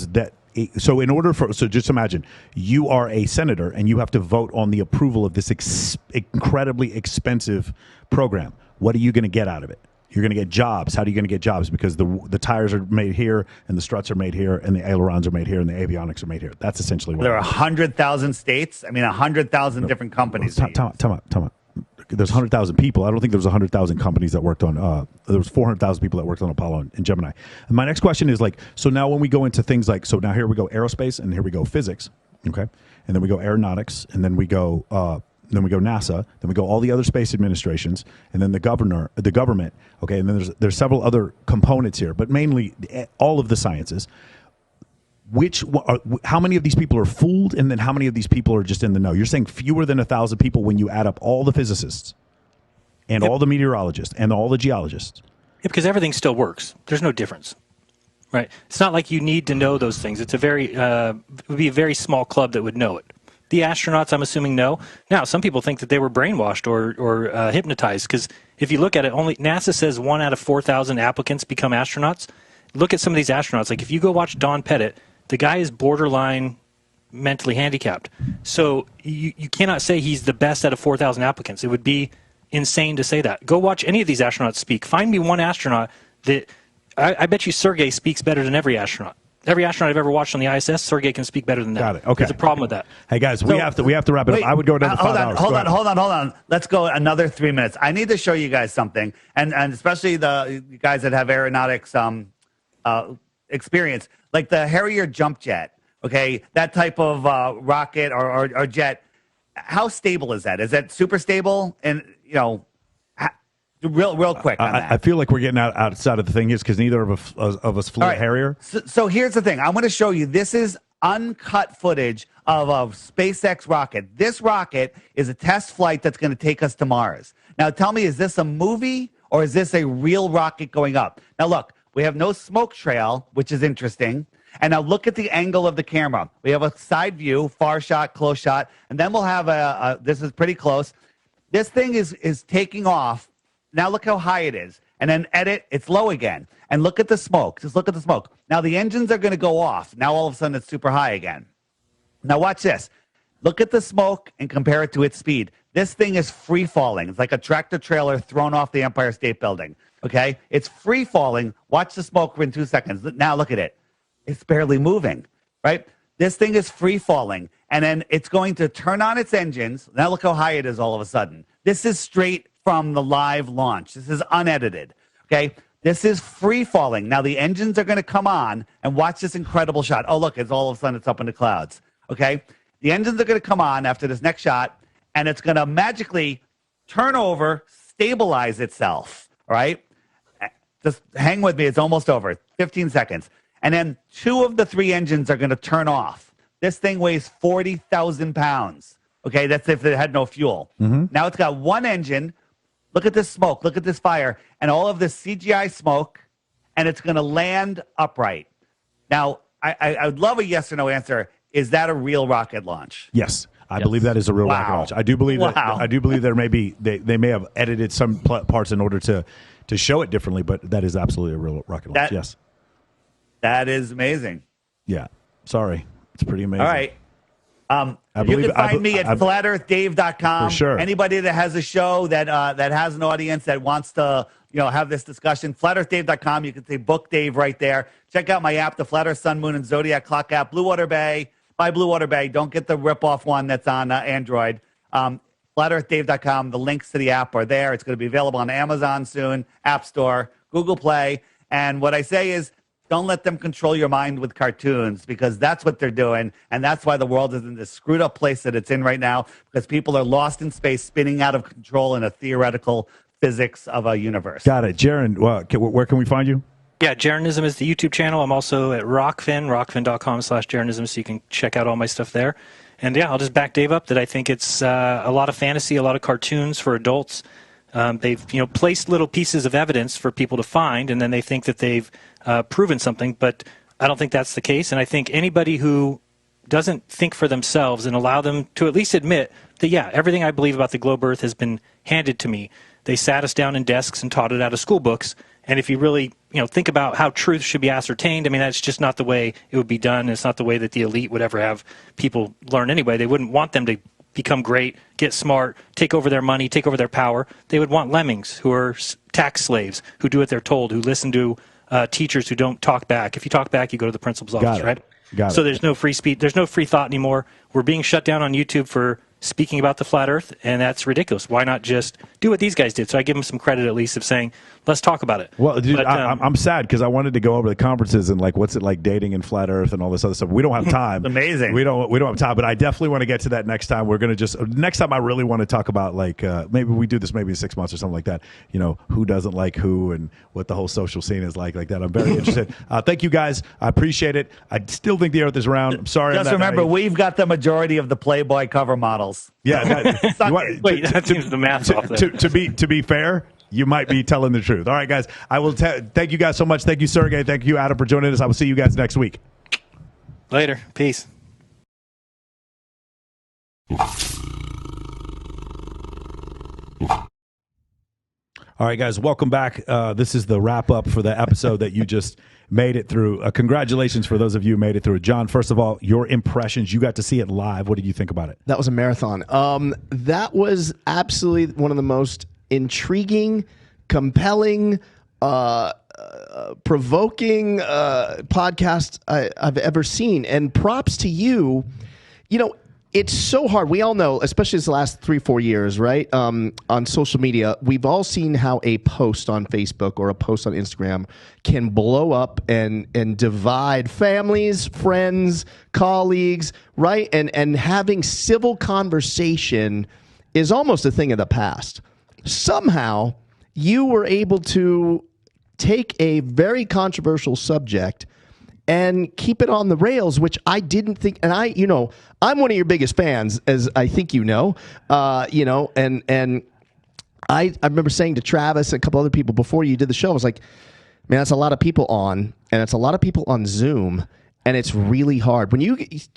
Speaker 1: that. So just imagine you are a senator and you have to vote on the approval of this incredibly expensive program. What are you going to get out of it? You're going to get jobs. How are you going to get jobs? Because the tires are made here, and the struts are made here, and the ailerons are made here, and the avionics are made here. That's essentially what.
Speaker 3: There are 100,000 states. I mean, 100,000 different companies.
Speaker 1: Time out. There's 100,000 people. I don't think there was 100,000 companies that worked on. There was 400,000 people that worked on Apollo and Gemini. And my next question is, like, so now when we go into things like, so now here we go aerospace, and here we go physics, okay, and then we go aeronautics, and then we go then we go NASA, then we go all the other space administrations, and then the government. Okay, and then there's several other components here, but mainly all of the sciences. How many of these people are fooled, and then how many of these people are just in the know? You're saying fewer than 1,000 people when you add up all the physicists and all the meteorologists and all the geologists.
Speaker 4: Yeah, because everything still works. There's no difference, right? It's not like you need to know those things. It's it would be a very small club that would know it. The astronauts, I'm assuming, know. Now, some people think that they were brainwashed or hypnotized, because if you look at it, only NASA says 1 out of 4,000 applicants become astronauts. Look at some of these astronauts. Like if you go watch Don Pettit, the guy is borderline mentally handicapped. So you cannot say he's the best out of 4,000 applicants. It would be insane to say that. Go watch any of these astronauts speak. Find me one astronaut that I bet you Sergey speaks better than every astronaut. Every astronaut I've ever watched on the ISS, Sergey can speak better than that.
Speaker 1: Got it. Okay.
Speaker 4: There's a problem with that.
Speaker 1: Hey guys, we have to wrap it up. I would go another 5 hours.
Speaker 3: Hold on. Let's go another 3 minutes. I need to show you guys something, and especially the guys that have aeronautics experience, like the Harrier jump jet. Okay, that type of rocket or jet. How stable is that? Is that super stable? And real quick on that.
Speaker 1: I feel like we're getting outside of the thing is because neither of us flew a Harrier.
Speaker 3: So here's the thing. I'm going to show you. This is uncut footage of a SpaceX rocket. This rocket is a test flight that's going to take us to Mars. Now tell me, is this a movie or is this a real rocket going up? Now look, we have no smoke trail, which is interesting. And now look at the angle of the camera. We have a side view, far shot, close shot, and then we'll have this is pretty close. This thing is taking off. Now look how high it is. And then edit, it's low again. And look at the smoke. Just look at the smoke. Now the engines are going to go off. Now all of a sudden it's super high again. Now watch this. Look at the smoke and compare it to its speed. This thing is free falling. It's like a tractor trailer thrown off the Empire State Building. Okay? It's free falling. Watch the smoke in 2 seconds. Now look at it. It's barely moving, right? This thing is free falling. And then it's going to turn on its engines. Now look how high it is all of a sudden. This is straight from the live launch. This is unedited, okay? This is free falling. Now the engines are going to come on, and watch this incredible shot. Oh, look, it's all of a sudden it's up in the clouds, okay? The engines are going to come on after this next shot, and it's going to magically turn over, stabilize itself, all right? Just hang with me. It's almost over. 15 seconds. And then 2 of the 3 engines are going to turn off. This thing weighs 40,000 pounds, okay? That's if it had no fuel. Mm-hmm. Now it's got 1 engine. Look at this smoke. Look at this fire. And all of this CGI smoke, and it's going to land upright. Now, I would love a yes or no answer. Is that a real rocket launch?
Speaker 1: Yes. I believe that is a real rocket launch. I do believe that. I do believe there may be they may have edited some parts in order to show it differently, but that is absolutely a real rocket launch. Yes.
Speaker 3: That is amazing.
Speaker 1: Yeah. Sorry. It's pretty amazing.
Speaker 3: All right. You can find me at flatearthdave.com.
Speaker 1: For sure.
Speaker 3: Anybody that has a show that has an audience that wants to have this discussion, flatearthdave.com. You can say book Dave right there. Check out my app, the Flat Earth Sun, Moon, and Zodiac Clock app. Blue Water Bay. Buy Blue Water Bay. Don't get the rip-off one that's on Android. Flatearthdave.com. The links to the app are there. It's going to be available on Amazon soon, App Store, Google Play. And what I say is, don't let them control your mind with cartoons, because that's what they're doing. And that's why the world is in this screwed up place that it's in right now, because people are lost in space, spinning out of control in a theoretical physics of a universe.
Speaker 1: Got it. Jaron, where can we find you?
Speaker 4: Yeah, Jaronism is the YouTube channel. I'm also at rockfin.com/Jaronism, so you can check out all my stuff there. And yeah, I'll just back Dave up that I think it's a lot of fantasy, a lot of cartoons for adults. They've placed little pieces of evidence for people to find, and then they think that they've proven something, but I don't think that's the case. And I think anybody who doesn't think for themselves and allow them to at least admit that, yeah, everything I believe about the globe Earth has been handed to me. They sat us down in desks and taught it out of school books. And if you really think about how truth should be ascertained, I mean, that's just not the way it would be done. It's not the way that the elite would ever have people learn anyway. They wouldn't want them to become great, get smart, take over their money, take over their power. They would want lemmings who are tax slaves, who do what they're told, who listen to teachers who don't talk back. If you talk back, you go to the principal's office, right?
Speaker 1: Got it.
Speaker 4: So there's no free speech. There's no free thought anymore. We're being shut down on YouTube for speaking about the flat Earth, and that's ridiculous. Why not just do what these guys did? So I give them some credit at least of saying, let's talk about it.
Speaker 1: Well, dude, I'm sad because I wanted to go over the conferences and like what's it like dating in flat Earth and all this other stuff. We don't have time.
Speaker 3: Amazing.
Speaker 1: We don't have time, but I definitely want to get to that next time. We're gonna next time I really want to talk about like maybe we do this maybe in 6 months or something like that. You know, who doesn't like who and what the whole social scene is like that. I'm very interested. Thank you guys. I appreciate it. I still think the Earth is round. I'm sorry.
Speaker 3: Just remember, we've got the majority of the Playboy cover models.
Speaker 1: Yeah.
Speaker 4: Wait, that seems the math's off there.
Speaker 1: To be fair, you might be telling the truth. All right, guys. I will thank you guys so much. Thank you, Sergey. Thank you, Adam, for joining us. I will see you guys next week.
Speaker 4: Later. Peace.
Speaker 1: All right, guys, welcome back. This is the wrap up for the episode that you just made it through. Congratulations for those of you who made it through. John, first of all, your impressions, you got to see it live. What did you think about it?
Speaker 6: That was a marathon. That was absolutely one of the most intriguing, compelling, provoking podcasts I've ever seen. And props to you. You know, it's so hard. We all know, especially this last 3-4 years, right? On social media, we've all seen how a post on Facebook or a post on Instagram can blow up and divide families, friends, colleagues, right? And having civil conversation is almost a thing of the past. Somehow, you were able to take a very controversial subject and keep it on the rails, which I didn't think. And I'm one of your biggest fans, as I think and I remember saying to Travis and a couple other people before you did the show, I was like, man, that's a lot of people on, and it's a lot of people on Zoom, and it's really hard. When you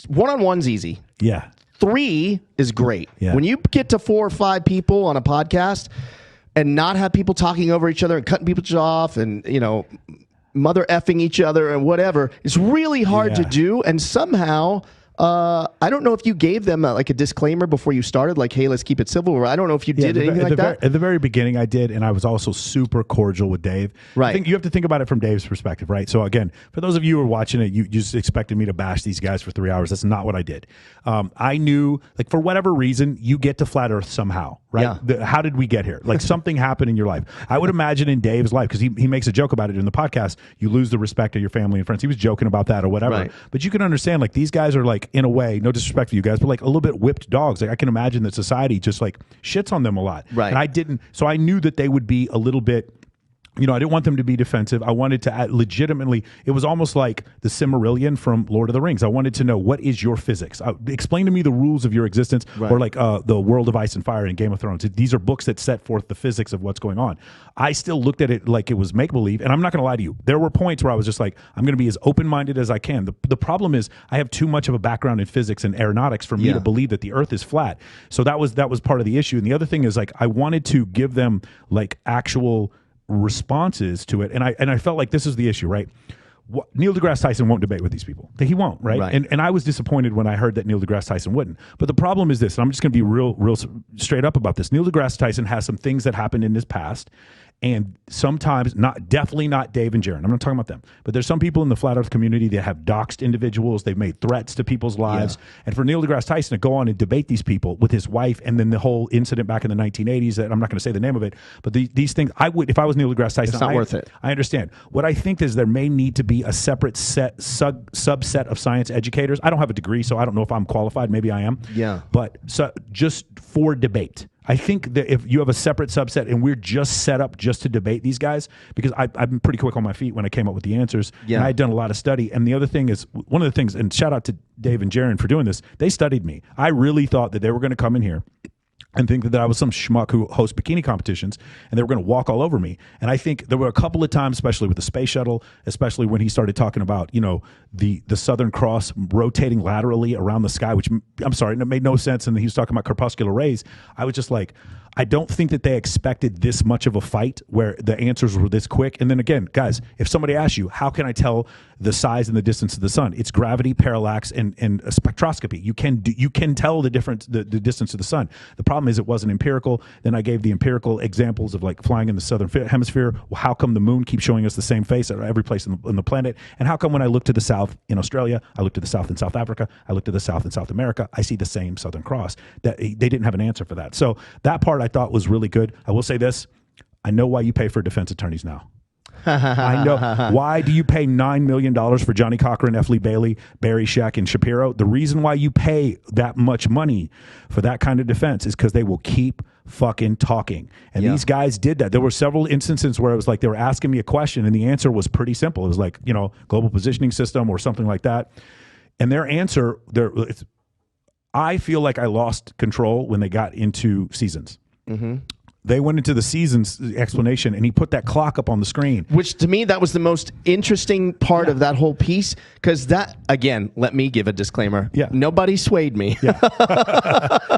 Speaker 6: one-on-one's easy.
Speaker 1: Yeah.
Speaker 6: 3 is great.
Speaker 1: Yeah.
Speaker 6: When you get to 4 or 5 people on a podcast and not have people talking over each other and cutting people off and, mother effing each other and whatever, it's really hard to do. And somehow, I don't know if you gave them a disclaimer before you started, like, hey, let's keep it civil. Or I don't know if you did anything like that.
Speaker 1: At the very beginning, I did, and I was also super cordial with Dave.
Speaker 6: Right.
Speaker 1: I think you have to think about it from Dave's perspective, right? So again, for those of you who are watching it, you just expected me to bash these guys for 3 hours. That's not what I did. I knew, like, for whatever reason, you get to flat Earth somehow, right?
Speaker 6: Yeah.
Speaker 1: How did we get here? Like, something happened in your life. I would imagine in Dave's life, because he makes a joke about it in the podcast, you lose the respect of your family and friends. He was joking about that or whatever.
Speaker 6: Right.
Speaker 1: But you can understand, like, these guys are, like, in a way, no disrespect to you guys, but like a little bit whipped dogs. Like, I can imagine that society just like shits on them a lot.
Speaker 6: Right.
Speaker 1: And I didn't, so I knew that they would be a little bit, I didn't want them to be defensive. I wanted to legitimately, it was almost like the Silmarillion from Lord of the Rings. I wanted to know, what is your physics? Explain to me the rules of your existence,
Speaker 6: right.
Speaker 1: Or like the World of Ice and Fire in Game of Thrones. These are books that set forth the physics of what's going on. I still looked at it like it was make-believe, and I'm not going to lie to you. There were points where I was just like, I'm going to be as open-minded as I can. The problem is I have too much of a background in physics and aeronautics for me to believe that the Earth is flat. So that was part of the issue. And the other thing is, like, I wanted to give them like actual responses to it, and I felt like this is the issue, right? Neil deGrasse Tyson won't debate with these people. He won't, right? And I was disappointed when I heard that Neil deGrasse Tyson wouldn't. But the problem is this, and I'm just going to be real straight up about this. Neil deGrasse Tyson has some things that happened in his past, and sometimes definitely not Dave and Jaron. I'm not talking about them. But there's some people in the flat Earth community that have doxed individuals. They've made threats to people's lives. Yeah. And for Neil deGrasse Tyson to go on and debate these people with his wife, and then the whole incident back in the 1980s, that I'm not going to say the name of it, but these things, I would, if I was Neil deGrasse Tyson,
Speaker 6: it's not worth it.
Speaker 1: I understand. What I think is there may need to be a separate subset of science educators. I don't have a degree, so I don't know if I'm qualified. Maybe I am.
Speaker 6: Yeah.
Speaker 1: But just for debate. I think that if you have a separate subset and we're just set up just to debate these guys, because I've been pretty quick on my feet when I came up with the answers, and I had done a lot of study. And the other thing is, one of the things, and shout out to Dave and Jaron for doing this, they studied me. I really thought that they were going to come in here and think that I was some schmuck who hosts bikini competitions, and they were going to walk all over me. And I think there were a couple of times, especially with the space shuttle, especially when he started talking about, the Southern Cross rotating laterally around the sky, which, I'm sorry, it made no sense. And he was talking about corpuscular rays. I was just like, I don't think that they expected this much of a fight where the answers were this quick. And then again, guys, if somebody asks you, how can I tell the size and the distance of the sun. It's gravity, parallax, and a spectroscopy. You can tell the difference, the distance of the sun. The problem is it wasn't empirical. Then I gave the empirical examples of like flying in the southern hemisphere. Well, how come the moon keeps showing us the same face at every place in the planet? And how come when I look to the south in Australia, I look to the south in South Africa, I look to the south in South America, I see the same Southern Cross? That they didn't have an answer for that. So that part I thought was really good. I will say this: I know why you pay for defense attorneys now. I know. Why do you pay $9 million for Johnny Cochran, F. Lee Bailey, Barry Scheck, and Shapiro? The reason why you pay that much money for that kind of defense is because they will keep fucking talking. And these guys did that. There were several instances where it was like they were asking me a question and the answer was pretty simple. It was like, global positioning system or something like that. And their answer, I feel like I lost control when they got into seasons. Mm-hmm. They went into the seasons explanation, and he put that clock up on the screen.
Speaker 6: Which, to me, that was the most interesting part of that whole piece, because that, again, let me give a disclaimer.
Speaker 1: Yeah.
Speaker 6: Nobody swayed me.
Speaker 1: Yeah.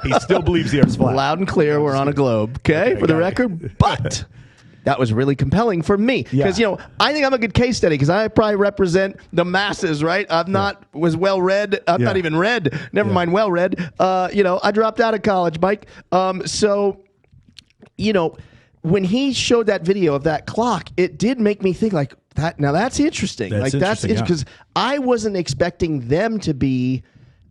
Speaker 1: He still believes the Earth's flat.
Speaker 6: Loud and clear, we're on a globe, okay, for the record. But that was really compelling for me, because, I think I'm a good case study, because I probably represent the masses, right? I'm not was well-read. I'm not even read. Never mind well-read. I dropped out of college, Mike. When he showed that video of that clock, it did make me think like that. Now that's interesting. That's interesting because I wasn't expecting them to be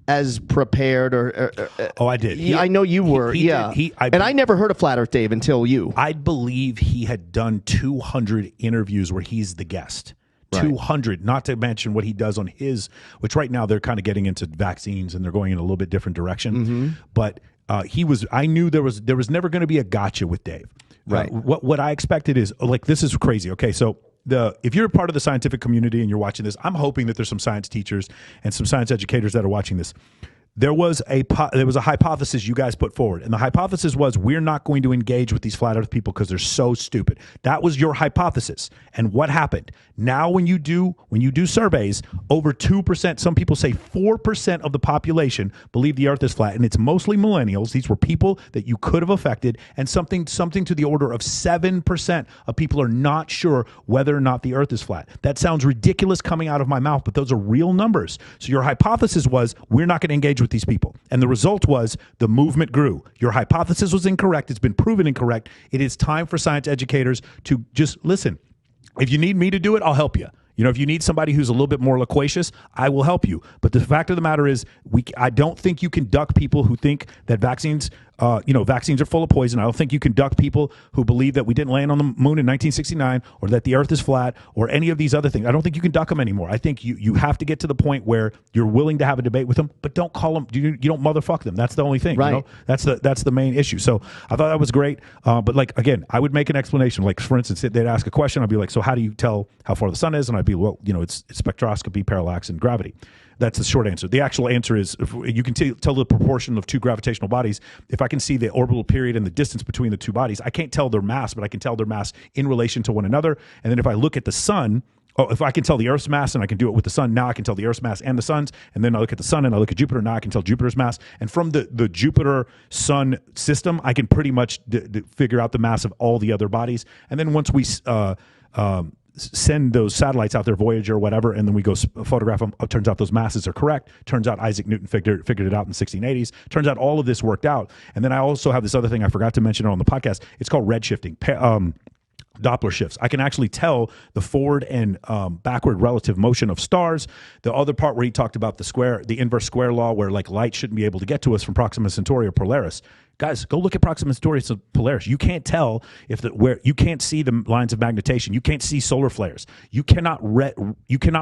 Speaker 6: as prepared or
Speaker 1: I did.
Speaker 6: I know you were. I never heard of Flat Earth Dave until you.
Speaker 1: I believe he had done 200 interviews where he's the guest. Right. 200, not to mention what he does on his, which right now they're kind of getting into vaccines and they're going in a little bit different direction. Mm-hmm. But I knew there was never going to be a gotcha with Dave.
Speaker 6: Right.
Speaker 1: What I expected is like, this is crazy. Okay. So if you're a part of the scientific community and you're watching this, I'm hoping that there's some science teachers and some science educators that are watching this. There was a hypothesis you guys put forward, and the hypothesis was we're not going to engage with these flat Earth people because they're so stupid. That was your hypothesis. And what happened? Now, when you do surveys, over 2%, some people say 4% of the population believe the Earth is flat, and it's mostly millennials. These were people that you could have affected, and something to the order of 7% of people are not sure whether or not the Earth is flat. That sounds ridiculous coming out of my mouth, but those are real numbers. So your hypothesis was we're not going to engage with these people. And the result was the movement grew. Your hypothesis was incorrect. It's been proven incorrect. It is time for science educators to just listen. If you need me to do it, I'll help you. If you need somebody who's a little bit more loquacious, I will help you. But the fact of the matter is, I don't think you can duck people who think that vaccines are full of poison. I don't think you can duck people who believe that we didn't land on the moon in 1969 or that the Earth is flat or any of these other things. I don't think you can duck them anymore. I think you have to get to the point where you're willing to have a debate with them, but don't call them. You don't motherfuck them. That's the only thing.
Speaker 6: Right.
Speaker 1: That's the main issue. So I thought that was great. But like again, I would make an explanation. Like for instance, they'd ask a question. I'd be like, so how do you tell how far the sun is? And I'd be, well, it's spectroscopy, parallax, and gravity. That's the short answer. The actual answer is if you can tell the proportion of two gravitational bodies. If I can see the orbital period and the distance between the two bodies, I can't tell their mass, but I can tell their mass in relation to one another. And then if I look at the sun, if I can tell the Earth's mass and I can do it with the sun, now I can tell the Earth's mass and the sun's. And then I look at the sun and I look at Jupiter, now I can tell Jupiter's mass. And from the Jupiter-Sun system, I can pretty much figure out the mass of all the other bodies. And then once we send those satellites out there, Voyager or whatever, and then we go photograph them. It turns out those masses are correct. Turns out Isaac Newton figured it out in the 1680s. Turns out all of this worked out. And then I also have this other thing I forgot to mention on the podcast. It's called redshifting. Doppler shifts. I can actually tell the forward and backward relative motion of stars. The other part where he talked about the inverse square law, where like light shouldn't be able to get to us from Proxima Centauri or Polaris. Guys, go look at Proxima Centauri and Polaris. You can't tell where you can't see the lines of magnetation. You can't see solar flares. You cannot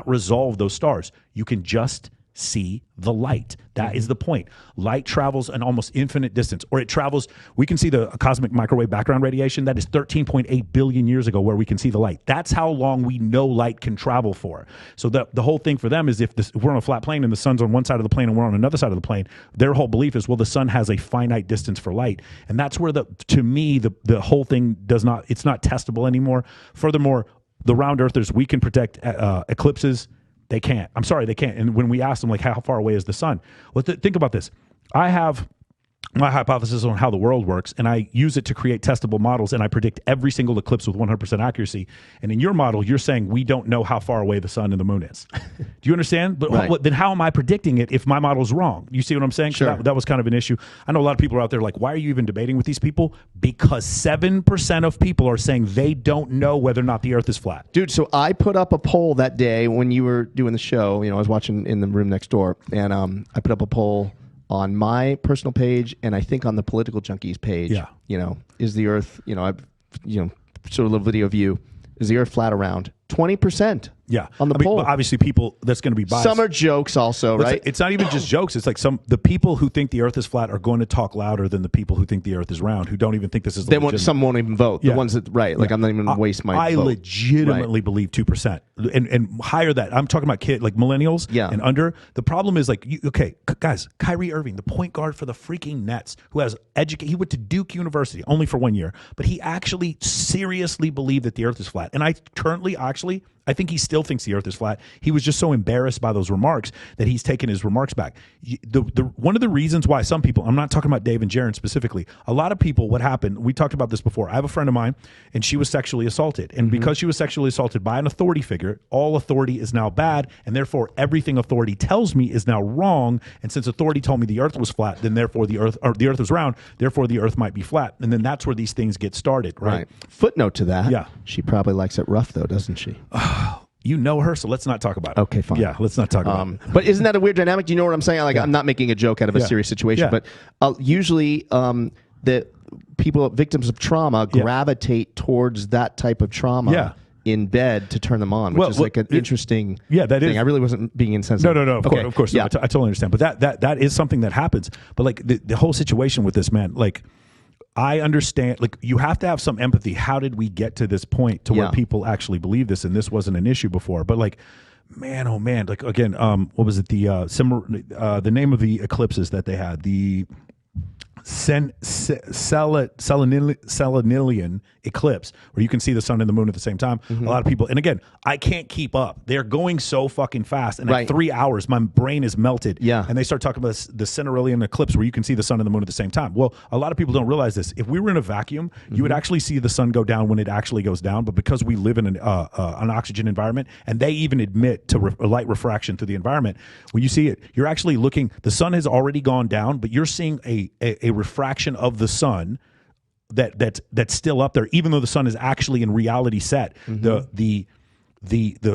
Speaker 1: resolve those stars. You can just see the light. That is the point. Light travels an almost infinite distance, or it travels. We can see the cosmic microwave background radiation. That is 13.8 billion years ago where we can see the light. That's how long we know light can travel for. So the whole thing for them is if we're on a flat plane and the sun's on one side of the plane and we're on another side of the plane, their whole belief is, well, the sun has a finite distance for light. And that's where to me, the whole thing it's not testable anymore. Furthermore, the round earthers, we can predict eclipses. They can't. I'm sorry, they can't. And when we ask them, like, how far away is the sun? Well, think about this. I have my hypothesis on how the world works, and I use it to create testable models, and I predict every single eclipse with 100% accuracy. And in your model, you're saying we don't know how far away the sun and the moon is. Do you understand? But
Speaker 6: Right.
Speaker 1: then how am I predicting it if my model's wrong? You see what I'm saying?
Speaker 6: Sure.
Speaker 1: That was kind of an issue. I know a lot of people are out there like, why are you even debating with these people? Because 7% of people are saying they don't know whether or not the Earth is flat.
Speaker 6: Dude, so I put up a poll that day when you were doing the show. I was watching in the room next door, and I put up a poll on my personal page, and I think on the Political Junkies page.
Speaker 1: Yeah.
Speaker 6: Is the Earth? I've showed a little video of you. Is the Earth flat around? 20%.
Speaker 1: Yeah.
Speaker 6: On the poll.
Speaker 1: But obviously people, that's going to be biased.
Speaker 6: Some are jokes also,
Speaker 1: But
Speaker 6: right?
Speaker 1: It's not even just jokes. It's like the people who think the Earth is flat are going to talk louder than the people who think the Earth is round, who don't even think this is legitimate.
Speaker 6: Some won't even vote.
Speaker 1: Yeah.
Speaker 6: The ones that like I'm not even going to waste my
Speaker 1: I
Speaker 6: vote.
Speaker 1: legitimately believe 2% and higher that. I'm talking about like millennials and under. The problem is guys, Kyrie Irving, the point guard for the freaking Nets, who has he went to Duke University only for 1 year, but he actually seriously believed that the Earth is flat. And I think he still thinks the Earth is flat. He was just so embarrassed by those remarks that he's taken his remarks back. One of the reasons why some people, I'm not talking about Dave and Jaron specifically, a lot of people, what happened, we talked about this before. I have a friend of mine, and she was sexually assaulted. And because she was sexually assaulted by an authority figure, all authority is now bad, and therefore everything authority tells me is now wrong. And since authority told me the Earth was flat, then therefore the Earth was round, therefore the Earth might be flat. And then that's where these things get started, right?
Speaker 6: Footnote to that.
Speaker 1: Yeah.
Speaker 6: She probably likes it rough, though, doesn't she?
Speaker 1: You know her, so let's not talk about it.
Speaker 6: Okay, fine.
Speaker 1: Yeah, let's not talk about it.
Speaker 6: But isn't that a weird dynamic? Do you know what I'm saying? I'm not making a joke out of a serious situation, but usually the people, victims of trauma, gravitate towards that type of trauma in bed to turn them on, which is like an interesting
Speaker 1: that
Speaker 6: thing.
Speaker 1: is.
Speaker 6: I really wasn't being insensitive.
Speaker 1: No, of course.
Speaker 6: Yeah.
Speaker 1: No, I totally understand. But that is something that happens. But like the whole situation with this man, like I understand, like you have to have some empathy. How did we get to this point to where people actually believe this? And this wasn't an issue before, but like, man, oh man, like again, what was it? The name of the eclipses that they had, the Selenilian eclipse, where you can see the sun and the moon at the same time. A lot of people, and again, I can't keep up. They're going so fucking fast, and at 3 hours, my brain is melted.
Speaker 5: Yeah.
Speaker 1: And they start talking about the Selenilian eclipse, where you can see the sun and the moon at the same time. Well, a lot of people don't realize this. If we were in a vacuum, you would actually see the sun go down when it actually goes down. But because we live in an oxygen environment, and they even admit to light refraction through the environment, when you see it, you're actually looking. The sun has already gone down, but you're seeing a refraction of the sun that's still up there, even though the sun is actually in reality set. The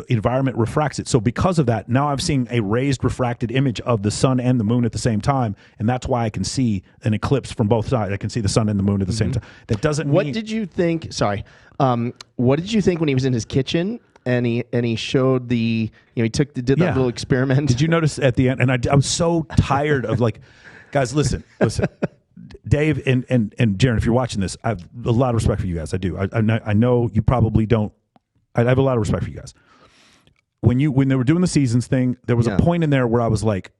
Speaker 1: environment refracts it. So because of that, now I'm seeing a raised refracted image of the sun and the moon at the same time, and that's why I can see an eclipse from both sides. I can see the sun and the moon at the same time. That doesn't
Speaker 6: What
Speaker 1: mean...
Speaker 6: did you think? Sorry. What did you think when he was in his kitchen and he showed he did that little experiment?
Speaker 1: Did you notice at the end? And I was so tired of like, guys, listen. Dave and Jaron, if you're watching this, I have a lot of respect for you guys. I do. I know you probably don't. I have a lot of respect for you guys. When they were doing the seasons thing, there was a point in there where I was like,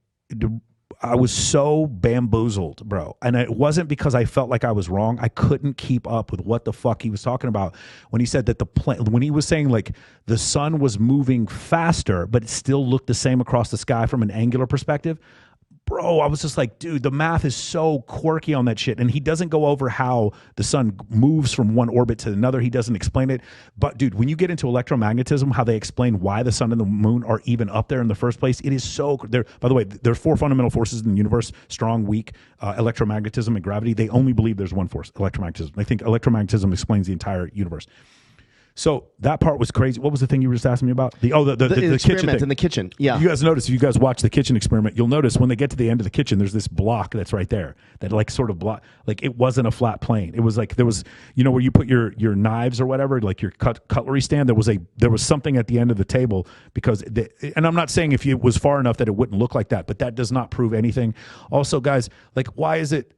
Speaker 1: I was so bamboozled, bro. And it wasn't because I felt like I was wrong. I couldn't keep up with what the fuck he was talking about when he said that when he was saying like the sun was moving faster, but it still looked the same across the sky from an angular perspective. Bro, I was just like, dude, the math is so quirky on that shit. And he doesn't go over how the sun moves from one orbit to another. He doesn't explain it. But dude, when you get into electromagnetism, how they explain why the sun and the moon are even up there in the first place, it is so... By the way, there are 4 fundamental forces in the universe: strong, weak, electromagnetism, and gravity. They only believe there's one force, electromagnetism. I think electromagnetism explains the entire universe. So that part was crazy. What was the thing you were just asking me about? The
Speaker 6: experiment
Speaker 1: kitchen thing.
Speaker 6: in the kitchen. Yeah.
Speaker 1: You guys notice, if you guys watch the kitchen experiment, you'll notice when they get to the end of the kitchen, there's this block that's right there that like sort of block, like it wasn't a flat plane. It was like there was, where you put your knives or whatever, like your cutlery stand. There was something at the end of the table because, and I'm not saying if it was far enough that it wouldn't look like that, but that does not prove anything. Also, guys, like why is it?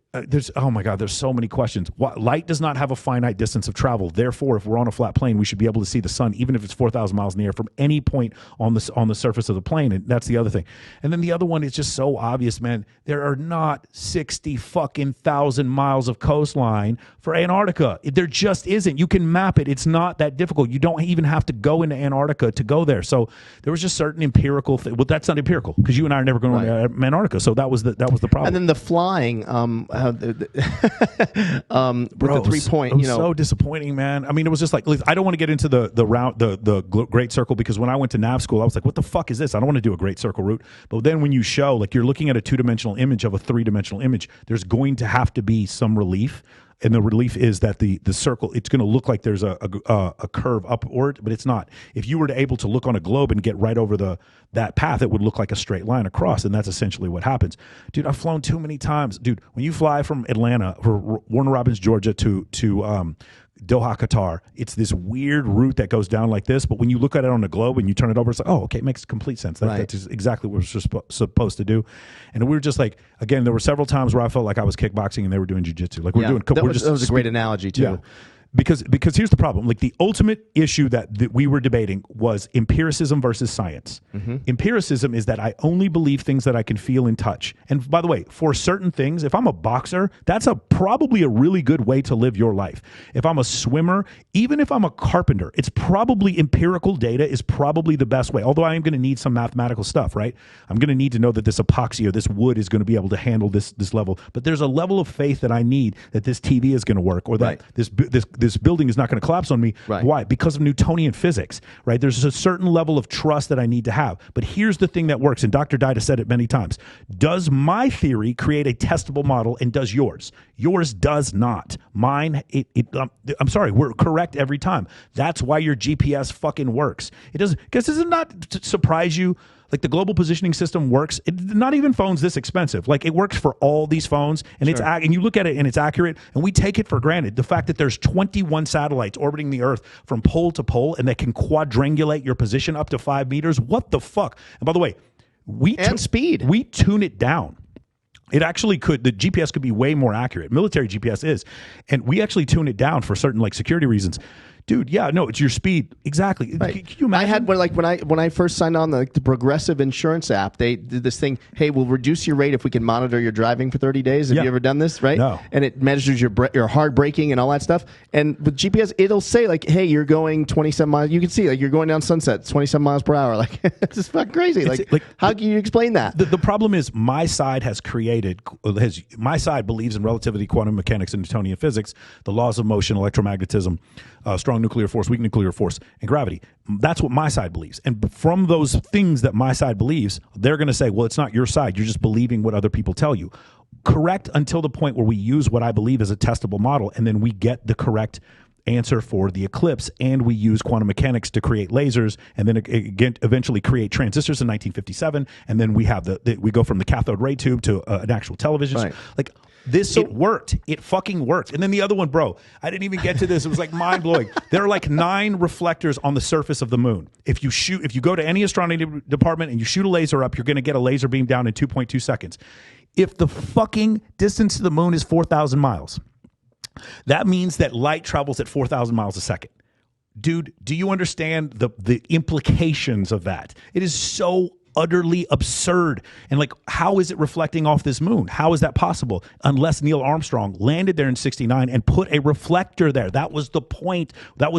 Speaker 1: Oh my God, there's so many questions. Light does not have a finite distance of travel. Therefore, if we're on a flat plane, we should be able to see the sun, even if it's 4,000 miles in the air, from any point on the surface of the plane. And that's the other thing. And then the other one is just so obvious, man. There are not 60 fucking thousand miles of coastline for Antarctica. There just isn't. You can map it. It's not that difficult. You don't even have to go into Antarctica to go there. So there was just certain empirical thing. Well, that's not empirical because you and I are never going to Antarctica. So that was the problem.
Speaker 6: And then the flying. the 3 point.
Speaker 1: It was so disappointing, man. I mean, it was just like, I don't want to get into the great circle, because when I went to nav school, I was like, what the fuck is this? I don't want to do a great circle route. But then when you show, like, you're looking at a 2-dimensional image of a 3-dimensional image, there's going to have to be some relief. And the relief is that the circle, it's going to look like there's a curve upward, but it's not. If you were able to look on a globe and get right over that path, it would look like a straight line across, and that's essentially what happens. Dude, I've flown too many times. Dude, when you fly from Atlanta, or Warner Robins, Georgia, to Doha, Qatar, it's this weird route that goes down like this, but when you look at it on a globe and you turn it over, it's like, oh, okay, it makes complete sense. That's exactly what we're supposed to do. And we were just like, again, there were several times where I felt like I was kickboxing and they were doing jiu-jitsu. Like,
Speaker 6: that was a great analogy too.
Speaker 1: Yeah. Because here's the problem. Like, the ultimate issue that we were debating was empiricism versus science. Empiricism is that I only believe things that I can feel and touch. And by the way, for certain things, if I'm a boxer, that's probably a really good way to live your life. If I'm a swimmer, even if I'm a carpenter, it's probably empirical data is probably the best way. Although I am going to need some mathematical stuff, right? I'm going to need to know that this epoxy or this wood is going to be able to handle this level. But there's a level of faith that I need that this TV is going to work, or that this building is not going to collapse on me.
Speaker 6: Right.
Speaker 1: Why? Because of Newtonian physics, right? There's a certain level of trust that I need to have. But here's the thing that works, and Dr. Dida said it many times. Does my theory create a testable model, and does yours? Yours does not. Mine, I'm sorry, we're correct every time. That's why your GPS fucking works. It doesn't, because does it not surprise you? Like, the global positioning system works. Not even phones this expensive. Like, it works for all these phones, and and you look at it and it's accurate, and we take it for granted. The fact that there's 21 satellites orbiting the Earth from pole to pole, and that can quadrangulate your position up to 5 meters. What the fuck? And by the way, we tune it down. It actually could. The GPS could be way more accurate. Military GPS is, and we actually tune it down for certain, like, security reasons. Dude, yeah, no, it's your speed. Exactly.
Speaker 6: Right.
Speaker 1: Can you imagine?
Speaker 6: I had when I first signed on the Progressive Insurance app, they did this thing. Hey, we'll reduce your rate if we can monitor your driving for 30 days. Have you ever done this? Right?
Speaker 1: No.
Speaker 6: And it measures your hard braking and all that stuff. And with GPS, it'll say, like, hey, you're going 27 miles. You can see, like, you're going down Sunset, 27 miles per hour. Like, it's just fucking crazy. Like, how can you explain that?
Speaker 1: The problem is my side my side believes in relativity, quantum mechanics, and Newtonian physics, the laws of motion, electromagnetism, strong nuclear force, weak nuclear force, and gravity. That's what my side believes. And from those things that my side believes, they're going to say, well, it's not your side. You're just believing what other people tell you. Correct, until the point where we use what I believe as a testable model, and then we get the correct answer for the eclipse, and we use quantum mechanics to create lasers, and then again eventually create transistors in 1957, and then we have we go from the cathode ray tube to an actual television.
Speaker 6: Right.
Speaker 1: Like, this, it worked. It fucking worked. And then the other one, bro, I didn't even get to this. It was like mind blowing. There are like 9 reflectors on the surface of the moon. If you go to any astronomy department and you shoot a laser up, you're going to get a laser beam down in 2.2 seconds. If the fucking distance to the moon is 4,000 miles, that means that light travels at 4,000 miles a second. Dude, do you understand the implications of that? It is so utterly absurd. And like, how is it reflecting off this moon? How is that possible? Unless Neil Armstrong landed there in 1969 and put a reflector there. That was the point.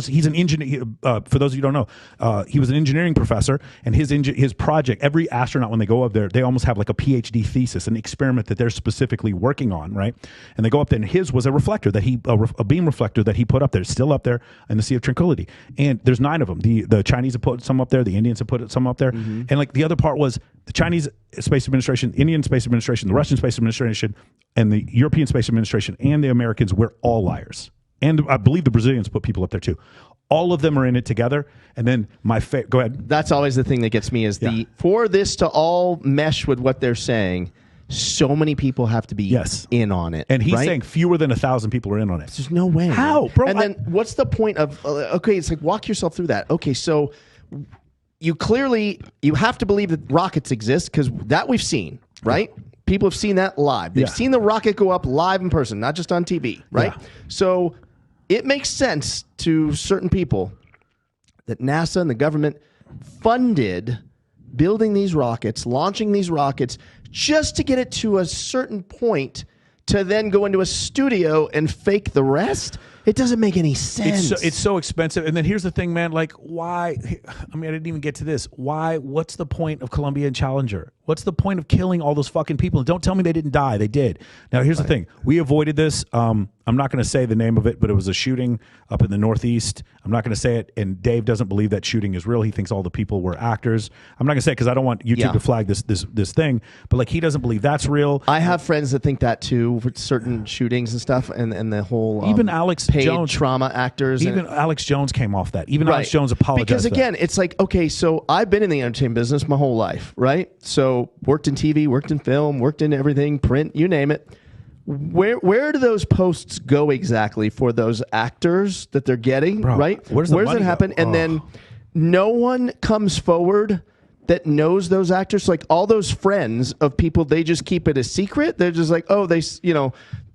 Speaker 1: He's an engineer. For those of you who don't know, he was an engineering professor, and his project, every astronaut, when they go up there, they almost have like a PhD thesis, an experiment that they're specifically working on, right? And they go up there, and his was a reflector a beam reflector that he put up there, still up there in the Sea of Tranquility. And there's 9 of them. The Chinese have put some up there, the Indians have put some up there. Mm-hmm. And like, the other part was the Chinese Space Administration, Indian Space Administration, the Russian Space Administration, and the European Space Administration, and the Americans were all liars. And I believe the Brazilians put people up there too. All of them are in it together. And then go ahead.
Speaker 6: That's always the thing that gets me is for this to all mesh with what they're saying, so many people have to be in on it.
Speaker 1: And he's saying fewer than 1,000 people are in on it.
Speaker 6: There's no way.
Speaker 1: How, bro?
Speaker 6: And then what's the point of, okay, it's like, walk yourself through that. Okay, so you have to believe that rockets exist, because that we've seen, right? Yeah. People have seen that live. They've seen the rocket go up live in person, not just on TV, right? Yeah. So it makes sense to certain people that NASA and the government funded building these rockets, launching these rockets, just to get it to a certain point to then go into a studio and fake the rest. It doesn't make any sense.
Speaker 1: It's so expensive. And then here's the thing, man. Like, why? I mean, I didn't even get to this. Why? What's the point of Columbia and Challenger? What's the point of killing all those fucking people? And don't tell me they didn't die. They did. Now, here's the thing. We avoided this. I'm not going to say the name of it, but it was a shooting up in the Northeast. I'm not going to say it. And Dave doesn't believe that shooting is real. He thinks all the people were actors. I'm not going to say it because I don't want YouTube to flag this thing. But like, he doesn't believe that's real.
Speaker 6: I have friends that think that too for certain shootings and stuff, and the whole
Speaker 1: even Alex
Speaker 6: paid
Speaker 1: Jones
Speaker 6: trauma actors.
Speaker 1: Even Alex Jones came off that. Even Alex Jones apologized.
Speaker 6: Because again, it's like, okay, so I've been in the entertainment business my whole life, right? So worked in TV, worked in film, worked in everything, print, you name it. Where do those posts go exactly for those actors that they're getting, right?
Speaker 1: Where does
Speaker 6: it happen? And then no one comes forward that knows those actors. Like all those friends of people, they just keep it a secret. They're just like, oh,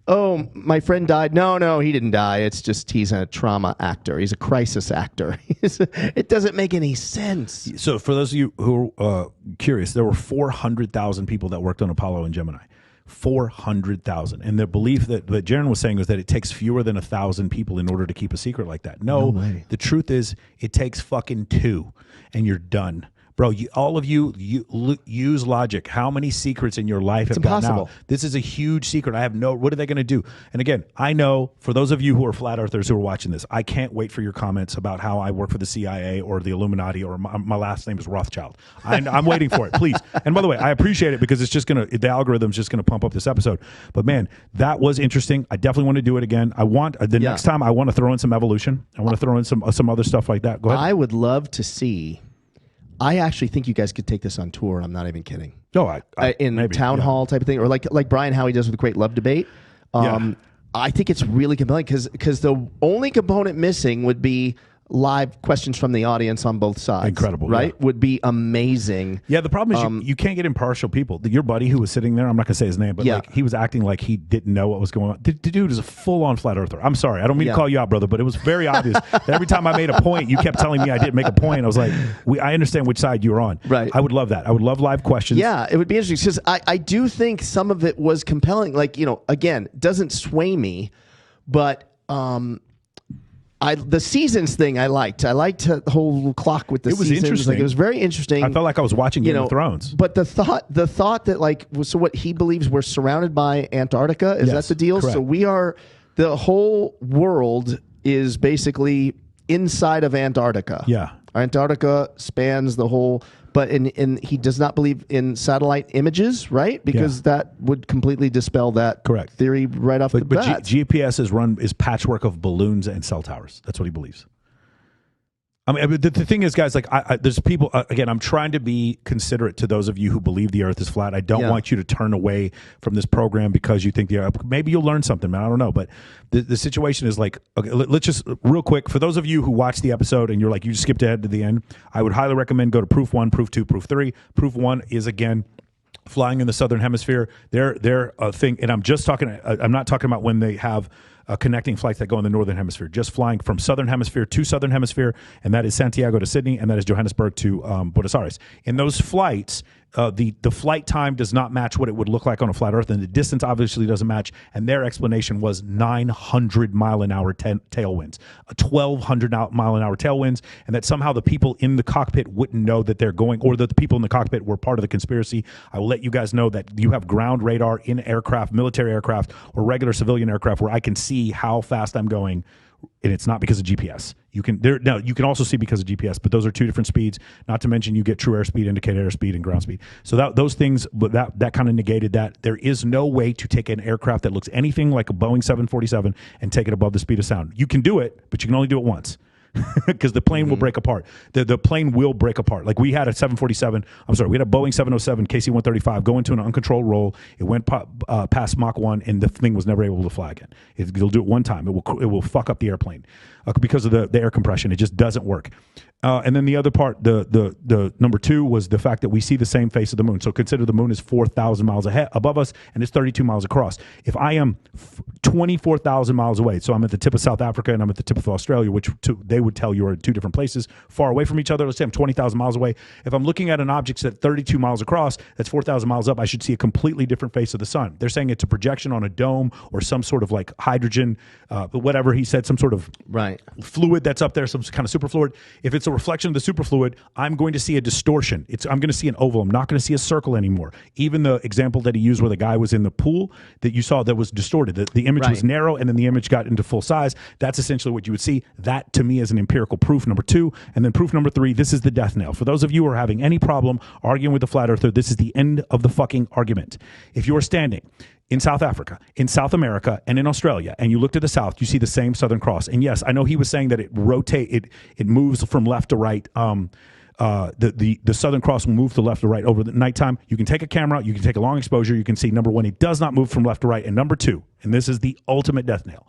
Speaker 6: oh, my friend died. No, he didn't die. It's just he's a trauma actor. He's a crisis actor. It doesn't make any sense.
Speaker 1: So for those of you who are curious, there were 400,000 people that worked on Apollo and Gemini. 400,000. And the belief that Jaron was saying was that it takes fewer than 1,000 people in order to keep a secret like that. No way. The truth is it takes fucking 2 and you're done. Bro, all of you use logic. How many secrets in your life have gotten out? This is a huge secret. I have what are they going to do? And again, I know for those of you who are flat earthers who are watching this, I can't wait for your comments about how I work for the CIA or the Illuminati or my last name is Rothschild. I'm waiting for it, please. And by the way, I appreciate it because it's just the algorithm's just going to pump up this episode. But man, that was interesting. I definitely want to do it again. I want next time I want to throw in some evolution. I want to throw in some other stuff like that. Go ahead.
Speaker 6: I would love to see. I actually think you guys could take this on tour. I'm not even kidding.
Speaker 1: Oh,
Speaker 6: in
Speaker 1: maybe,
Speaker 6: town hall type of thing, or like Brian Howie does with the Great Love Debate. I think it's really compelling because the only component missing would be live questions from the audience on both sides.
Speaker 1: Incredible,
Speaker 6: right? Would be amazing.
Speaker 1: Yeah, the problem is you can't get impartial people. Your buddy who was sitting there, I'm not going to say his name, but like he was acting like he didn't know what was going on. The dude is a full-on flat earther. I'm sorry. I don't mean to call you out, brother, but it was very obvious. Every time I made a point, you kept telling me I didn't make a point. I was like, I understand which side you were on.
Speaker 6: Right.
Speaker 1: I would love that. I would love live questions.
Speaker 6: Yeah, it would be interesting because I do think some of it was compelling. Like, again, doesn't sway me, but the seasons thing I liked. I liked the whole clock with the seasons. It was interesting. Like, it was very interesting.
Speaker 1: I felt like I was watching Game of Thrones.
Speaker 6: But the thought that so what he believes we're surrounded by Antarctica, is that the deal?
Speaker 1: Correct.
Speaker 6: So the whole world is basically inside of Antarctica.
Speaker 1: Yeah.
Speaker 6: Antarctica spans the whole, but he does not believe in satellite images, right? Because that would completely dispel that theory right off the bat.
Speaker 1: But GPS is patchwork of balloons and cell towers. That's what he believes. I mean, the thing is, guys, like there's people, again, I'm trying to be considerate to those of you who believe the earth is flat. I don't want you to turn away from this program because you think maybe you'll learn something, man. I don't know. But the situation is like, okay, let's just real quick, for those of you who watch the episode and you're like, you just skipped ahead to the end, I would highly recommend go to proof 1, proof 2, proof 3. Proof 1 is, again, flying in the southern hemisphere. They're a thing, and I'm not talking about when they have connecting flights that go in the northern hemisphere, just flying from southern hemisphere to southern hemisphere, and that is Santiago to Sydney, and that is Johannesburg to Buenos Aires. In those flights, the flight time does not match what it would look like on a flat Earth, and the distance obviously doesn't match. And their explanation was 900 mile an hour tailwinds, 1,200 mile an hour tailwinds, and that somehow the people in the cockpit wouldn't know that they're going, or that the people in the cockpit were part of the conspiracy. I will let you guys know that you have ground radar in aircraft, military aircraft, or regular civilian aircraft, where I can see how fast I'm going. And it's not because of GPS. You can also see because of GPS, but those are two different speeds. Not to mention you get true airspeed, indicated airspeed, and ground speed. So those things, that kind of negated that. There is no way to take an aircraft that looks anything like a Boeing 747 and take it above the speed of sound. You can do it, but you can only do it once. Because the plane will break apart. The plane will break apart. Like we had a 747, we had a Boeing 707 KC-135 go into an uncontrolled roll. It went past Mach 1, and the thing was never able to fly again. It'll do it one time. It will fuck up the airplane because of the air compression. It just doesn't work. And then the other part, the number 2 was the fact that we see the same face of the moon. So consider the moon is 4,000 miles ahead above us, and it's 32 miles across. If I am 24,000 miles away, so I'm at the tip of South Africa and I'm at the tip of Australia, which they would tell you are 2 different places, far away from each other. Let's say I'm 20,000 miles away. If I'm looking at an object that's 32 miles across, that's 4,000 miles up, I should see a completely different face of the sun. They're saying it's a projection on a dome or some sort of like hydrogen, whatever he said, some sort of fluid that's up there, some kind of superfluid. If it's a reflection of the superfluid, I'm going to see a distortion. I'm going to see an oval. I'm not going to see a circle anymore. Even the example that he used where the guy was in the pool that you saw that was distorted. The image was narrow and then the image got into full size. That's essentially what you would see. That to me is an empirical proof, number 2. And then proof number 3, this is the death knell. For those of you who are having any problem arguing with the flat earther, this is the end of the fucking argument. If you are standing in South Africa, in South America, and in Australia, and you look to the south, you see the same Southern Cross. And yes, I know he was saying that it moves from left to right. The Southern Cross will move to left to right over the nighttime. You can take a camera, you can take a long exposure, you can see, number 1, it does not move from left to right, and number 2, and this is the ultimate death knell.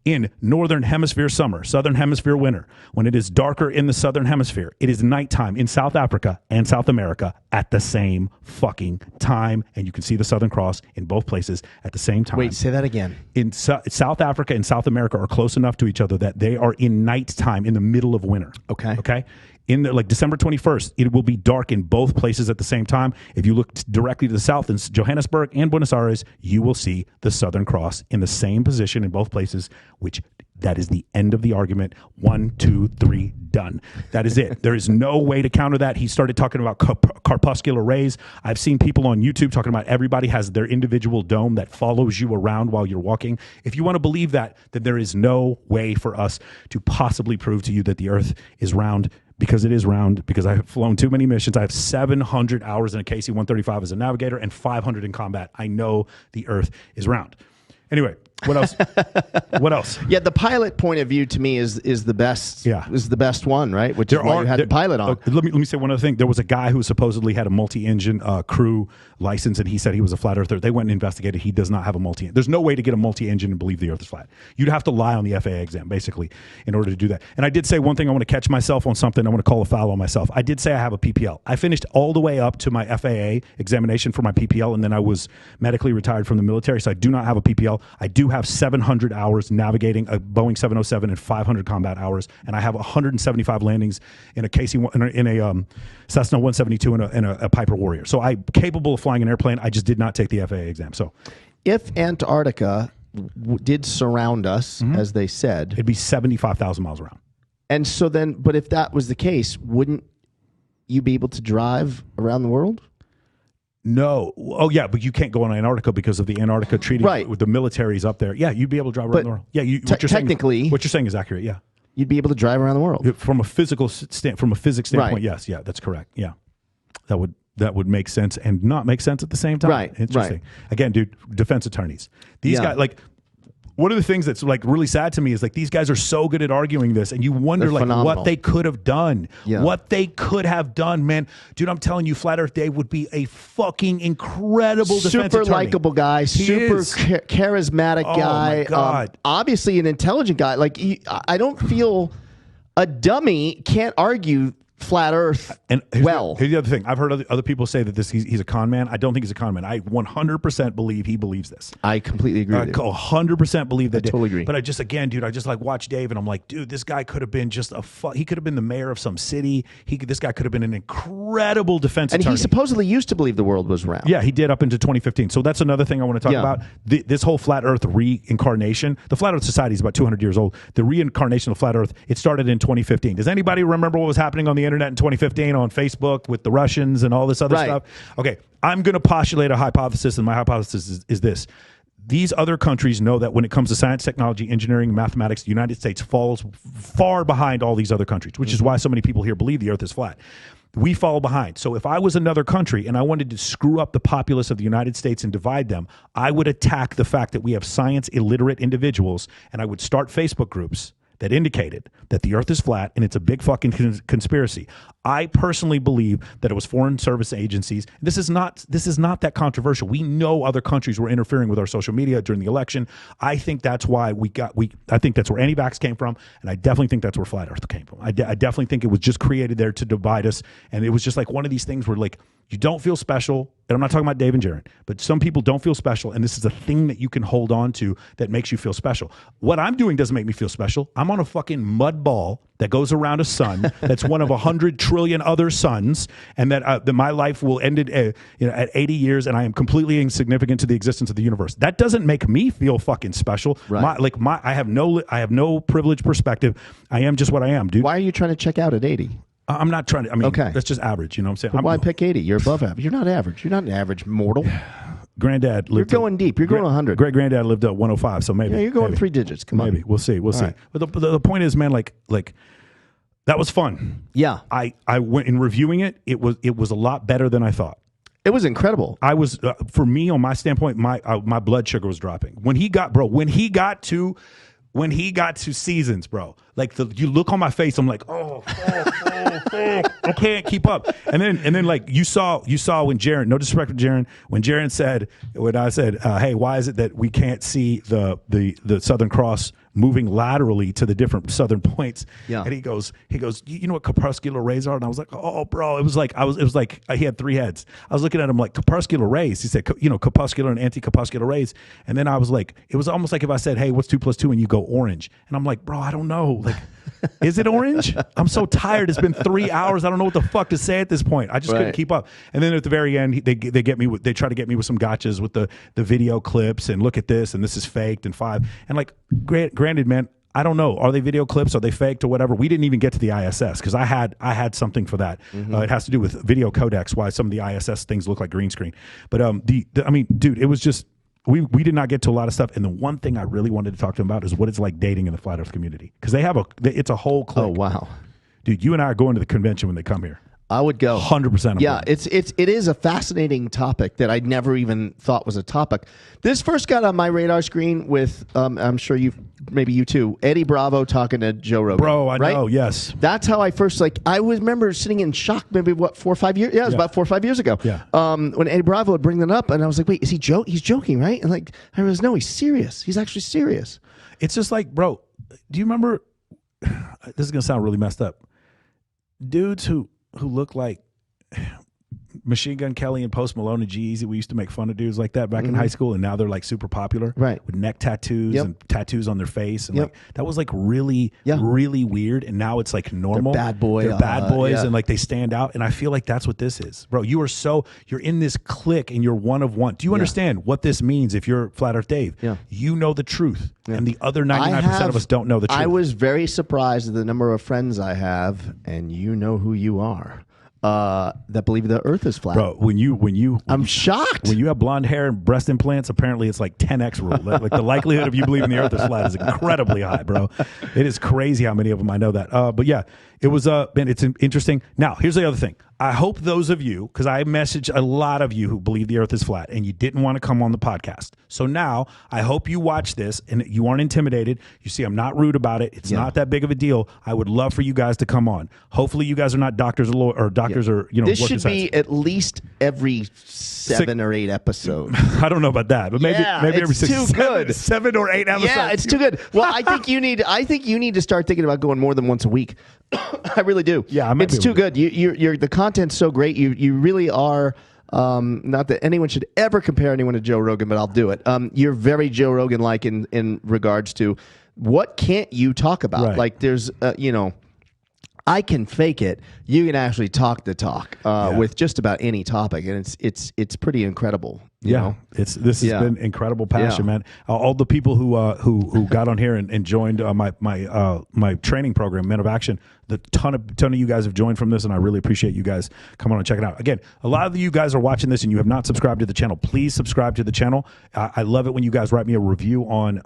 Speaker 1: In northern hemisphere summer, southern hemisphere winter, when it is darker in the southern hemisphere, it is nighttime in South Africa and South America at the same fucking time. And you can see the Southern Cross in both places at the same time.
Speaker 6: Wait, say that again.
Speaker 1: In South Africa and South America are close enough to each other that they are in nighttime in the middle of winter. Okay. In like December 21st, it will be dark in both places at the same time. If you look directly to the south in Johannesburg and Buenos Aires, you will see the Southern Cross in the same position in both places, which that is the end of the argument. 1, 2, 3, done. That is it. There is no way to counter that. He started talking about corpuscular rays. I've seen people on YouTube talking about everybody has their individual dome that follows you around while you're walking. If you want to believe that, then there is no way for us to possibly prove to you that the Earth is round, because it is round, because I have flown too many missions. I have 700 hours in a KC-135 as a navigator and 500 in combat. I know the Earth is round. Anyway, what else? What else?
Speaker 6: Yeah, the pilot point of view to me is the best. Yeah, is the best one, right? Which is why you had the pilot on.
Speaker 1: Let me say one other thing. There was a guy who supposedly had a multi-engine crew license, and he said he was a flat earther. They went and investigated. He does not have a multi. There's no way to get a multi-engine and believe the Earth is flat. You'd have to lie on the FAA exam, basically, in order to do that. And I did say one thing. I want to catch myself on something. I want to call a foul on myself. I did say I have a PPL. I finished all the way up to my FAA examination for my PPL, and then I was medically retired from the military, so I do not have a PPL. I do have 700 hours navigating a Boeing 707 and 500 combat hours, and I have 175 landings in a Cessna 172 and a Piper Warrior. So I'm capable of flying an airplane. I just did not take the FAA exam. So,
Speaker 6: if Antarctica did surround us, as they said,
Speaker 1: it'd be 75,000 miles around.
Speaker 6: And so then, but if that was the case, wouldn't you be able to drive around the world?
Speaker 1: No. Oh, yeah, but you can't go on Antarctica because of the Antarctica Treaty with the militaries up there. Yeah, you'd be able to drive around the world. Yeah, what you're saying is accurate. Yeah,
Speaker 6: you'd be able to drive around the world
Speaker 1: from a physics standpoint. Yes, yeah, that's correct. Yeah, that would make sense and not make sense at the same time.
Speaker 6: Right.
Speaker 1: Interesting. Again, dude, defense attorneys. These guys, like, one of the things that's like really sad to me is like these guys are so good at arguing this, and you wonder like what they could have done. Yeah. What they could have done, man. Dude, I'm telling you, Flat Earth Dave would be a fucking incredible defense attorney.
Speaker 6: Super likable guy, super charismatic guy.
Speaker 1: My God.
Speaker 6: Obviously an intelligent guy. Like, I don't feel a dummy can't argue flat Earth
Speaker 1: here's the other thing. I've heard other people say that he's a con man. I don't think he's a con man. I 100% believe he believes this.
Speaker 6: I completely agree with you.
Speaker 1: 100% believe that.
Speaker 6: I totally agree.
Speaker 1: But I just watch Dave and I'm like, dude, this guy could have been he could have been the mayor of some city. This guy could have been an incredible defense attorney.
Speaker 6: And he supposedly used to believe the world was round.
Speaker 1: Yeah, he did up into 2015. So that's another thing I want to talk about. This whole flat Earth reincarnation. The Flat Earth Society is about 200 years old. The reincarnation of flat Earth, it started in 2015. Does anybody remember what was happening on the internet in 2015 on Facebook with the Russians and all this other stuff? Okay, I'm going to postulate a hypothesis, and my hypothesis is this. These other countries know that when it comes to science, technology, engineering, mathematics, the United States falls far behind all these other countries, which is why so many people here believe the Earth is flat. We fall behind. So if I was another country and I wanted to screw up the populace of the United States and divide them, I would attack the fact that we have science illiterate individuals, and I would start Facebook groups that indicated that the Earth is flat and it's a big fucking conspiracy. I personally believe that it was foreign service agencies. This is not that controversial. We know other countries were interfering with our social media during the election. I think that's why I think that's where anti-vax came from, and I definitely think that's where flat Earth came from. I definitely think it was just created there to divide us, and it was just like one of these things where like you don't feel special. And I'm not talking about Dave and Jaron, but some people don't feel special, and this is a thing that you can hold on to that makes you feel special. What I'm doing doesn't make me feel special. I'm on a fucking mud ball that goes around a sun that's one of 100 trillion other suns, and that my life will end at 80 years, and I am completely insignificant to the existence of the universe. That doesn't make me feel fucking special.
Speaker 6: Right.
Speaker 1: I have no privileged perspective. I am just what I am, dude.
Speaker 6: Why are you trying to check out at 80?
Speaker 1: I'm not trying to. I mean,
Speaker 6: okay.
Speaker 1: That's just average. You know what I'm saying?
Speaker 6: But why pick 80? You're above average. You're not average. You're not an average mortal.
Speaker 1: Granddad lived.
Speaker 6: You're going deep. You're going 100.
Speaker 1: Great granddad lived at 105. So maybe.
Speaker 6: Yeah, you're going
Speaker 1: maybe.
Speaker 6: 3 digits. Come on.
Speaker 1: Maybe we'll see. We'll see.
Speaker 6: Right.
Speaker 1: But the point is, man, like that was fun.
Speaker 6: Yeah.
Speaker 1: I went in reviewing it. It was a lot better than I thought.
Speaker 6: It was incredible.
Speaker 1: I was for me on my standpoint, my blood sugar was dropping when he got to seasons, bro. Like you look on my face, I'm like, oh, I can't keep up. And then like you saw when Jaron, no disrespect to Jaron, when I said, hey, why is it that we can't see the Southern Cross moving laterally to the different southern points?
Speaker 6: Yeah.
Speaker 1: And he goes, you know what corpuscular rays are? And I was like, oh, bro, it was like he had 3 heads. I was looking at him like corpuscular rays. He said, corpuscular and anti-corpuscular rays. And then I was like, it was almost like if I said, hey, what's 2 + 2? And you go orange. And I'm like, bro, I don't know. Like, is it orange? I'm so tired. It's been 3 hours. I don't know what the fuck to say at this point. I just couldn't keep up. And then at the very end, they try to get me with some gotchas with the video clips and look at this and this is faked and 5. And like, granted, man, I don't know. Are they video clips? Are they faked or whatever? We didn't even get to the ISS because I had something for that.
Speaker 6: Mm-hmm.
Speaker 1: It has to do with video codecs. Why some of the ISS things look like green screen. But I mean, dude, it was just. We did not get to a lot of stuff, and the one thing I really wanted to talk to him about is what it's like dating in the flat Earth community because it's a whole clique.
Speaker 6: Oh wow,
Speaker 1: dude! You and I are going to the convention when they come here.
Speaker 6: I would go
Speaker 1: 100%.
Speaker 6: Yeah, it is a fascinating topic that I never even thought was a topic. This first got on my radar screen with I'm sure maybe you too, Eddie Bravo talking to Joe Rogan.
Speaker 1: Bro, I
Speaker 6: right?
Speaker 1: know. Yes,
Speaker 6: that's how I first I remember sitting in shock. Maybe 4 or 5 years. Yeah, it was about 4 or 5 years ago.
Speaker 1: Yeah.
Speaker 6: When Eddie Bravo would bring that up, and I was like, wait, is he He's joking, right? And like I was, no, he's serious. He's actually serious.
Speaker 1: It's just like, bro, do you remember? This is gonna sound really messed up. Dudes who look like Machine Gun Kelly and Post Malone and G-Eazy. We used to make fun of dudes like that back in high school, and now they're like super popular,
Speaker 6: right?
Speaker 1: With neck tattoos and tattoos on their face, and like that was like really weird. And now it's like normal.
Speaker 6: They're bad boy.
Speaker 1: They're bad boys, and like they stand out. And I feel like that's what this is, bro. You're in this clique, and you're one of one. Do you understand what this means? If you're Flat Earth Dave, you know the truth, and the other 99% of us don't know the truth.
Speaker 6: I was very surprised at the number of friends I have, and you know who you are. That believe the Earth is flat.
Speaker 1: Bro,
Speaker 6: I'm shocked.
Speaker 1: When you have blonde hair and breast implants, apparently it's like 10x rule. Like the likelihood of you believing the Earth is flat is incredibly high, bro. It is crazy how many of them I know that. But yeah, it was man, it's interesting. Now, here's the other thing. I hope those of you, because I messaged a lot of you who believe the Earth is flat, and you didn't want to come on the podcast. So now I hope you watch this and you aren't intimidated. You see, I'm not rude about it. It's not that big of a deal. I would love for you guys to come on. Hopefully, you guys are not doctors or doctors or
Speaker 6: This should be at least every 7 or 8 episodes.
Speaker 1: I don't know about that, but maybe every 6.
Speaker 6: Too good.
Speaker 1: 7 or 8 episodes.
Speaker 6: Yeah, it's too good. Well, I think you need to start thinking about going more than once a week. I really do.
Speaker 1: Yeah,
Speaker 6: it's too good. You're the content's so great. You really are. Not that anyone should ever compare anyone to Joe Rogan, but I'll do it. You're very Joe Rogan-like in regards to what can't you talk about?
Speaker 1: Right.
Speaker 6: Like there's I can fake it. You can actually talk the talk with just about any topic, and it's pretty incredible. You know?
Speaker 1: This has been incredible passion, man. All the people who got on here and joined my training program, Men of Action. The ton of you guys have joined from this, and I really appreciate you guys coming on and checking it out. Again, a lot of you guys are watching this and you have not subscribed to the channel. Please subscribe to the channel. I love it when you guys write me a review on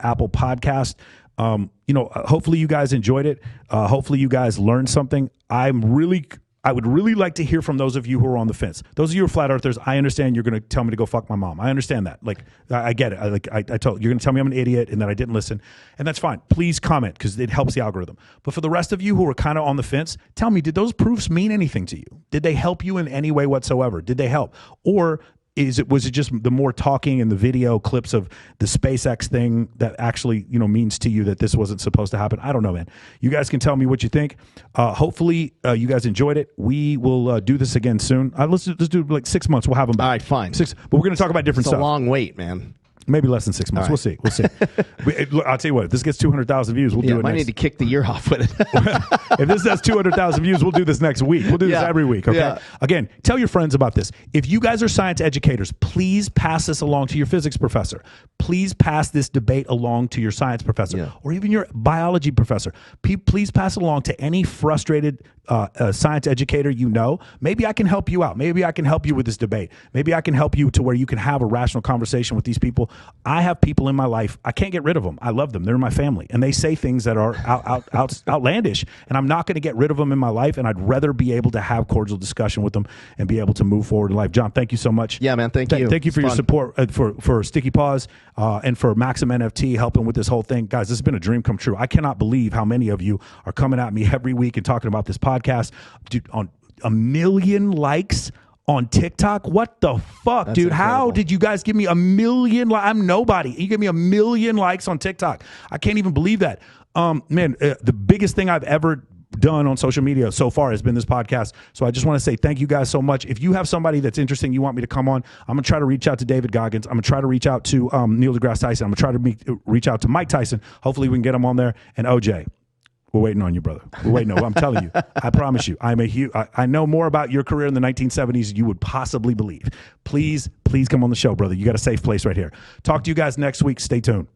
Speaker 1: Apple Podcast. Hopefully you guys enjoyed it. Hopefully you guys learned something. I'm really I would really like to hear from those of you who are on the fence. Those of you who are flat earthers, I understand you're going to tell me to go fuck my mom. I understand that. Like, I get it. I told you're going to tell me I'm an idiot and that I didn't listen, and that's fine. Please comment because it helps the algorithm. But for the rest of you who are kind of on the fence, tell me, did those proofs mean anything to you? Did they help you in any way whatsoever? Did they help? Or was it just the more talking and the video clips of the SpaceX thing that actually, means to you that this wasn't supposed to happen? I don't know, man. You guys can tell me what you think. Hopefully you guys enjoyed it. We will do this again soon. Let's do like 6 months. We'll have them back.
Speaker 6: All right, fine.
Speaker 1: But we're going to talk about different
Speaker 6: It's
Speaker 1: stuff.
Speaker 6: a long wait, man.
Speaker 1: Maybe less than 6 months.
Speaker 6: All right.
Speaker 1: We'll see. I'll tell you what, if this gets 200,000 views, we'll do it
Speaker 6: I
Speaker 1: next.
Speaker 6: need to kick the year off with it.
Speaker 1: If this has 200,000 views, we'll do this next week. We'll do this every week, okay?
Speaker 6: Yeah.
Speaker 1: Again, tell your friends about this. If you guys are science educators, please pass this along to your physics professor. Please pass this debate along to your science professor or even your biology professor. Please pass it along to any frustrated science educator you know. Maybe I can help you out. Maybe I can help you with this debate. Maybe I can help you to where you can have a rational conversation with these people. I have people in my life. I can't get rid of them. I love them. They're my family. And they say things that are outlandish. And I'm not going to get rid of them in my life. And I'd rather be able to have cordial discussion with them and be able to move forward in life. John, thank you so much.
Speaker 6: Yeah, man. Thank you.
Speaker 1: Thank you for your support for Sticky Paws and for Maxim NFT helping with this whole thing. Guys, this has been a dream come true. I cannot believe how many of you are coming at me every week and talking about this podcast. Dude, on 1 million likes on TikTok. What the fuck,
Speaker 6: That's
Speaker 1: dude?
Speaker 6: incredible.
Speaker 1: How did you guys give me 1 million? I'm nobody. You give me 1 million likes on TikTok. I can't even believe that. Man, the biggest thing I've ever done on social media so far has been this podcast. So I just want to say thank you guys so much. If you have somebody that's interesting, you want me to come on, I'm going to try to reach out to David Goggins. I'm going to try to reach out to Neil deGrasse Tyson. I'm going to try to reach out to Mike Tyson. Hopefully we can get him on there. And OJ, we're waiting on you, brother. We're waiting on. I'm telling you. I promise you. I know more about your career in the 1970s than you would possibly believe. Please come on the show, brother. You got a safe place right here. Talk to you guys next week. Stay tuned.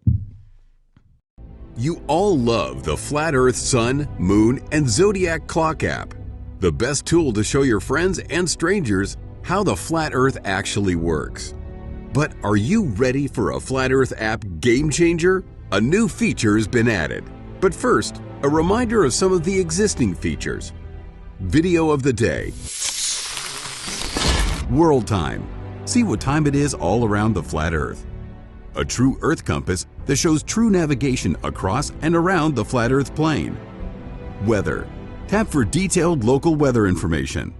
Speaker 7: You all love the Flat Earth Sun, Moon, and Zodiac Clock app. The best tool to show your friends and strangers how the Flat Earth actually works. But are you ready for a Flat Earth app game changer? A new feature has been added. But first, a reminder of some of the existing features. Video of the day. World time. See what time it is all around the flat Earth. A true Earth compass that shows true navigation across and around the flat Earth plane. Weather. Tap for detailed local weather information.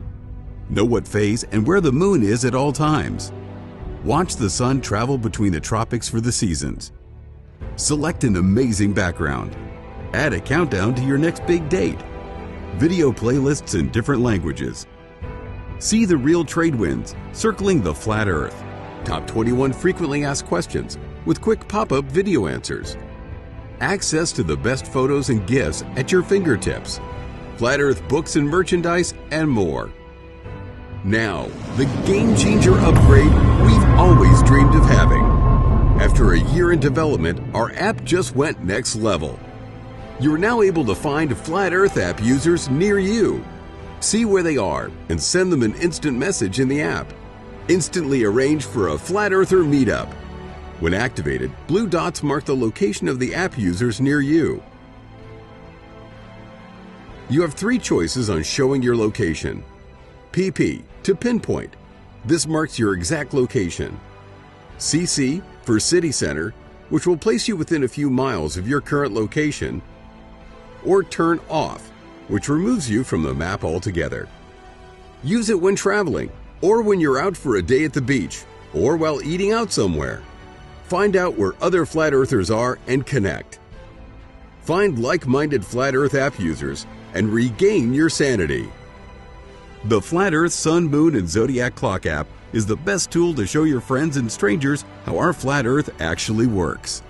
Speaker 7: Know what phase and where the moon is at all times. Watch the sun travel between the tropics for the seasons. Select an amazing background. Add a countdown to your next big date. Video playlists in different languages. See the real trade winds circling the flat Earth. Top 21 frequently asked questions with quick pop-up video answers. Access to the best photos and GIFs at your fingertips. Flat Earth books and merchandise and more. Now, the game changer upgrade we've always dreamed of having. After a year in development, our app just went next level. You're now able to find Flat Earth app users near you. See where they are and send them an instant message in the app. Instantly arrange for a Flat Earther meetup. When activated, blue dots mark the location of the app users near you. You have 3 choices on showing your location. PP, to pinpoint. This marks your exact location. CC, for city center, which will place you within a few miles of your current location. Or turn off, which removes you from the map altogether. Use it when traveling, or when you're out for a day at the beach, or while eating out somewhere. Find out where other Flat Earthers are and connect. Find like-minded Flat Earth app users and regain your sanity. The Flat Earth Sun, Moon, and Zodiac Clock app is the best tool to show your friends and strangers how our Flat Earth actually works.